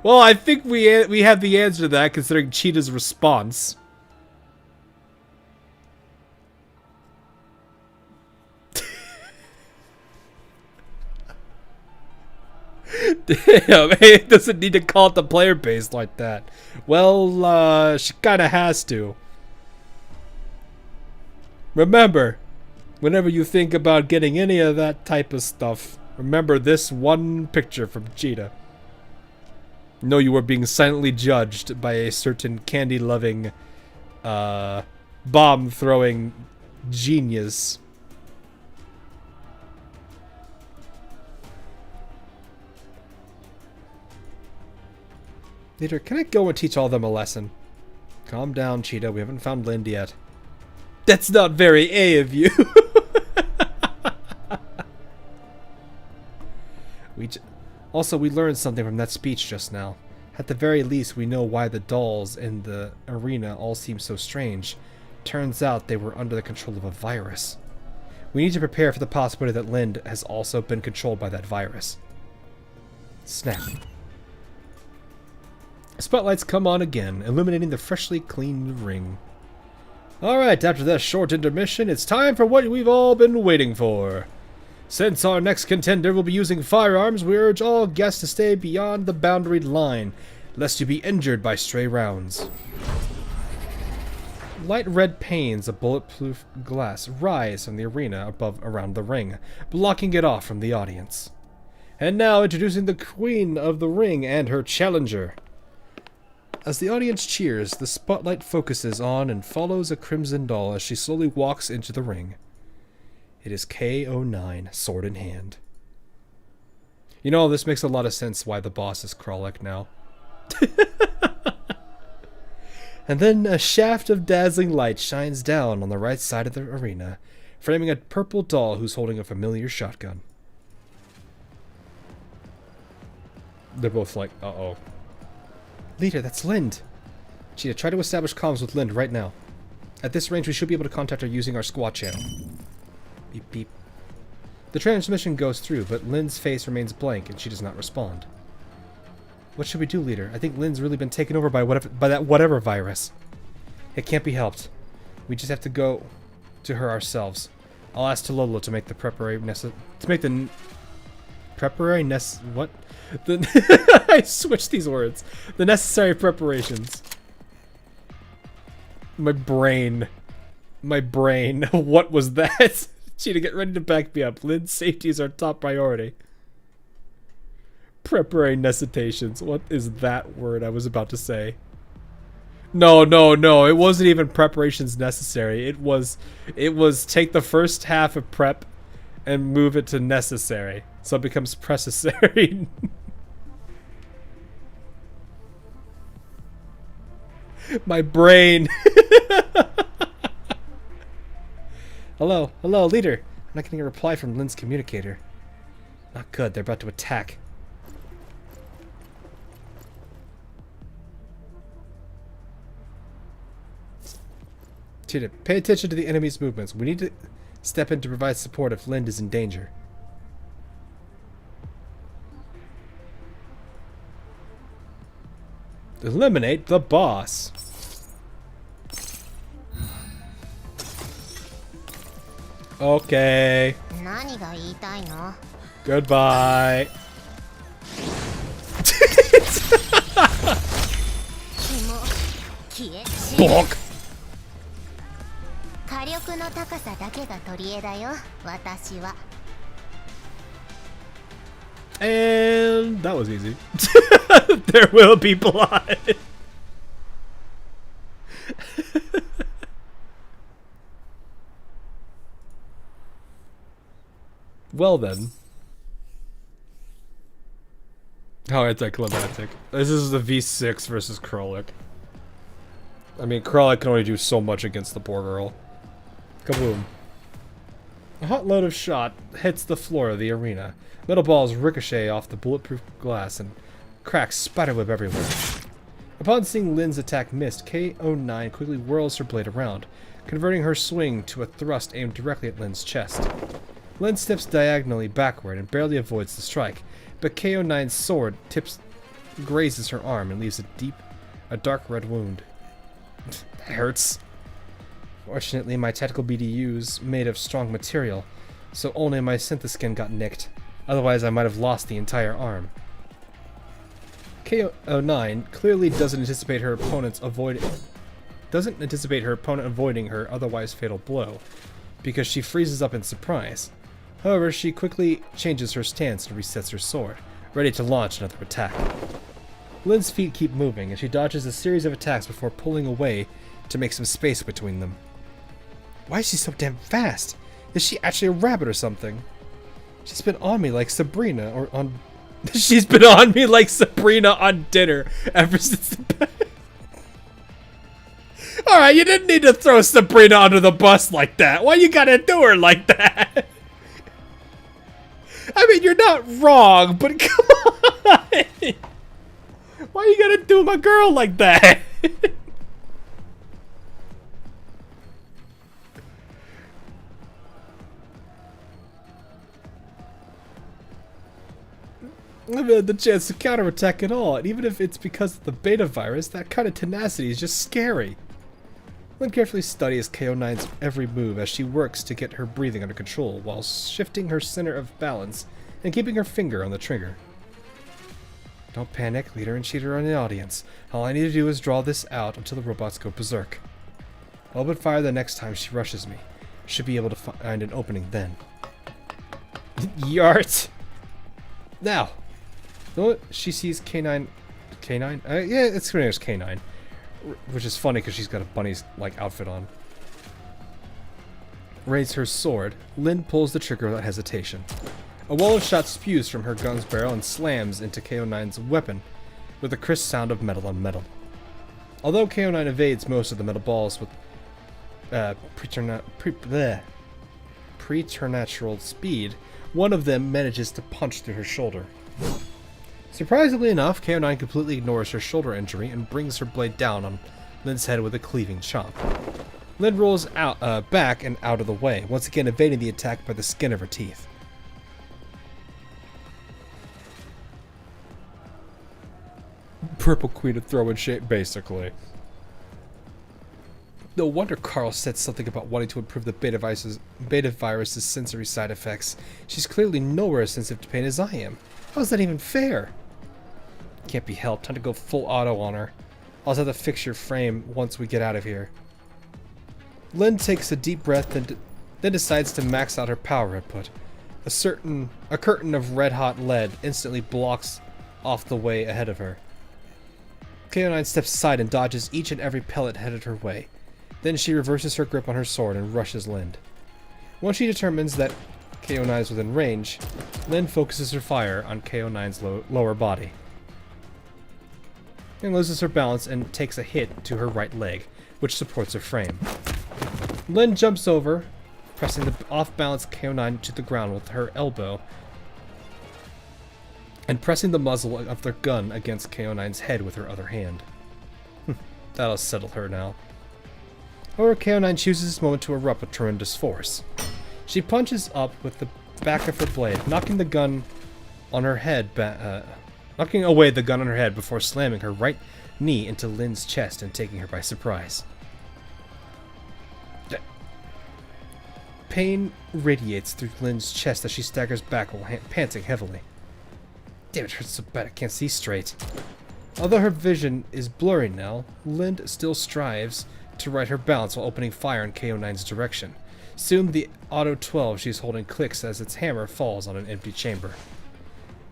B: Well, I think we have the answer to that, considering Cheetah's response. Damn, it doesn't need to call it the player base like that. Well, she kinda has to. Remember, whenever you think about getting any of that type of stuff, remember this one picture from Cheetah. Know you are being silently judged by a certain candy-loving, bomb-throwing genius. Leader, can I go and teach all of them a lesson? Calm down, Cheetah. We haven't found Lind yet. That's not very A of you. Also, we learned something from that speech just now. At the very least, we know why the dolls in the arena all seem so strange. Turns out they were under the control of a virus. We need to prepare for the possibility that Lind has also been controlled by that virus. Snap. Spotlights come on again, illuminating the freshly cleaned ring. Alright, after this short intermission, it's time for what we've all been waiting for. Since our next contender will be using firearms, we urge all guests to stay beyond the boundary line, lest you be injured by stray rounds. Light red panes of bulletproof glass rise from the arena around the ring, blocking it off from the audience. And now introducing the Queen of the Ring and her challenger. As the audience cheers, the spotlight focuses on and follows a crimson doll as she slowly walks into the ring. It is K09, sword in hand. You know, this makes a lot of sense why the boss is Kralik now. And then a shaft of dazzling light shines down on the right side of the arena, framing a purple doll who's holding a familiar shotgun. They're both like, uh-oh. Leader, that's Lind. Cheetah, try to establish comms with Lind right now. At this range, we should be able to contact her using our squad channel. Beep, beep. The transmission goes through, but Lind's face remains blank and she does not respond. What should we do, Leader? I think Lind's really been taken over by that whatever virus. It can't be helped. We just have to go to her ourselves. I'll ask Tololo to make the I switched these words. The necessary preparations. My brain. What was that? Cheetah, get ready to back me up. Lind's safety is our top priority. Preparing necessitations. What is that word I was about to say? No. It wasn't even preparations necessary. It was take the first half of prep and move it to necessary. So it becomes precessary. My brain. Hello, leader. I'm not getting a reply from Lind's communicator. Not good, they're about to attack. Cheetah, pay attention to the enemy's movements. We need to step in to provide support if Lind is in danger. Eliminate the boss. Okay. Goodbye. Bonk. And that was easy. There will be blood. Well then. How anticlimactic. This is the V6 versus Kralik. I mean, Kralik can only do so much against the poor girl. Kaboom. A hot load of shot hits the floor of the arena. Metal balls ricochet off the bulletproof glass and cracks spiderweb everywhere. Upon seeing Lind's attack missed, K09 quickly whirls her blade around, converting her swing to a thrust aimed directly at Lind's chest. Lind steps diagonally backward and barely avoids the strike, but K09's sword grazes her arm and leaves a dark red wound. That hurts. Fortunately, my tactical BDU's made of strong material, so only my syntheskin got nicked. Otherwise, I might have lost the entire arm. K09 clearly doesn't anticipate her opponent avoiding her otherwise fatal blow, because she freezes up in surprise. However, she quickly changes her stance and resets her sword, ready to launch another attack. Lind's feet keep moving, and she dodges a series of attacks before pulling away to make some space between them. Why is she so damn fast? Is she actually a rabbit or something? She's been on me like Sabrina on dinner ever since the Alright, you didn't need to throw Sabrina under the bus like that. Why you gotta do her like that? I mean, you're not wrong, but come on! Why you gotta do my girl like that? I haven't had the chance to counterattack at all, and even if it's because of the beta virus, that kind of tenacity is just scary. Lynn carefully studies KO9's every move as she works to get her breathing under control while shifting her center of balance and keeping her finger on the trigger. Don't panic, leader and cheater are in the audience. All I need to do is draw this out until the robots go berserk. I'll open fire the next time she rushes me. Should be able to find an opening then. Yart! Now! She sees K9... K9? Yeah, it's her name's K9. Which is funny because she's got a bunny's like outfit on. Raise her sword. Lynn pulls the trigger without hesitation. A wall of shots spews from her gun's barrel and slams into KO9's weapon with a crisp sound of metal on metal. Although KO9 evades most of the metal balls with preternatural speed, one of them manages to punch through her shoulder. Surprisingly enough, KO9 completely ignores her shoulder injury and brings her blade down on Lynn's head with a cleaving chop. Lynn rolls out, back and out of the way, once again evading the attack by the skin of her teeth. Purple Queen of throwing shape, basically. No wonder Carl said something about wanting to improve the beta virus's sensory side effects. She's clearly nowhere as sensitive to pain as I am. How is that even fair? Can't be helped. Time to go full auto on her. I'll just have to fix your frame once we get out of here. Lynn takes a deep breath and then decides to max out her power output. A curtain of red-hot lead instantly blocks off the way ahead of her. KO9 steps aside and dodges each and every pellet headed her way. Then she reverses her grip on her sword and rushes Lynn. Once she determines that KO9 is within range, Lynn focuses her fire on KO9's lower body. And loses her balance and takes a hit to her right leg, which supports her frame. Lynn jumps over, pressing the off-balance KO9 to the ground with her elbow, and pressing the muzzle of their gun against KO9's head with her other hand. That'll settle her now. However, KO9 chooses this moment to erupt with tremendous force. She punches up with the back of her blade, knocking the gun on her head, knocking away the gun on her head before slamming her right knee into Lynn's chest and taking her by surprise. Pain radiates through Lynn's chest as she staggers back while panting heavily. Damn, it hurts so bad I can't see straight. Although her vision is blurry now, Lynn still strives to right her balance while opening fire in KO9's direction. Soon the Auto 12 she's holding clicks as its hammer falls on an empty chamber.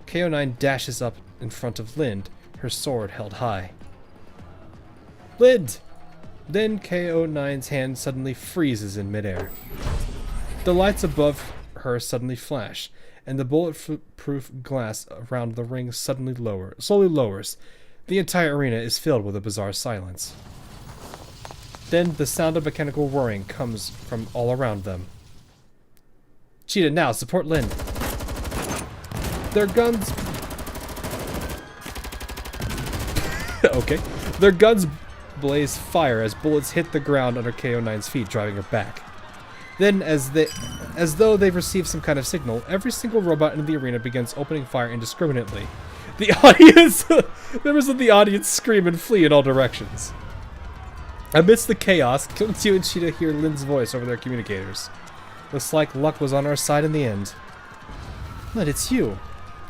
B: KO9 dashes up in front of Lynn, her sword held high. Lynn! Then KO9's hand suddenly freezes in midair. The lights above her suddenly flash, and the bulletproof glass around the ring slowly lowers. The entire arena is filled with a bizarre silence. Then the sound of mechanical whirring comes from all around them. Cheetah, now support Lynn. Their guns... okay. Their guns blaze fire as bullets hit the ground under KO9's feet, driving her back. Then, as though they've received some kind of signal, every single robot in the arena begins opening fire indiscriminately. The audience... members of the audience scream and flee in all directions. Amidst the chaos, Kyung-Soo and Cheetah hear Lynn's voice over their communicators. Looks like luck was on our side in the end. Lynn, it's you.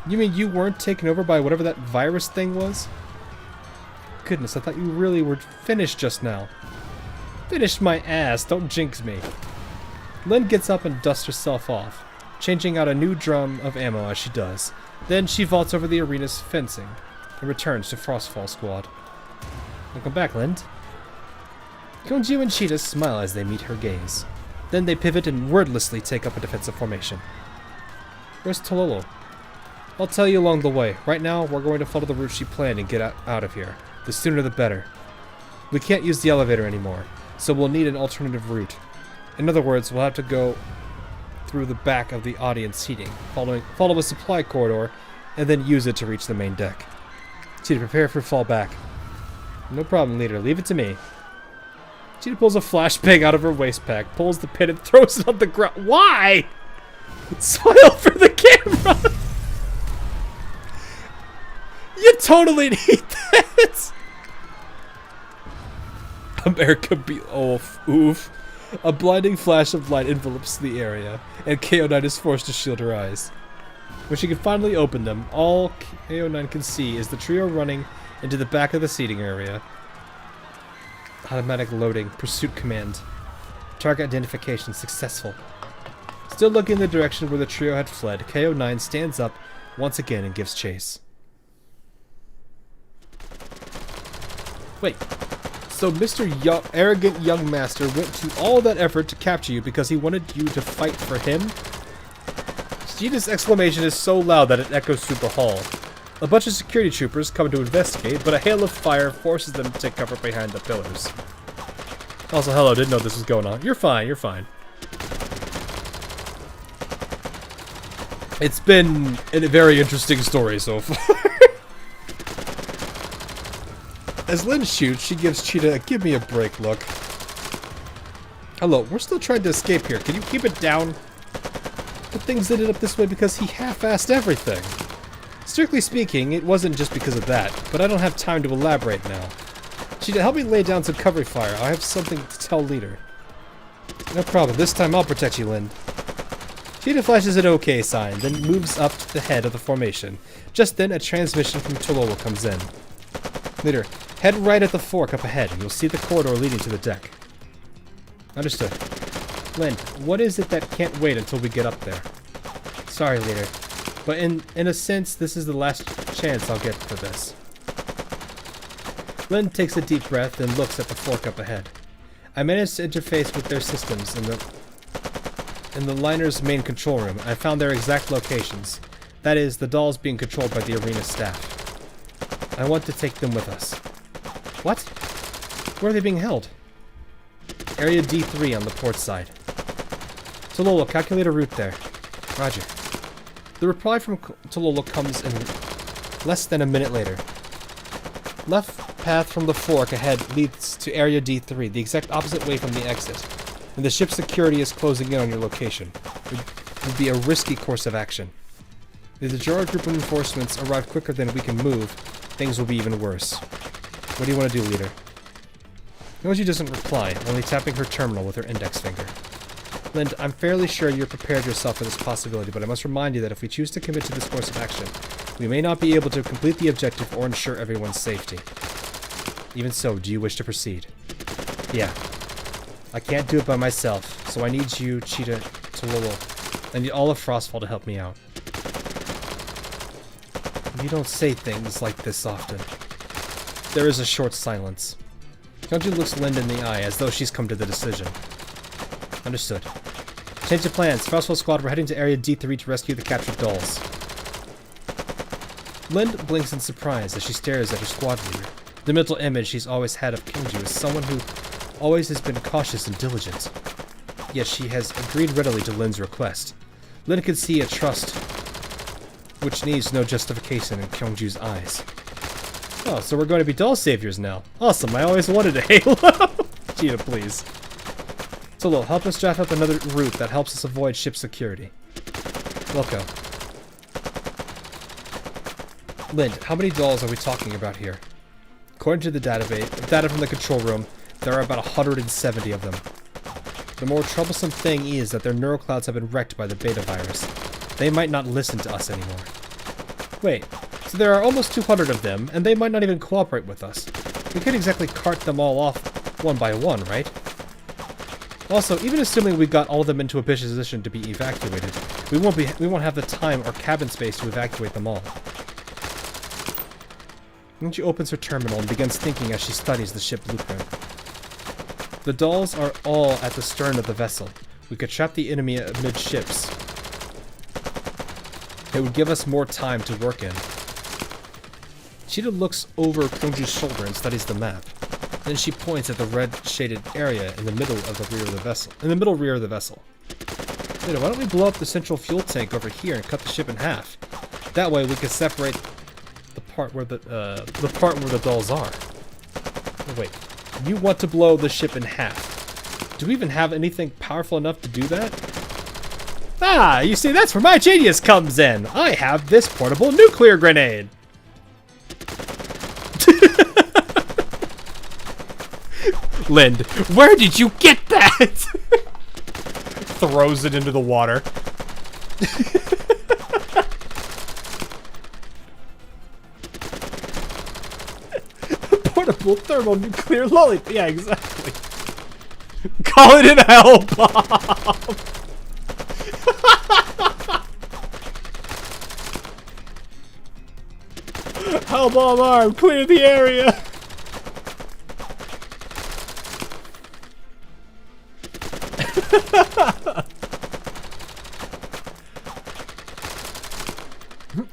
B: You mean you weren't taken over by whatever that virus thing was? Goodness, I thought you really were finished just now. Finished my ass, don't jinx me. Lynn gets up and dusts herself off, changing out a new drum of ammo as she does. Then she vaults over the arena's fencing and returns to Frostfall Squad. Welcome back, Lynn. Kyung-Ju and Cheetah smile as they meet her gaze. Then they pivot and wordlessly take up a defensive formation. Where's Tololo? I'll tell you along the way. Right now, we're going to follow the route she planned and get out of here. The sooner the better. We can't use the elevator anymore, so we'll need an alternative route. In other words, we'll have to go through the back of the audience seating, follow a supply corridor, and then use it to reach the main deck. Cheetah, prepare for fallback. No problem, leader. Leave it to me. Cheetah pulls a flashbang out of her waist pack, pulls the pin, and throws it on the ground. Why? Smile for the camera! totally need that! America be oof. A blinding flash of light envelops the area, and KO9 is forced to shield her eyes. When she can finally open them, all KO9 can see is the trio running into the back of the seating area. Automatic loading. Pursuit command. Target identification successful. Still looking in the direction where the trio had fled, KO9 stands up once again and gives chase. Wait. So Mr. Arrogant Young Master went to all that effort to capture you because he wanted you to fight for him? Cheetah's exclamation is so loud that it echoes through the hall. A bunch of security troopers come to investigate, but a hail of fire forces them to take cover behind the pillars. Also, hello, didn't know this was going on. You're fine, you're fine. It's been a very interesting story so far. As Lynn shoots, she gives Cheetah a give me a break look. Hello, we're still trying to escape here. Can you keep it down? But things ended up this way because he half-assed everything. Strictly speaking, it wasn't just because of that, but I don't have time to elaborate now. Cheetah, help me lay down some cover fire. I have something to tell Leader. No problem. This time I'll protect you, Lynn. Cheetah flashes an OK sign, then moves up to the head of the formation. Just then, a transmission from Tololo comes in. Leader, head right at the fork up ahead, and you'll see the corridor leading to the deck. Understood. Lynn, what is it that can't wait until we get up there? Sorry, Leader, but in a sense, this is the last chance I'll get for this. Lynn takes a deep breath and looks at the fork up ahead. I managed to interface with their systems in the liner's main control room. I found their exact locations. That is, the dolls being controlled by the arena staff. I want to take them with us. What? Where are they being held? Area D3 on the port side. Tololo, calculate a route there. Roger. The reply from Tololo comes in less than a minute later. Left path from the fork ahead leads to Area D3, the exact opposite way from the exit. And the ship's security is closing in on your location. It would be a risky course of action. If the Jara group of reinforcements arrive quicker than we can move, things will be even worse. What do you want to do, Leader? Noji doesn't reply, only tapping her terminal with her index finger. Lind, I'm fairly sure you're prepared yourself for this possibility, but I must remind you that if we choose to commit to this course of action, we may not be able to complete the objective or ensure everyone's safety. Even so, do you wish to proceed? Yeah. I can't do it by myself, so I need you, Cheetah, Tololo. I need all of Frostfall to help me out. You don't say things like this often. There is a short silence. Kyungju looks Lind in the eye as though she's come to the decision. Understood. Change of plans. Frostfall squad, we're heading to Area D3 to rescue the captured dolls. Lind blinks in surprise as she stares at her squad leader. The mental image she's always had of Kyungju is someone who always has been cautious and diligent. Yet she has agreed readily to Lind's request. Lind could see a trust which needs no justification in Kyungju's eyes. Oh, so we're going to be doll saviors now. Awesome, I always wanted a Halo. Cheetah, please. Solo, help us draft up another route that helps us avoid ship security. Wilco. Lind, how many dolls are we talking about here? According to the data from the control room, there are about 170 of them. The more troublesome thing is that their neuroclouds have been wrecked by the beta virus. They might not listen to us anymore. Wait, so there are almost 200 of them, and they might not even cooperate with us. We can't exactly cart them all off one by one, right? Also, even assuming we got all of them into a position to be evacuated, we won't have the time or cabin space to evacuate them all. Then she opens her terminal and begins thinking as she studies the ship blueprint. The dolls are all at the stern of the vessel. We could trap the enemy amidships. It would give us more time to work in. Cheetah looks over Kyungju's shoulder and studies the map. Then she points at the red-shaded area in the middle of the rear of the vessel. Wait, why don't we blow up the central fuel tank over here and cut the ship in half? That way we can separate the part where the dolls are. Oh, wait, you want to blow the ship in half? Do we even have anything powerful enough to do that? Ah, you see, that's where my genius comes in. I have this portable nuclear grenade.
A: Lind, where did you get that? Throws it into the water. Portable thermonuclear lollipop. Yeah, exactly. Call it an hell bomb. Hell bomb arm, clear the area.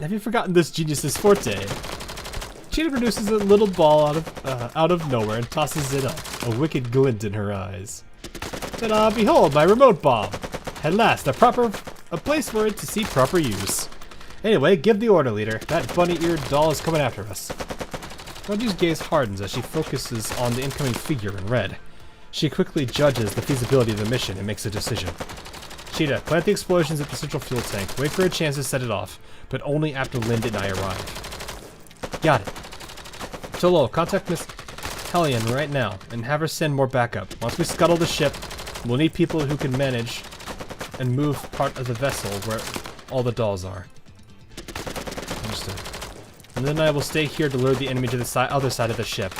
A: Have you forgotten this genius's forte? Cheetah produces a little ball out of nowhere and tosses it up, a wicked glint in her eyes. Ta-da! Behold, my remote bomb! At last, a place for it to see proper use. Anyway, give the order, leader. That bunny-eared doll is coming after us. Roji's gaze hardens as she focuses on the incoming figure in red. She quickly judges the feasibility of the mission and makes a decision. Cheetah, plant the explosions at the central fuel tank. Wait for a chance to set it off, but only after Lind and I arrive. Got it. Tolo, contact Miss Hellion right now and have her send more backup. Once we scuttle the ship, we'll need people who can manage and move part of the vessel where all the dolls are. Understood. And then I will stay here to lure the enemy to the other side of the ship.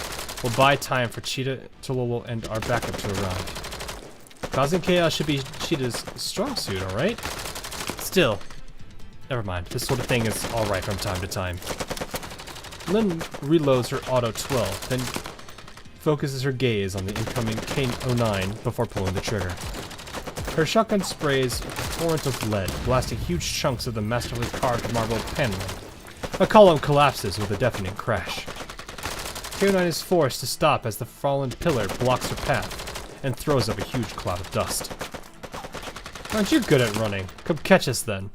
A: We'll buy time for Cheetah, Tololo, and our backup to arrive. Causing chaos should be Cheetah's strong suit, alright? Still. Never mind. This sort of thing is alright from time to time. Lynn reloads her Auto 12, then focuses her gaze on the incoming K-09 before pulling the trigger. Her shotgun sprays a torrent of lead, blasting huge chunks of the masterfully carved marble paneling. A column collapses with a deafening crash. K-09 is forced to stop as the fallen pillar blocks her path and throws up a huge cloud of dust. Aren't you good at running? Come catch us then.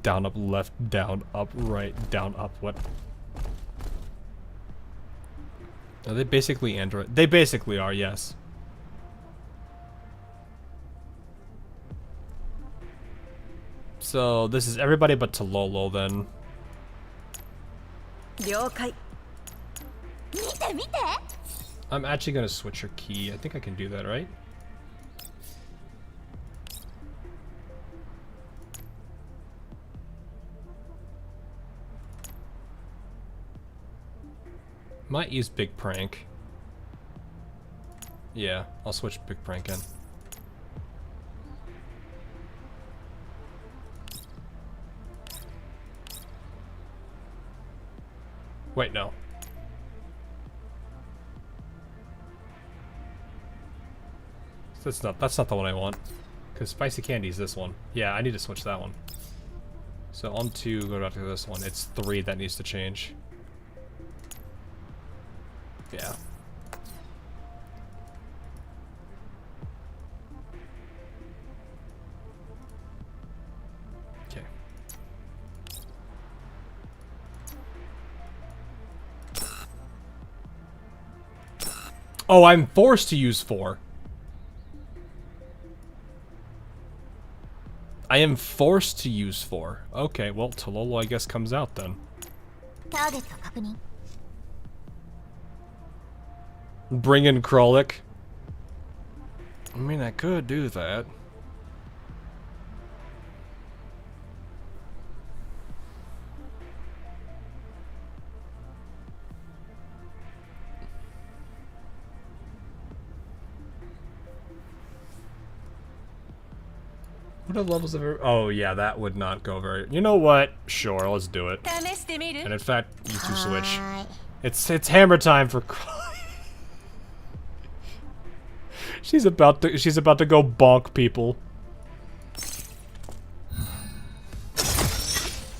A: Down, up, left, down, up, right, down, up, what? Are they basically Android? They basically are, yes. So, this is everybody but Tololo, then. I'm actually gonna switch her key. I think I can do that, right? Might use Big Prank. Yeah, I'll switch Big Prank in. Wait, no. That's not the one I want. Because Spicy Candy is this one. Yeah, I need to switch that one. So on 2, go back to this one. It's 3 that needs to change. Yeah. Okay. Oh, I'm forced to use 4. I am forced to use 4. Okay, well, Tololo, I guess, comes out then. Bring in Kralik. I mean, I could do that. What are the levels of her? Oh yeah, that would not go very. You know what? Sure, let's do it. And in fact, you two switch. It's hammer time for. She's about to go bonk people.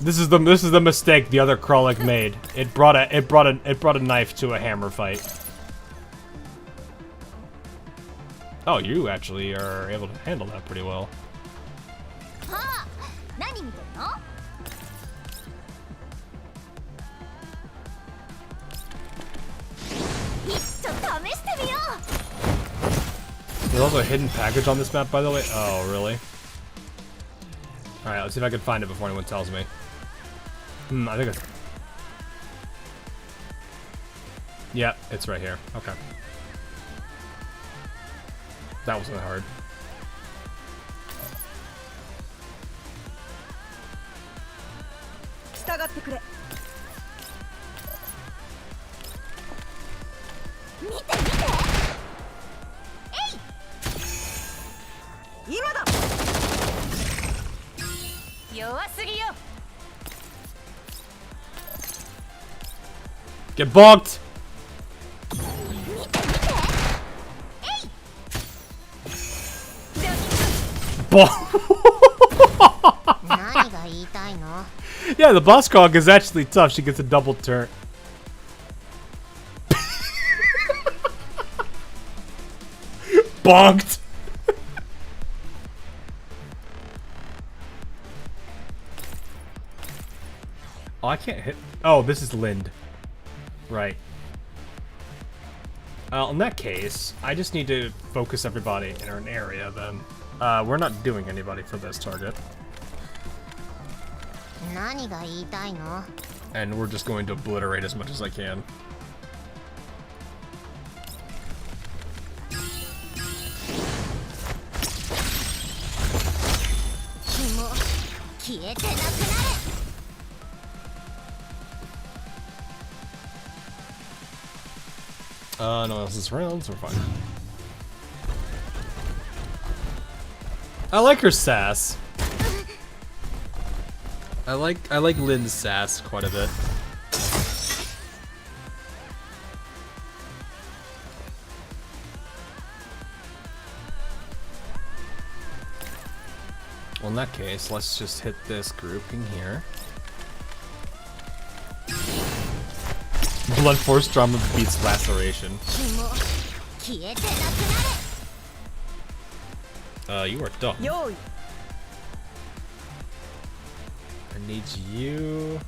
A: This is the mistake the other Kralik made. It brought a knife to a hammer fight. Oh, you actually are able to handle that pretty well. There's also a hidden package on this map, by the way. Oh, really? Alright, let's see if I can find it before anyone tells me. I think it's... Yep, it's right here. Okay. That wasn't hard. Get bonked! Yeah, the boss cog is actually tough. She gets a double turn. Bonked! Oh, I can't hit. Oh, this is Lind. Right. In that case, I just need to focus everybody in an area then. We're not doing anybody for this target. And we're just going to obliterate as much as I can. No one else is around, so we're fine. I like her sass. I like Lynn's sass quite a bit. Well, in that case, let's just hit this grouping here. Blood Force Drama beats Laceration. You are dumb. I need you.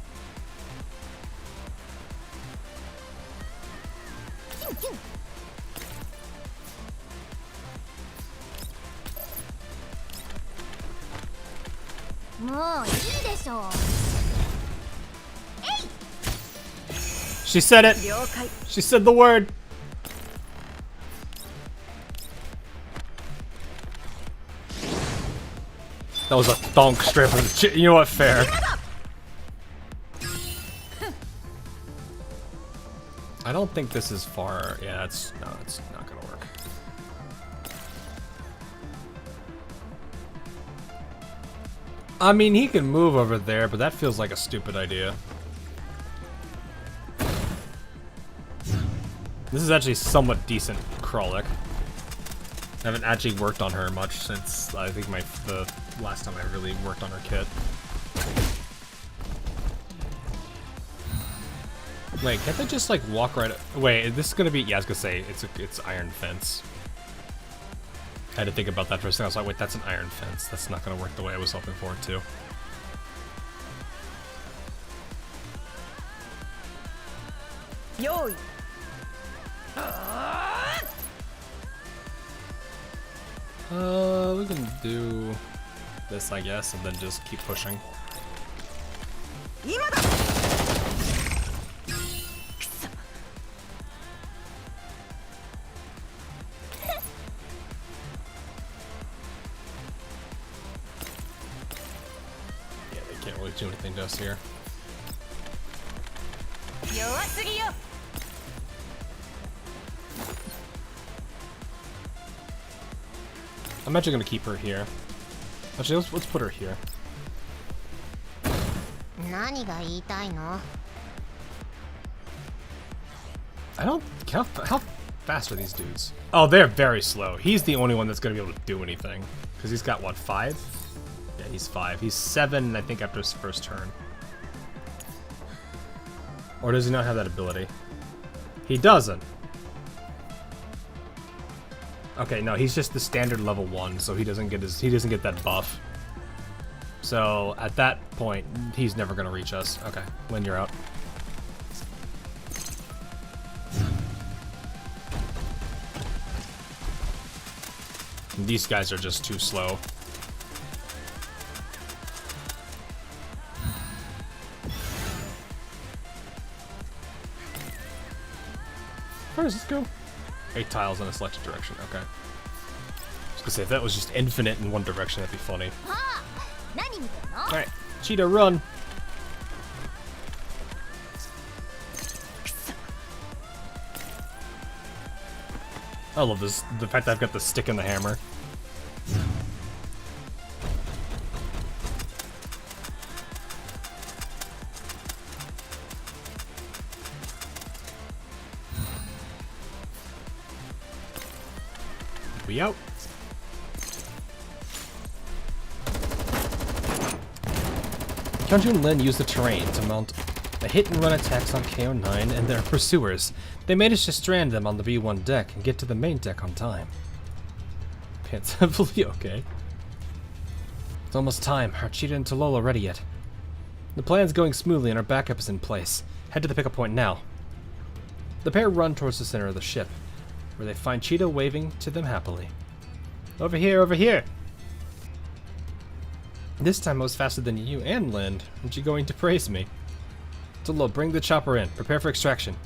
A: She said it. She said the word. That was a thunk straight from the you know what? Fair. I don't think this is far. Yeah, it's not gonna work. I mean, he can move over there, but that feels like a stupid idea. This is actually somewhat decent Kralik. I haven't actually worked on her much since I think the last time I really worked on her kit. Wait, can't they just like walk right? Wait, this is gonna be? Yeah, I was gonna say it's iron fence. I had to think about that for a second. I was like, wait, that's an iron fence. That's not gonna work the way I was hoping for it to. Yo. We can do this, I guess, and then just keep pushing. Yeah, they can't really do anything to us here. I'm actually gonna keep her here. Actually, let's put her here. I don't. How fast are these dudes? Oh, they're very slow. He's the only one that's gonna be able to do anything because he's got what, 5? Yeah, he's 5. He's 7, I think, after his first turn. Or does he not have that ability? He doesn't. Okay, no, he's just the standard level 1, so he doesn't get that buff. So at that point, he's never gonna reach us. Okay, Lynn, you're out. These guys are just too slow. far does this go? 8 tiles in a selected direction, okay. I was gonna say, if that was just infinite in one direction, that'd be funny. Alright, Cheetah, run! I love this, the fact that I've got the stick and the hammer. We out. Hyunjoo and Lin used the terrain to mount a hit-and-run attacks on KO9 and their pursuers. They managed to strand them on the B1 deck and get to the main deck on time. Pants heavily, okay. It's almost time. Are Cheetah and Tolola ready yet? The plan's going smoothly and our backup is in place. Head to the pickup point now. The pair run towards the center of the ship, where they find Cheetah waving to them happily. Over here, over here! This time I was faster than you and Lin. Aren't you going to praise me? Tolo, bring the chopper in. Prepare for extraction.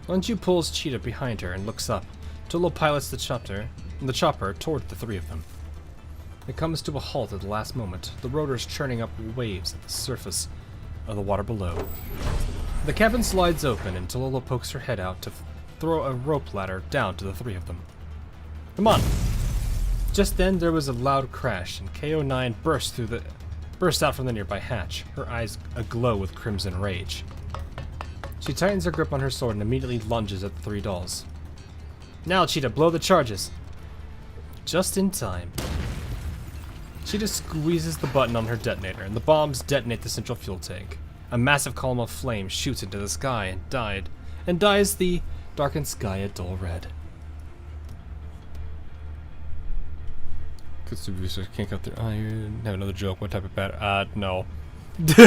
A: Hyunjoo pulls Cheetah behind her and looks up. Tolo pilots the chopper toward the three of them. It comes to a halt at the last moment, the rotors churning up waves at the surface of the water below. The cabin slides open and Tolo pokes her head out to throw a rope ladder down to the three of them. Come on! Just then there was a loud crash and KO9 burst out from the nearby hatch, her eyes aglow with crimson rage. She tightens her grip on her sword and immediately lunges at the three dolls. Now, Cheetah, blow the charges! Just in time. Cheetah squeezes the button on her detonator and the bombs detonate the central fuel tank. A massive column of flame shoots into the sky and dyes the darkened sky a dull red. Can't cut through iron. Have another joke. What type of bad? No.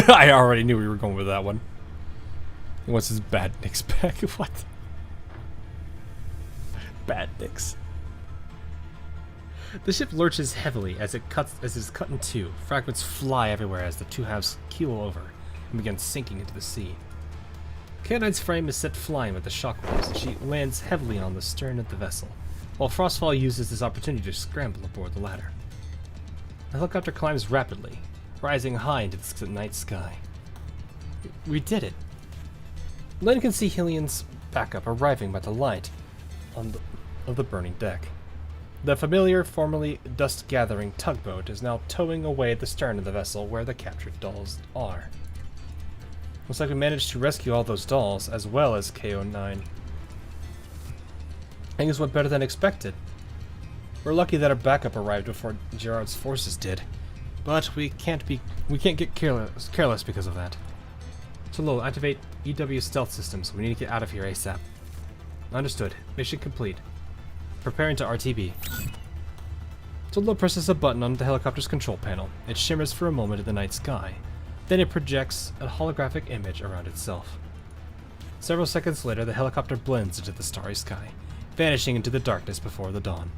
A: I already knew we were going with that one. What's his bad nicks back? What? Bad nicks. The ship lurches heavily as it is cut in two. Fragments fly everywhere as the two halves keel over and begin sinking into the sea. K9's frame is set flying with the shockwaves, and she lands heavily on the stern of the vessel, while Frostfall uses this opportunity to scramble aboard the ladder. The helicopter climbs rapidly, rising high into the night sky. We did it! Lin can see Hylian's backup arriving by the light of the burning deck. The familiar, formerly dust-gathering tugboat is now towing away at the stern of the vessel where the captured dolls are. Looks like we managed to rescue all those dolls, as well as KO9. Things went better than expected. We're lucky that our backup arrived before Gerard's forces did, but we can't get careless because of that. Tolo, activate EW stealth systems. We need to get out of here ASAP. Understood. Mission complete. Preparing to RTB. Tolo presses a button on the helicopter's control panel. It shimmers for a moment in the night sky. Then it projects a holographic image around itself. Several seconds later, the helicopter blends into the starry sky, vanishing into the darkness before the dawn.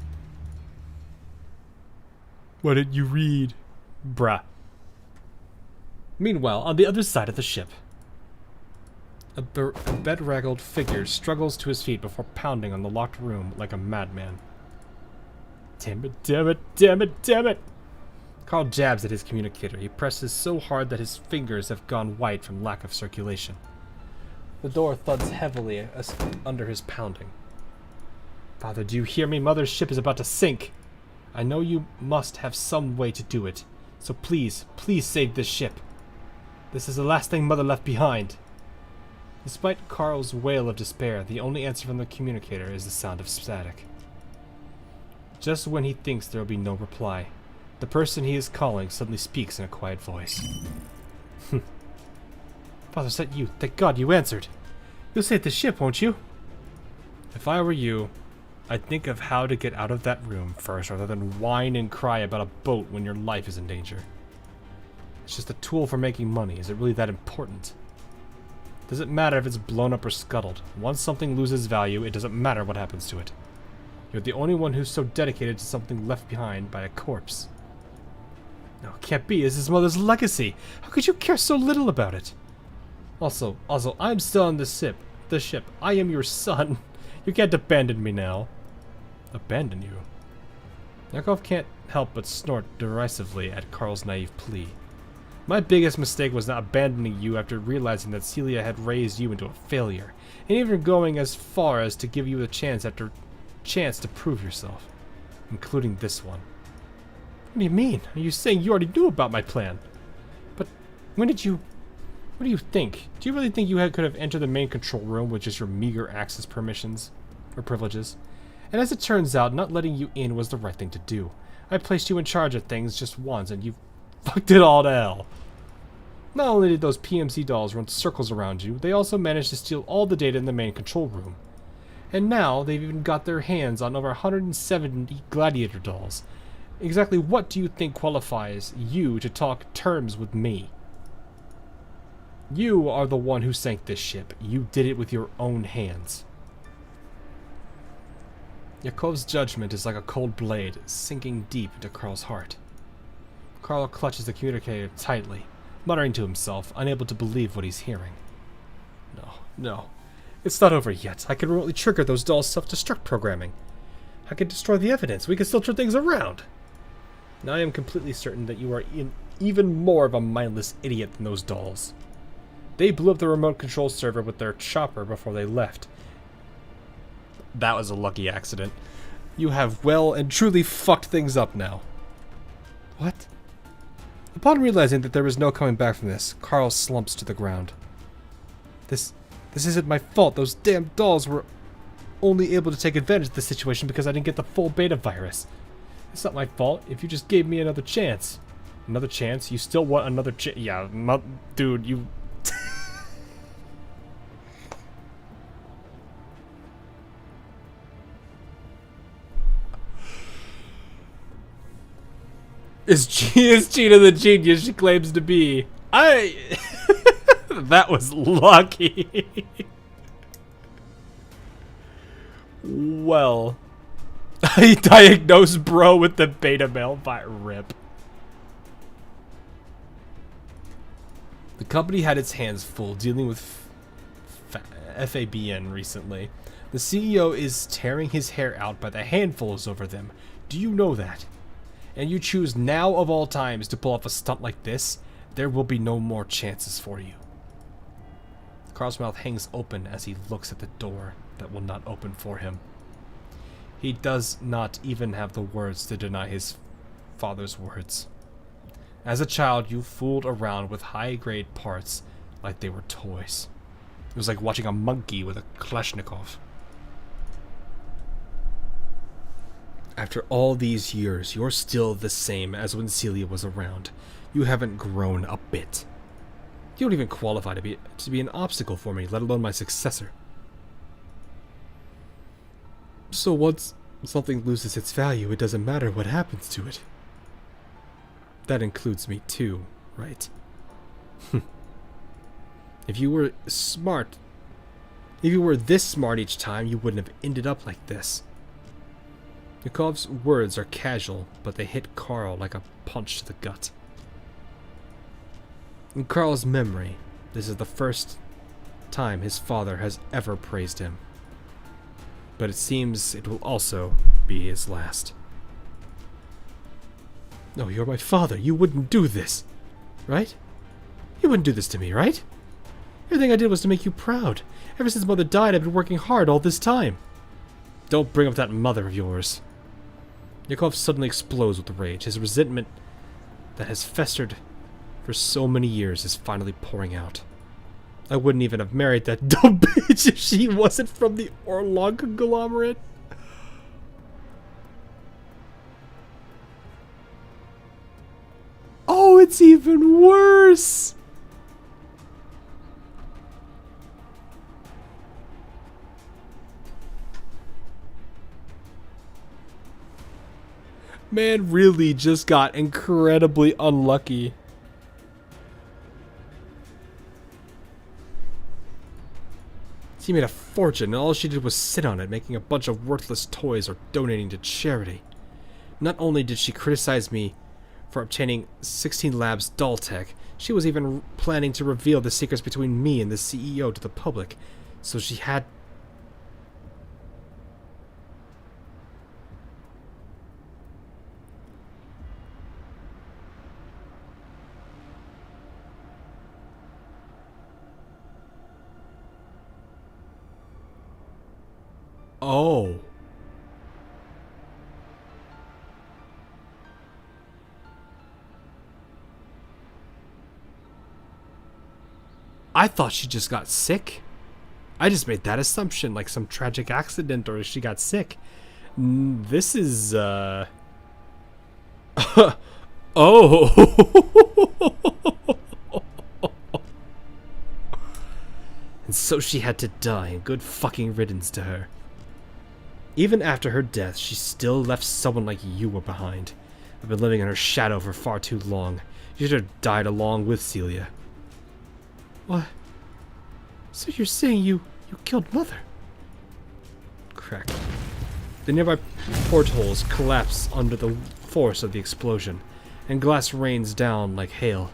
A: What did you read? Bruh. Meanwhile, on the other side of the ship, a bedraggled figure struggles to his feet before pounding on the locked room like a madman. Damn it, damn it, damn it, damn it! Carl jabs at his communicator. He presses so hard that his fingers have gone white from lack of circulation. The door thuds heavily under his pounding. Father, do you hear me? Mother's ship is about to sink. I know you must have some way to do it. So please, please save this ship. This is the last thing Mother left behind. Despite Carl's wail of despair, the only answer from the communicator is the sound of static. Just when he thinks there will be no reply, the person he is calling suddenly speaks in a quiet voice. Father, is that you? Thank God you answered. You'll save the ship, won't you? If I were you, I'd think of how to get out of that room first, rather than whine and cry about a boat when your life is in danger. It's just a tool for making money. Is it really that important? Doesn't matter if it's blown up or scuttled. Once something loses value, it doesn't matter what happens to it. You're the only one who's so dedicated to something left behind by a corpse. No, it can't be. This is Mother's legacy. How could you care so little about it? Also, I'm still on the ship. I am your son, You can't abandon me now. Abandon you? Yakov can't help but snort derisively at Carl's naive plea. My biggest mistake was not abandoning you after realizing that Celia had raised you into a failure, and even going as far as to give you a chance after chance to prove yourself, including this one. What do you mean? Are you saying you already knew about my plan? But when did you... What do you think? Do you really think you could have entered the main control room with just your meager access permissions? Or privileges? And as it turns out, not letting you in was the right thing to do. I placed you in charge of things just once, and you fucked it all to hell. Not only did those PMC dolls run circles around you, they also managed to steal all the data in the main control room. And now, they've even got their hands on over 170 gladiator dolls. Exactly what do you think qualifies you to talk terms with me? You are the one who sank this ship. You did it with your own hands. Yakov's judgment is like a cold blade, sinking deep into Carl's heart. Carl clutches the communicator tightly, muttering to himself, unable to believe what he's hearing. No. It's not over yet. I can remotely trigger those dolls' self-destruct programming. I can destroy the evidence. We can still turn things around. Now I am completely certain that you are even more of a mindless idiot than those dolls. They blew up the remote control server with their chopper before they left. That was a lucky accident. You have well and truly fucked things up now. What? Upon realizing that there was no coming back from this, Carl slumps to the ground. This isn't my fault. Those damn dolls were only able to take advantage of the situation because I didn't get the full beta virus. It's not my fault if you just gave me another chance. Another chance? You still want another chance? Yeah, dude, you... Is Gina the genius she claims to be? That was lucky. Well, I diagnosed bro with the beta male by rip. The company had its hands full dealing with FABN recently. The CEO is tearing his hair out by the handfuls over them. Do you know that? And you choose now of all times to pull off a stunt like this, there will be no more chances for you. Carl's mouth hangs open as he looks at the door that will not open for him. He does not even have the words to deny his father's words. As a child, you fooled around with high-grade parts like they were toys. It was like watching a monkey with a Kalashnikov. After all these years, you're still the same as when Celia was around. You haven't grown a bit. You don't even qualify to be an obstacle for me, let alone my successor. So once something loses its value, it doesn't matter what happens to it. That includes me too, right? If you were smart, if you were this smart each time, you wouldn't have ended up like this. Yakov's words are casual, but they hit Carl like a punch to the gut. In Carl's memory, this is the first time his father has ever praised him. But it seems it will also be his last. No, you're my father. You wouldn't do this, right? You wouldn't do this to me, right? Everything I did was to make you proud. Ever since Mother died, I've been working hard all this time. Don't bring up that mother of yours. Yakov suddenly explodes with rage. His resentment that has festered for so many years is finally pouring out. I wouldn't even have married that dumb bitch if she wasn't from the Orlog conglomerate. Oh, it's even worse! Man really just got incredibly unlucky. She made a fortune, and all she did was sit on it, making a bunch of worthless toys or donating to charity. Not only did she criticize me for obtaining 16 Labs doll tech, she was even planning to reveal the secrets between me and the CEO to the public, so she had
B: Oh. I thought she just got sick. I just made that assumption, like some tragic accident or she got sick. This is, oh. And so she had to die, and good fucking riddance to her. Even after her death, she still left someone like you behind. I've been living in her shadow for far too long. You should have died along with Celia. What? So you're saying you killed Mother? Crack. The nearby portholes collapse under the force of the explosion, and glass rains down like hail.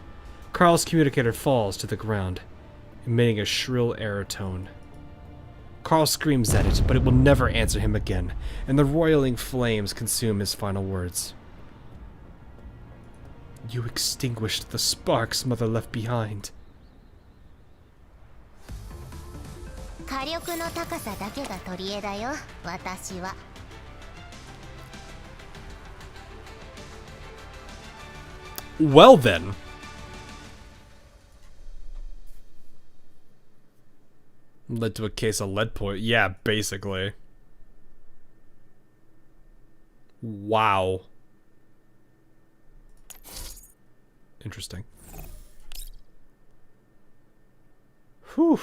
B: Carl's communicator falls to the ground, emitting a shrill error tone. Carl screams at it, but it will never answer him again, and the roiling flames consume his final words. You extinguished the sparks Mother left behind.
C: 火力の高さだけが取り柄だよ、私は。
B: Well then. Led to a case of lead poisoning. Yeah, basically. Wow. Interesting. Whew.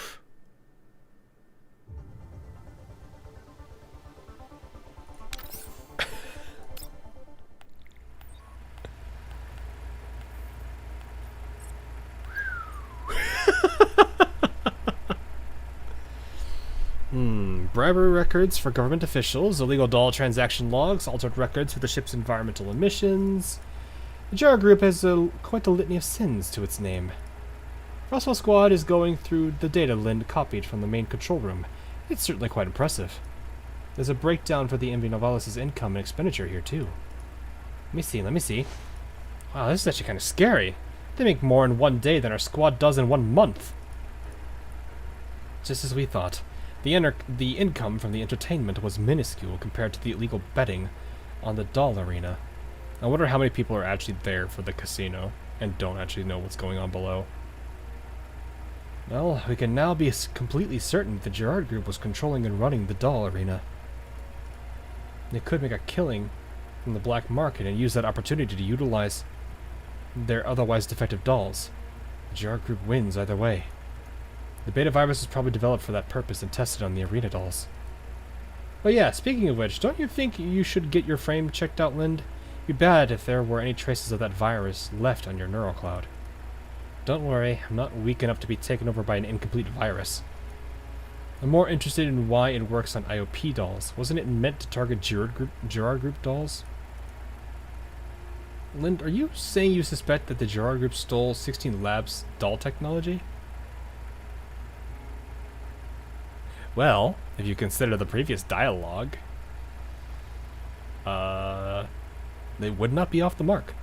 B: Bribery records for government officials, illegal doll transaction logs, altered records for the ship's environmental emissions. The JR Group has quite a litany of sins to its name. Roswell Squad is going through the data Lind copied from the main control room. It's certainly quite impressive. There's a breakdown for the MV Novalis' income and expenditure here too. Let me see. Wow, this is actually kind of scary. They make more in one day than our squad does in 1 month. Just as we thought. The income from the entertainment was minuscule compared to the illegal betting on the doll arena. I wonder how many people are actually there for the casino and don't actually know what's going on below. Well, we can now be completely certain that the Gerard Group was controlling and running the doll arena. They could make a killing from the black market and use that opportunity to utilize their otherwise defective dolls. The Gerard Group wins either way. The beta virus was probably developed for that purpose and tested on the arena dolls. But yeah, speaking of which, don't you think you should get your frame checked out, Lind? It'd be bad if there were any traces of that virus left on your neural cloud. Don't worry, I'm not weak enough to be taken over by an incomplete virus. I'm more interested in why it works on IOP dolls. Wasn't it meant to target Gerard Group dolls? Lind, are you saying you suspect that the Gerard Group stole 16 Labs doll technology? Well, if you consider the previous dialogue, they would not be off the mark.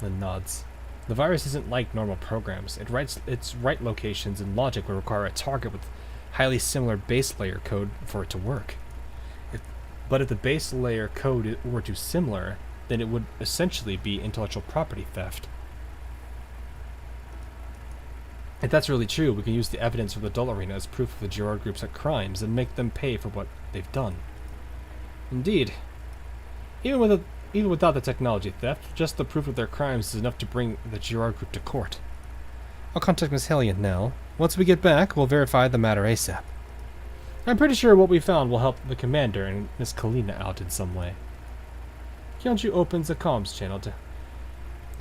B: Lynn nods. The virus isn't like normal programs. Its write locations and logic would require a target with highly similar base layer code for it to work. But if the base layer code were too similar, then it would essentially be intellectual property theft. If that's really true, we can use the evidence from the doll arena as proof of the Gerard Group's crimes and make them pay for what they've done. Indeed. Even without the technology theft, just the proof of their crimes is enough to bring the Gerard Group to court. I'll contact Miss Hellion now. Once we get back, we'll verify the matter ASAP. I'm pretty sure what we found will help the commander and Miss Kalina out in some way. Kyonju opens a comms channel to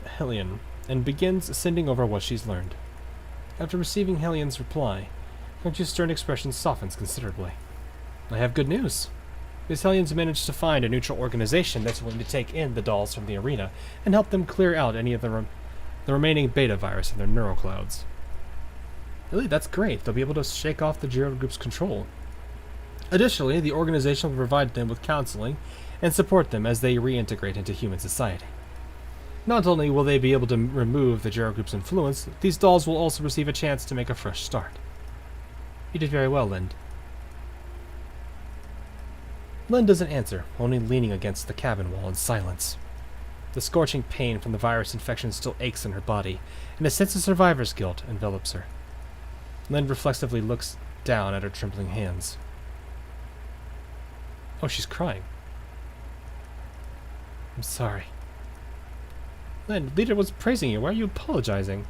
B: Hellion and begins sending over what she's learned. After receiving Hellion's reply, Kyonju's stern expression softens considerably. I have good news. Miss Hellion's managed to find a neutral organization that's willing to take in the dolls from the arena and help them clear out any of the remaining beta virus in their neural clouds. Really, that's great. They'll be able to shake off the Gerard Group's control. Additionally, the organization will provide them with counseling and support them as they reintegrate into human society. Not only will they be able to remove the Gerard Group's influence, these dolls will also receive a chance to make a fresh start. You did very well, Lind.
A: Lynn doesn't answer, only leaning against the cabin wall in silence. The scorching pain from the virus infection still aches in her body, and a sense of survivor's guilt envelops her. Lynn reflexively looks down at her trembling hands. Oh, she's crying. I'm sorry. Lynn, leader was praising you. Why are you apologizing?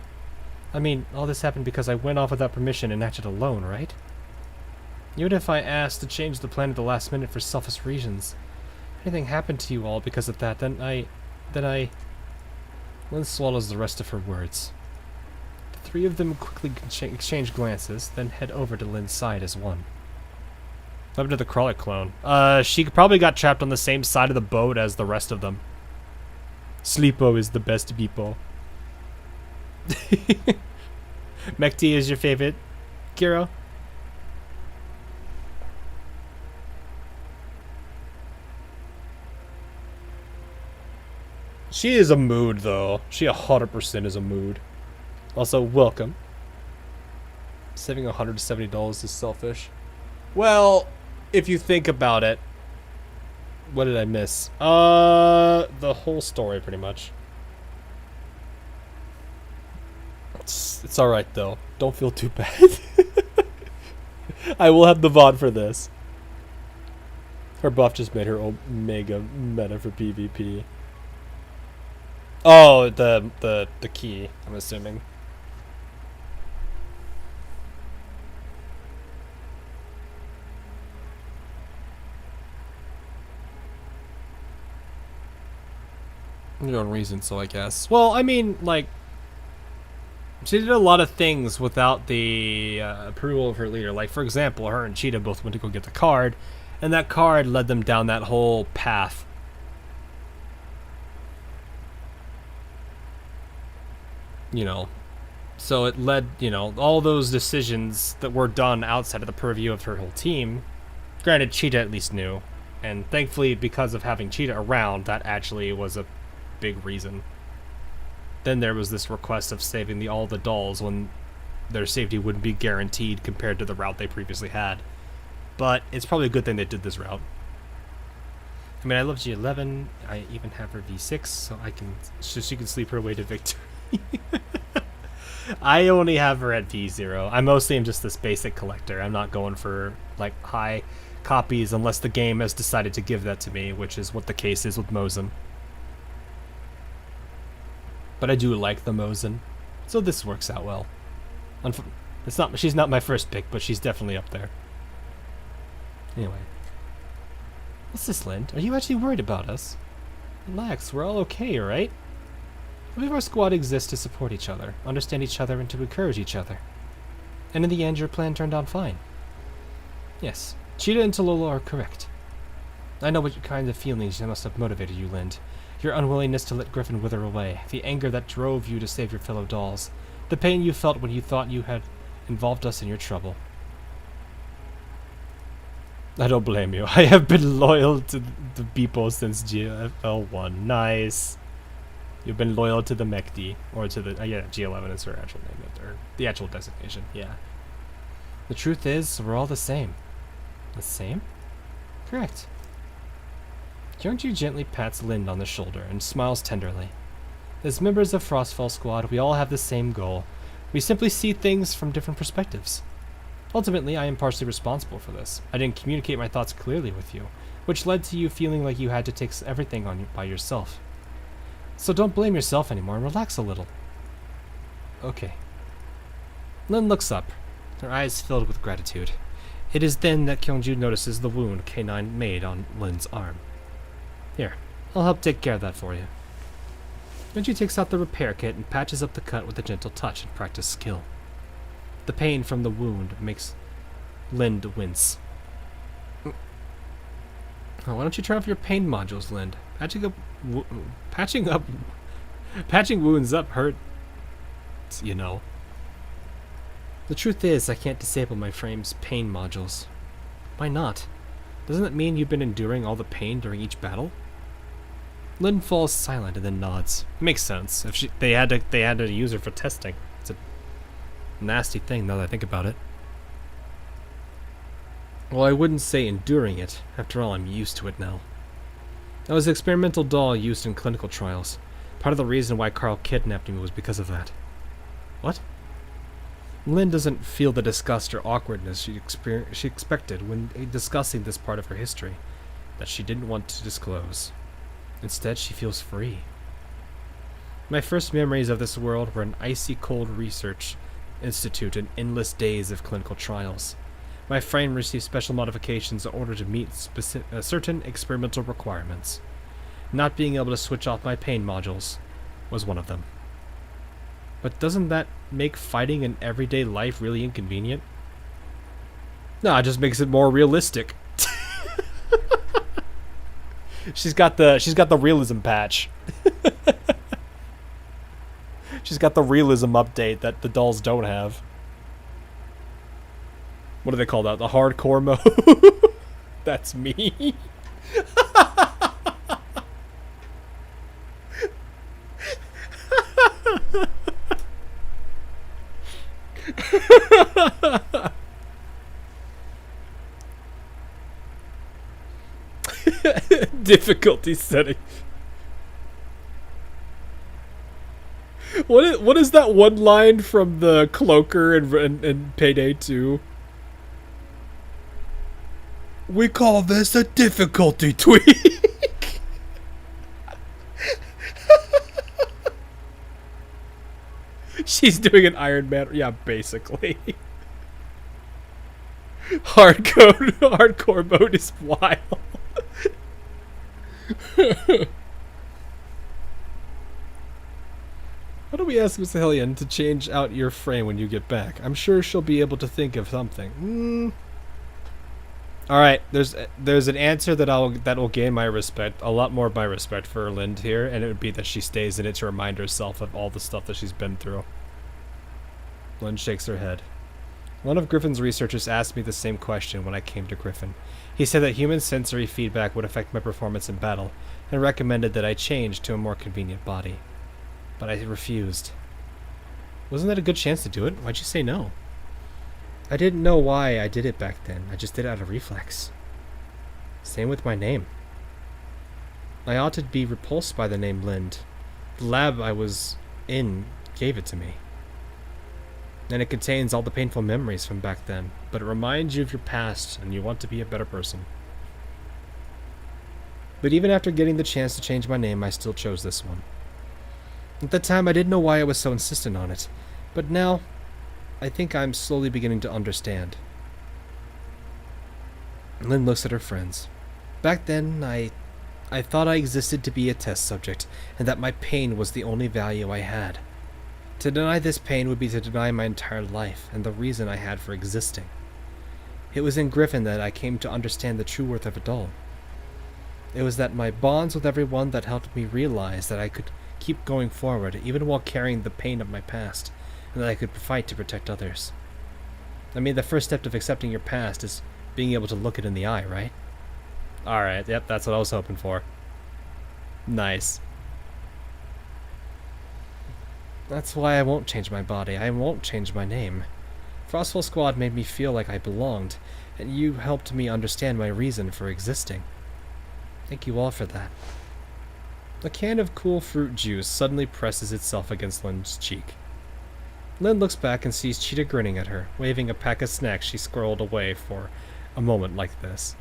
A: I mean, all this happened because I went off without permission and acted alone, right? Even if I asked to change the plan at the last minute for selfish reasons, if anything happened to you all because of that, then I... Lynn swallows the rest of her words. The three of them quickly exchange glances, then head over to Lynn's side as one. What happened to the crawler clone? She probably got trapped on the same side of the boat as the rest of them. Sleepo is the best Beepo. Mekti is your favorite, Kiro? She is a mood, though. She 100% is a mood. Also, welcome. Saving $170 is selfish. Well, if you think about it, what did I miss? The whole story, pretty much. It's alright, though. Don't feel too bad. I will have the VOD for this. Her buff just made her Omega meta for PvP. Oh, the key, I'm assuming. Your own reason, so I guess. Well, I mean, like, she did a lot of things without the approval of her leader. Like, for example, her and Cheetah both went to go get the card, and that card led them down that whole path. You know, so it led, you know, all those decisions that were done outside of the purview of her whole team. Granted, Cheetah at least knew, and thankfully, because of having Cheetah around, that actually was a big reason. Then there was this request of saving all the dolls when their safety wouldn't be guaranteed compared to the route they previously had. But it's probably a good thing they did this route. I mean, I love G11. I even have her V6, so she can sleep her way to victory. I only have her at V0. I mostly am just this basic collector. I'm not going for like high copies unless the game has decided to give that to me, which is what the case is with Mosin. But I do like the Mosin, so this works out well. She's not my first pick, but she's definitely up there. Anyway. What's this, Lind? Are you actually worried about us? Relax, we're all okay, right? We of our squad exists to support each other, understand each other, and to encourage each other. And in the end, your plan turned out fine. Yes, Cheetah and Tallulah are correct. I know what kind of feelings must have motivated you, Lind. Your unwillingness to let Griffin wither away, the anger that drove you to save your fellow dolls, the pain you felt when you thought you had involved us in your trouble. I don't blame you. I have been loyal to the Beepo since GFL1. Nice. You've been loyal to the Mekti, or to the, yeah, G11 is her actual name, or the actual designation, yeah. The truth is, we're all the same. The same? Correct. Kyungju gently pats Lind on the shoulder and smiles tenderly. As members of Frostfall Squad, we all have the same goal. We simply see things from different perspectives. Ultimately, I am partially responsible for this. I didn't communicate my thoughts clearly with you, which led to you feeling like you had to take everything on by yourself. So don't blame yourself anymore and relax a little. Okay. Lin looks up, her eyes filled with gratitude. It is then that Kyungju notices the wound K9 made on Lin's arm. Here, I'll help take care of that for you. Kyungju takes out the repair kit and patches up the cut with a gentle touch and practiced skill. The pain from the wound makes Lind wince. Oh, why don't you try off your pain modules, Lind? Patching wounds up hurts, you know. The truth is, I can't disable my frame's pain modules. Why not? Doesn't that mean you've been enduring all the pain during each battle? Lynn falls silent and then nods. Makes sense. If they had to use her for testing. It's a nasty thing now that I think about it.
B: Well, I wouldn't say enduring it. After all, I'm used to it now. I was an experimental doll used in clinical trials. Part of the reason why Carl kidnapped me was because of that. What? Lynn doesn't feel the disgust or awkwardness she expected when discussing this part of her history that she didn't want to disclose. Instead, she feels free. My first memories of this world were an icy cold research institute and endless days of clinical trials. My frame received special modifications in order to meet certain experimental requirements. Not being able to switch off my pain modules was one of them. But doesn't that make fighting in everyday life really inconvenient? No, it just makes it more realistic. She's got the realism patch. She's got the realism update that the dolls don't have. What do they call that? The hardcore mode? That's me. Difficulty setting. What is that one line from the Cloaker and Payday 2? We call this a difficulty tweak. She's doing an Iron Man. Yeah, basically. Hardcore mode is wild. How do we ask Miss Hellion to change out your frame when you get back? I'm sure she'll be able to think of something. All right, there's an answer that will gain my respect, a lot more of my respect for Lind here, and it would be that she stays in it to remind herself of all the stuff that she's been through. Lind shakes her head. One of Griffin's researchers asked me the same question when I came to Griffin. He said that human sensory feedback would affect my performance in battle, and recommended that I change to a more convenient body. But I refused. Wasn't that a good chance to do it? Why'd you say no? I didn't know why I did it back then. I just did it out of reflex. Same with my name. I ought to be repulsed by the name Lind. The lab I was in gave it to me. And it contains all the painful memories from back then, but it reminds you of your past and you want to be a better person. But even after getting the chance to change my name, I still chose this one. At the time, I didn't know why I was so insistent on it, but now, I think I'm slowly beginning to understand. Lynn looks at her friends. Back then, I thought I existed to be a test subject, and that my pain was the only value I had. To deny this pain would be to deny my entire life, and the reason I had for existing. It was in Griffin that I came to understand the true worth of a doll. It was that my bonds with everyone that helped me realize that I could keep going forward, even while carrying the pain of my past, and that I could fight to protect others. I mean, the first step of accepting your past is being able to look it in the eye, right? Alright, yep, that's what I was hoping for. Nice. That's why I won't change my body. I won't change my name. Frostfall Squad made me feel like I belonged, and you helped me understand my reason for existing. Thank you all for that. A can of cool fruit juice suddenly presses itself against Lynn's cheek. Lynn looks back and sees Cheetah grinning at her, waving a pack of snacks she squirreled away for a moment like this.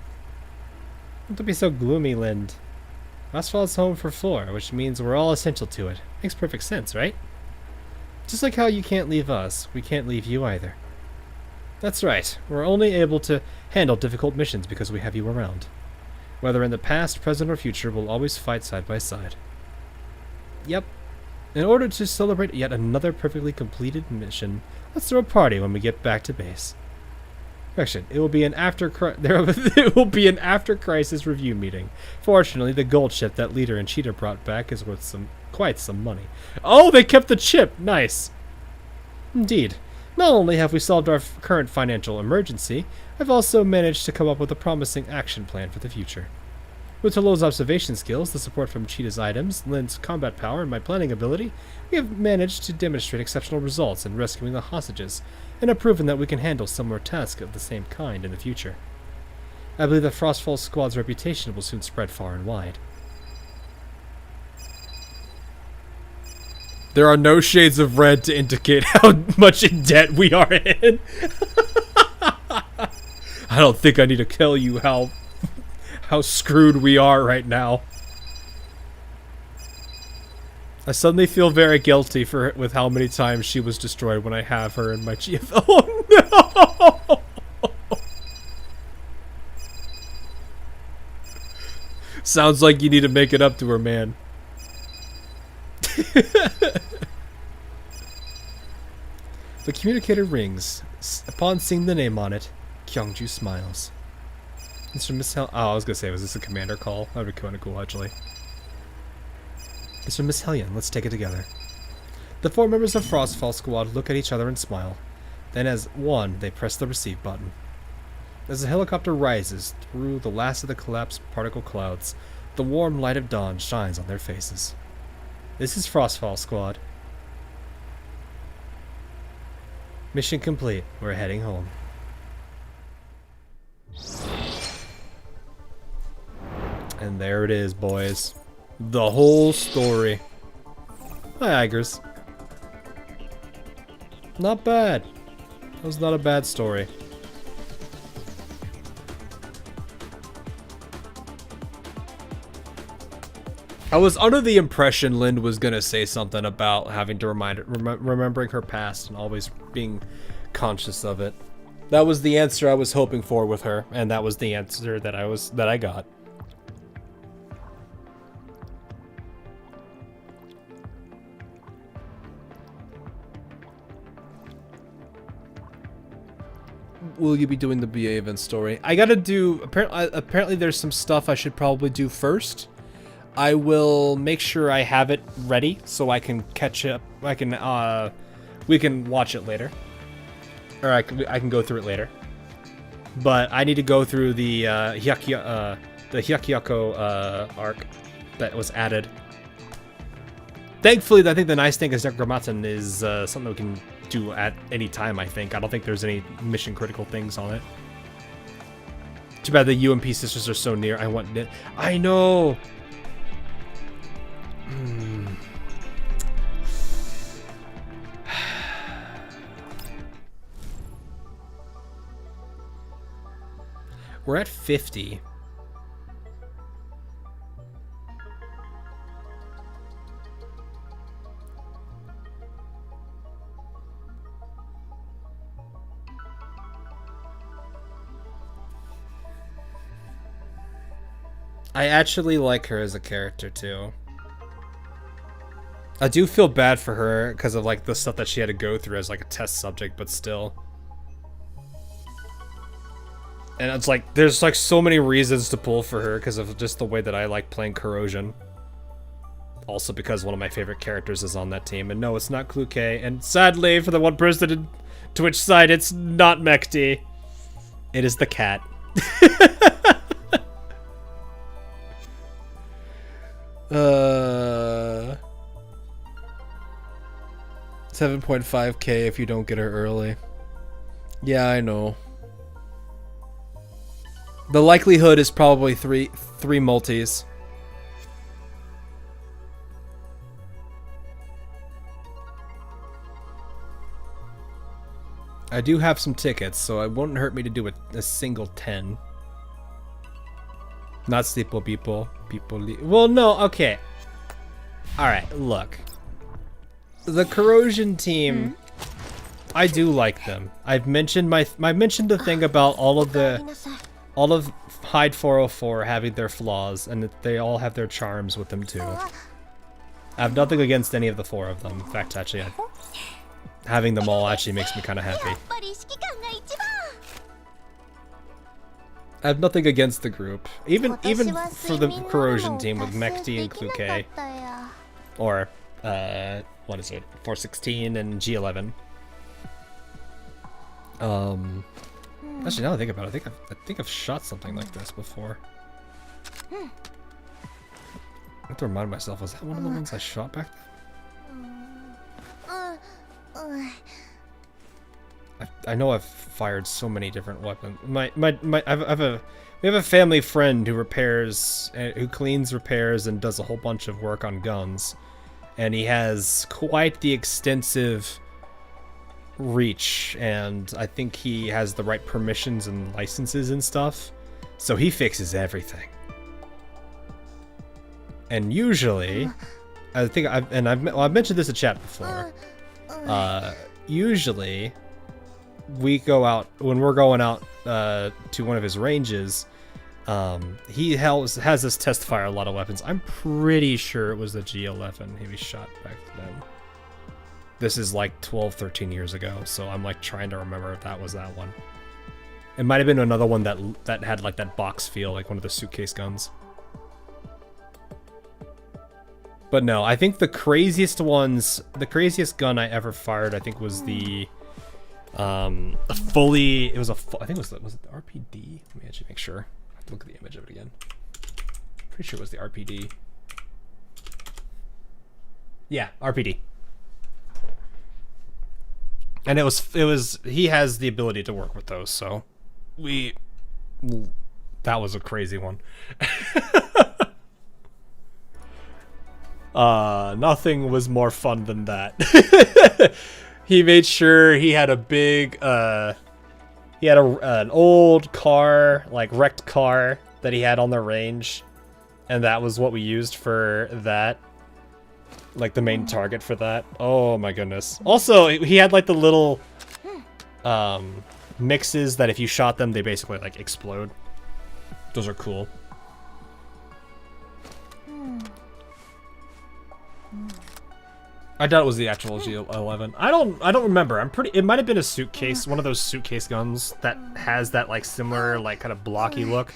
B: Don't be so gloomy, Lynn. Frostfall's home for Floor, which means we're all essential to it. Makes perfect sense, right? Just like how you can't leave us, we can't leave you either. That's right, we're only able to handle difficult missions because we have you around. Whether in the past, present, or future, we'll always fight side by side. Yep. In order to celebrate yet another perfectly completed mission, let's throw a party when we get back to base. Correction, it will be an after-crisis review meeting. Fortunately, the gold chip that Leader and Cheetah brought back is worth quite some money. Oh, they kept the chip! Nice! Indeed. Not only have we solved our current financial emergency, I've also managed to come up with a promising action plan for the future. With Tolo's observation skills, the support from Cheetah's items, Lynn's combat power, and my planning ability, we have managed to demonstrate exceptional results in rescuing the hostages, and have proven that we can handle similar tasks of the same kind in the future. I believe that Frostfall Squad's reputation will soon spread far and wide. There are no shades of red to indicate how much in debt we are in. I don't think I need to tell you how screwed we are right now. I suddenly feel very guilty with how many times she was destroyed when I have her in my GFL. Oh no! Sounds like you need to make it up to her, man. The communicator rings. Upon seeing the name on it, Kyungju smiles. Mr. Miss Hel- Oh, I was gonna say, was this a commander call? That would be kinda cool, actually. Mr. Miss Hellion, let's take it together. The 4 members of Frostfall Squad look at each other and smile. Then as one, they press the receive button. As the helicopter rises through the last of the collapsed particle clouds, the warm light of dawn shines on their faces. This is Frostfall Squad. Mission complete. We're heading home. And there it is, boys. The whole story. Hi, Igers. Not bad. That was not a bad story. I was under the impression Lind was gonna say something about having to remembering her past and always being conscious of it. That was the answer I was hoping for with her, and that was the answer that I got. Will you be doing the BA event story? I gotta do. Apparently, there's some stuff I should probably do first. I will make sure I have it ready so I can catch up. We can watch it later, or I can go through it later. But I need to go through the Hyakyako arc that was added. Thankfully, I think the nice thing is that Grammaton is something we can do at any time. I don't think there's any mission critical things on it. Too bad the UMP sisters are so near. I want it. I know. We're at 50. I actually like her as a character too. I do feel bad for her because of like the stuff that she had to go through as like a test subject, but still. And it's like, there's like so many reasons to pull for her because of just the way that I like playing Corrosion. Also because one of my favorite characters is on that team. And no, it's not Clue K. And sadly, for the one person in Twitch side, it's not Mekti. It is the cat. 7.5k if you don't get her early. Yeah, I know. The likelihood is probably three multis. I do have some tickets, so it wouldn't hurt me to do a single 10. Not Sleepo people. Well, no, okay. Alright, look. The Corrosion team, I do like them. I mentioned the thing about all of Hyde 404 having their flaws, and that they all have their charms with them too. I have nothing against any of the 4 of them. In fact, actually, having them all actually makes me kind of happy. I have nothing against the group. Even for the Corrosion team with Mekti and Clue K. Or, what is it? 416 and G11. Actually, now that I think about it, I think I've shot something like this before. I have to remind myself, was that one of the ones I shot back then? I know I've fired so many different weapons. We have a family friend who repairs, who cleans, repairs, and does a whole bunch of work on guns, and he has quite the extensive reach, and I think he has the right permissions and licenses and stuff, so he fixes everything. And usually, I think I've mentioned this in chat before. Usually, we go out when we're going out to one of his ranges. He has us test fire a lot of weapons. I'm pretty sure it was the G11 he was shot back then. This is like 12, 13 years ago, so I'm like trying to remember if that was that one. It might have been another one that had like that box feel, like one of the suitcase guns. But no, I think the craziest gun I ever fired, I think was the fully, it was a, I think was it the RPD? Let me actually make sure. I have to look at the image of it again. Pretty sure it was the RPD. Yeah, RPD. And it was, he has the ability to work with those, so that was a crazy one. Nothing was more fun than that. He made sure he had a big, he had an old car, like wrecked car that he had on the range, and that was what we used for that. Like the main target for that. Oh my goodness. Also, he had like the little mixes that if you shot them, they basically like explode. Those are cool. I doubt it was the actual G11. I don't remember. I'm pretty. It might have been a suitcase, one of those suitcase guns that has that like similar like kind of blocky look.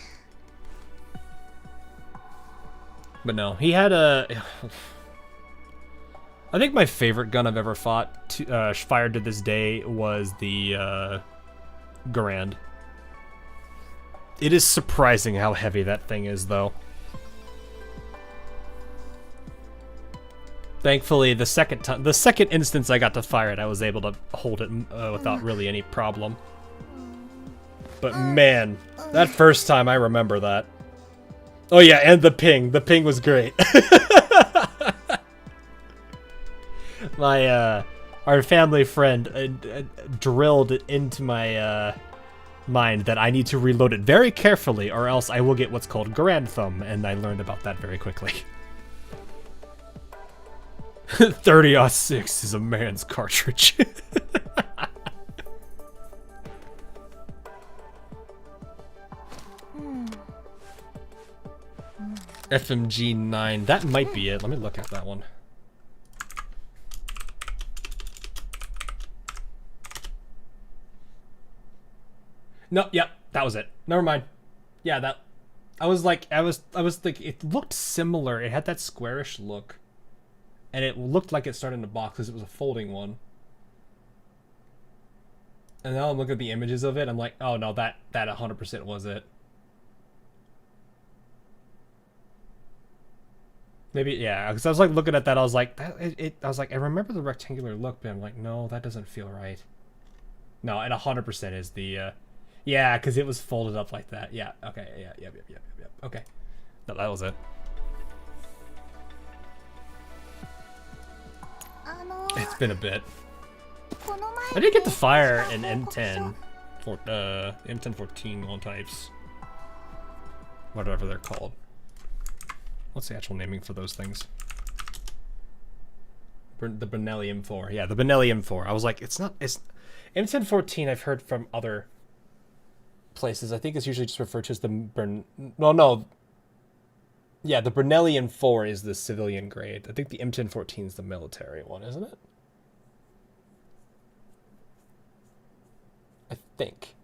B: But no, he had a. I think my favorite gun I've ever fired to this day was the Garand. It is surprising how heavy that thing is, though. Thankfully, the second instance I got to fire it, I was able to hold it without really any problem. But man, that first time, I remember that. Oh yeah, and the ping. The ping was great. Our family friend drilled it into my mind that I need to reload it very carefully, or else I will get what's called Garand Thumb, and I learned about that very quickly. 30-06 is a man's cartridge. FMG 9, that might be it. Let me look at that one. No, yep, that was it. Never mind. Yeah, that. I was like, it looked similar. It had that squarish look, and it looked like it started in a box because it was a folding one. And now I'm looking at the images of it. I'm like, oh no, that 100% was it. Maybe, yeah, because I was like looking at that. I was like, I was like, I remember the rectangular look, but I'm like, no, that doesn't feel right. No, it 100% is the. Yeah, because it was folded up like that. Yeah, okay, yeah, yep. Okay. No, that was it. It's been a bit. I did get to fire an M10 for M1014 on types. Whatever they're called. What's the actual naming for those things? The Benelli M4. Yeah, the Benelli M4. I was like, it's M1014 I've heard from other places. I think it's usually just referred to as the no. Yeah, the Brunelli M4 is the civilian grade. I think the M1014 is the military one, isn't it? I think.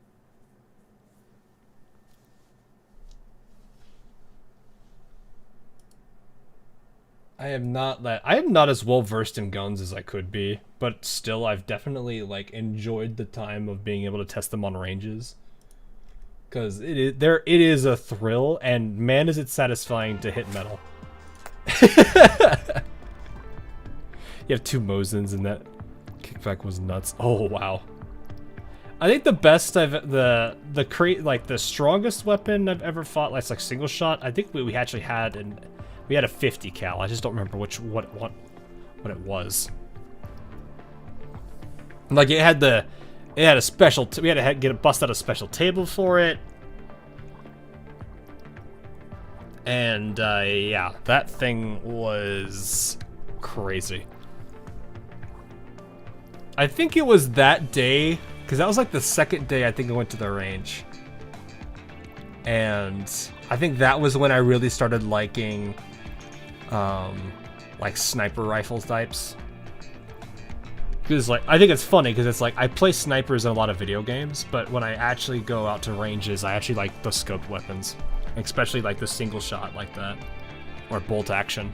B: I am not as well versed in guns as I could be, but still I've definitely like enjoyed the time of being able to test them on ranges. Because it is a thrill, and man is it satisfying to hit metal. You have 2 Mosins, and that kickback was nuts. Oh wow.
A: I think the best the strongest weapon I've ever fought, like single shot. I think we actually had we had a 50 cal. I just don't remember what it was. Like it had a special. We had to bust out a special table for it. And yeah, that thing was crazy. I think it was that day, because that was like the second day I think I went to the range. And I think that was when I really started liking like sniper rifle types. Because like I think it's funny because it's like I play snipers in a lot of video games, but when I actually go out to ranges, I actually like the scoped weapons. Especially like the single shot like that. Or bolt action.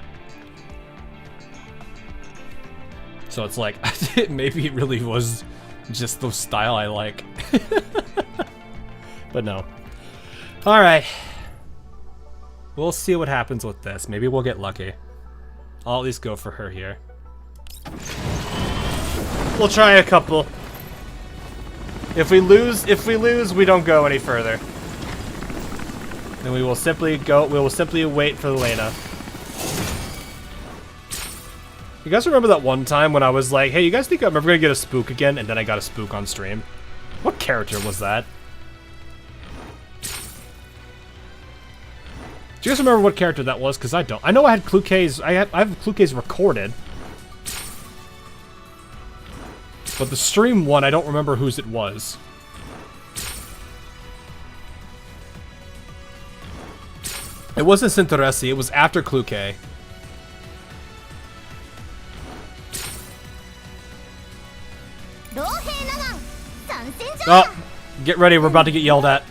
A: So it's like, maybe it really was just the style I like. But no. Alright. We'll see what happens with this. Maybe we'll get lucky. I'll at least go for her here. We'll try a couple. If we lose, we don't go any further. Then we will simply wait for Lena. You guys remember that one time when I was like, hey, you guys think I'm ever gonna get a spook again? And then I got a spook on stream. What character was that? Do you guys remember what character that was? Because I don't. I know I had Cluque's, I have Cluque's recorded. But the stream one, I don't remember whose it was. It wasn't Cinturesi, it was after Cluque. Oh, get ready, we're about to get yelled at.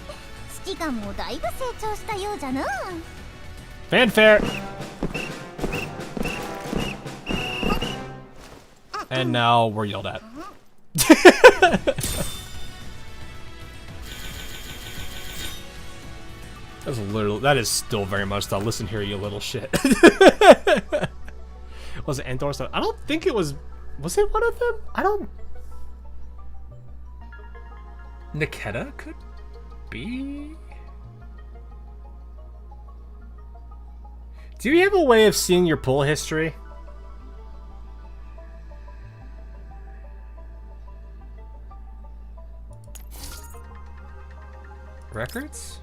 A: Fanfare! And now we're yelled at. That is still very much the listen here, you little shit. Was it Andor's? I don't think it was. Was it one of them? I don't. Nikita could be. Do you have a way of seeing your pull history? Records?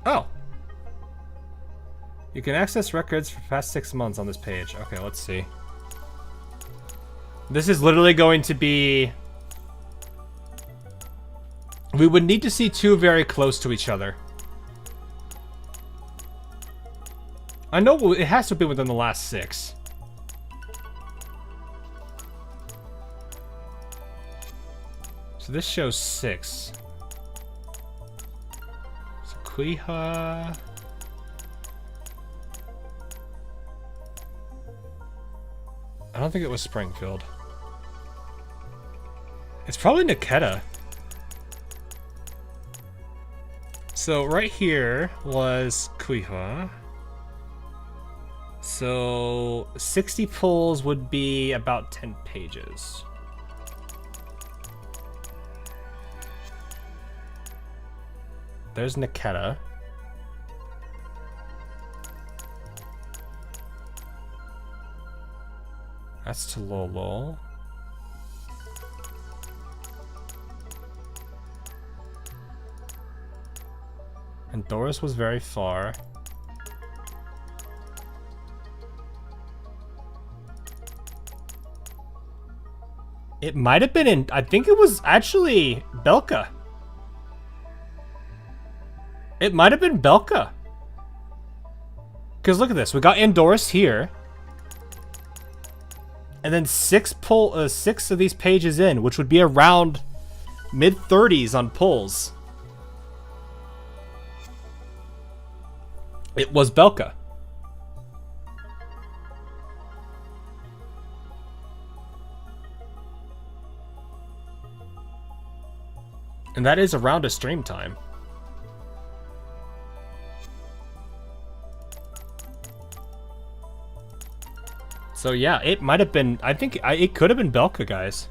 A: Oh. You can access records for the past 6 months on this page. Okay, let's see. This is literally going to be... We would need to see two very close to each other. I know it has to be within the last 6. So this shows 6. So Kuiha... I don't think it was Springfield. It's probably Nikita. So right here was Kuiha. So 60 pulls would be about 10 pages. There's Nikita. That's Tololo. And Doris was very far. It might have been in... I think it was actually Belka. It might have been Belka. Because look at this. We got Andoris here. And then 6 of these pages in, which would be around mid-30s on pulls. It was Belka. And that is around a stream time. So yeah, it might have been, I think it could have been Belka, guys.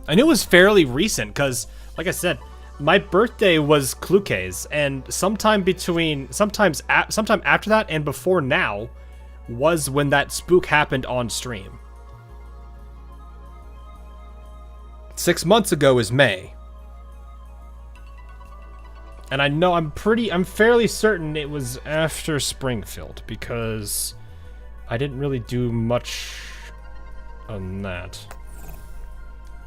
A: I knew it was fairly recent because, like I said, my birthday was Kluke's, and sometime after that and before now was when that spook happened on stream. 6 months ago is May. And I know I'm fairly certain it was after Springfield because I didn't really do much on that.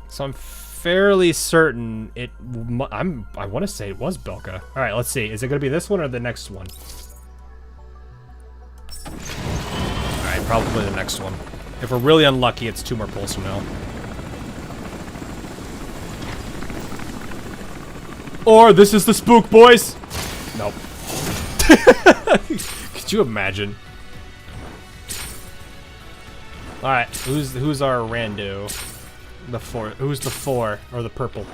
A: So I'm fairly certain I want to say it was Belka. All right, let's see. Is it going to be this one or the next one? All right, probably the next one. If we're really unlucky, it's 2 more pulls from now. Or this is the spook, boys. Nope. Could you imagine? All right, who's our rando? The 4. Who's the 4 or the purple?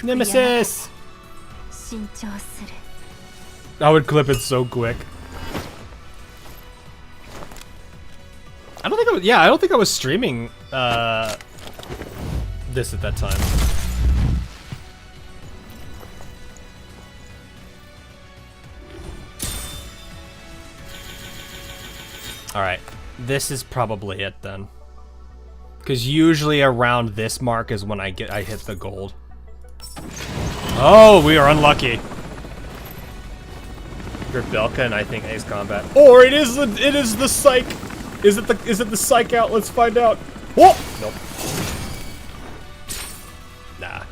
A: Nemesis. I would clip it so quick. I don't think I was streaming this at that time. All right, this is probably it then. Because usually around this mark is when I hit the gold. Oh, we are unlucky. For Belka and I think Ace Combat. Or it is the psych. Is it the psych out? Let's find out. Whoa! Nope. Nah.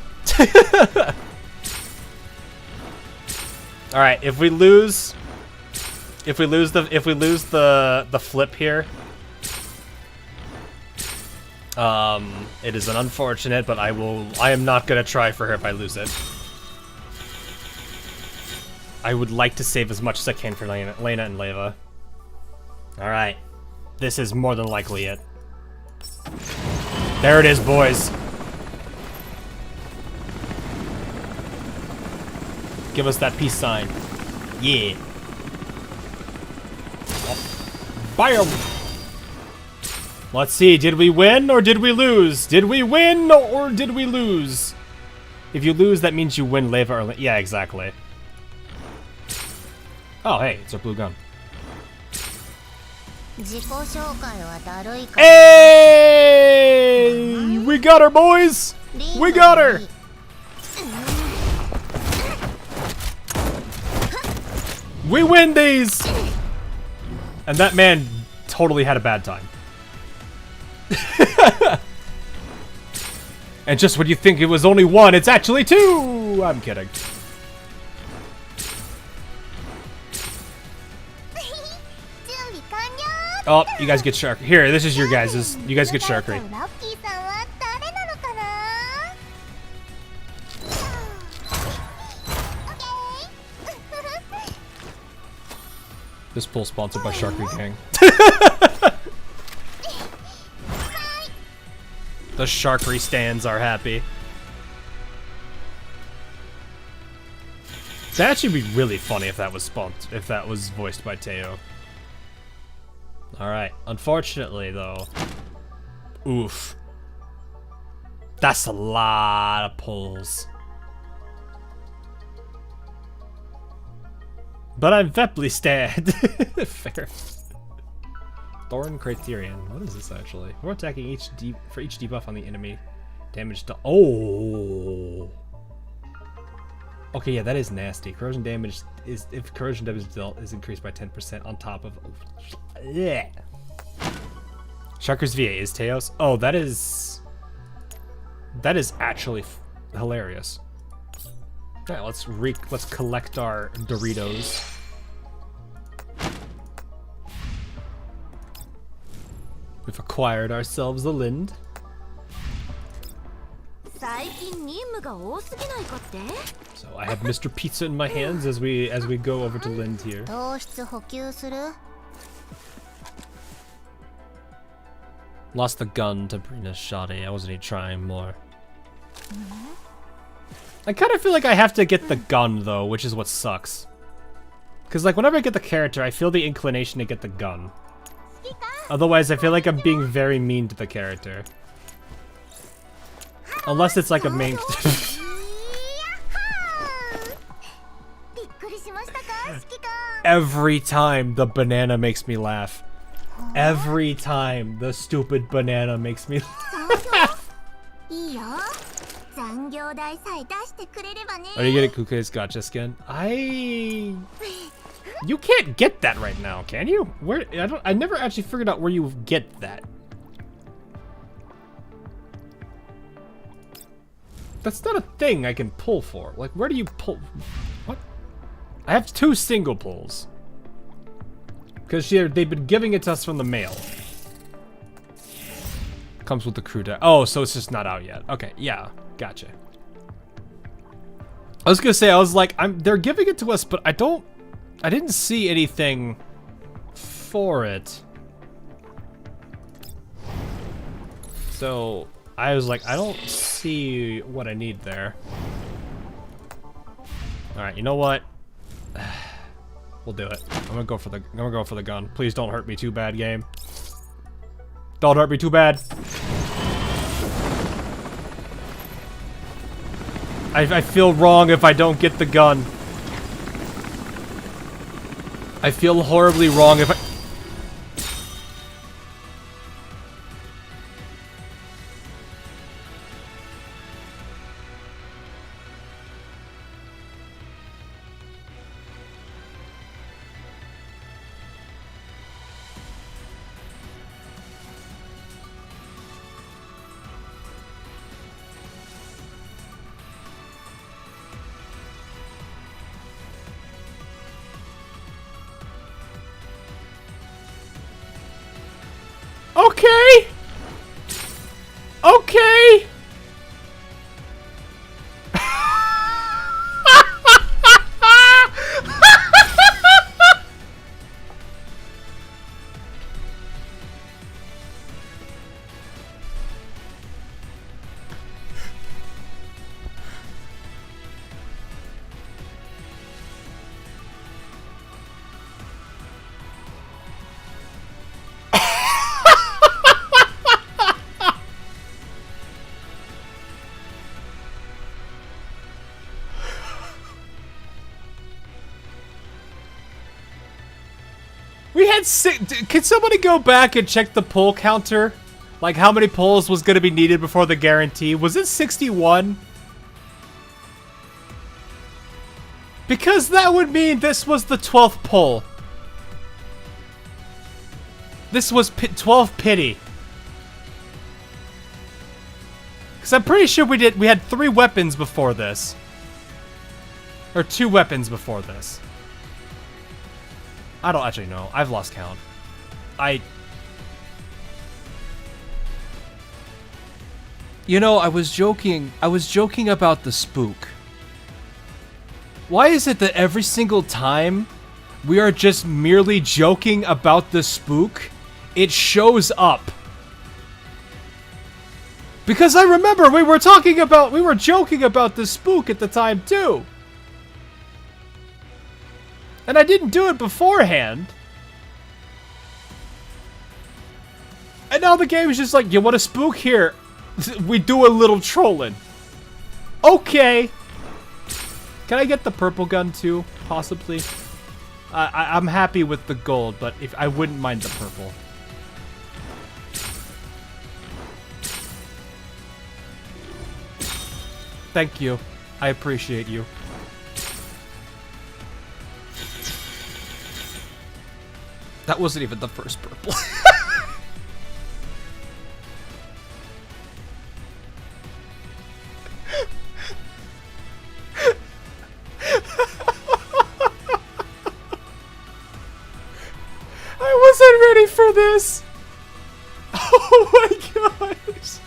A: All right, if we lose the flip here, it is an unfortunate, but I am not gonna try for her if I lose it. I would like to save as much as I can for Lena and Leva. All right. This is more than likely it. There it is, boys. Give us that peace sign. Yeah. Bam! Let's see, did we win or did we lose? Did we win or did we lose? If you lose, that means you win Leva or... Yeah, exactly. Oh, hey, it's our blue gun. Hey! We got her, boys! We got her! We win these! And that man totally had a bad time. And just when you think it was only 1, it's actually 2! I'm kidding. Oh, you guys get shark. Here, this is your guys's. You guys get sharkery. This pool sponsored by Sharkery Gang. The Sharkery stands are happy. That should be really funny if that was voiced by Teo. Alright, unfortunately though, oof. That's a lot of pulls. But I'm Veply stand. Fair. Thorn Criterion. What is this actually? We're attacking for each debuff on the enemy. Damage to... Oh! Okay, yeah, that is nasty. Corrosion damage is... If corrosion damage dealt is increased by 10% on top of... Yeah. Sharker's VA is Teos. Oh, that is actually hilarious. Alright, let's collect our Doritos. We've acquired ourselves a Lind. So I have Mr. Pizza in my hands as we go over to Lind here. Lost the gun to Brina's shoddy. I wasn't even trying more. I kind of feel like I have to get the gun though, which is what sucks. Because, like, whenever I get the character, I feel the inclination to get the gun. Otherwise, I feel like I'm being very mean to the character. Unless it's like a main... Every time the banana makes me laugh. Every time the stupid banana makes me laugh. Are you getting Kuke's gotcha skin? You can't get that right now, can you? Where? I never actually figured out where you get that. That's not a thing I can pull for. Like, where do you pull? What? I have 2 single pulls. Because they've been giving it to us from the mail. Comes with the crew deck. Oh, so it's just not out yet. Okay, yeah, gotcha. I was gonna say, I was like, they're giving it to us, but I didn't see anything for it. So I was like, I don't see what I need there. All right, you know what? We'll do it. I'm gonna go for the gun. Please don't hurt me too bad, game. Don't hurt me too bad. I feel wrong if I don't get the gun. I feel horribly wrong if I... Okay! Okay! We had 6. Can somebody go back and check the pull counter? Like, how many pulls was going to be needed before the guarantee? Was it 61? Because that would mean this was the 12th pull. This was 12 pity. Because I'm pretty sure we had 3 weapons before this. Or 2 weapons before this. I don't actually know. I've lost count. You know, I was joking about the spook. Why is it that every single time we are just merely joking about the spook, it shows up? Because I remember we were joking about the spook at the time too. And I didn't do it beforehand. And now the game is just like, you want a spook? Here. We do a little trolling. Okay. Can I get the purple gun too? Possibly. I'm happy with the gold, but if I wouldn't mind the purple. Thank you. I appreciate you. That wasn't even the first purple. I wasn't ready for this. Oh my gosh.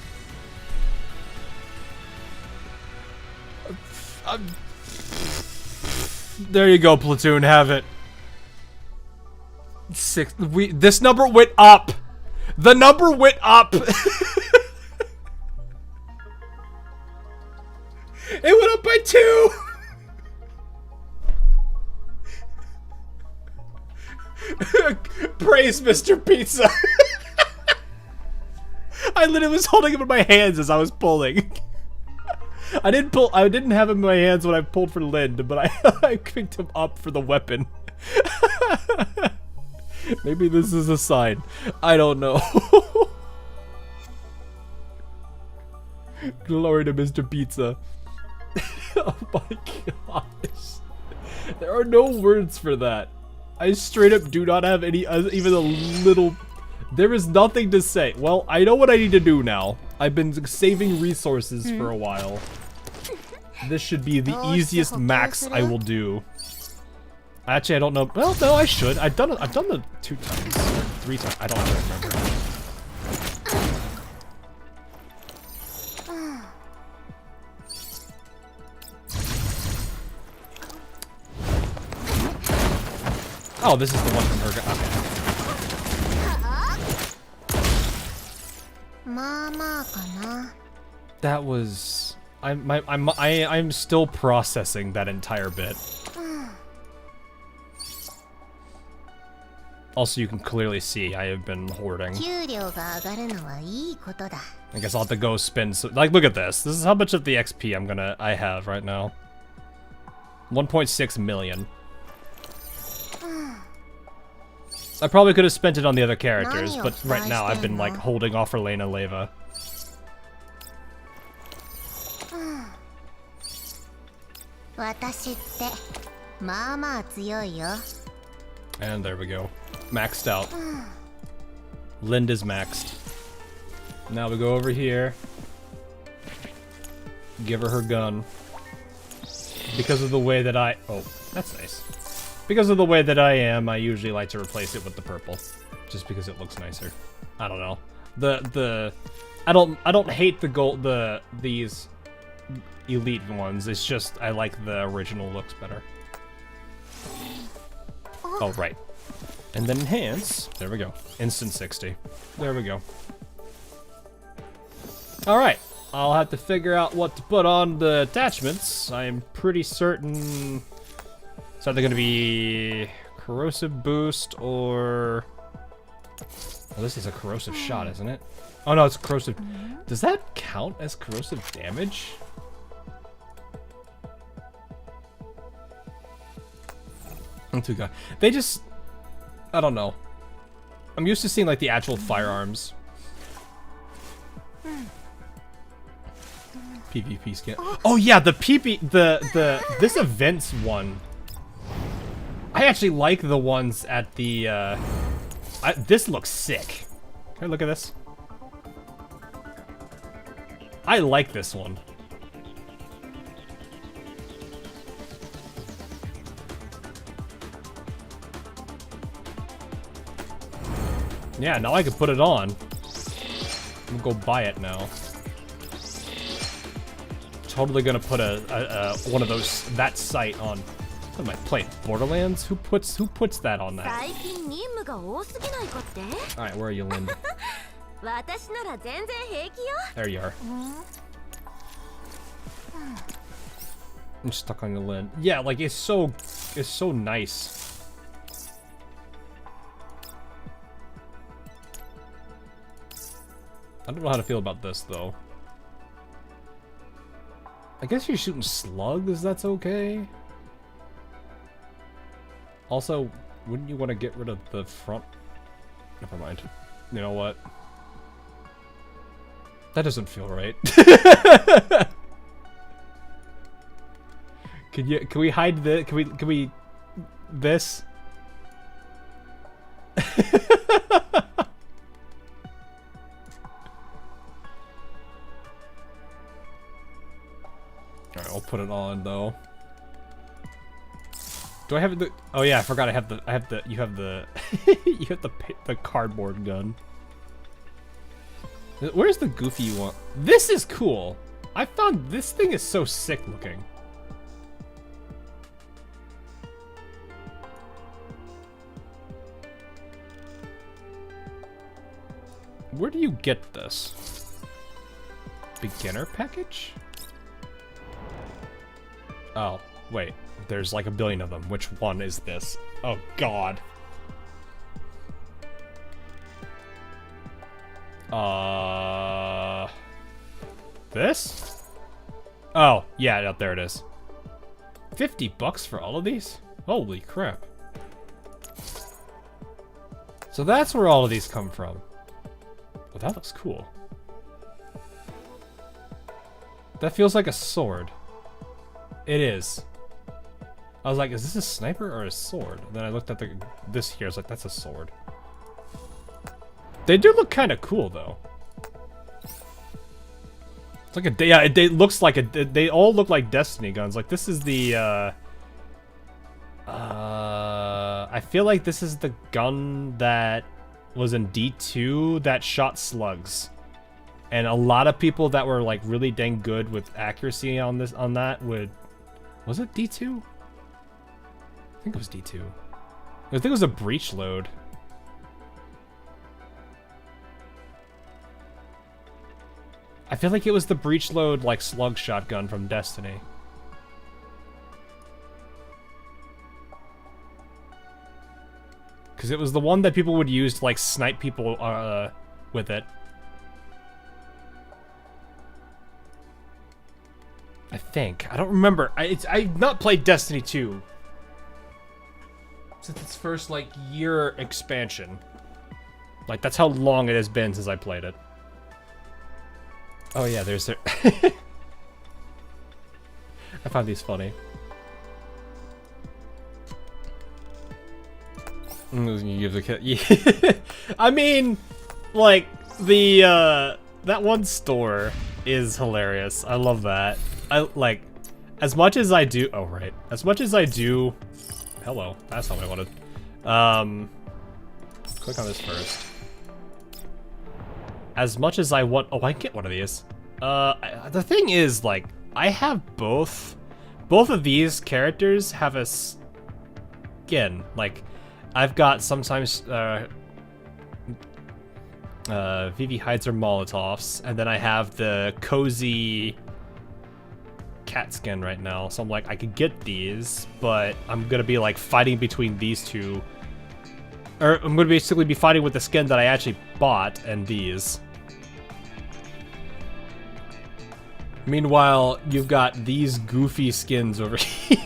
A: There you go, Platoon. Have it. 6. This number went up. The number went up. It went up by 2. Praise Mr. Pizza. I literally was holding him in my hands as I was pulling. I didn't have him in my hands when I pulled for Lind, but I picked him up for the weapon. Maybe this is a sign. I don't know. Glory to Mr. Pizza. Oh my gosh. There are no words for that. I straight up do not have any, even a little... There is nothing to say. Well, I know what I need to do now. I've been saving resources for a while. This should be the easiest max I will do. Actually, I don't know. Well, no, I should. I've done the 2 times, or 3 times. I don't remember. Oh, this is the one from her. Okay. That was. I'm still processing that entire bit. Also, you can clearly see I have been hoarding. I guess I'll have to go spend. Like, look at this. This is how much of the XP I have right now. 1.6 million. I probably could have spent it on the other characters, but right now I've been like holding off for Lena Leva. And there we go. Maxed out. Lind is maxed. Now we go over here. Give her gun. Because of the way that oh, that's nice. Because of the way that I am, I usually like to replace it with the purple. Just because it looks nicer. I don't know. I don't hate the gold, these elite ones. It's just I like the original looks better. Oh, right. And then enhance. There we go. Instant 60. There we go. Alright. I'll have to figure out what to put on the attachments. I am pretty certain it's either going to be corrosive boost or... Well, this is a corrosive shot, isn't it? Oh no, it's corrosive. Does that count as corrosive damage? I'm too good. They just... I don't know. I'm used to seeing like the actual firearms. PvP skin. Oh yeah, the this events one. I actually like the ones at the this looks sick. Can I look at this? I like this one. Yeah, now I can put it on. I'm gonna go buy it now. Totally gonna put one of those, that sight on. What am I playing? Borderlands? Who puts that on that? Alright, where are you, Lind? There you are. I'm stuck on your Lind. Yeah, like it's so nice. I don't know how to feel about this though. I guess you're shooting slugs, that's okay. Also, wouldn't you want to get rid of the front? Never mind. You know what? That doesn't feel right. Can we hide this? Can we this? Alright, I'll put it on though. Do I have the? Oh yeah, I forgot. I have the. You have the. You have the cardboard gun. Where's the goofy one? This is cool. I found this thing is so sick looking. Where do you get this? Beginner package? Oh, wait. There's like a billion of them. Which one is this? Oh, God. This? Oh, yeah, there it is. $50 for all of these? Holy crap. So that's where all of these come from. Oh, that looks cool. That feels like a sword. It is. I was like, is this a sniper or a sword? And then I looked at this here, I was like, that's a sword. They do look kind of cool, though. It's like a, yeah, it looks like a, they all look like Destiny guns. Like, this is the, I feel like this is the gun that was in D2 that shot slugs. And a lot of people that were, like, really dang good with accuracy on that would, was it D2? I think it was D2. I think it was a breach load. I feel like it was the breach load, like, slug shotgun from Destiny. Because it was the one that people would use to, like, snipe people with it. I think. I don't remember. I've not played Destiny 2 since its first, like, year expansion. Like, that's how long it has been since I played it. Oh yeah, there's their I found these funny. You give the kid. Yeah. I mean, like, the that one store is hilarious. I love that. I like, as much as I do. Oh right, as much as I do. Hello, that's not what I wanted. Click on this first. As much as I want. Oh, I can get one of these. The thing is, like, I have both of these characters have a skin. Like, I've got sometimes Vivi hides her Molotovs, and then I have the cozy cat skin right now. So I'm like, I could get these, but I'm gonna be like fighting between these two, or I'm gonna basically be fighting with the skin that I actually bought and these. Meanwhile, you've got these goofy skins over here.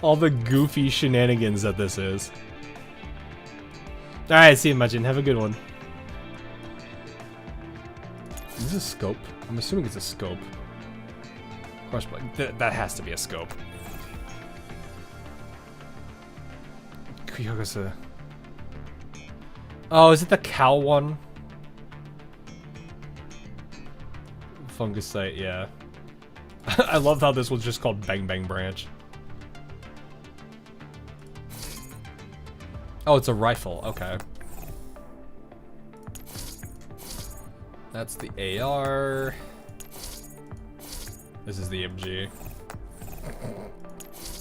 A: All the goofy shenanigans that this is. Alright, see you, Majin. Have a good one. Is this a scope? I'm assuming it's a scope. That has to be a scope. Kyogosa. Oh, is it the cow one? Fungicite, yeah. I love how this was just called Bang Bang Branch. Oh, it's a rifle. Okay. That's the AR. This is the MG.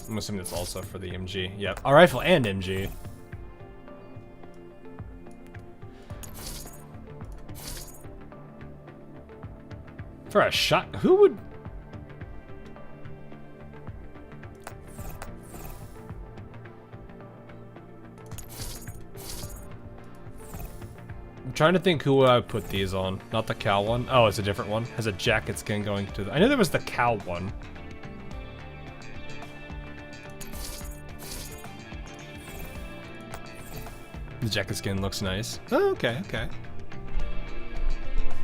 A: I'm assuming it's also for the MG. Yep, a rifle and MG. For a shot, who would? I'm trying to think who I would put these on. Not the cow one. Oh, it's a different one. Has a jacket skin going to the. I knew there was the cow one. The jacket skin looks nice. Oh, okay, okay.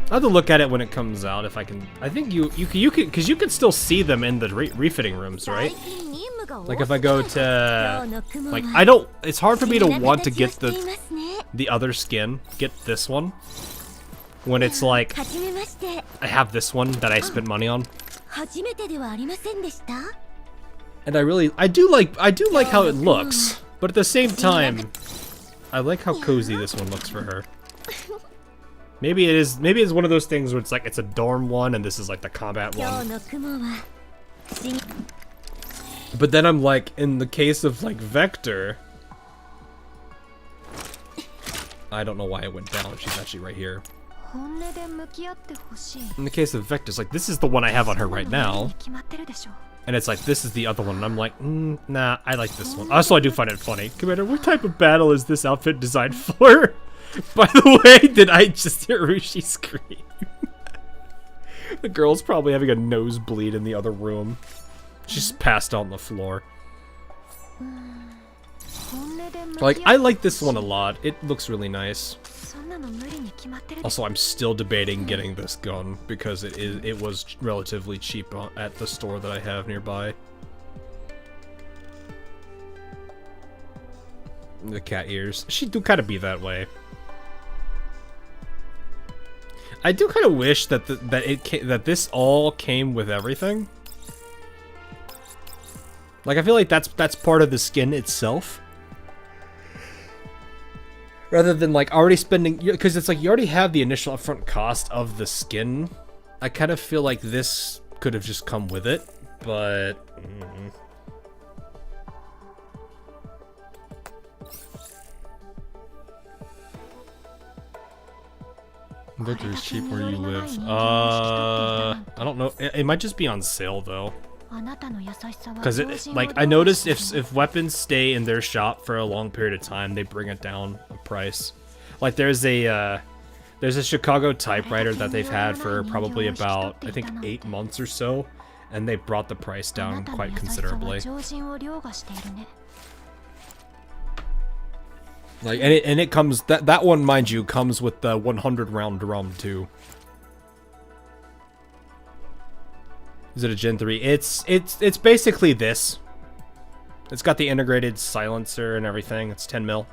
A: I'll have to look at it when it comes out if I can. I think you can, because you can still see them in the refitting rooms, right? Like if I go to, like, I don't. It's hard for me to want to get the other skin. Get this one when it's like I have this one that I spent money on. And I do like how it looks, but at the same time, I like how cozy this one looks for her. Maybe it's one of those things where it's like it's a dorm one and this is like the combat one. But then I'm like, in the case of like Vector, I don't know why it went down. She's actually right here. In the case of Vector, it's like this is the one I have on her right now. And it's like, this is the other one. And I'm like, nah, I like this one. Also, I do find it funny. Commander, what type of battle is this outfit designed for? By the way, did I just hear Rushi scream? The girl's probably having a nosebleed in the other room. She's passed out on the floor. Like, I like this one a lot. It looks really nice. Also, I'm still debating getting this gun because it was relatively cheap at the store that I have nearby. The cat ears. She do kind of be that way. I do kind of wish that that this all came with everything. Like, I feel like that's part of the skin itself. Rather than, like, already spending... Because it's like, you already have the initial upfront cost of the skin. I kind of feel like this could have just come with it, but... Victor's cheap where you live. I don't know. It might just be on sale, though. Because like, I noticed if weapons stay in their shop for a long period of time, they bring it down a price. Like, there's a Chicago typewriter that they've had for probably about, I think, 8 months or so, and they brought the price down quite considerably. Like, and it comes, that one, mind you, comes with the 100 round drum too. Is it a Gen 3? It's basically this. It's got the integrated silencer and everything. It's 10 mil.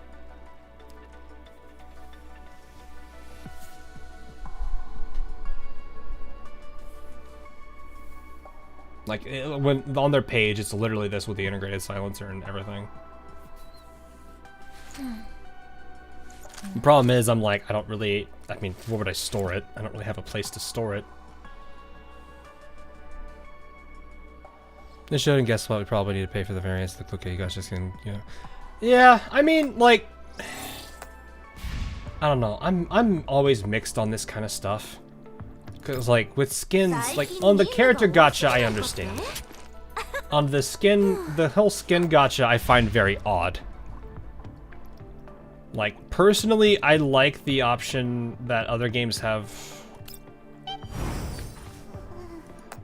A: Like, when on their page, it's literally this with the integrated silencer and everything. The problem is, I'm like, I mean, where would I store it? I don't really have a place to store it. This shouldn't guess what we probably need to pay for the variants. Look, okay, you guys just can, you know. Yeah, I mean, like, I don't know. I'm always mixed on this kind of stuff. Cause like with skins, like on the character gacha, I understand. On the skin, the whole skin gacha, I find very odd. Like, personally, I like the option that other games have.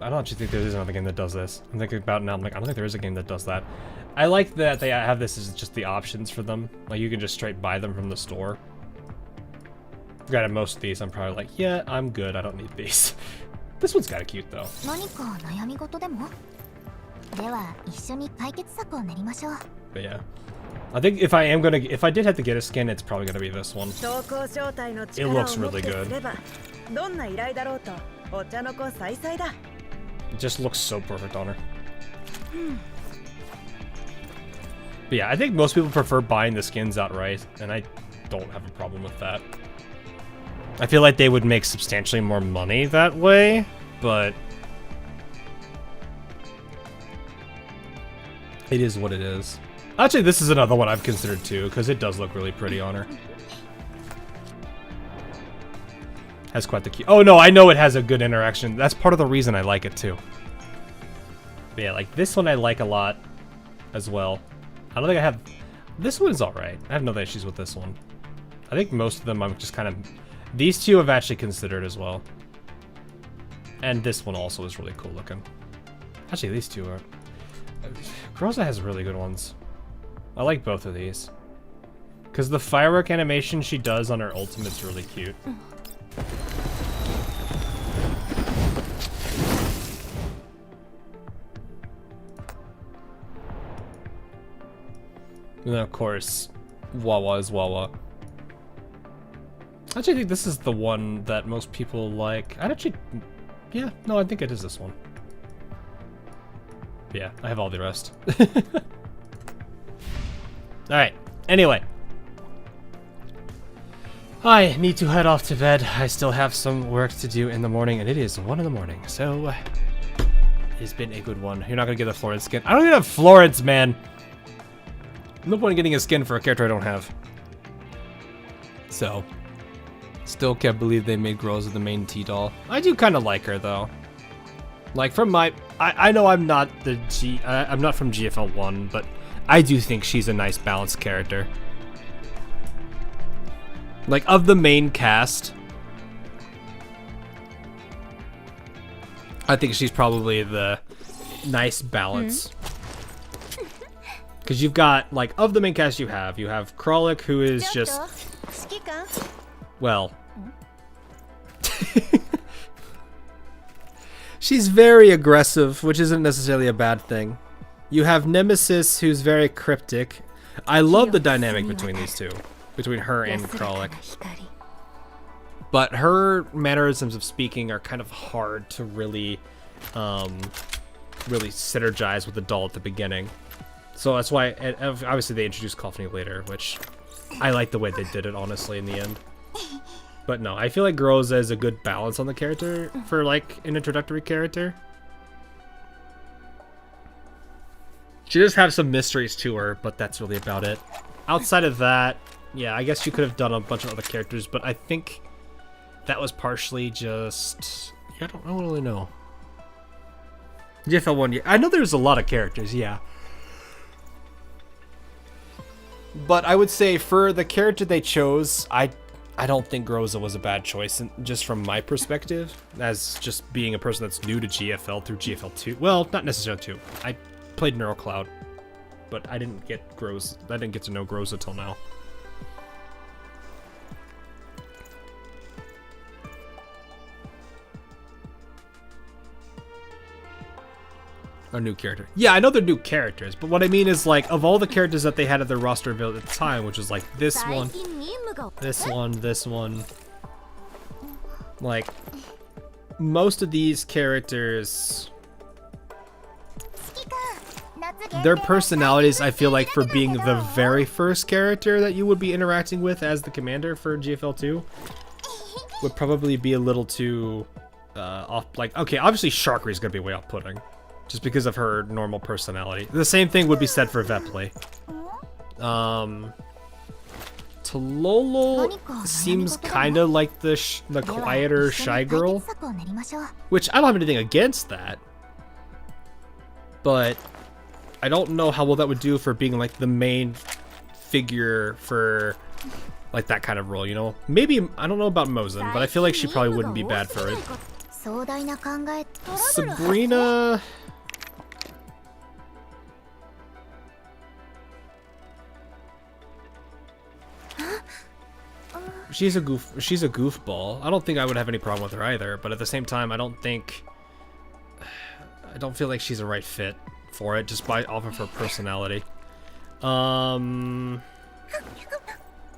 A: I don't actually think there is another game that does this. I'm thinking about it now, I'm like, I don't think there is a game that does that. I like that they have this as just the options for them. Like, you can just straight buy them from the store. Granted, most of these I'm probably like, yeah, I'm good, I don't need these. This one's kinda cute though. But yeah. I think if I did have to get a skin, it's probably gonna be this one. It looks really good. It just looks so perfect on her. But yeah, I think most people prefer buying the skins outright, and I don't have a problem with that. I feel like they would make substantially more money that way, but it is what it is. Actually, this is another one I've considered too, because it does look really pretty on her. Has quite the cute. Oh no, I know it has a good interaction. That's part of the reason I like it too. But yeah, like this one I like a lot as well. I don't think I have... This one's alright. I have no issues with this one. I think most of them I'm just kind of... These two I've actually considered as well. And this one also is really cool looking. Actually, these two are... Groza has really good ones. I like both of these. Because the firework animation she does on her ultimate's really cute. And then of course, Wawa is Wawa. I actually think this is the one that most people like. I'd actually... Yeah, no, I think it is this one. But yeah, I have all the rest. Alright, anyway. I need to head off to bed. I still have some work to do in the morning, and it is 1 in the morning, so... It's been a good one. You're not gonna get a Florence skin. I don't even have Florence, man! No point in getting a skin for a character I don't have. So... Still can't believe they made Groza the main T-doll. I do kind of like her, though. Like from my, I know I'm not I'm not from GFL 1, but I do think she's a nice balanced character. Like of the main cast, I think she's probably the nice balance. Because you've got, like, of the main cast you have Kralik, who is just, well, she's very aggressive, which isn't necessarily a bad thing. You have Nemesis, who's very cryptic. I love the dynamic between these two, between her and Kralik. But her mannerisms of speaking are kind of hard to really, really synergize with the doll at the beginning. So that's why, obviously they introduced Coffany later, which I like the way they did it, honestly, in the end. But no, I feel like Groza is a good balance on the character for, like, an introductory character. She does have some mysteries to her, but that's really about it. Outside of that, yeah, I guess you could have done a bunch of other characters, but I think that was partially just... I don't really know. GFL 1, yeah. I know there's a lot of characters, yeah. But I would say for the character they chose, I don't think Groza was a bad choice, just from my perspective, as just being a person that's new to GFL through GFL 2. Well, not necessarily 2. I played NeuroCloud, but I didn't get to know Groza till now. A new character. Yeah, I know they're new characters, but what I mean is, like, of all the characters that they had at their roster build at the time, which was like this one, this one, like, most of these characters, their personalities, I feel like, for being the very first character that you would be interacting with as the commander for GFL 2, would probably be a little too off. Like, okay, obviously Sharkry is going to be way off-putting, just because of her normal personality. The same thing would be said for Vepley. Tololo seems kind of like the quieter, shy girl, which I don't have anything against that, but I don't know how well that would do for being like the main figure for like that kind of role, you know? Maybe, I don't know about Mozen, but I feel like she probably wouldn't be bad for it. Sabrina... She's a goofball. I don't think I would have any problem with her either, but at the same time, I don't feel like she's a right fit for it, just off of her personality. Trying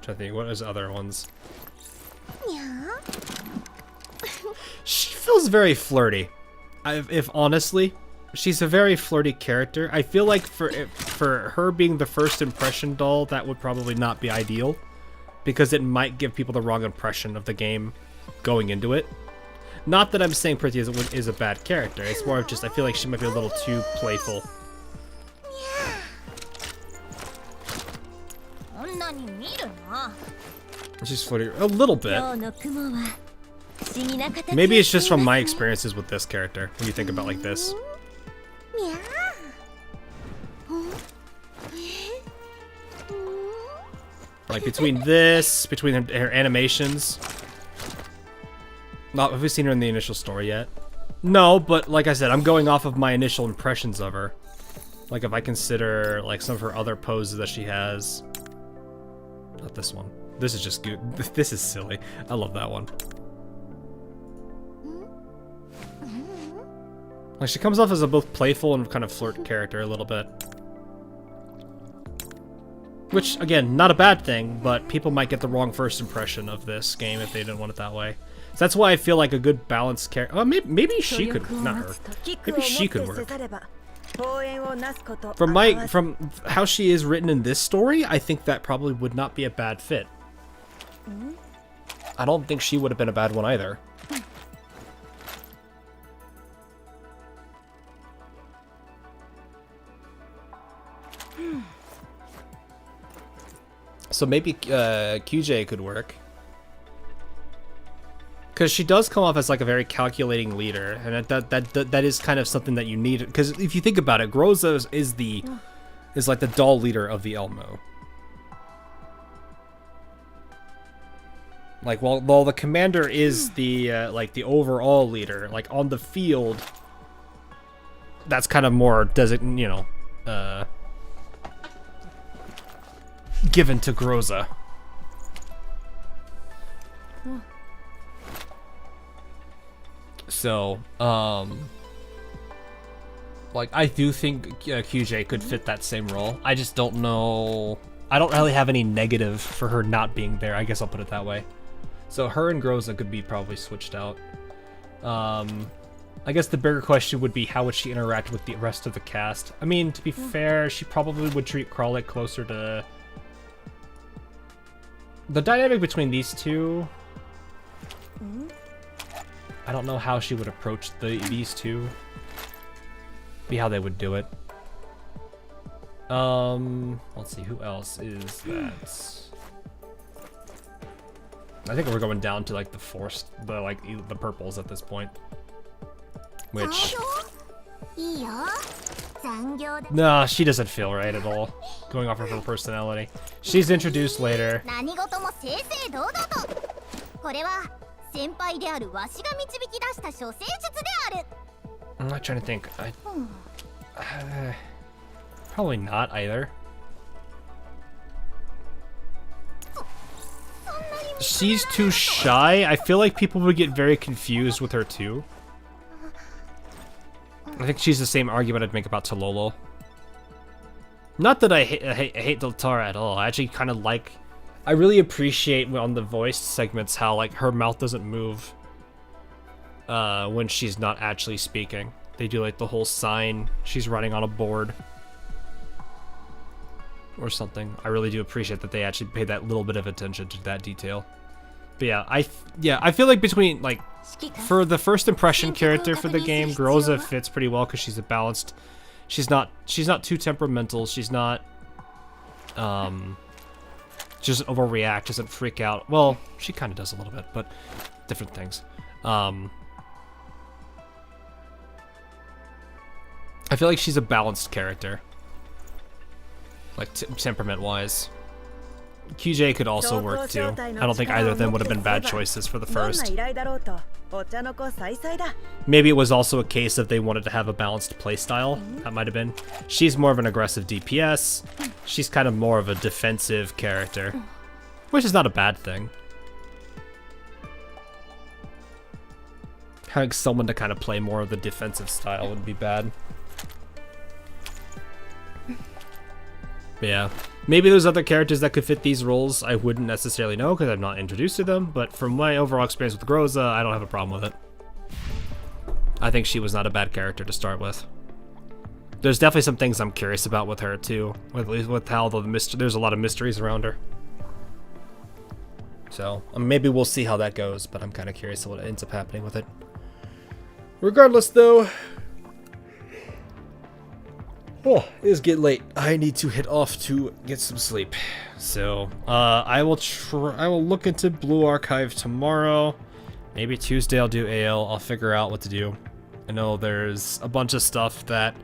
A: to think, what is other ones? She feels very flirty. If honestly, she's a very flirty character. I feel like for her being the first impression doll, that would probably not be ideal, because it might give people the wrong impression of the game going into it. Not that I'm saying Pretty is a bad character. It's more of just I feel like she might be a little too playful. She's flirty a little bit. Maybe it's just from my experiences with this character, when you think about like this. Like between her animations. Not, have we seen her in the initial story yet? No, but like I said, I'm going off of my initial impressions of her. Like if I consider like some of her other poses that she has. Not this one. This is just good. This is silly. I love that one. Like she comes off as a both playful and kind of flirt character a little bit. Which, again, not a bad thing, but people might get the wrong first impression of this game if they didn't want it that way. So that's why I feel like a good balanced character... Oh, maybe she could... Not her. Maybe she could work. From how she is written in this story, I think that probably would not be a bad fit. I don't think she would have been a bad one either. So maybe QJ could work. Because she does come off as like a very calculating leader, and that is kind of something that you need. Because if you think about it, Groza is like the doll leader of the Elmo. Like while the commander is the like the overall leader, like on the field, that's kind of more given to Groza. So, like, I do think QJ could fit that same role. I just don't know. I don't really have any negative for her not being there. I guess I'll put it that way. So her and Groza could be probably switched out. I guess the bigger question would be how would she interact with the rest of the cast? I mean, to be fair, she probably would treat Kralik closer to... The dynamic between these two... I don't know how she would approach these two. Be how they would do it. Let's see, who else is that? I think we're going down to like the the purples at this point. Which... Nah, she doesn't feel right at all. Going off of her personality. She's introduced later. I'm not trying to think. Probably not either. She's too shy. I feel like people would get very confused with her too. I think she's the same argument I'd make about Tololo. Not that I hate Deltara at all. I actually kind of like... I really appreciate on the voice segments how like her mouth doesn't move when she's not actually speaking. They do like the whole sign she's writing on a board or something. I really do appreciate that they actually pay that little bit of attention to that detail. But yeah, I feel like between like for the first impression character for the game, Groza fits pretty well because she's a balanced. She's not too temperamental. She's not she doesn't overreact, doesn't freak out. Well, she kind of does a little bit, but different things. I feel like she's a balanced character, like temperament-wise. QJ could also work too. I don't think either of them would have been bad choices for the first. Maybe it was also a case of they wanted to have a balanced playstyle. That might have been. She's more of an aggressive DPS. She's kind of more of a defensive character, which is not a bad thing. Having someone to kind of play more of the defensive style wouldn't be bad. But yeah, maybe there's other characters that could fit these roles. I wouldn't necessarily know because I'm not introduced to them, but from my overall experience with Groza, I don't have a problem with it. I think she was not a bad character to start with. There's definitely some things I'm curious about with her too, with how there's a lot of mysteries around her. So maybe we'll see how that goes, but I'm kind of curious what ends up happening with it. Regardless, though. Oh, it is getting late. I need to head off to get some sleep. So, I will look into Blue Archive tomorrow. Maybe Tuesday I'll do AL. I'll figure out what to do. I know there's a bunch of stuff that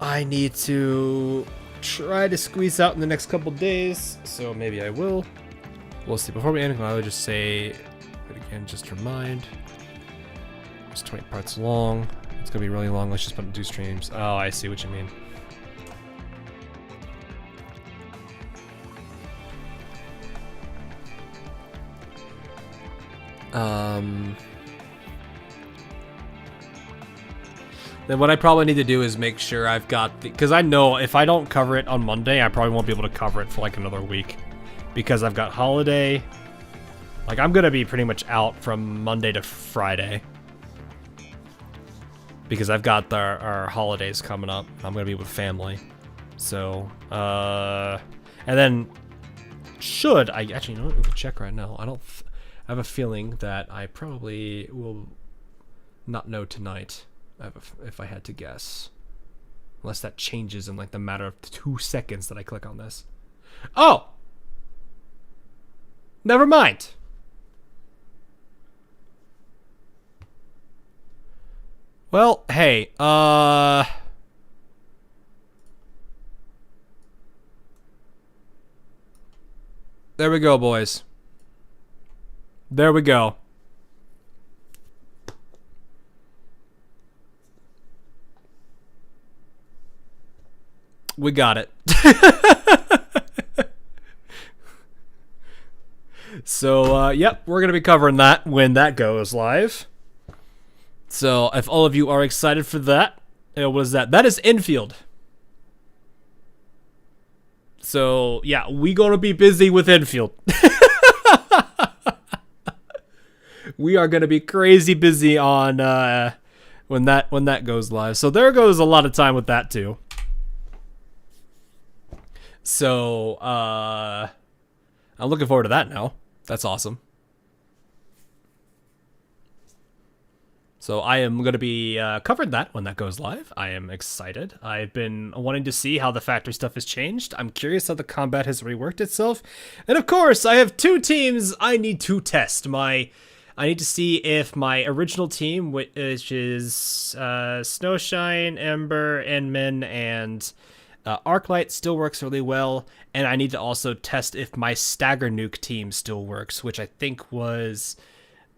A: I need to try to squeeze out in the next couple days. So maybe I will. We'll see. Before we end, I would just say, again, just remind. It's 20 parts long. It's gonna be really long. Let's just put it 2 streams. Oh, I see what you mean. Then what I probably need to do is make sure I've got the, because I know if I don't cover it on Monday, I probably won't be able to cover it for like another week, because I've got holiday. Like I'm gonna be pretty much out from Monday to Friday. Because I've got our holidays coming up. I'm gonna be with family. So, and then I actually, you know what, we can check right now. I have a feeling that I probably will not know tonight, if I had to guess. Unless that changes in like the matter of 2 seconds that I click on this. Oh! Never mind. Well, hey, there we go, boys. There we go. We got it. So, yep, we're going to be covering that when that goes live. So, if all of you are excited for that, what is that? That is infield. So, yeah, we going to be busy with infield. We are going to be crazy busy on when that goes live. So, there goes a lot of time with that, too. So, I'm looking forward to that now. That's awesome. So I am going to be covering that when that goes live. I am excited. I've been wanting to see how the factory stuff has changed. I'm curious how the combat has reworked itself. And of course, I have 2 teams I need to test. I need to see if my original team, which is Snowshine, Ember, Inman, and Arclight still works really well, and I need to also test if my Stagger Nuke team still works, which I think was,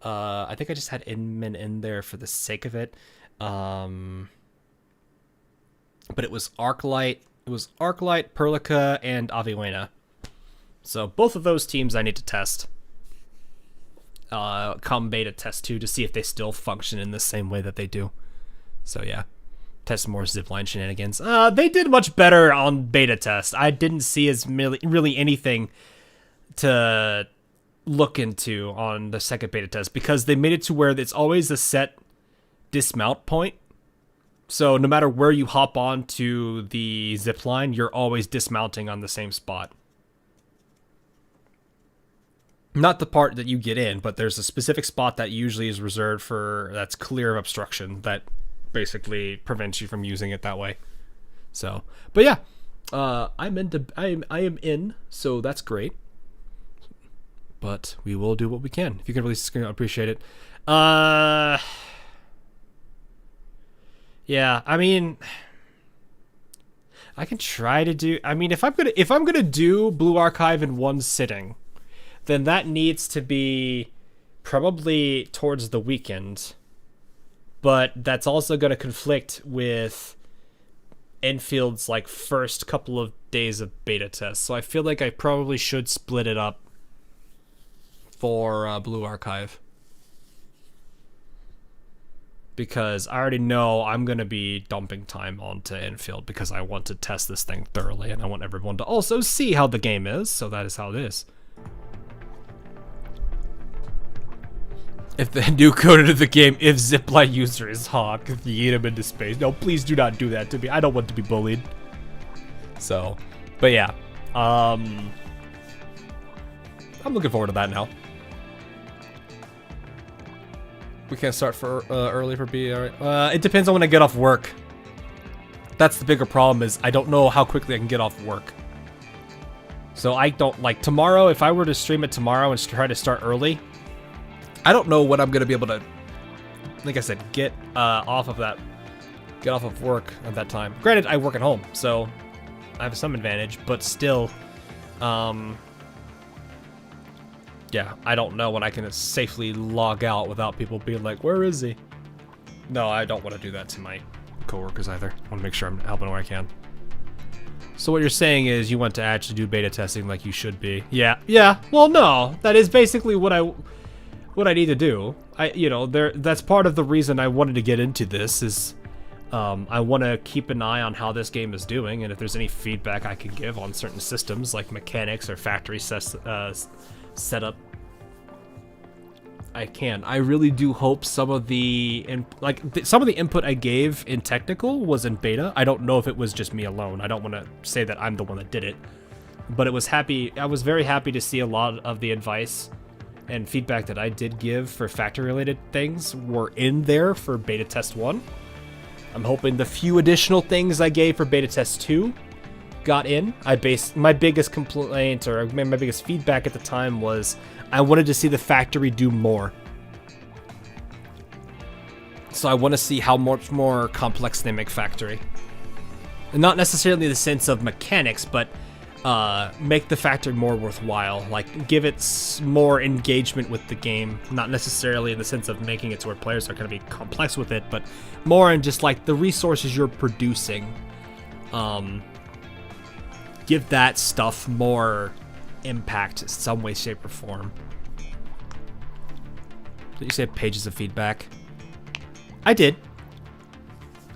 A: I think I just had Inman in there for the sake of it, but it was Arclight, Perlica, and Aviwena. So both of those teams I need to test, come beta test too, to see if they still function in the same way that they do. So yeah. Test more zipline shenanigans. They did much better on beta test. I didn't see as really anything to look into on the second beta test because they made it to where it's always a set dismount point. So no matter where you hop on to the zipline, you're always dismounting on the same spot. Not the part that you get in, but there's a specific spot that usually is reserved for that's clear of obstruction that basically prevents you from using it that way. So, but yeah, I am in, so that's great. But we will do what we can. If you can release the screen, I'd appreciate it. Yeah, I mean, I can try to do. I mean, if I'm gonna do Blue Archive in one sitting, then that needs to be probably towards the weekend. But that's also going to conflict with Enfield's like first couple of days of beta tests. So I feel like I probably should split it up for Blue Archive. Because I already know I'm going to be dumping time onto Enfield because I want to test this thing thoroughly and I want everyone to also see how the game is. So that is how it is. If the new code of the game, if zipline user is Hawk, if you eat him into space. No, please do not do that to me. I don't want to be bullied. So, but yeah. I'm looking forward to that now. We can't start for early for B, alright. It depends on when I get off work. That's the bigger problem is I don't know how quickly I can get off work. So I don't, like tomorrow, if I were to stream it tomorrow and try to start early, I don't know when I'm going to be able to, like I said, get off of work at that time. Granted, I work at home, so I have some advantage, but still, yeah, I don't know when I can safely log out without people being like, where is he? No, I don't want to do that to my coworkers either. I want to make sure I'm helping where I can. So what you're saying is you want to actually do beta testing like you should be. Yeah, well, no, that is basically what I need to do. That's part of the reason I wanted to get into this is I want to keep an eye on how this game is doing, and if there's any feedback I can give on certain systems like mechanics or factory setup, I can. I really do hope some of the input I gave in technical was in beta. I don't know if it was just me alone. I don't want to say that I'm the one that did it, but I was very happy to see a lot of the advice and feedback that I did give for factory-related things were in there for beta test 1. I'm hoping the few additional things I gave for beta test 2 got in. My biggest complaint or my biggest feedback at the time was I wanted to see the factory do more. So I want to see how much more complex they make Factory. And not necessarily in the sense of mechanics, but make the Factory more worthwhile. Like, give it more engagement with the game. Not necessarily in the sense of making it to where players are going to be complex with it, but more in just like the resources you're producing. Give that stuff more impact in some way, shape, or form. Did you say pages of feedback? I did.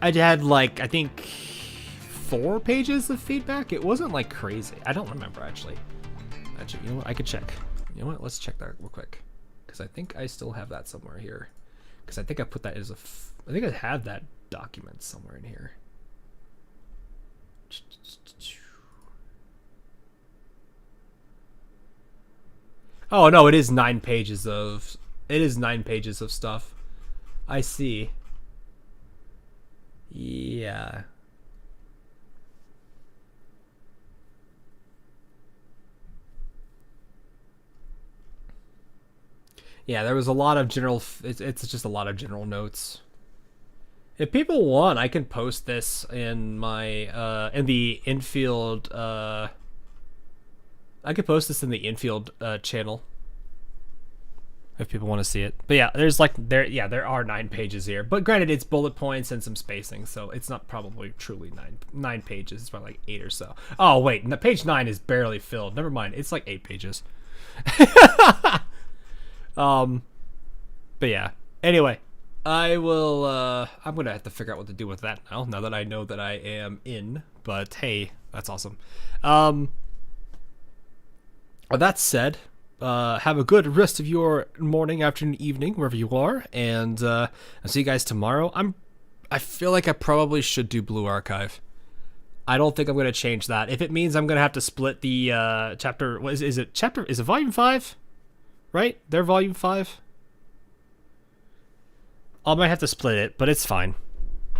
A: I had like, I think 4 pages of feedback. It wasn't like crazy. I don't remember actually. Actually, you know what? I could check. You know what? Let's check that real quick. Because I think I still have that somewhere here. Because I think I put that as I think I have that document somewhere in here. Oh no, it is 9 pages of. It is 9 pages of stuff. I see. Yeah. Yeah, there was a lot of general. It's just a lot of general notes. If people want, I can post this in my in the infield. I could post this in the infield channel. If people want to see it. But yeah, there's like there are 9 pages here. But granted, it's bullet points and some spacing, so it's not probably truly 9 pages. It's probably like 8 or so. Oh wait, page 9 is barely filled. Never mind, it's like 8 pages. But yeah. Anyway, I will I'm gonna have to figure out what to do with that now that I know that I am in. But hey, that's awesome. That said, have a good rest of your morning, afternoon, evening, wherever you are, and I'll see you guys tomorrow. I feel like I probably should do Blue Archive. I don't think I'm gonna change that. If it means I'm gonna have to split the chapter, what is it? Is it volume 5? Right? They're volume 5. I might have to split it, but it's fine.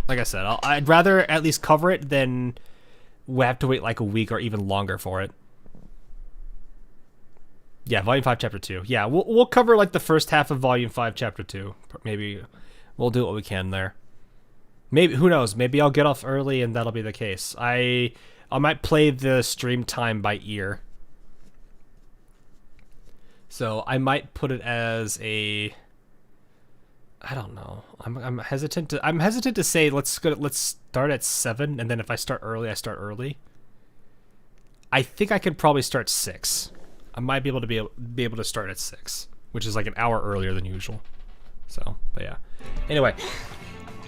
A: Like I said, I'd rather at least cover it than we have to wait like a week or even longer for it. Yeah, Volume 5, Chapter 2. Yeah, we'll cover like the first half of Volume 5, Chapter 2. Maybe we'll do what we can there. Maybe, who knows? Maybe I'll get off early and that'll be the case. I might play the stream time by ear. So I might put it as a. I don't know. I'm hesitant to say let's start at 7, and then if I start early, I start early. I think I could probably start 6. I might be able to start at 6, which is like an hour earlier than usual. So, but yeah. Anyway,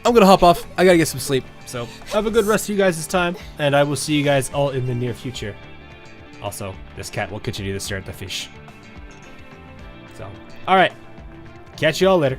A: I'm gonna hop off. I gotta get some sleep. So have a good rest of you guys' time, and I will see you guys all in the near future. Also, this cat will continue to stare at the fish. So, all right. Catch you all later.